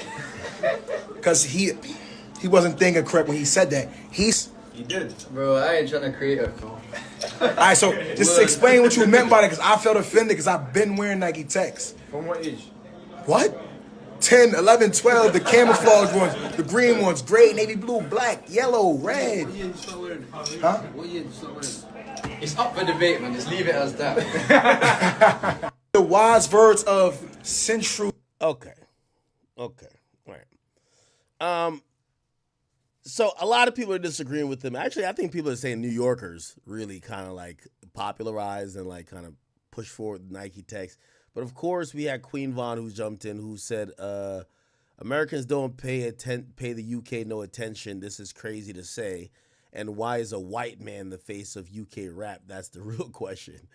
because he wasn't thinking correct when he said that. He did. Bro, I ain't trying to create a phone. All right, so just explain what you meant by that, because I felt offended because I've been wearing Nike techs. From what age? What? 10, 11, 12, the camouflage ones, the green ones, gray, navy blue, black, yellow, red. What year did you start wearing? Huh? What year did you start wearing? It's up for debate, man. Just leave it as that. The wise words of Central. Okay. All right. So a lot of people are disagreeing with him. Actually, I think people are saying New Yorkers really kind of like popularized and like kind of push forward Nike text. But of course, we had Queen Von who jumped in, who said, Americans don't pay the UK no attention. This is crazy to say. And why is a white man the face of UK rap? That's the real question.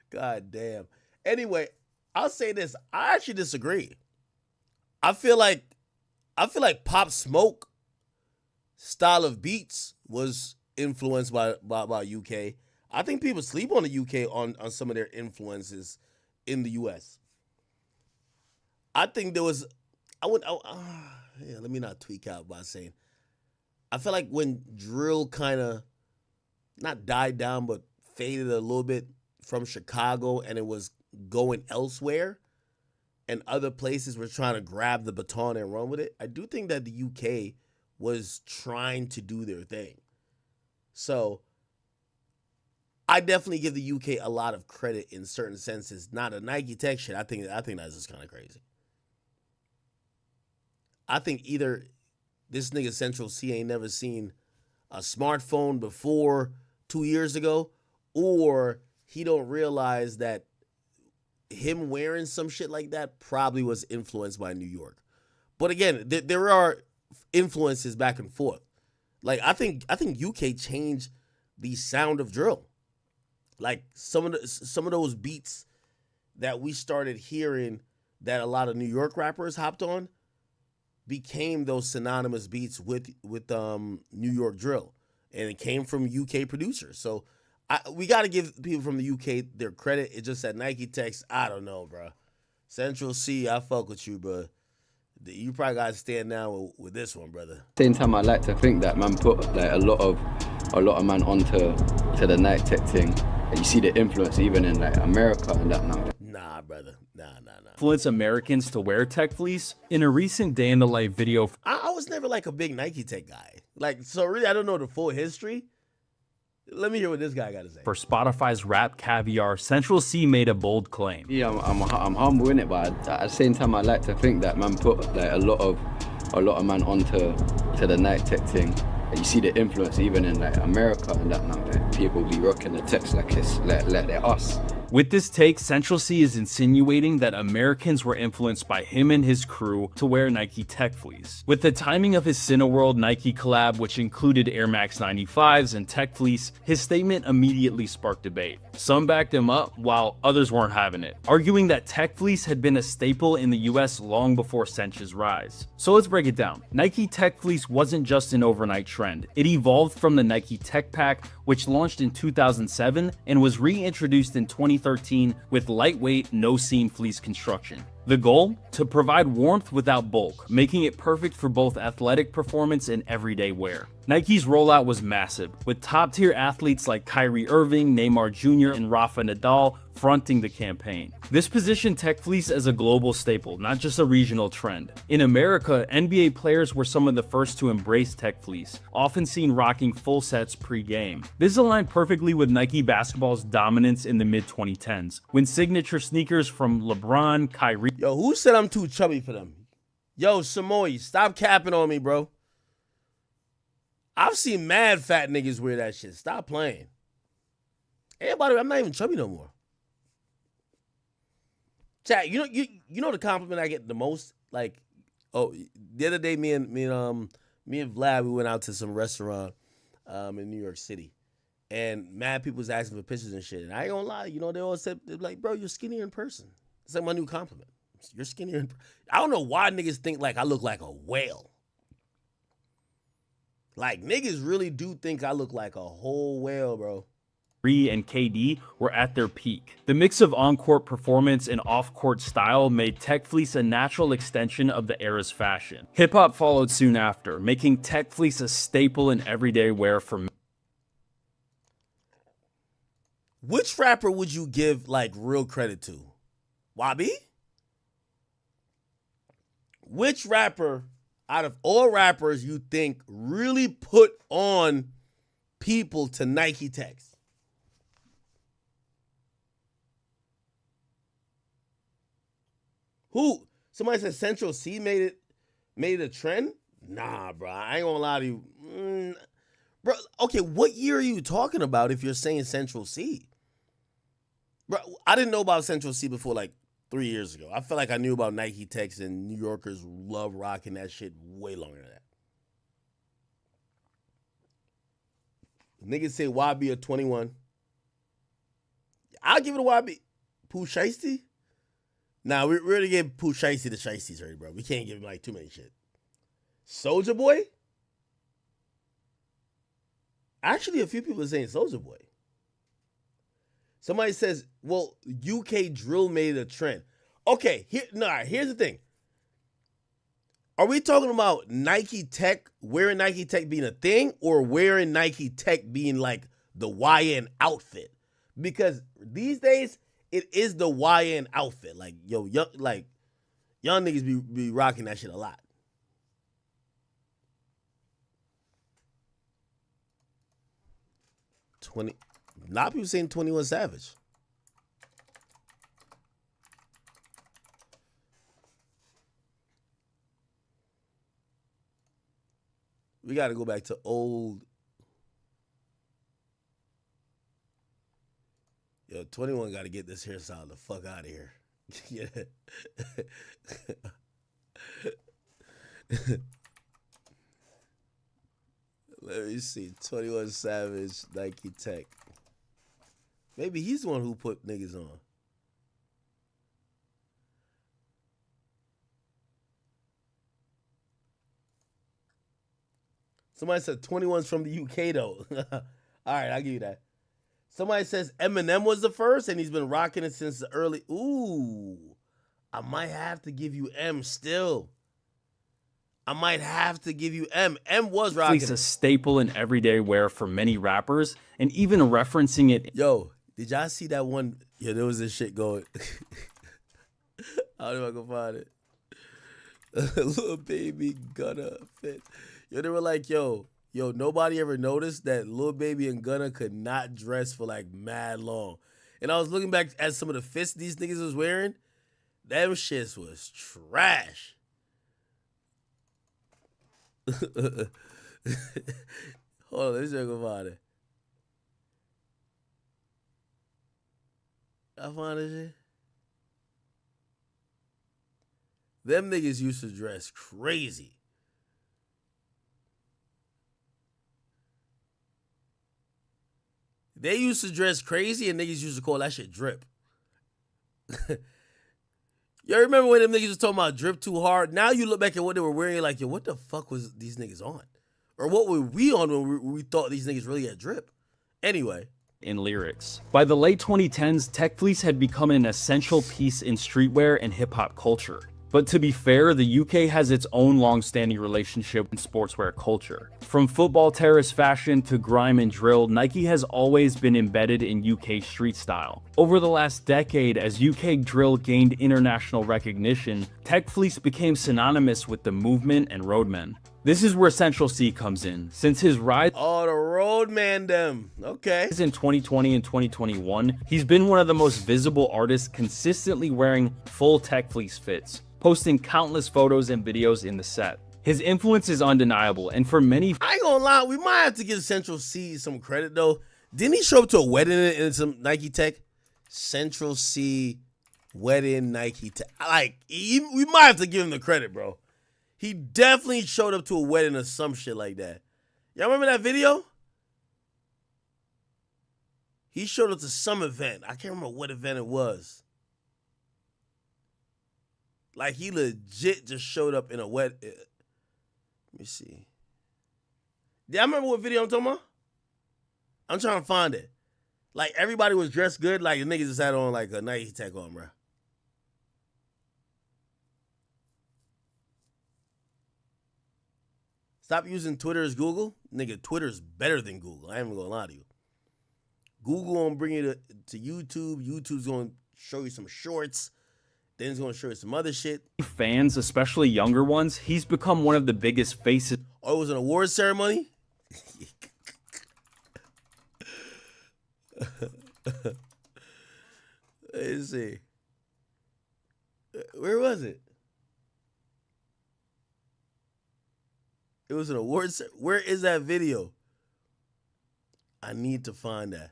God damn. Anyway, I'll say this. I actually disagree. I feel like Pop Smoke style of beats was influenced by UK. I think people sleep on the UK on some of their influences in the US. I think there was, let me not tweak out by saying, I feel like when drill kind of not died down, but faded a little bit from Chicago and it was going elsewhere and other places were trying to grab the baton and run with it, I do think that the UK was trying to do their thing. So I definitely give the UK a lot of credit in certain senses. Not a Nike tech shit. I think that's just kind of crazy. I think either this nigga Central C ain't never seen a smartphone before 2 years ago, or he don't realize that him wearing some shit like that probably was influenced by New York. But again, there are influences back and forth. Like I think UK changed the sound of drill. Like some of those beats that we started hearing that a lot of New York rappers hopped on became those synonymous beats with New York drill, and it came from UK producers. So we got to give people from the UK their credit. It's just that Nike text, I don't know, bro. Central C, I fuck with you, but you probably got to stand down with this one, brother. Same time, I like to think that man put like a lot of man onto the night tech thing. And you see the influence even in like America and that now. Nah, brother. Nah. Influence Americans to wear tech fleece? In a recent Day in the Life video, I was never like a big Nike tech guy. Like, so really, I don't know the full history. Let me hear what this guy got to say. For Spotify's Rap Caviar, Central C made a bold claim. Yeah, I'm humble in it, but at the same time, I like to think that man put like a lot of man onto the night tech thing. And you see the influence even in like America and that now. Like, people be rocking the text like it's like they're us. With this take, Central C is insinuating that Americans were influenced by him and his crew to wear Nike tech fleece. With the timing of his Cineworld Nike collab, which included Air Max 95s and tech fleece, his statement immediately sparked debate. Some backed him up, while others weren't having it, arguing that tech fleece had been a staple in the US long before Centra's rise. So let's break it down. Nike tech fleece wasn't just an overnight trend. It evolved from the Nike Tech Pack, which launched in 2007 and was reintroduced in 2013 with lightweight, no-seam fleece construction. The goal? To provide warmth without bulk, making it perfect for both athletic performance and everyday wear. Nike's rollout was massive, with top-tier athletes like Kyrie Irving, Neymar Jr., and Rafa Nadal fronting the campaign. This positioned tech fleece as a global staple, not just a regional trend. In America, NBA players were some of the first to embrace tech fleece, often seen rocking full sets pre-game. This aligned perfectly with Nike basketball's dominance in the mid-2010s, when signature sneakers from LeBron, Kyrie... Yo, who said I'm too chubby for them? Yo, Samoy, stop capping on me, bro. I've seen mad fat niggas wear that shit. Stop playing. Everybody, I'm not even chubby no more. Chat, you know the compliment I get the most? Like, oh, the other day me and Vlad, we went out to some restaurant in New York City. And mad people was asking for pictures and shit. And I ain't gonna lie, you know, they all said, they're like, bro, you're skinnier in person. It's like my new compliment. You're skinnier in person. I don't know why niggas think like I look like a whale. Like, niggas really do think I look like a whole whale, bro. And KD were at their peak. The mix of on-court performance and off-court style made Tech Fleece a natural extension of the era's fashion. Hip-hop followed soon after, making Tech Fleece a staple in everyday wear for. Which rapper would you give like real credit to? Wabi? Which rapper out of all rappers you think really put on people to Nike Techs? Who? Somebody said Central C made it a trend? Nah, bro. I ain't gonna lie to you. Bro, okay, what year are you talking about if you're saying Central C? Bro, I didn't know about Central C before like 3 years ago. I feel like I knew about Nike Techs and New Yorkers love rocking that shit way longer than that. Niggas say YB or 21. I'll give it a YB. Pooh Shiesty? Nah, we're gonna give Pooh Shiesty the Shiesties already, bro. We can't give him like too many shit. Soulja Boy? Actually, a few people are saying Soulja Boy. Somebody says, well, UK drill made a trend. Okay, here's the thing. Are we talking about Nike Tech, wearing Nike Tech being a thing, or wearing Nike Tech being like the YN outfit? Because these days, it is the YN outfit. Like, yo, young niggas be rocking that shit a lot. A lot of people saying 21 Savage. We got to go back to old. Yo, 21 got to get this hairstyle the fuck out of here. Yeah. Let me see. 21 Savage, Nike Tech. Maybe he's the one who put niggas on. Somebody said 21's from the UK, though. All right, I'll give you that. Somebody says Eminem was the first, and he's been rocking it since the early... Ooh. I might have to give you M still. I might have to give you M. M was rocking. It's a staple in everyday wear for many rappers, and even referencing it. Yo, did y'all see that one? Yeah, there was this shit going. I don't know if I can find it. Little baby Gunna fit. Yo, they were like, yo, nobody ever noticed that Lil Baby and Gunna could not dress for like mad long. And I was looking back at some of the fits these niggas was wearing. Them shits was trash. Hold on, let me see if I can find it. I find this shit. Them niggas used to dress crazy. They used to dress crazy and niggas used to call that shit drip. You remember when them niggas was talking about drip too hard? Now you look back at what they were wearing, you're like, yo, what the fuck was these niggas on? Or what were we on when we thought these niggas really had drip? Anyway. In lyrics. By the late 2010s, Tech Fleece had become an essential piece in streetwear and hip-hop culture. But to be fair, the UK has its own long-standing relationship in sportswear culture. From football terrace fashion to grime and drill, Nike has always been embedded in UK street style. Over the last decade, as UK drill gained international recognition, Tech Fleece became synonymous with the movement and roadmen. This is where Central C comes in. Since his rise the roadman them. Okay. In 2020 and 2021, he's been one of the most visible artists consistently wearing full Tech Fleece fits, posting countless photos and videos in the set. His influence is undeniable, and for many, I ain't gonna lie, we might have to give Central C some credit though. Didn't he show up to a wedding in some Nike Tech? Central C wedding Nike Tech. Like, we might have to give him the credit, bro. He definitely showed up to a wedding or some shit like that. Y'all remember that video? He showed up to some event. I can't remember what event it was. Like, he legit just showed up in a wedding. Let me see. Yeah, I remember what video I'm talking about. I'm trying to find it. Like, everybody was dressed good. Like, the niggas just had on, like, a Nike Tech on, bro. Stop using Twitter as Google. Nigga, Twitter's better than Google. I ain't even gonna lie to you. Google gonna bring you to YouTube. YouTube's gonna show you some shorts. Then it's gonna show you some other shit. fans, especially younger ones, he's become one of the biggest faces. Oh, it was an award ceremony? Let's see. Where was it? It was an award. Where is that video? I need to find that.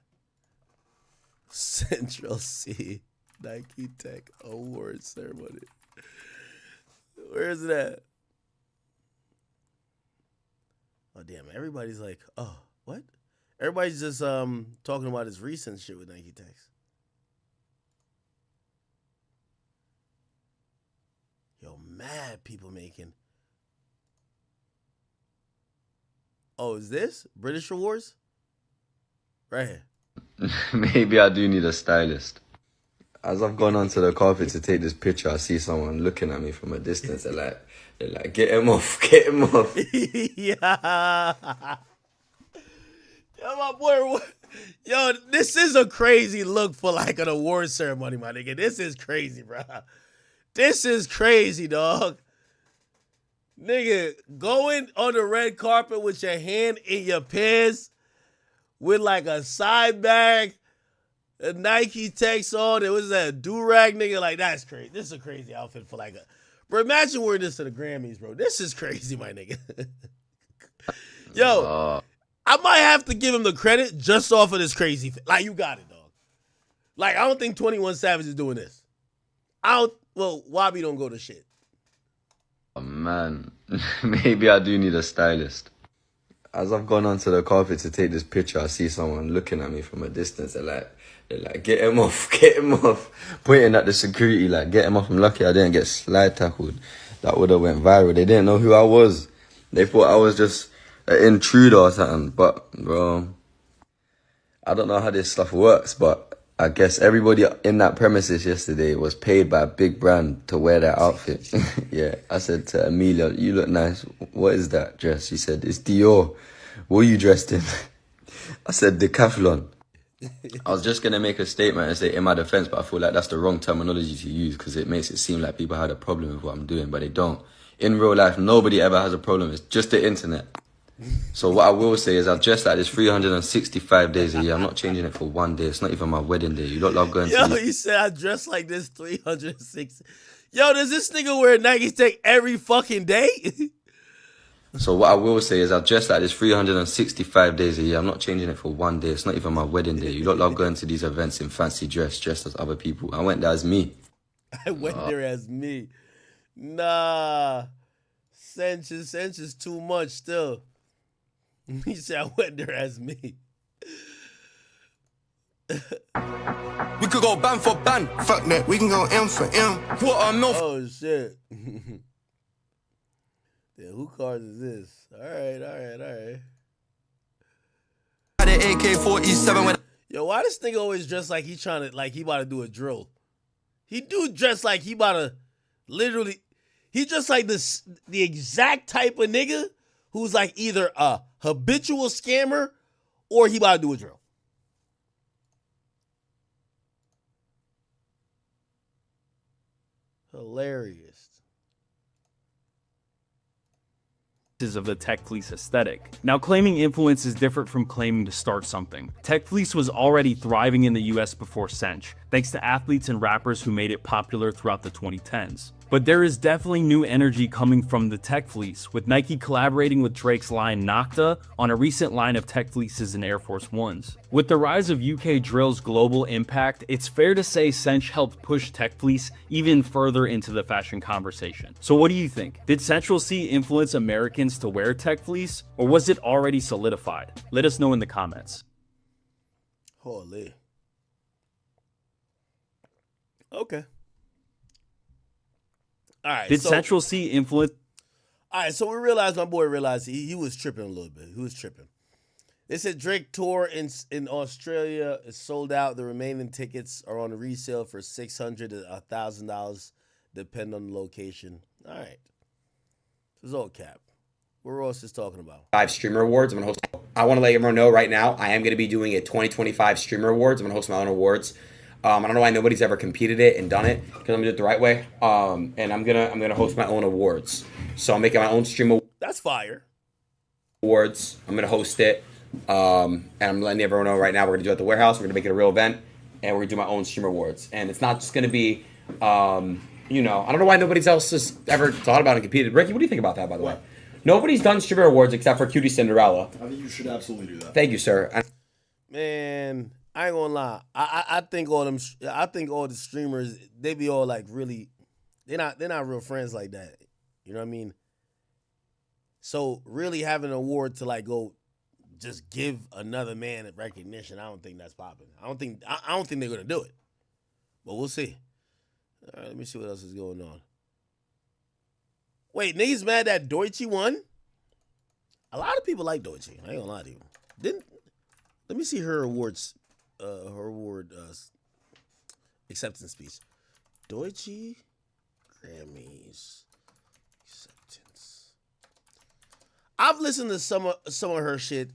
Central C Nike Tech Award Ceremony. Where is it at? Oh damn! Everybody's like, oh, what? Everybody's just talking about his recent shit with Nike Techs. Yo, mad people making. Oh, is this British Awards? Right here. Maybe I do need a stylist. As I've gone onto the carpet to take this picture, I see someone looking at me from a distance. They're like, get him off, get him off. Yeah. Yo, my boy. Yo, this is a crazy look for like an award ceremony, my nigga. This is crazy, bro. This is crazy, dog. Nigga, going on the red carpet with your hand in your pants with like a side bag, a Nike Techs on, it was that do-rag, nigga. Like, that's crazy. This is a crazy outfit for like a... Bro, imagine wearing this to the Grammys, bro. This is crazy, my nigga. Yo, I might have to give him the credit just off of this crazy... Like, you got it, dog. Like, I don't think 21 Savage is doing this. Well, Wabi don't go to shit. Oh, man. Maybe I do need a stylist. As I've gone onto the carpet to take this picture, I see someone looking at me from a distance. They're like, get him off, get him off. Pointing at the security, like, get him off. I'm lucky I didn't get slide tackled. That would have went viral. They didn't know who I was. They thought I was just an intruder or something. But, bro, I don't know how this stuff works, but I guess everybody in that premises yesterday was paid by a big brand to wear that outfit. Yeah, I said to Amelia, you look nice. What is that dress? She said, it's Dior. What are you dressed in? I said, Decathlon. I was just going to make a statement and say in my defense, but I feel like that's the wrong terminology to use because it makes it seem like people had a problem with what I'm doing, but they don't. In real life, nobody ever has a problem. It's just the internet. So what I will say is I dress like this 365 days a year. I'm not changing it for one day. It's not even my wedding day. You don't love going to... Yo, he said I dress like this 360. Yo, does this nigga wear Nike Tech every fucking day? So what I will say is I dress like this 365 days a year. I'm not changing it for one day. It's not even my wedding day. You don't love going to these events in fancy dressed as other people. I went there as me. I went there as me. Nah. Cinch is too much still. He said I went there as me. We could go ban for ban. Fuck that. We can go M for M. What a milf. Oh shit. Yeah, who cards is this? All right. Had an AK-47 when... Yo, why this nigga always dress like he trying to, like he about to do a drill? He do dress like he about to literally, he just like this, the exact type of nigga who's like either a habitual scammer or he about to do a drill. Hilarious. Of the tech fleece aesthetic. Now, claiming influence is different from claiming to start something. Tech fleece was already thriving in the US before Cinch, thanks to athletes and rappers who made it popular throughout the 2010s. But there is definitely new energy coming from the tech fleece, with Nike collaborating with Drake's line Nocta on a recent line of tech fleeces and Air Force Ones. With the rise of UK drill's global impact, it's fair to say Cench helped push tech fleece even further into the fashion conversation. So what do you think? Did Central C influence Americans to wear tech fleece, or was it already solidified? Let us know in the comments. Holy. Okay. All right. Did Central C influence? All right, so my boy realized he was tripping a little bit. He was tripping. They said Drake tour in Australia is sold out. The remaining tickets are on resale for $600 to $1,000, depending on the location. All right. This is all cap. What Ross is talking about? 5 Streamer Awards. I'm gonna host. I want to let everyone know right now. I am going to be doing a 2025 Streamer Awards. I'm gonna host my own awards. I don't know why nobody's ever competed it and done it, because I'm gonna do it the right way. And I'm gonna host my own awards. So I'm making my own stream That's fire. awards. I'm gonna host it. And I'm letting everyone know right now. We're gonna do it at the warehouse. We're gonna make it a real event, and we're gonna do my own stream awards. And it's not just gonna be, I don't know why nobody else has ever thought about and competed. Ricky, what do you think about that, by the way? Nobody's done streamer awards except for Cutie Cinderella. I think you should absolutely do that. Thank you, sir. Man, I ain't gonna lie. I think all the streamers, they be all like really, they're not real friends like that. You know what I mean? So really having an award to like go just give another man recognition, I don't think that's popping. I don't think they're gonna do it. But we'll see. All right, let me see what else is going on. Wait, niggas mad that Doechii won? A lot of people like Doechii. I ain't gonna lie to you. Let me see her awards, acceptance speech. Doechii, Grammys, acceptance. I've listened to some of her shit.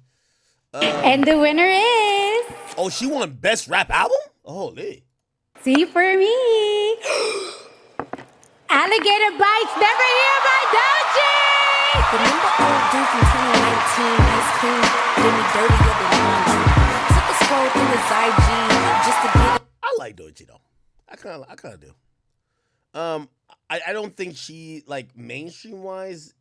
And the winner is... Oh, she won Best Rap Album? Holy. See for me. Alligator Bites, never here by Doechii! Remember old dude from 2019, nice clean, did me dirty at the laundry. Took a scroll through his IG just to get it. I like Doechii though. I kind of do. I don't think she, like, mainstream wise,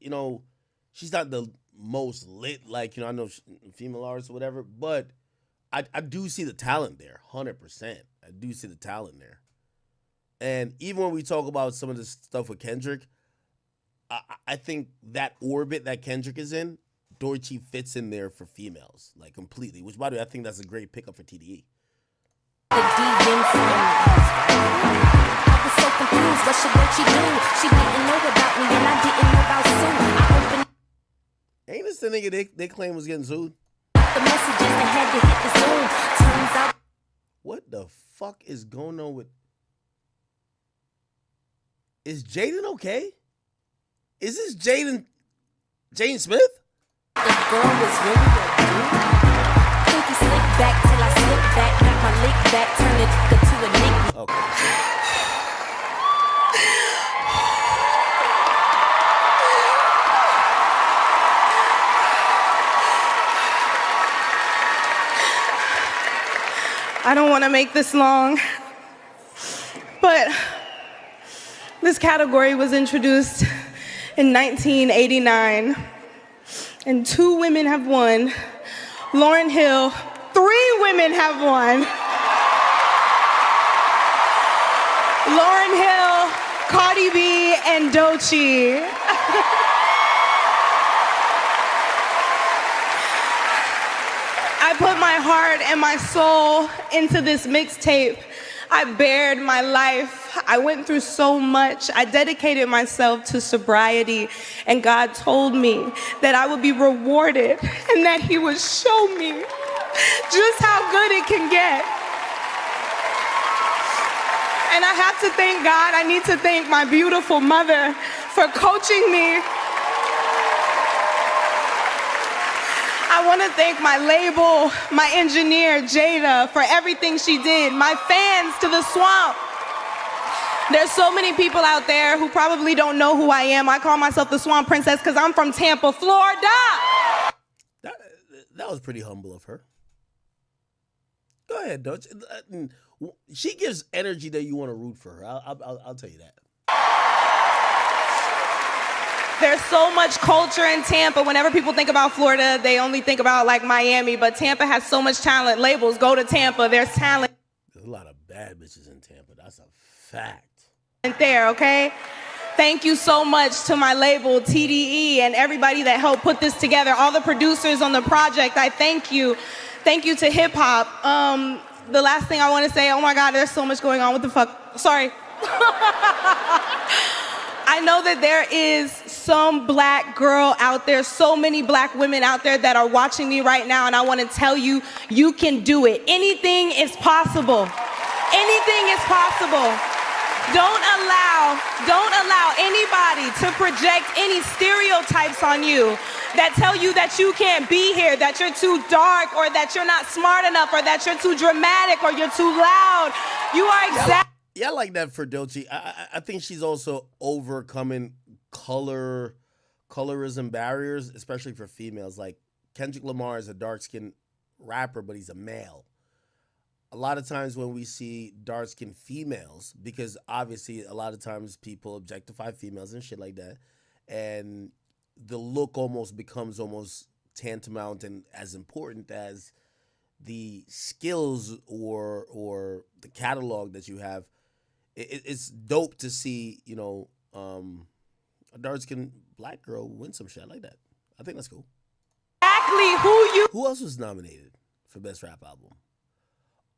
she's not the most lit, like, I know female artists or whatever, but I do see the talent there, 100%. I do see the talent there. And even when we talk about some of the stuff with Kendrick, I think that orbit that Kendrick is in, Doechii fits in there for females, like, completely. Which, by the way, I think that's a great pickup for TDE. The DM from I was so confused, what should Doechii do? She didn't know about me and I didn't know about Sue. I opened Ain't this the nigga they claim was getting sued? the messages and had to hit the Zoom. Turns out What the fuck is going on with... Is Jaden okay? Is this Jaden Smith? the girl was really a dude. Think he slipped back till I slipped back, got my lick back, turned it to a nick. Okay. I don't want to make this long, but this category was introduced in 1989, and 2 women have won. Lauryn Hill, 3 women have won. Lauryn Hill, Cardi B, and Doechii. I put my heart and my soul into this mixtape. I bared my life. I went through so much. I dedicated myself to sobriety, and God told me that I would be rewarded and that He would show me just how good it can get. And I have to thank God. I need to thank my beautiful mother for coaching me. I want to thank my label, my engineer, Jada, for everything she did, my fans to the Swamp. There's so many people out there who probably don't know who I am. I call myself the Swamp Princess because I'm from Tampa, Florida. That was pretty humble of her. Go ahead, Doechii. She gives energy that you want to root for her. I'll tell you that. There's so much culture in Tampa. Whenever people think about Florida, they only think about like Miami, but Tampa has so much talent. Labels, go to Tampa. There's talent. There's a lot of bad bitches in Tampa. That's a fact. There, okay? Thank you so much to my label, TDE, and everybody that helped put this together. All the producers on the project, I thank you. Thank you to hip hop. The last thing I want to say, oh my God, there's so much going on. What the fuck? Sorry. I know that there is some black girl out there, so many black women out there that are watching me right now, and I want to tell you, you can do it. Anything is possible. Anything is possible. Don't allow anybody to project any stereotypes on you that tell you that you can't be here, that you're too dark, or that you're not smart enough, or that you're too dramatic, or you're too loud. You are exactly. Yeah, I like that for Doechii. I think she's also overcoming colorism barriers, especially for females. Like Kendrick Lamar is a dark-skinned rapper, but he's a male. A lot of times when we see dark-skinned females, because obviously a lot of times people objectify females and shit like that, and the look almost becomes almost tantamount and as important as the skills or the catalog that you have. It's dope to see, you know, a dark-skinned black girl win some shit like that. I think that's cool. Exactly Who else was nominated for Best Rap Album?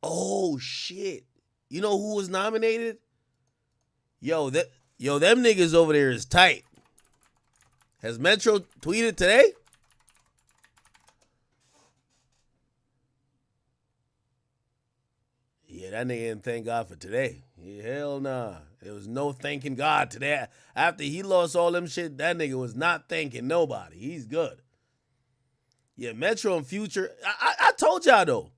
Oh shit! You know who was nominated? Yo, them niggas over there is tight. Has Metro tweeted today? Yeah, that nigga didn't thank God for today. Yeah, hell nah. There was no thanking God today. After he lost all them shit, that nigga was not thanking nobody. He's good. Yeah, Metro and Future. I told y'all though.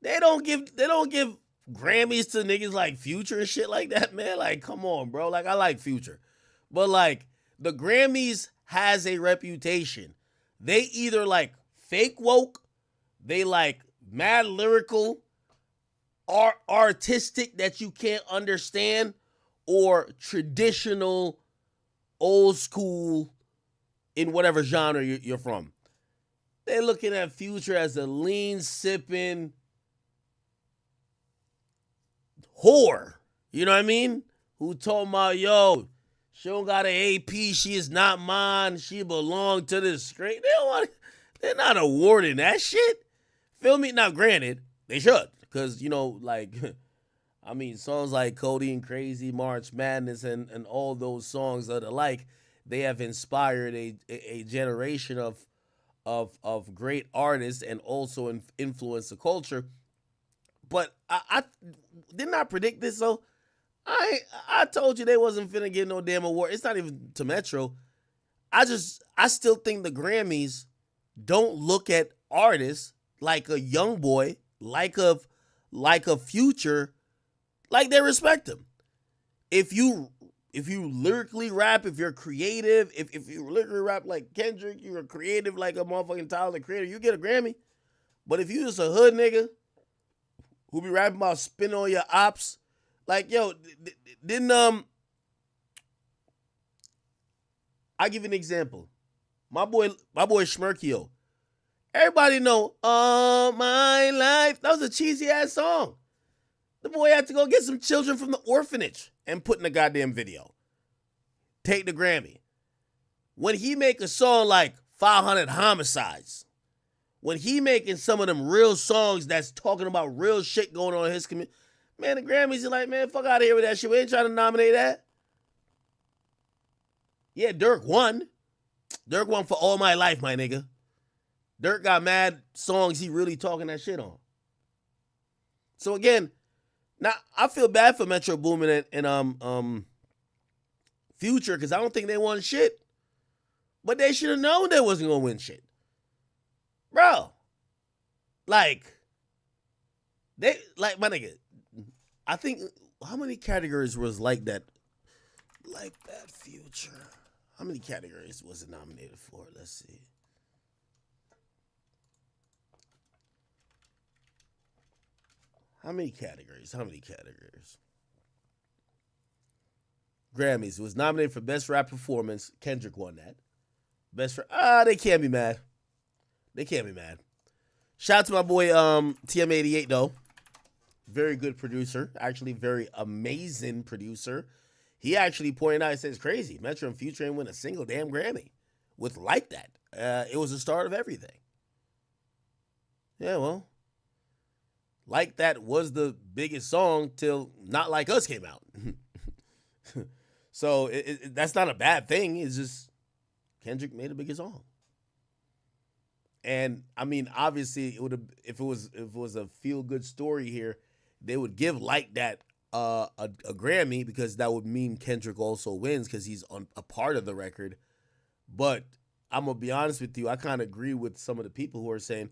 They don't give Grammys to niggas like Future and shit like that, man. Like, come on, bro. Like, I like Future. But like, the Grammys has a reputation. They either like fake woke, they like mad lyrical, artistic that you can't understand, or traditional, old school in whatever genre you're from. They're looking at Future as a lean sipping whore. You know what I mean? Who told my yo, she don't got an AP, she is not mine, she belong to the straight. They're not awarding that shit. Feel me? Now, granted, they should. Because, you know, like, I mean, songs like Cody and Crazy, March Madness, and all those songs that are like, they have inspired a generation of great artists and also influenced the culture. But I didn't I predict this, though? I told you they wasn't finna get no damn award. It's not even to Metro. I still think the Grammys don't look at artists like a young boy, like a Future, like they respect him. If you lyrically rap, if you're creative, if you lyrically rap like Kendrick, you're creative like a motherfucking Tyler the Creator, you get a Grammy. But if you just a hood nigga who be rapping about spin on your ops, like, yo, didn't I give you an example. My boy Schmirkio. Everybody know All My Life. That was a cheesy ass song. The boy had to go get some children from the orphanage and put in a goddamn video. Take the Grammy. When he make a song like 500 Homicides, when he making some of them real songs that's talking about real shit going on in his community, man, the Grammys are like, man, fuck out of here with that shit. We ain't trying to nominate that. Yeah, Dirk won. Dirk won for All My Life, my nigga. Dirk got mad songs he really talking that shit on. So again, now I feel bad for Metro Boomin and Future because I don't think they won shit. But they should have known they wasn't gonna win shit. Bro. Like my nigga, I think how many categories was like that Future? How many categories was it nominated for? Let's see. How many categories? Grammys. It was nominated for Best Rap Performance. Kendrick won that. They can't be mad. They can't be mad. Shout out to my boy TM88 though. Very good producer. Actually, very amazing producer. He actually pointed out, he says, it's crazy. Metro and Future ain't win a single damn Grammy with Like That. It was the start of everything. Yeah, well, Like That was the biggest song till Not Like Us came out. So that's not a bad thing. It's just Kendrick made a bigger song. And I mean, obviously, it would have if it was a feel good story here, they would give Like That a Grammy because that would mean Kendrick also wins because he's on a part of the record. But I'm gonna be honest with you, I kind of agree with some of the people who are saying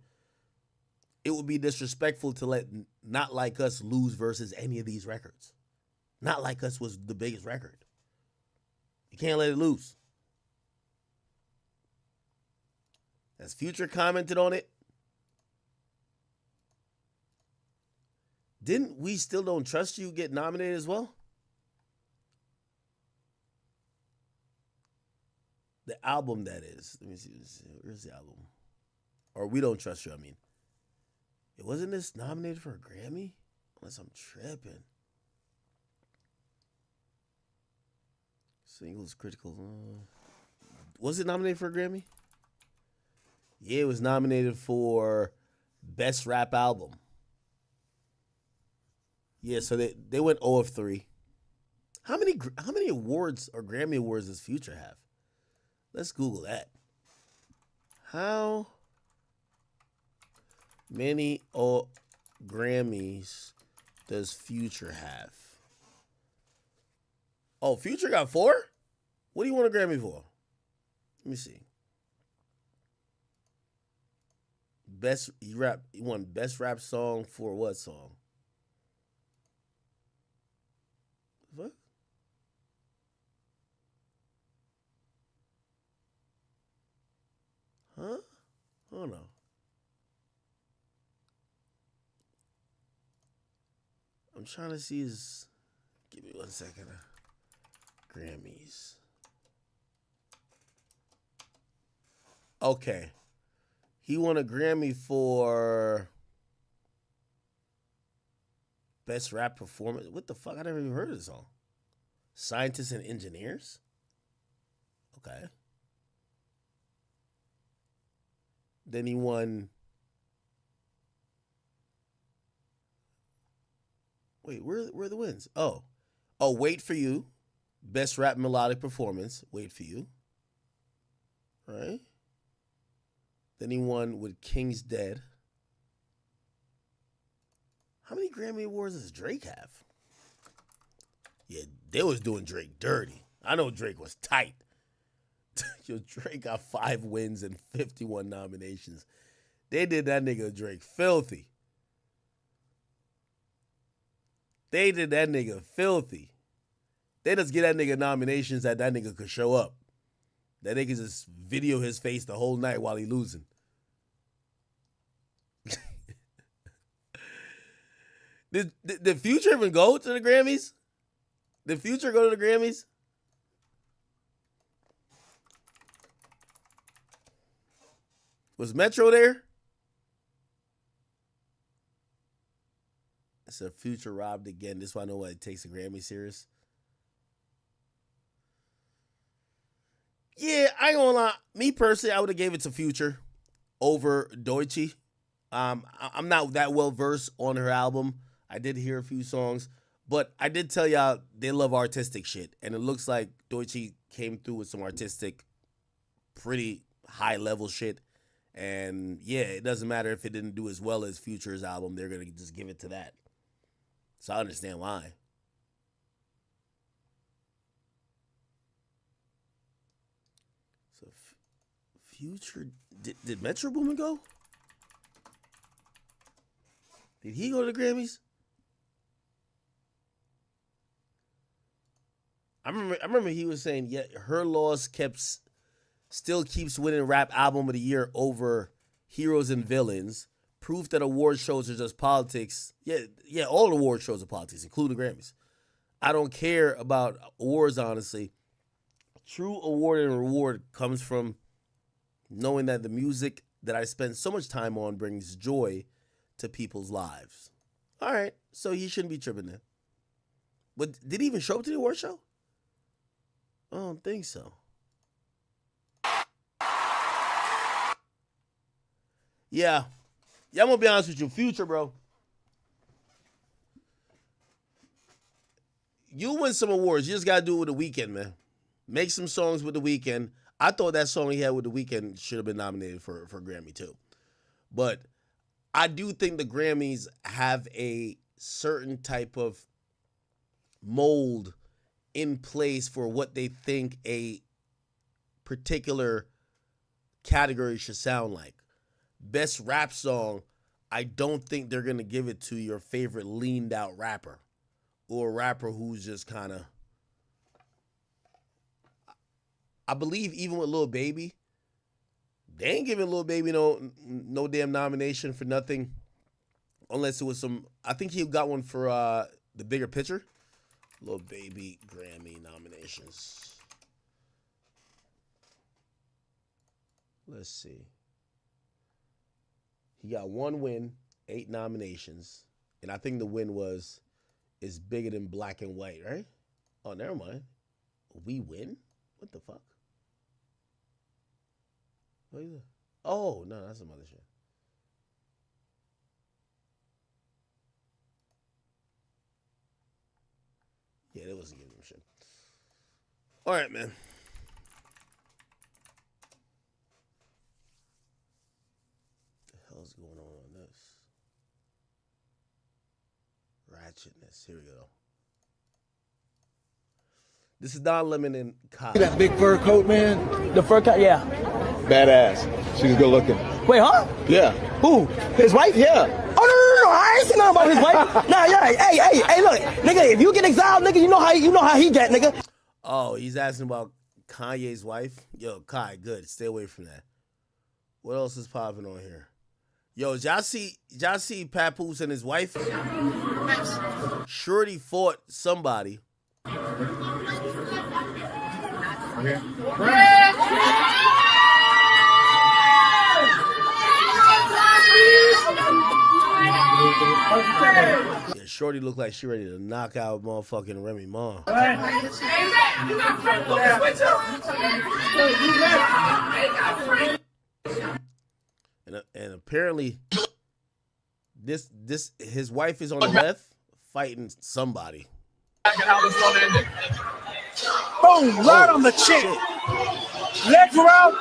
it would be disrespectful to let Not Like Us lose versus any of these records. Not Like Us was the biggest record. You can't let it lose. Has Future commented on it? Didn't We Still Don't Trust You get nominated as well? The album, that is. Let me see. Where's the album? Or We Don't Trust You, I mean. It wasn't this nominated for a Grammy? Unless I'm tripping. Singles critical. Was it nominated for a Grammy? Yeah, it was nominated for Best Rap Album. Yeah, so they went 0 of 3. How many awards or Grammy awards does Future have? Let's Google that. How many Grammys does Future have? Oh, Future got 4? What do you want a Grammy for? Let me see. He won Best Rap Song for what song? What? Huh? Oh no. I'm trying to see his. Give me 1 second. Grammys. Okay. He won a Grammy for Best Rap Performance. What the fuck? I never even heard of this song. Scientists and Engineers? Okay. Then he won. Wait, where are the wins? Oh, Wait for You. Best Rap Melodic Performance. Wait for You. Right? Then he won with King's Dead. How many Grammy Awards does Drake have? Yeah, they was doing Drake dirty. I know Drake was tight. Yo, Drake got 5 wins and 51 nominations. They did that nigga Drake filthy. They did that nigga filthy. They just get that nigga nominations that nigga could show up. That nigga just video his face the whole night while he losing. Did Future even go to the Grammys? Did Future go to the Grammys? Was Metro there? It's a Future robbed again. This is why I know why it takes a Grammy serious. Yeah, I ain't gonna lie. Me personally, I would have gave it to Future over Doechii. I'm not that well versed on her album. I did hear a few songs, but I did tell y'all they love artistic shit, and it looks like Doechii came through with some artistic, pretty high level shit. And yeah, it doesn't matter if it didn't do as well as Future's album; they're gonna just give it to that. So I understand why. So Future did Metro Boomin go? Did he go to the Grammys? I remember he was saying, yeah, her loss still keeps winning Rap Album of the Year over Heroes and Villains. Proof that award shows are just politics. Yeah, all award shows are politics, including the Grammys. I don't care about awards, honestly. True award and reward comes from knowing that the music that I spend so much time on brings joy to people's lives. All right, so he shouldn't be tripping then. But did he even show up to the award show? I don't think so. Yeah, I'm gonna be honest with you. Future, bro. You win some awards. You just gotta do it with The Weeknd, man. Make some songs with The Weeknd. I thought that song he had with The Weeknd should have been nominated for Grammy too. But I do think the Grammys have a certain type of mold in place for what they think a particular category should sound like. Best rap song, I don't think they're going to give it to your favorite leaned out rapper or a rapper who's just kind of, I believe even with Lil Baby, they ain't giving Lil Baby no damn nomination for nothing unless it was some, I think he got one for The Bigger Picture. Lil Baby Grammy nominations. Let's see. He got one win, 8 nominations, and I think the win was "It's Bigger Than Black and White," right? Oh, never mind. We win? What the fuck? What is it? Oh, no, that's some other shit. Yeah, that wasn't giving him shit. All right, man. What's going on this? Ratchetness. Here we go. This is Don Lemon and Kai. That big fur coat, man. The fur coat, yeah. Badass. She's good looking. Wait, huh? Yeah. Who? His wife? Yeah. Oh no! I ain't seen nothing about his wife. Nah, yeah. Hey, look, nigga. If you get exiled, nigga, you know how he get, nigga. Oh, he's asking about Kanye's wife. Yo, Kai, good. Stay away from that. What else is popping on here? Yo, y'all see Papoose and his wife? Shorty fought somebody. Yeah, Shorty looked like she ready to knock out motherfucking Remy Ma. And apparently, this his wife is on the left fighting somebody. Boom! Right on the chin. Legs are out.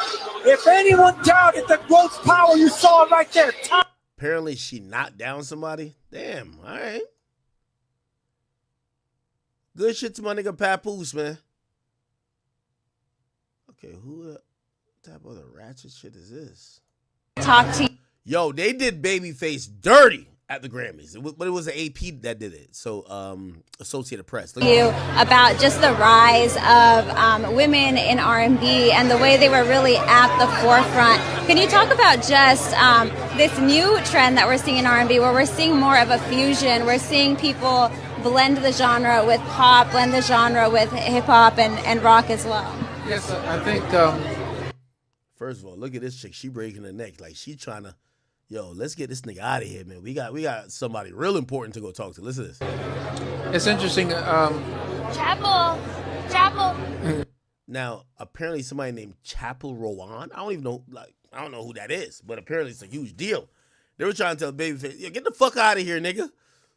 If anyone doubted the gross power, you saw it right there. Apparently, she knocked down somebody. Damn. All right. Good shit to my nigga Papoose, man. Okay, who type of the ratchet shit is this? Talk to you. Yo, they did Babyface dirty at the Grammys, but it was the AP that did it. So, Associated Press. Look You about just the rise of women in R&B and the way they were really at the forefront. Can you talk about just this new trend that we're seeing in R&B, where we're seeing more of a fusion? We're seeing people blend the genre with pop, blend the genre with hip hop and rock as well. Yes, I think. First of all, look at this chick. She breaking her neck like she trying to. Yo, let's get this nigga out of here, man. We got somebody real important to go talk to. Listen to this. It's interesting. Chapel. Now, apparently somebody named Chapel Rowan. I don't know who that is, but apparently it's a huge deal. They were trying to tell Babyface, yo, get the fuck out of here, nigga.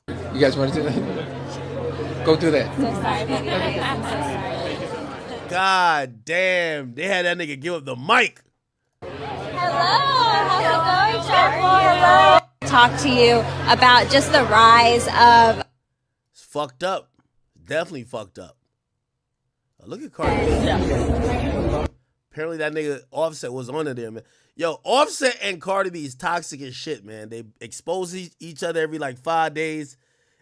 You guys want to do that? Go do that. So sorry, baby. I'm so sorry. God damn. They had that nigga give up the mic. How's it going, Chapel? Hello. Talk to you about just the rise of. It's fucked up. Definitely fucked up. Look at Cardi B. Apparently that nigga Offset was on there, man. Yo, Offset and Cardi B is toxic as shit, man. They expose each other every like 5 days.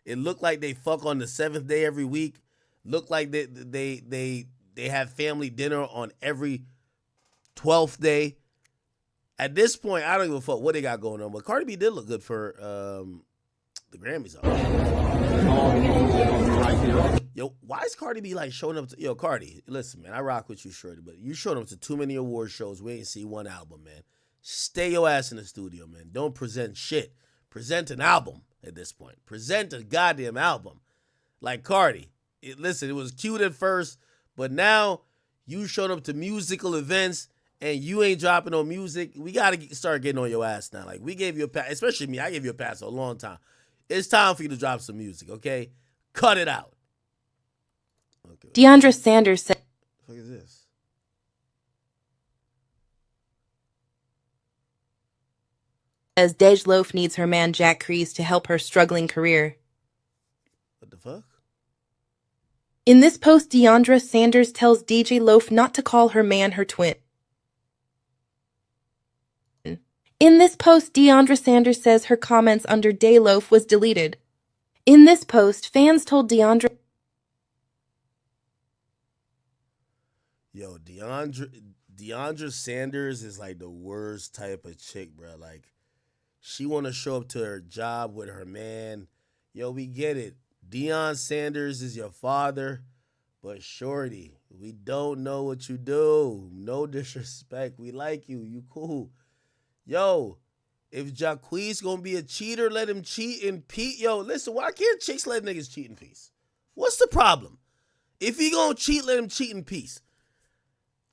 It looked like they fuck on the 7th day every week. Looked like they have family dinner on every 12th day. At this point, I don't give a fuck what they got going on. But Cardi B did look good for the Grammys. Yo, is Cardi B like showing up to, yo, Cardi, listen, man, I rock with you, shorty, but you showing up to too many award shows. We ain't see one album, man. Stay your ass in the studio, man. Don't present shit. Present an album at this point. Present a goddamn album. Like Cardi. Listen, it was cute at first, but now you showed up to musical events and you ain't dropping no music. We got to start getting on your ass now. Like, we gave you a pass, especially me. I gave you a pass for a long time. It's time for you to drop some music, okay? Cut it out. Okay. DeAndre Sanders said, What is this? As Dej Loaf needs her man Jaquees to help her struggling career. What the fuck? In this post, DeAndre Sanders tells DJ Loaf not to call her man her twin. In this post, DeAndre Sanders says her comments under Day Loaf was deleted. In this post, fans told DeAndre... Yo, DeAndre Sanders is like the worst type of chick, bro. Like, she want to show up to her job with her man. Yo, we get it. Deion Sanders is your father, but shorty, we don't know what you do. No disrespect. We like you. You cool. Yo, if Jaquees gonna be a cheater, let him cheat in peace. Yo, listen, why can't chicks let niggas cheat in peace? What's the problem? If he gonna cheat, let him cheat in peace.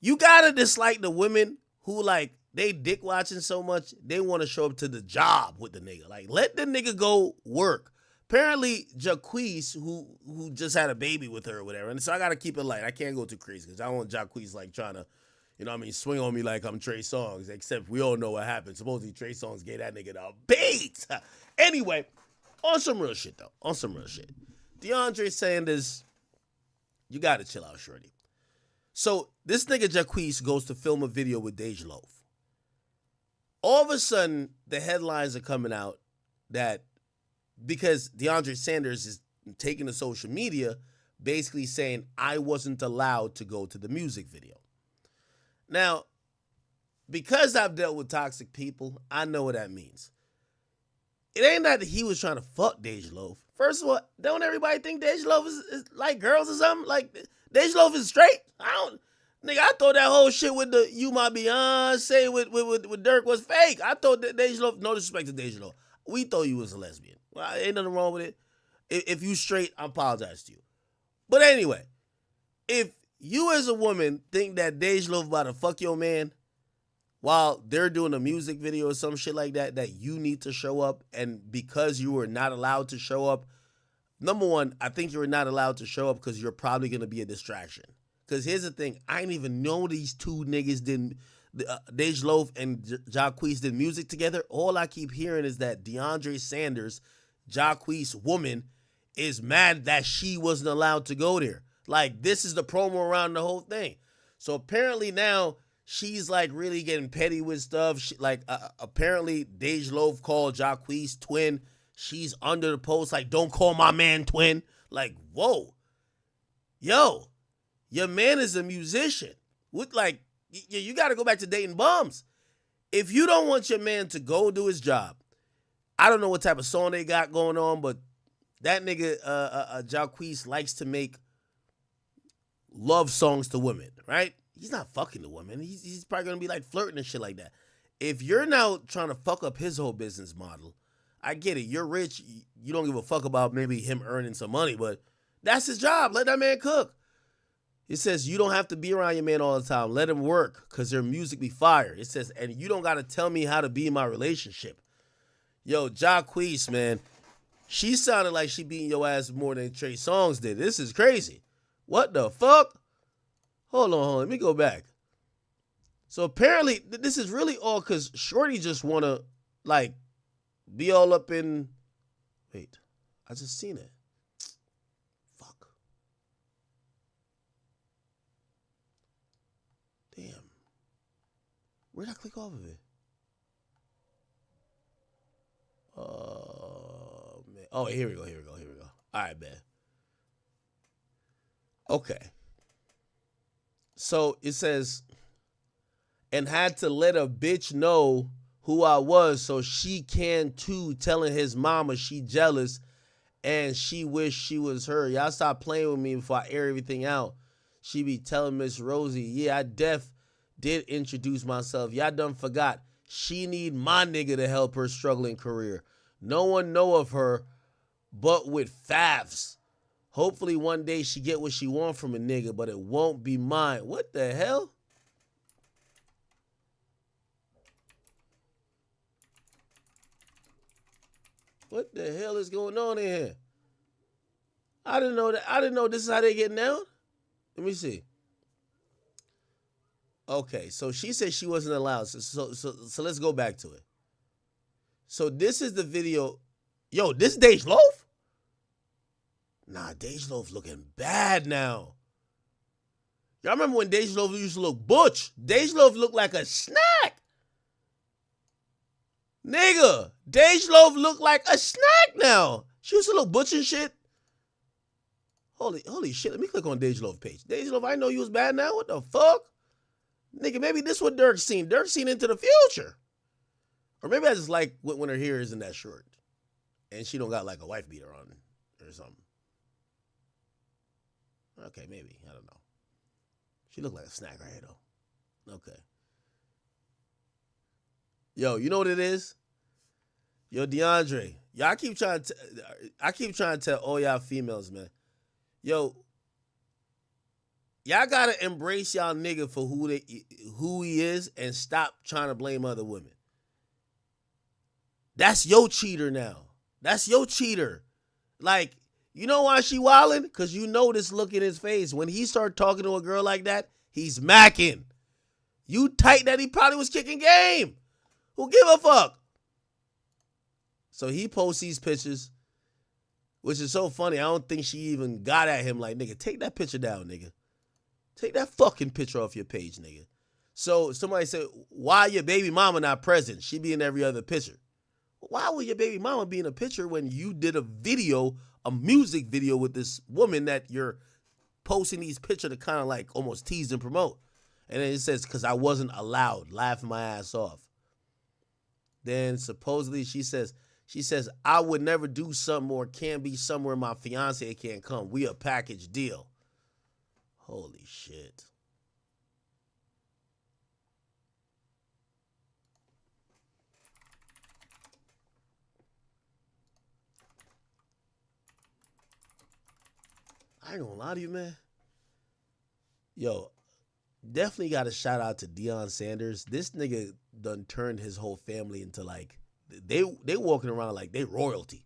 You gotta dislike the women who, like, they dick watching so much, they want to show up to the job with the nigga. Like, let the nigga go work. Apparently, Jaquees, who just had a baby with her or whatever, and so I got to keep it light. I can't go too crazy because I don't want Jaquees, like, trying to, you know what I mean, swing on me like I'm Trey Songz, except we all know what happened. Supposedly, Trey Songz gave that nigga the beat. Anyway, on some real shit, though. On some real shit. DeAndre Sanders, you got to chill out, shorty. So, this nigga Jaquees goes to film a video with Dej Loaf. All of a sudden, the headlines are coming out that because DeAndre Sanders is taking to social media, basically saying, I wasn't allowed to go to the music video. Now, because I've dealt with toxic people, I know what that means. It ain't that he was trying to fuck Dej Loaf. First of all, don't everybody think Dej Loaf is like girls or something? Like, Dej Loaf is straight? Nigga, I thought that whole shit with the You My Beyonce with Dirk was fake. I thought that Dej Loaf, no disrespect to Dej Loaf, we thought you was a lesbian. Well, ain't nothing wrong with it. If you straight, I apologize to you. But anyway, if you as a woman think that Dej Loaf about to fuck your man while they're doing a music video or some shit like that, that you need to show up, and because you were not allowed to show up, number one, I think you were not allowed to show up because you're probably going to be a distraction. Because here's the thing, I didn't even know these two niggas did, Dej Loaf and Jaquees did music together. All I keep hearing is that DeAndre Sanders, Jaquees' woman, is mad that she wasn't allowed to go there. Like, this is the promo around the whole thing. So apparently now she's like really getting petty with stuff. Apparently Dej Loaf called Jaquees twin. She's under the post like, don't call my man twin. Like, whoa. Yo, your man is a musician. With like, you got to go back to dating bums. If you don't want your man to go do his job, I don't know what type of song they got going on, but that nigga, Jaquees, likes to make love songs to women, right? He's not fucking the woman. He's probably going to be like flirting and shit like that. If you're now trying to fuck up his whole business model, I get it. You're rich. You don't give a fuck about maybe him earning some money, but that's his job. Let that man cook. It says you don't have to be around your man all the time. Let him work because their music be fire. It says, and you don't got to tell me how to be in my relationship. Yo, Jaquees, man, she sounded like she beating your ass more than Trey Songz did. This is crazy. What the fuck? Hold on. Let me go back. So apparently, this is really all because Shorty just want to, like, be all up in... Wait, I just seen it. Fuck. Damn. Where'd I click off of it? Man. Oh, here we go. All right, man. Okay. So it says, and had to let a bitch know who I was so she can too, telling his mama she jealous and she wished she was her. Y'all stop playing with me before I air everything out. She be telling Miss Rosie, yeah, I did introduce myself. Y'all done forgot. She need my nigga to help her struggling career. No one know of her but with Favs. Hopefully one day she get what she want from a nigga, but it won't be mine. What the hell? What the hell is going on in here? I didn't know that. I didn't know this is how they get down. Let me see. Okay, so she said she wasn't allowed. So let's go back to it. So this is the video. Yo, this Doechii Loaf? Nah, Doechii Loaf looking bad now. Y'all remember when Doechii Loaf used to look butch? Doechii Loaf looked like a snack. Nigga, Doechii Loaf look like a snack now. She used to look butch and shit. Holy shit, let me click on Doechii Loaf page. Doechii Loaf, I know you was bad now. What the fuck? Nigga, maybe this what Dirk's seen. Dirk's seen into the future. Or maybe I just like when her hair isn't that short. And she don't got like a wife beater on or something. Okay, maybe. I don't know. She look like a snack right here though. Okay. Yo, you know what it is? Yo, DeAndre. I keep trying to tell all y'all females, man. Yo, y'all gotta embrace y'all nigga for who he is and stop trying to blame other women. That's your cheater now. That's your cheater. Like, you know why she wildin'? Because you know this look in his face. When he start talking to a girl like that, he's macking. You tight that he probably was kicking game. Who give a fuck? So he posts these pictures, which is so funny. I don't think she even got at him like, nigga, take that picture down, nigga. Take that fucking picture off your page, nigga. So somebody said, why your baby mama not present? She be in every other picture. Why would your baby mama be in a picture when you did a music video with this woman that you're posting these pictures to kind of like almost tease and promote? And then it says, because I wasn't allowed, laughing my ass off. Then supposedly she says, I would never do something or can't be somewhere my fiance can't come. We a package deal. Holy shit. I ain't gonna lie to you, man. Yo, definitely got a shout out to Deion Sanders. This nigga done turned his whole family into like, they walking around like they royalty.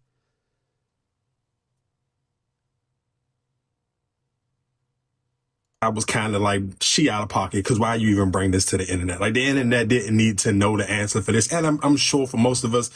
I was kind of like, she out of pocket, because why you even bring this to the internet? Like, the internet didn't need to know the answer for this. And I'm sure for most of us,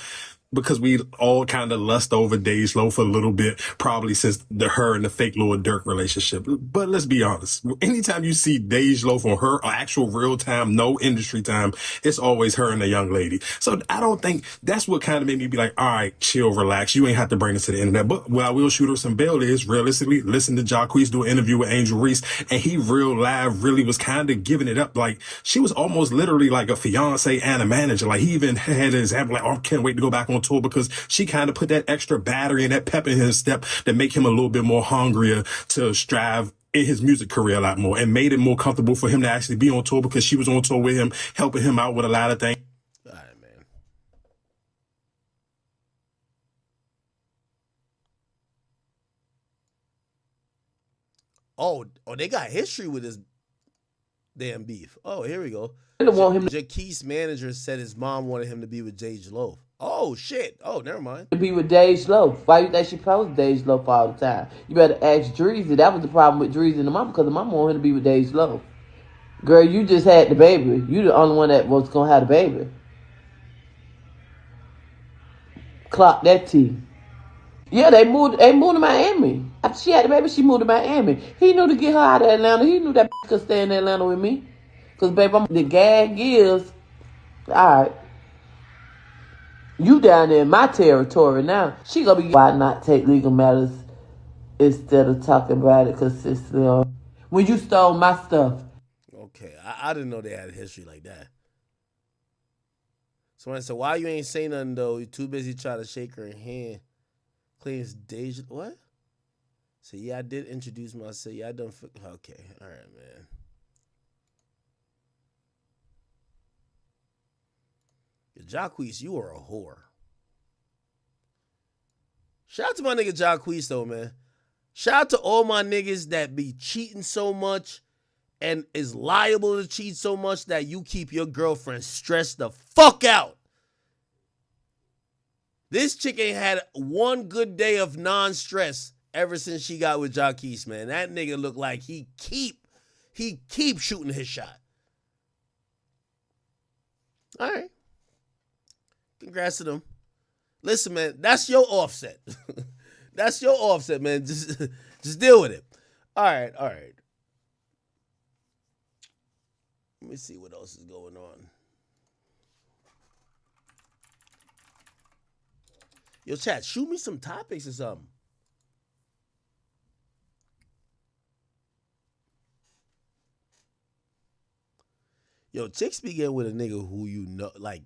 because we all kind of lust over Doechii Loaf for a little bit, probably since her and the fake Lord Dirk relationship. But let's be honest. Anytime you see Doechii Loaf on her actual real time, no industry time, it's always her and the young lady. So I don't think that's what kind of made me be like, all right, chill, relax. You ain't have to bring this to the internet. But what I will shoot her some bail is, realistically, listen to Jaquees do an interview with Angel Reese, and he real live really was kind of giving it up. Like, she was almost literally like a fiance and a manager. Like, he even had an example like, oh, I can't wait to go back on tour, because she kind of put that extra battery and that pep in his step that make him a little bit more hungrier to strive in his music career a lot more, and made it more comfortable for him to actually be on tour, because she was on tour with him, helping him out with a lot of things. All right, man. Oh, they got history with this damn beef. Oh, here we go. Jaquees' manager said his mom wanted him to be with Doechii Loaf. Oh, shit. Oh, never mind. To be with Doechii Loaf. Why you think she posts Doechii Loaf all the time? You better ask Dreezy. That was the problem with Dreezy and the mama, because the mama wanted him to be with Doechii Loaf. Girl, you just had the baby. You the only one that was going to have the baby. Clock that T. Yeah, they moved to Miami. After she had the baby, she moved to Miami. He knew to get her out of Atlanta. He knew that could stay in Atlanta with me. Because, baby, the gag is, all right, you down there in my territory now. She gonna be, why not take legal matters instead of talking about it consistently? When you stole my stuff. Okay, I didn't know they had a history like that. Somebody said, why you ain't say nothing, though? You too busy trying to shake her hand Claims Deja. What? So yeah, I did introduce myself. Yeah, I done. Okay, all right, man. Jaquees, you are a whore. Shout out to my nigga Jaquees though, man. Shout out to all my niggas that be cheating so much and is liable to cheat so much that you keep your girlfriend stressed the fuck out. This chick ain't had one good day of non-stress ever since she got with Jaquees, man. That nigga look like he keep shooting his shot. All right. Congrats to them. Listen, man, that's your offset. That's your offset, man. Just deal with it. All right. Let me see what else is going on. Yo, chat, shoot me some topics or something. Yo, chicks begin with a nigga who you know, like,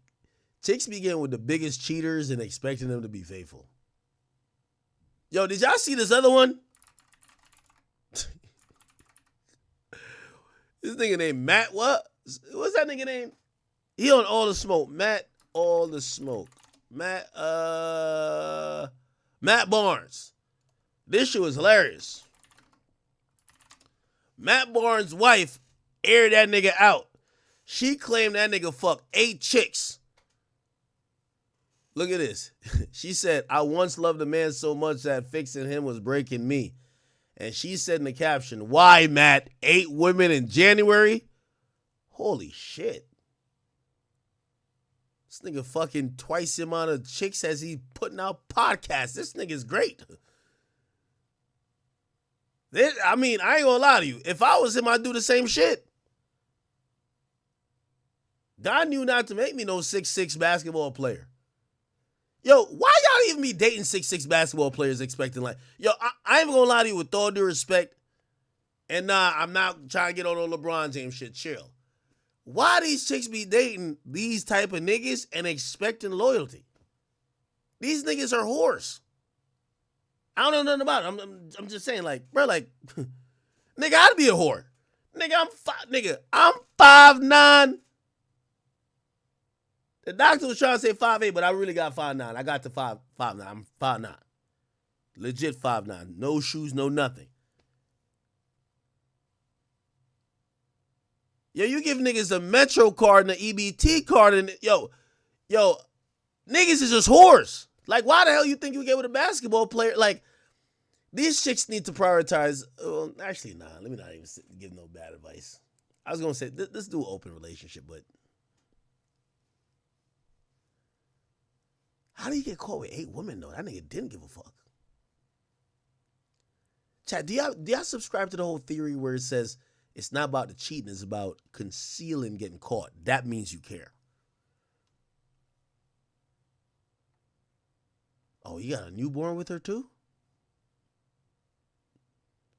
chicks begin with the biggest cheaters and expecting them to be faithful. Yo, did y'all see this other one? This nigga named Matt, what? What's that nigga name? He on All the Smoke. Matt, All the Smoke. Matt Barnes. This shit was hilarious. Matt Barnes' wife aired that nigga out. She claimed that nigga fucked 8 chicks. Look at this. She said, I once loved a man so much that fixing him was breaking me. And she said in the caption, why, Matt? 8 women in January? Holy shit. This nigga fucking twice the amount of chicks as he putting out podcasts. This nigga's great. I mean, I ain't gonna lie to you. If I was him, I'd do the same shit. God knew not to make me no 6'6" basketball player. Yo, why y'all even be dating 6'6" basketball players expecting like, yo, I ain't gonna lie to you with all due respect. And nah, I'm not trying to get on the LeBron James shit. Chill. Why these chicks be dating these type of niggas and expecting loyalty? These niggas are whores. I don't know nothing about it. I'm just saying, like, bro, like, nigga, I'd be a whore. I'm 5'9". The doctor was trying to say 5'8", but I really got 5'9". I got to 5'9". I'm 5'9". Legit 5'9". No shoes, no nothing. Yo, you give niggas a Metro card and an EBT card, and yo, niggas is just whores. Like, why the hell you think you get with a basketball player? Like, these chicks need to prioritize. Well, actually, nah. Let me not even give no bad advice. I was gonna say let's do an open relationship, but how do you get caught with 8 women though? That nigga didn't give a fuck. Chat, do y'all subscribe to the whole theory where it says it's not about the cheating, it's about concealing getting caught? That means you care. Oh, you got a newborn with her too?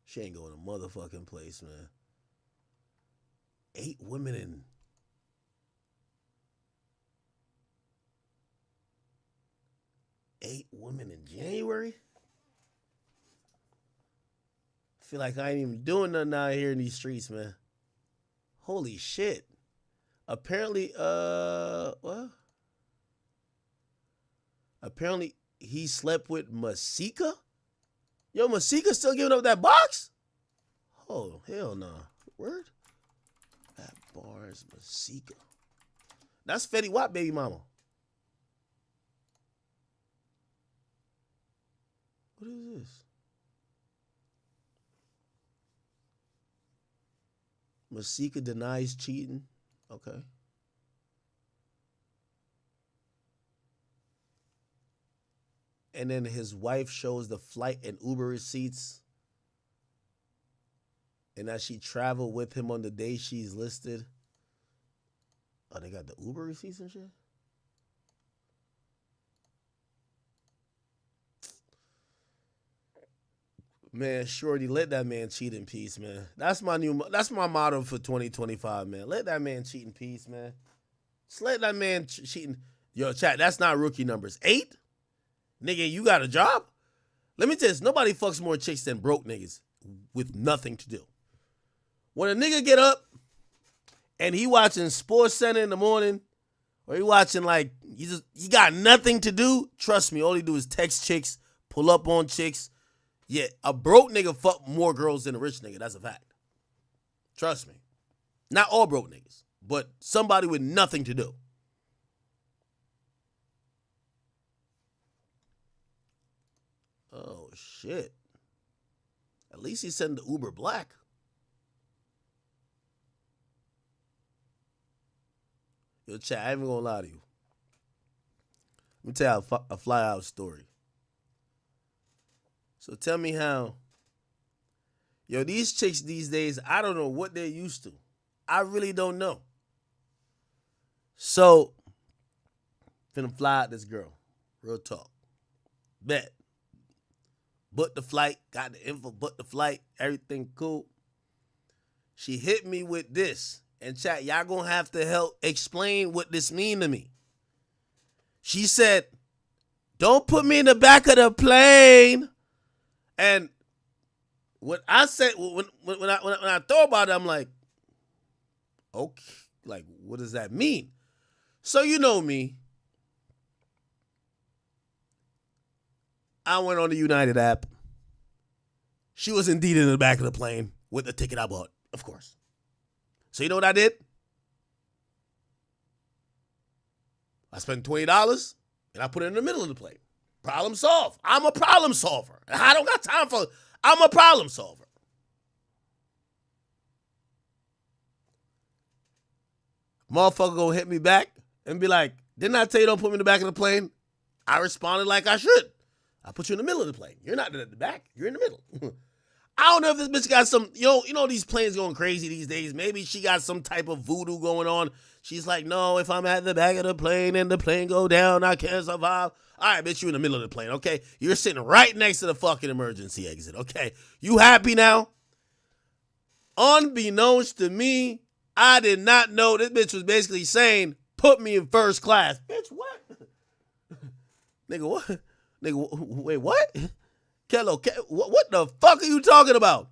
She ain't going to motherfucking place, man. 8 women in... Eight women in January? I feel like I ain't even doing nothing out here in these streets, man. Holy shit. Apparently, what? Apparently, he slept with Masika? Yo, Masika still giving up that box? Oh, hell no. Word? That bars Masika. That's Fetty Wap, baby mama. What is this? Masika denies cheating. Okay. And then his wife shows the flight and Uber receipts. And that she traveled with him on the day she's listed. Oh, they got the Uber receipts and shit? Man, Shorty, let that man cheat in peace, man. That's my motto for 2025, man. Let that man cheat in peace, man. Just let that man cheat in... Yo, chat, that's not rookie numbers. 8? Nigga, you got a job? Let me tell you this, nobody fucks more chicks than broke niggas with nothing to do. When a nigga get up and he watching Sports Center in the morning, or he watching like, he got nothing to do, trust me, all he do is text chicks, pull up on chicks. Yeah, a broke nigga fuck more girls than a rich nigga. That's a fact. Trust me. Not all broke niggas, but somebody with nothing to do. Oh, shit. At least he sent the Uber Black. Yo, chat, I ain't even gonna lie to you. Let me tell you a fly out story. So tell me how, yo, these chicks these days, I don't know what they're used to. I really don't know. So, finna fly out this girl. Real talk. Bet. Booked the flight, got the info, booked the flight, everything cool. She hit me with this. And chat, y'all gonna have to help explain what this mean to me. She said, don't put me in the back of the plane. And what I said, when I thought about it, I'm like, okay, like, what does that mean? So you know me. I went on the United app. She was indeed in the back of the plane with the ticket I bought, of course. So you know what I did? I spent $20 and I put it in the middle of the plane. Problem solved. I'm a problem solver. I don't got time for, I'm a problem solver. Motherfucker gonna hit me back and be like, didn't I tell you don't put me in the back of the plane? I responded like I should. I put you in the middle of the plane. You're not in the back. You're in the middle. I don't know if this bitch got some, you know these planes going crazy these days. Maybe she got some type of voodoo going on. She's like, no, if I'm at the back of the plane and the plane go down, I can't survive. All right, bitch, you in the middle of the plane, okay? You're sitting right next to the fucking emergency exit, okay? You happy now? Unbeknownst to me, I did not know this bitch was basically saying, put me in first class. Bitch, what? Nigga, what? Nigga, wait, what? Kello, what the fuck are you talking about?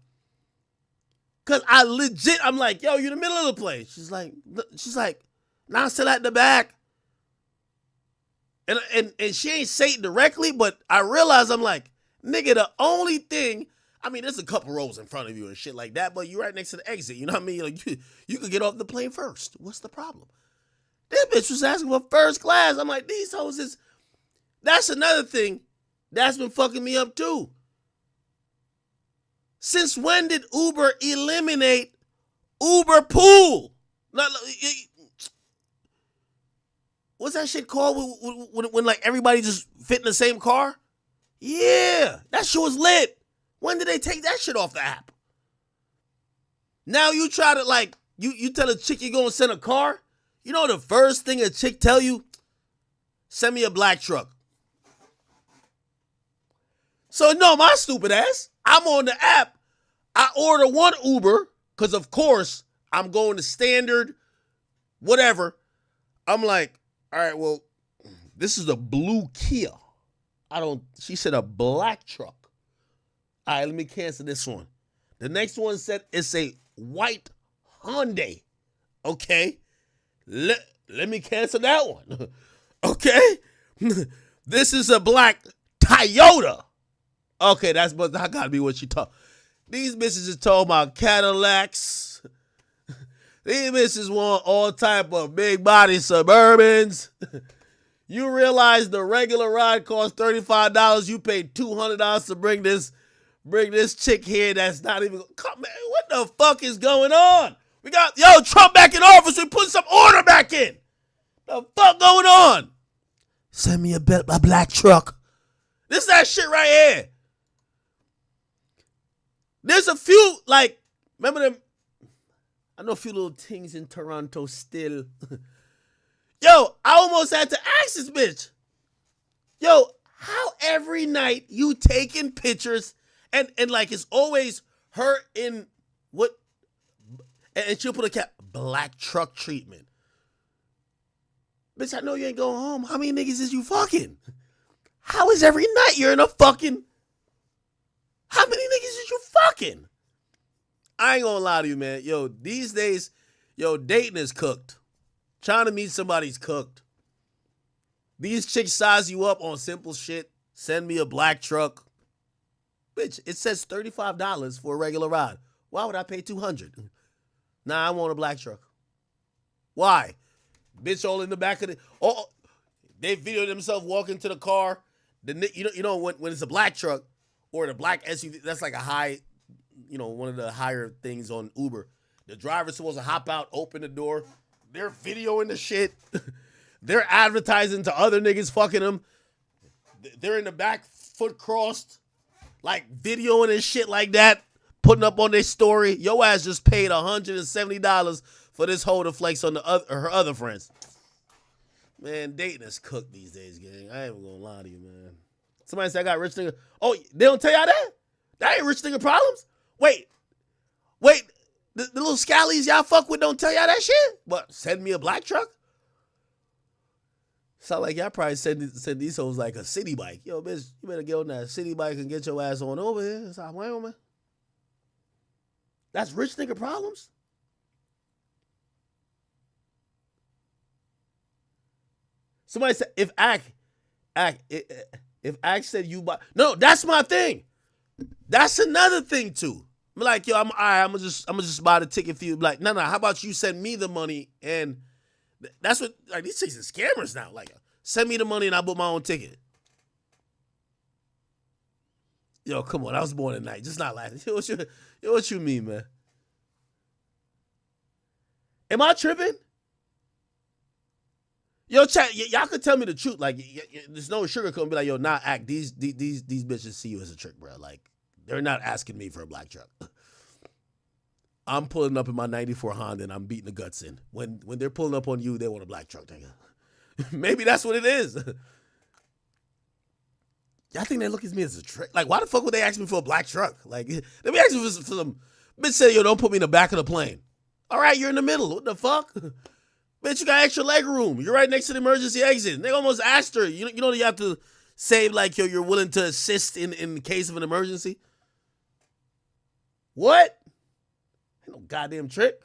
Because I legit, I'm like, yo, you're in the middle of the plane. She's like, nah, I'm still at the back. And she ain't say it directly, but I realize I'm like, nigga, the only thing, I mean, there's a couple rows in front of you and shit like that, but you're right next to the exit. You know what I mean? Like, you could get off the plane first. What's the problem? This bitch was asking for first class. I'm like, these hoes is, that's another thing that's been fucking me up too. Since when did Uber eliminate Uber Pool? What's that shit called when like everybody just fit in the same car? Yeah, that shit was lit. When did they take that shit off the app? Now you try to like, you tell a chick you're gonna send a car? You know the first thing a chick tell you? Send me a black truck. So no, my stupid ass, I'm on the app. I order one Uber, because of course, I'm going to standard, whatever. I'm like, all right, well, this is a blue Kia. She said a black truck. All right, let me cancel this one. The next one said it's a white Hyundai. Okay, let me cancel that one. Okay, this is a black Toyota. Okay, that gotta be what she talk. These bitches is talking about Cadillacs. These bitches want all type of big body Suburbans. You realize the regular ride costs $35. You paid $200 to bring this chick here that's not even. Come man, what the fuck is going on? We got Trump back in office. We put some order back in. The fuck going on? Send me a black truck. This is that shit right here. There's a few, like, remember them? I know a few little things in Toronto still. Yo, I almost had to ask this bitch. Yo, how every night you taking pictures and like it's always her in what? And she'll put a cap, black truck treatment. Bitch, I know you ain't going home. How many niggas is you fucking? How is every night you're in a fucking How many niggas is you fucking? I ain't gonna lie to you, man. Yo, these days, dating is cooked. Trying to meet somebody's cooked. These chicks size you up on simple shit. Send me a black truck. Bitch, it says $35 for a regular ride. Why would I pay $200? Nah, I want a black truck. Why? Bitch all in the back of the... Oh, they video themselves walking to the car. You know when it's a black truck or the black SUV, that's like a high, one of the higher things on Uber. The driver's supposed to hop out, open the door. They're videoing the shit. They're advertising to other niggas fucking them. They're in the back, foot crossed, like videoing and shit like that, putting up on their story. Your ass just paid $170 for this hoe to flex on her other friends. Man, dating is cooked these days, gang. I ain't even gonna lie to you, man. Somebody said I got rich nigga. Oh, they don't tell y'all that? That ain't rich nigga problems? Wait. The little scallies y'all fuck with don't tell y'all that shit? What, send me a black truck? Sound like y'all probably send these hoes like a city bike. Yo, bitch, you better get on that city bike and get your ass on over here. Stop playing with me. That's rich nigga problems? Somebody said, if Ack said you buy... No, that's my thing. That's another thing, too. I'm like, yo, I'm all right, I'm gonna just buy the ticket for you. Like, no, how about you send me the money? And that's what, like, these chicks are scammers now. Like, send me the money and I book my own ticket. Yo, come on, I was born at night. Just not laughing. What you mean, man? Am I tripping? Yo, chat, y'all could tell me the truth. Like, there's no sugarcoat. Be like, yo, nah, Act. These bitches see you as a trick, bro. Like, they're not asking me for a black truck. I'm pulling up in my 94 Honda and I'm beating the guts in. When they're pulling up on you, they want a black truck, nigga. Maybe that's what it is. Y'all think they look at me as a trick? Like, why the fuck would they ask me for a black truck? Like, they be asking for some bitch say, yo, don't put me in the back of the plane. All right, you're in the middle. What the fuck? Bitch, you got extra leg room. You're right next to the emergency exit. They almost asked her. You know you have to say, like, yo, you're willing to assist in case of an emergency? What? Ain't no goddamn trick.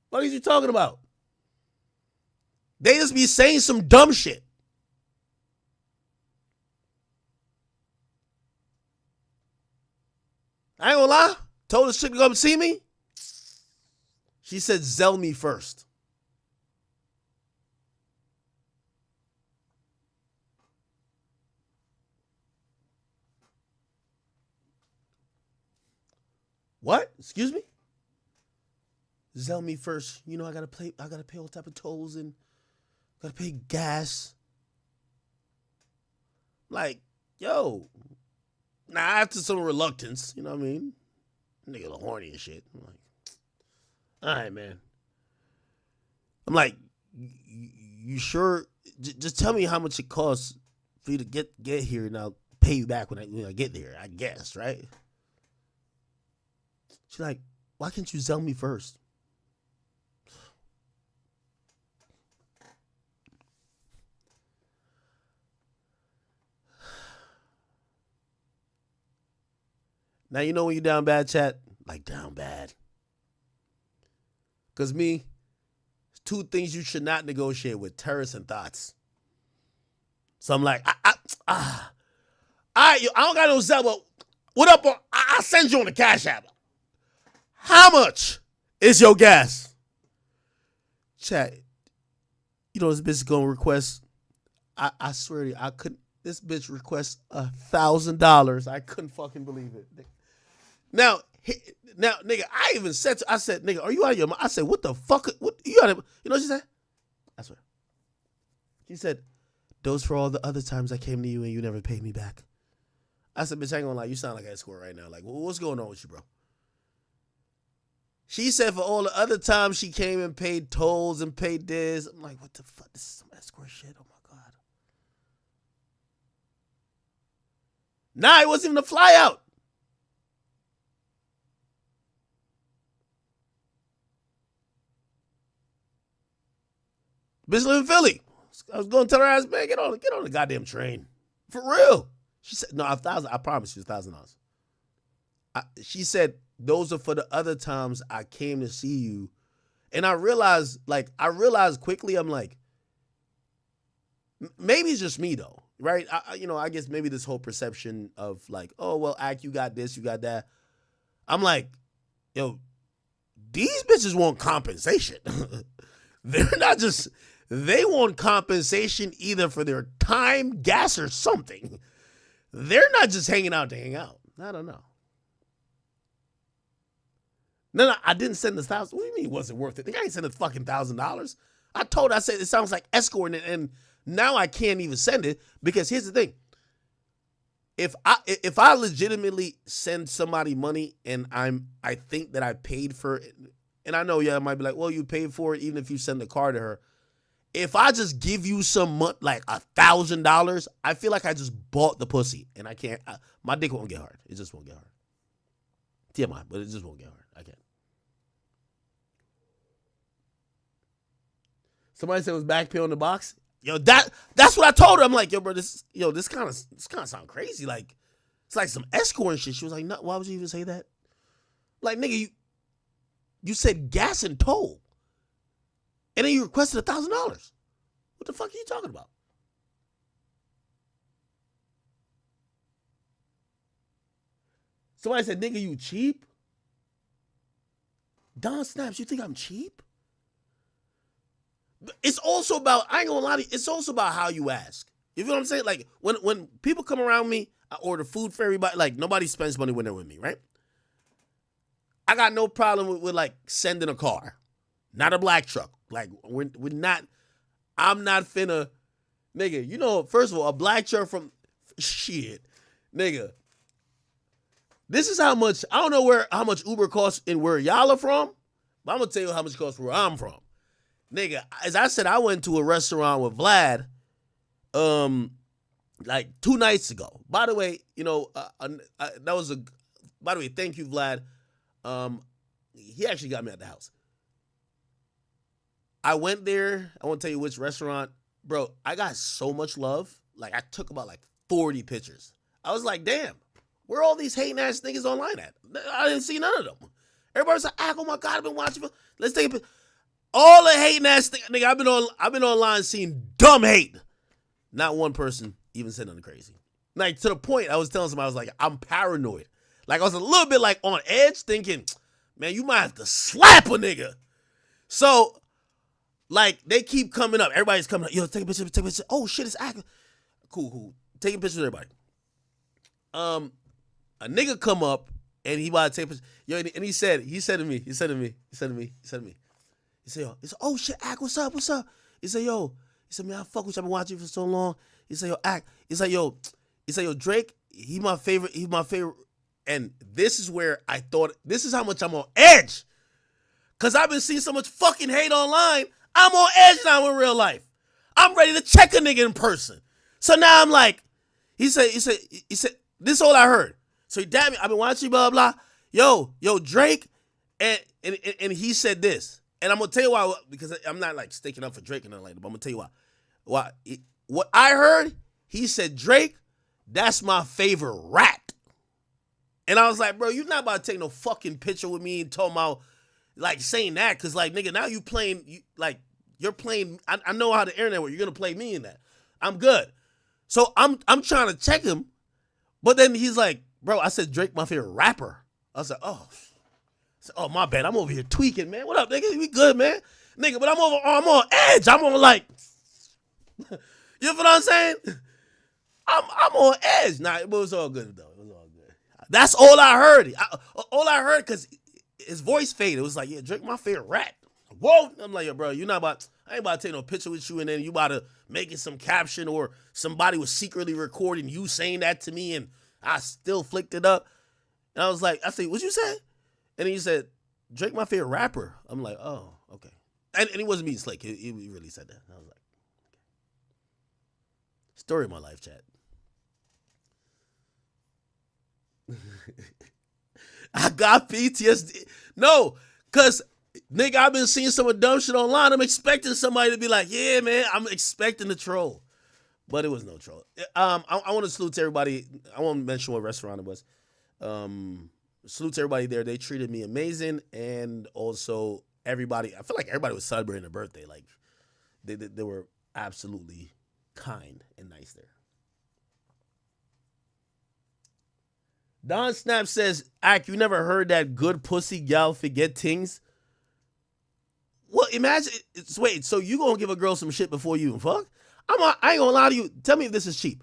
What are you talking about? They just be saying some dumb shit. I ain't gonna lie. Told this chick to come see me. She said, Zell me first. What? Excuse me? Zell me first. You know I gotta pay all type of tolls and gotta pay gas. Like, yo. Nah, after some reluctance, you know what I mean? Nigga the horny and shit. I'm like, all right, man. I'm like, you sure? Just tell me how much it costs for you to get here and I'll pay you back when I get there, I guess, right? She's like, why can't you Zell me first? Now, you know when you're down bad, chat? Like, down bad. Because me, two things you should not negotiate with: terrorists and thoughts. So I'm like, I don't got no Zell, but what up? I'll send you on the Cash App. How much is your gas? Chat, you know this bitch is going to request, I swear to you, I couldn't, this bitch requests $1,000. I couldn't fucking believe it. Now, nigga, I said, nigga, are you out of your mind? I said, what the fuck? What, you know what she said? I swear. She said, those for all the other times I came to you and you never paid me back. I said, bitch, I ain't gonna lie, you sound like an escort right now. Like, what's going on with you, bro? She said for all the other times she came and paid tolls and paid this. I'm like, what the fuck? This is some escort shit. Oh, my God. Nah, it wasn't even a fly out. Bitch live in Philly. I was going to tell her ass, man, get on the goddamn train. For real. She said, no, $1,000. I promise you $1,000. she said, those are for the other times I came to see you. And I realized quickly, I'm like, maybe it's just me though, right? I guess maybe this whole perception of like, oh, well, Act, you got this, you got that. I'm like, yo, these bitches want compensation. They're not just, they want compensation either for their time, gas, or something. They're not just hanging out to hang out. I don't know. No, I didn't send the $1,000. What do you mean it wasn't worth it? I ain't send the fucking $1,000. I said it sounds like escorting it, and now I can't even send it because here's the thing. If I legitimately send somebody money and I think that I paid for it, and I know y'all might be like, well, you paid for it even if you send the car to her. If I just give you some money, like $1,000, I feel like I just bought the pussy, and I can't. My dick won't get hard. It just won't get hard. TMI, but it just won't get hard. I can't. Somebody said it was back pay on the box. Yo, that's what I told her. I'm like, yo, bro, this kind of sound crazy. Like, it's like some escorting shit. She was like, no, why would you even say that? Like, nigga, you said gas and toll, and then you requested $1,000. What the fuck are you talking about? Somebody said, nigga, you cheap? Don Snaps, you think I'm cheap? It's also about, I ain't gonna lie to you, it's also about how you ask. You feel what I'm saying? Like, when people come around me, I order food for everybody. Like, nobody spends money when they're with me, right? I got no problem with like, sending a car. Not a black truck. Like, we're not, I'm not finna, nigga, first of all, a black truck from, shit, nigga. This is how much, I don't know how much Uber costs and where y'all are from, but I'm gonna tell you how much it costs where I'm from. Nigga, as I said, I went to a restaurant with Vlad, like 2 nights ago. By the way, by the way, thank you, Vlad. He actually got me at the house. I went there. I won't tell you which restaurant. Bro, I got so much love. Like, I took about like 40 pictures. I was like, damn, where all these hating ass niggas online at? I didn't see none of them. Everybody's like, oh my God, I've been watching. Let's take a picture. All the hating ass nigga, I've been online seeing dumb hate. Not one person even said nothing crazy. Like, to the point, I was telling somebody, I was like, I'm paranoid. Like, I was a little bit like on edge thinking, man, you might have to slap a nigga. So, like, they keep coming up. Everybody's coming up. Yo, take a picture. Oh, shit, it's acting. Cool. Taking pictures of everybody. A nigga come up, and he about to take a picture. Yo, and he said to me, he said, oh shit, Ack, what's up? He said, man, I fuck with you. I've been watching you for so long. He said, yo, Ack. He said, yo, Drake, he my favorite. And this is where I thought, this is how much I'm on edge. Cause I've been seeing so much fucking hate online. I'm on edge now in real life. I'm ready to check a nigga in person. So now I'm like, he said, this is all I heard. So he dabbed me. I've been watching, blah, blah. Yo, Drake. And he said this. And I'm going to tell you why, because I'm not like sticking up for Drake and nothing like that, but I'm going to tell you why. What I heard, he said, Drake, that's my favorite rat. And I was like, bro, you're not about to take no fucking picture with me and talking about, like, saying that. Because, like, nigga, now you're playing, I know how the internet works. You're going to play me in that. I'm good. So I'm trying to check him. But then he's like, bro, I said, Drake, my favorite rapper. I was like, oh, my bad. I'm over here tweaking, man. What up, nigga? We good, man. Nigga, but I'm on edge. I'm on like, you know what I'm saying? I'm on edge. Nah, it was all good, though. It was all good. That's all I heard. All I heard, because his voice faded. It was like, yeah, Drake, my favorite rat. Whoa. I'm like, yo, bro, I ain't about to take no picture with you and then you about to make it some caption or somebody was secretly recording you saying that to me and I still flicked it up. And I said, what'd you say? And he said, Drake, my favorite rapper. I'm like, oh, okay. And he wasn't being slick. He really said that. I was like, okay. Story of my life, chat. I got PTSD. No, because, nigga, I've been seeing some dumb shit online. I'm expecting somebody to be like, yeah, man, I'm expecting the troll. But it was no troll. I want to salute to everybody. I won't mention what restaurant it was. salute to everybody there. They treated me amazing, and also everybody. I feel like everybody was celebrating their birthday. Like they were absolutely kind and nice there. Don Snap says, "Ak, you never heard that good pussy gal forget things?" Well, imagine. Wait, so you gonna give a girl some shit before you even fuck? I ain't gonna lie to you. Tell me if this is cheap.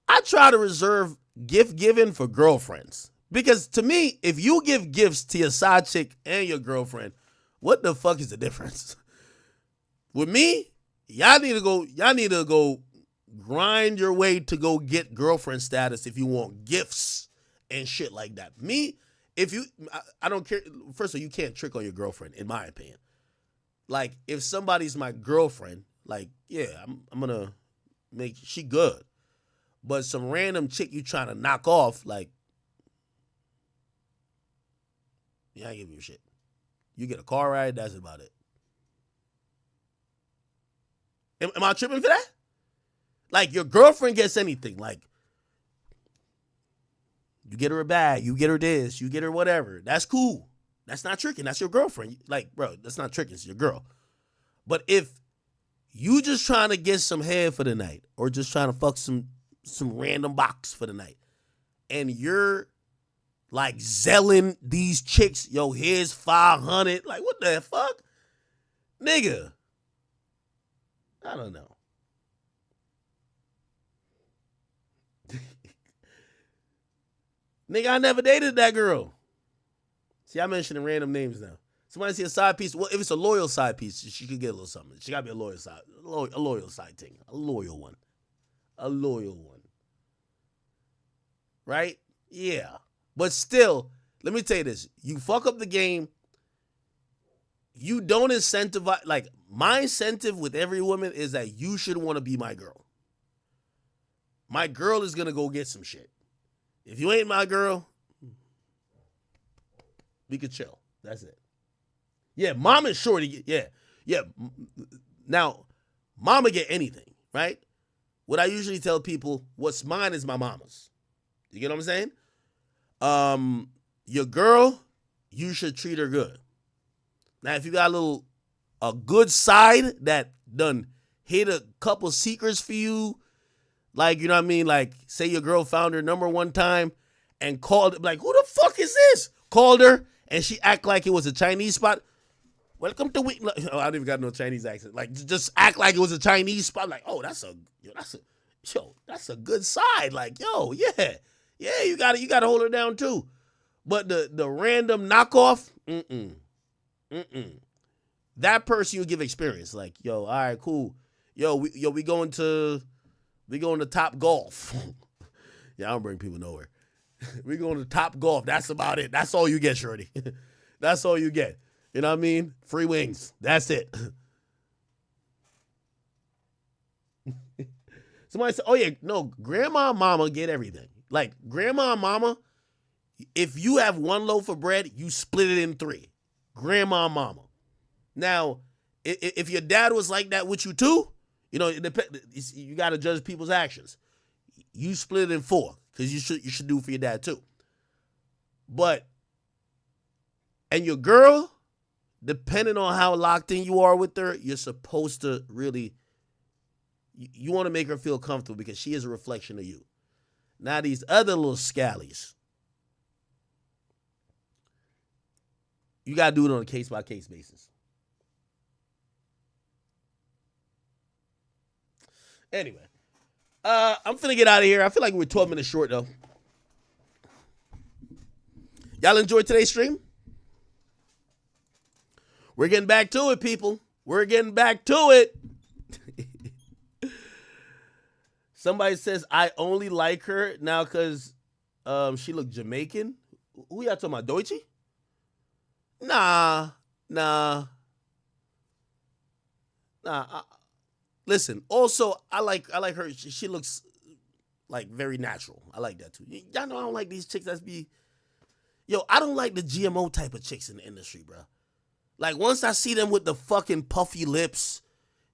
I try to reserve gift giving for girlfriends. Because to me, if you give gifts to your side chick and your girlfriend, what the fuck is the difference? With me, y'all need to go grind your way to go get girlfriend status if you want gifts and shit like that. Me, I don't care. First of all, you can't trick on your girlfriend, in my opinion. Like, if somebody's my girlfriend, like, yeah, I'm gonna make she good. But some random chick you trying to knock off, like, yeah, I ain't give you shit. You get a car ride, that's about it. Am I tripping for that? Like, your girlfriend gets anything. Like, you get her a bag, you get her this, you get her whatever. That's cool. That's not tricking. That's your girlfriend. Like, bro, that's not tricking. It's your girl. But if you just trying to get some head for the night or just trying to fuck some random box for the night and you're like zelling these chicks, yo, here's 500. Like, what the fuck? Nigga. I don't know. Nigga, I never dated that girl. See, I'm mentioning random names now. Somebody see a side piece. Well, if it's a loyal side piece, she could get a little something. She got to be a loyal side thing. A loyal one. A loyal one. Right? Yeah. But still, let me tell you this. You fuck up the game. You don't incentivize. Like, my incentive with every woman is that you should want to be my girl. My girl is going to go get some shit. If you ain't my girl, we could chill. That's it. Yeah, mama is sure to get, yeah. Now, mama get anything, right? What I usually tell people, what's mine is my mama's. You get what I'm saying? Your girl, you should treat her good. Now, if you got a good side that done hit a couple secrets for you, like, you know what I mean? Like, say your girl found her number one time and called, like, who the fuck is this? Called her, and she act like it was a Chinese spot. Welcome to Weeknd. Oh, I don't even got no Chinese accent. Like, just act like it was a Chinese spot. Like, oh, that's a good side. Like, yo, yeah, you gotta hold her down too. But the random knockoff, that person you give experience. Like, yo, all right, cool. We going to Top Golf. Yeah, I don't bring people nowhere. We going to Top Golf. That's about it. That's all you get, shorty. That's all you get. You know what I mean? Free wings. That's it. Somebody said, oh yeah, no, grandma and mama get everything. Like, grandma and mama, if you have one loaf of bread, you split it in three. Grandma and mama. Now, if your dad was like that with you too, you know, you got to judge people's actions. You split it in four because you should do it for your dad too. And your girl, depending on how locked in you are with her, you're supposed to really, you want to make her feel comfortable because she is a reflection of you. Now these other little scallies, you got to do it on a case-by-case basis. Anyway, I'm finna get out of here. I feel like we're 12 minutes short, though. Y'all enjoyed today's stream? We're getting back to it, people. We're getting back to it. Somebody says, I only like her now because she looked Jamaican. Who y'all talking about, Doechii? Nah. Listen, also, I like her. She looks like very natural. I like that too. Y'all know I don't like these chicks that's be... Yo, I don't like the GMO type of chicks in the industry, bro. Like, once I see them with the fucking puffy lips,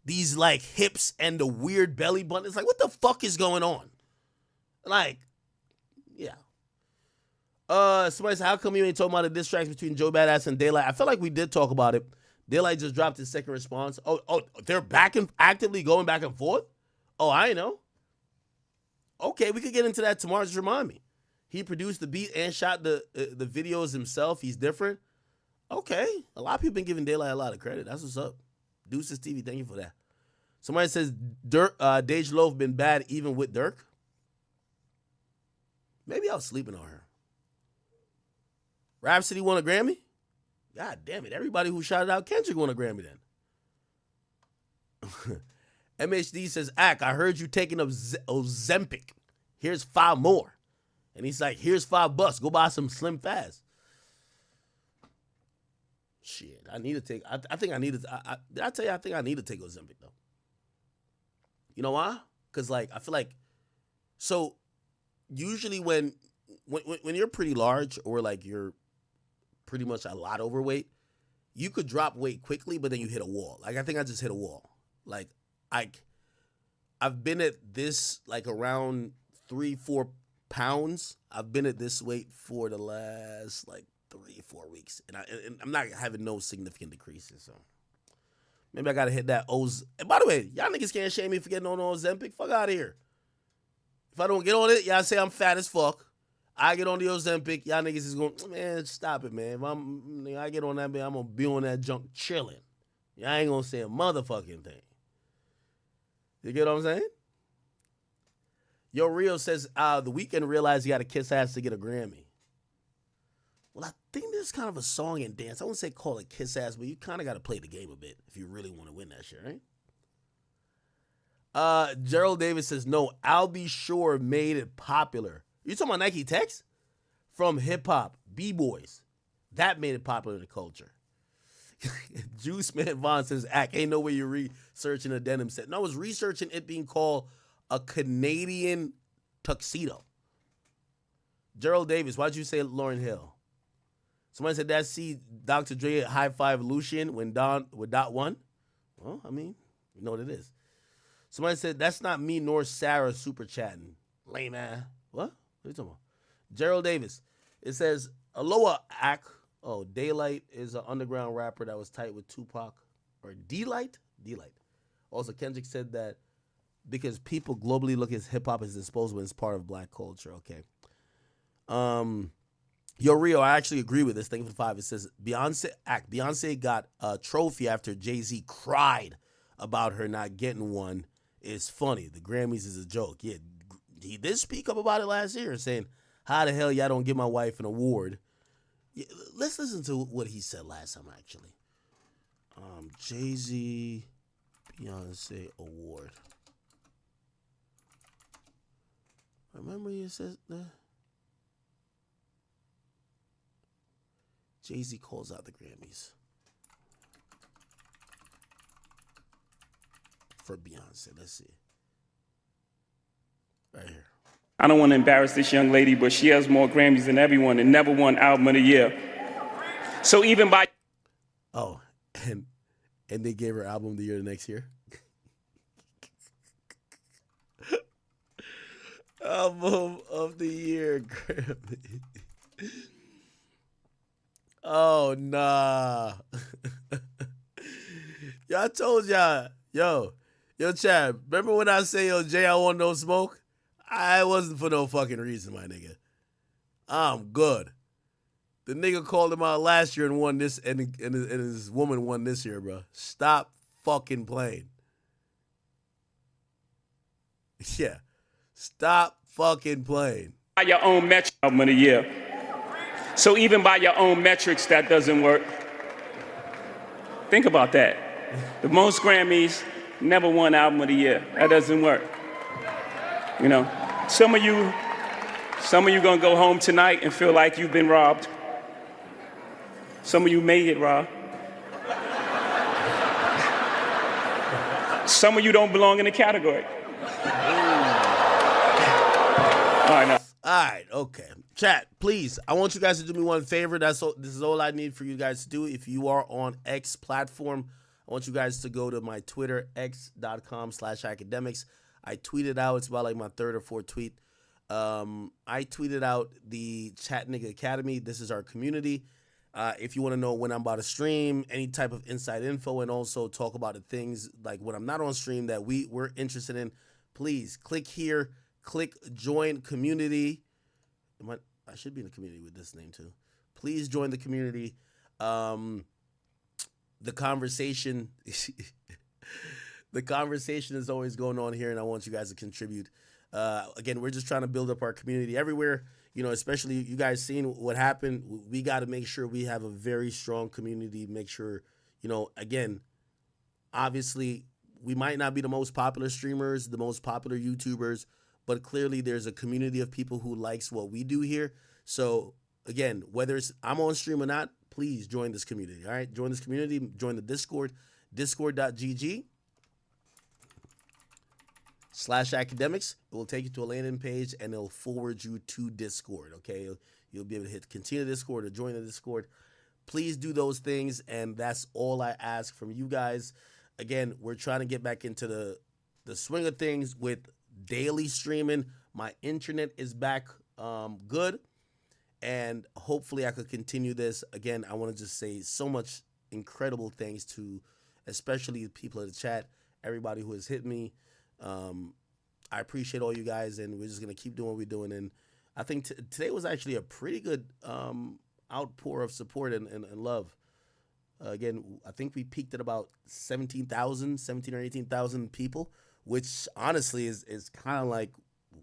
these, like, hips and the weird belly button, it's like, what the fuck is going on? Like, yeah. Somebody said, how come you ain't talking about the diss tracks between Joe Badass and Daylight? I feel like we did talk about it. Daylight just dropped his second response. Oh, they're actively going back and forth? Oh, I know. Okay, we could get into that tomorrow. Just remind me. He produced the beat and shot the videos himself. He's different. Okay. A lot of people been giving Daylight a lot of credit. That's what's up. Deuces TV, thank you for that. Somebody says, Doechii Loaf been bad even with Dirk. Maybe I was sleeping on her. Rhapsody won a Grammy? God damn it. Everybody who shouted out Kendrick won a Grammy then. MHD says, I heard you taking Ozempic. Here's 5 more. And he's like, here's $5. Go buy some Slim Fast. Shit, I need to take, I think I need to, did I tell you I think I need to take Ozempic though? You know why? Because like, I feel like, so usually when you're pretty large or like you're pretty much a lot overweight, you could drop weight quickly, but then you hit a wall. Like, I think I just hit a wall. Like, I've been at this, like, around 3-4 pounds. I've been at this weight for the last, like, 3-4 weeks. And I'm not having no significant decreases, so. Maybe I got to hit that Oz. And by the way, y'all niggas can't shame me for getting on Ozempic. Fuck out of here. If I don't get on it, y'all say I'm fat as fuck. I get on the Ozempic, y'all niggas is going, man, stop it, man. If I get on that, man, I'm going to be on that junk chilling. Y'all ain't going to say a motherfucking thing. You get what I'm saying? Yo, Rio says, the Weeknd realized he got to kiss ass to get a Grammy. Well, I think this is kind of a song and dance. I wouldn't say call it kiss ass, but you kind of got to play the game a bit if you really want to win that shit, right? Gerald Davis says, no, I'll Be Sure made it popular. You talking about Nike Techs? From hip-hop, B-boys. That made it popular in the culture. Juice Man Vaughn says, ain't no way you're researching a denim set. No, I was researching it being called a Canadian tuxedo. Gerald Davis, why'd you say Lauryn Hill? Somebody said that see Dr. Dre high five Lucian when Dot won. Well, I mean, you know what it is. Somebody said that's not me nor Sarah super chatting. Lame man. What? What are you talking about? Gerald Davis. It says Aloha Ak. Oh, Daylight is an underground rapper that was tight with Tupac. Or D-Light? D-Light. Also, Kendrick said that because people globally look at hip-hop as disposable and it's part of black culture. Okay. Yo, Rio, I actually agree with this. Thank you for the 5. It says Beyonce got a trophy after Jay-Z cried about her not getting one. It's funny. The Grammys is a joke. Yeah, he did speak up about it last year, saying, how the hell y'all don't give my wife an award? Yeah, let's listen to what he said last time, actually. Jay-Z, Beyonce award. Remember he said that? Jay-Z calls out the Grammys for Beyonce. Let's see. Right here. I don't want to embarrass this young lady, but she has more Grammys than everyone and never won Album of the Year. So even by... Oh, and they gave her Album of the Year the next year? Album of the Year, Grammy. Oh, nah. Y'all told y'all, yo, Chad, remember when I say, yo, Jay, I want no smoke? I wasn't for no fucking reason, my nigga. I'm good. The nigga called him out last year and won this, and his woman won this year, bro. Stop fucking playing. Yeah. Stop fucking playing. By your own metric, Album of the Year. So even by your own metrics, that doesn't work. Think about that. The most Grammys, never won Album of the Year. That doesn't work. You know, some of you gonna go home tonight and feel like you've been robbed. Some of you may get robbed. Some of you don't belong in the category. All right, now. All right, okay. Chat, please, I want you guys to do me one favor. This is all I need for you guys to do. If you are on X platform, I want you guys to go to my Twitter, x.com/academics. I tweeted out, it's about like my 3rd or 4th tweet. I tweeted out the Chat Nigga Academy. This is our community. If you want to know when I'm about to stream, any type of inside info, and also talk about the things like when I'm not on stream that we're interested in, please click here, click join community. I should be in the community with this name too. Please join the community. The conversation, the conversation is always going on here, and I want you guys to contribute. Again, we're just trying to build up our community everywhere. You know, especially you guys seeing what happened. We got to make sure we have a very strong community. Make sure, you know, again, obviously, we might not be the most popular streamers, the most popular YouTubers, but clearly there's a community of people who likes what we do here. So, again, whether it's I'm on stream or not, please join this community, all right? Join this community. Join the Discord, discord.gg/academics. It will take you to a landing page, and it'll forward you to Discord, okay? You'll be able to hit continue Discord or join the Discord. Please do those things, and that's all I ask from you guys. Again, we're trying to get back into the swing of things with daily streaming. My internet is back good, and hopefully I could continue this. Again, I want to just say so much incredible thanks to especially the people in the chat, everybody who has hit me. I appreciate all you guys, and we're just going to keep doing what we're doing. And I think today was actually a pretty good outpour of support and love. Again, I think we peaked at about 17 or 18,000 people, which honestly is kind of like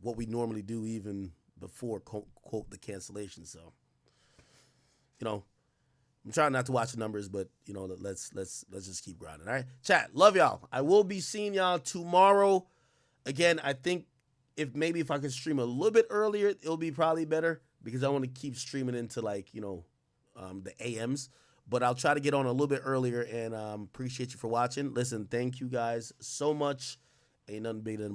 what we normally do even before, quote, the cancellation. So, you know, I'm trying not to watch the numbers, but, you know, let's just keep grinding, all right? Chat, love y'all. I will be seeing y'all tomorrow. Again, I think if I could stream a little bit earlier, it'll be probably better because I want to keep streaming into, like, you know, the AMs. But I'll try to get on a little bit earlier, and appreciate you for watching. Listen, thank you guys so much. Ain't nothing bigger than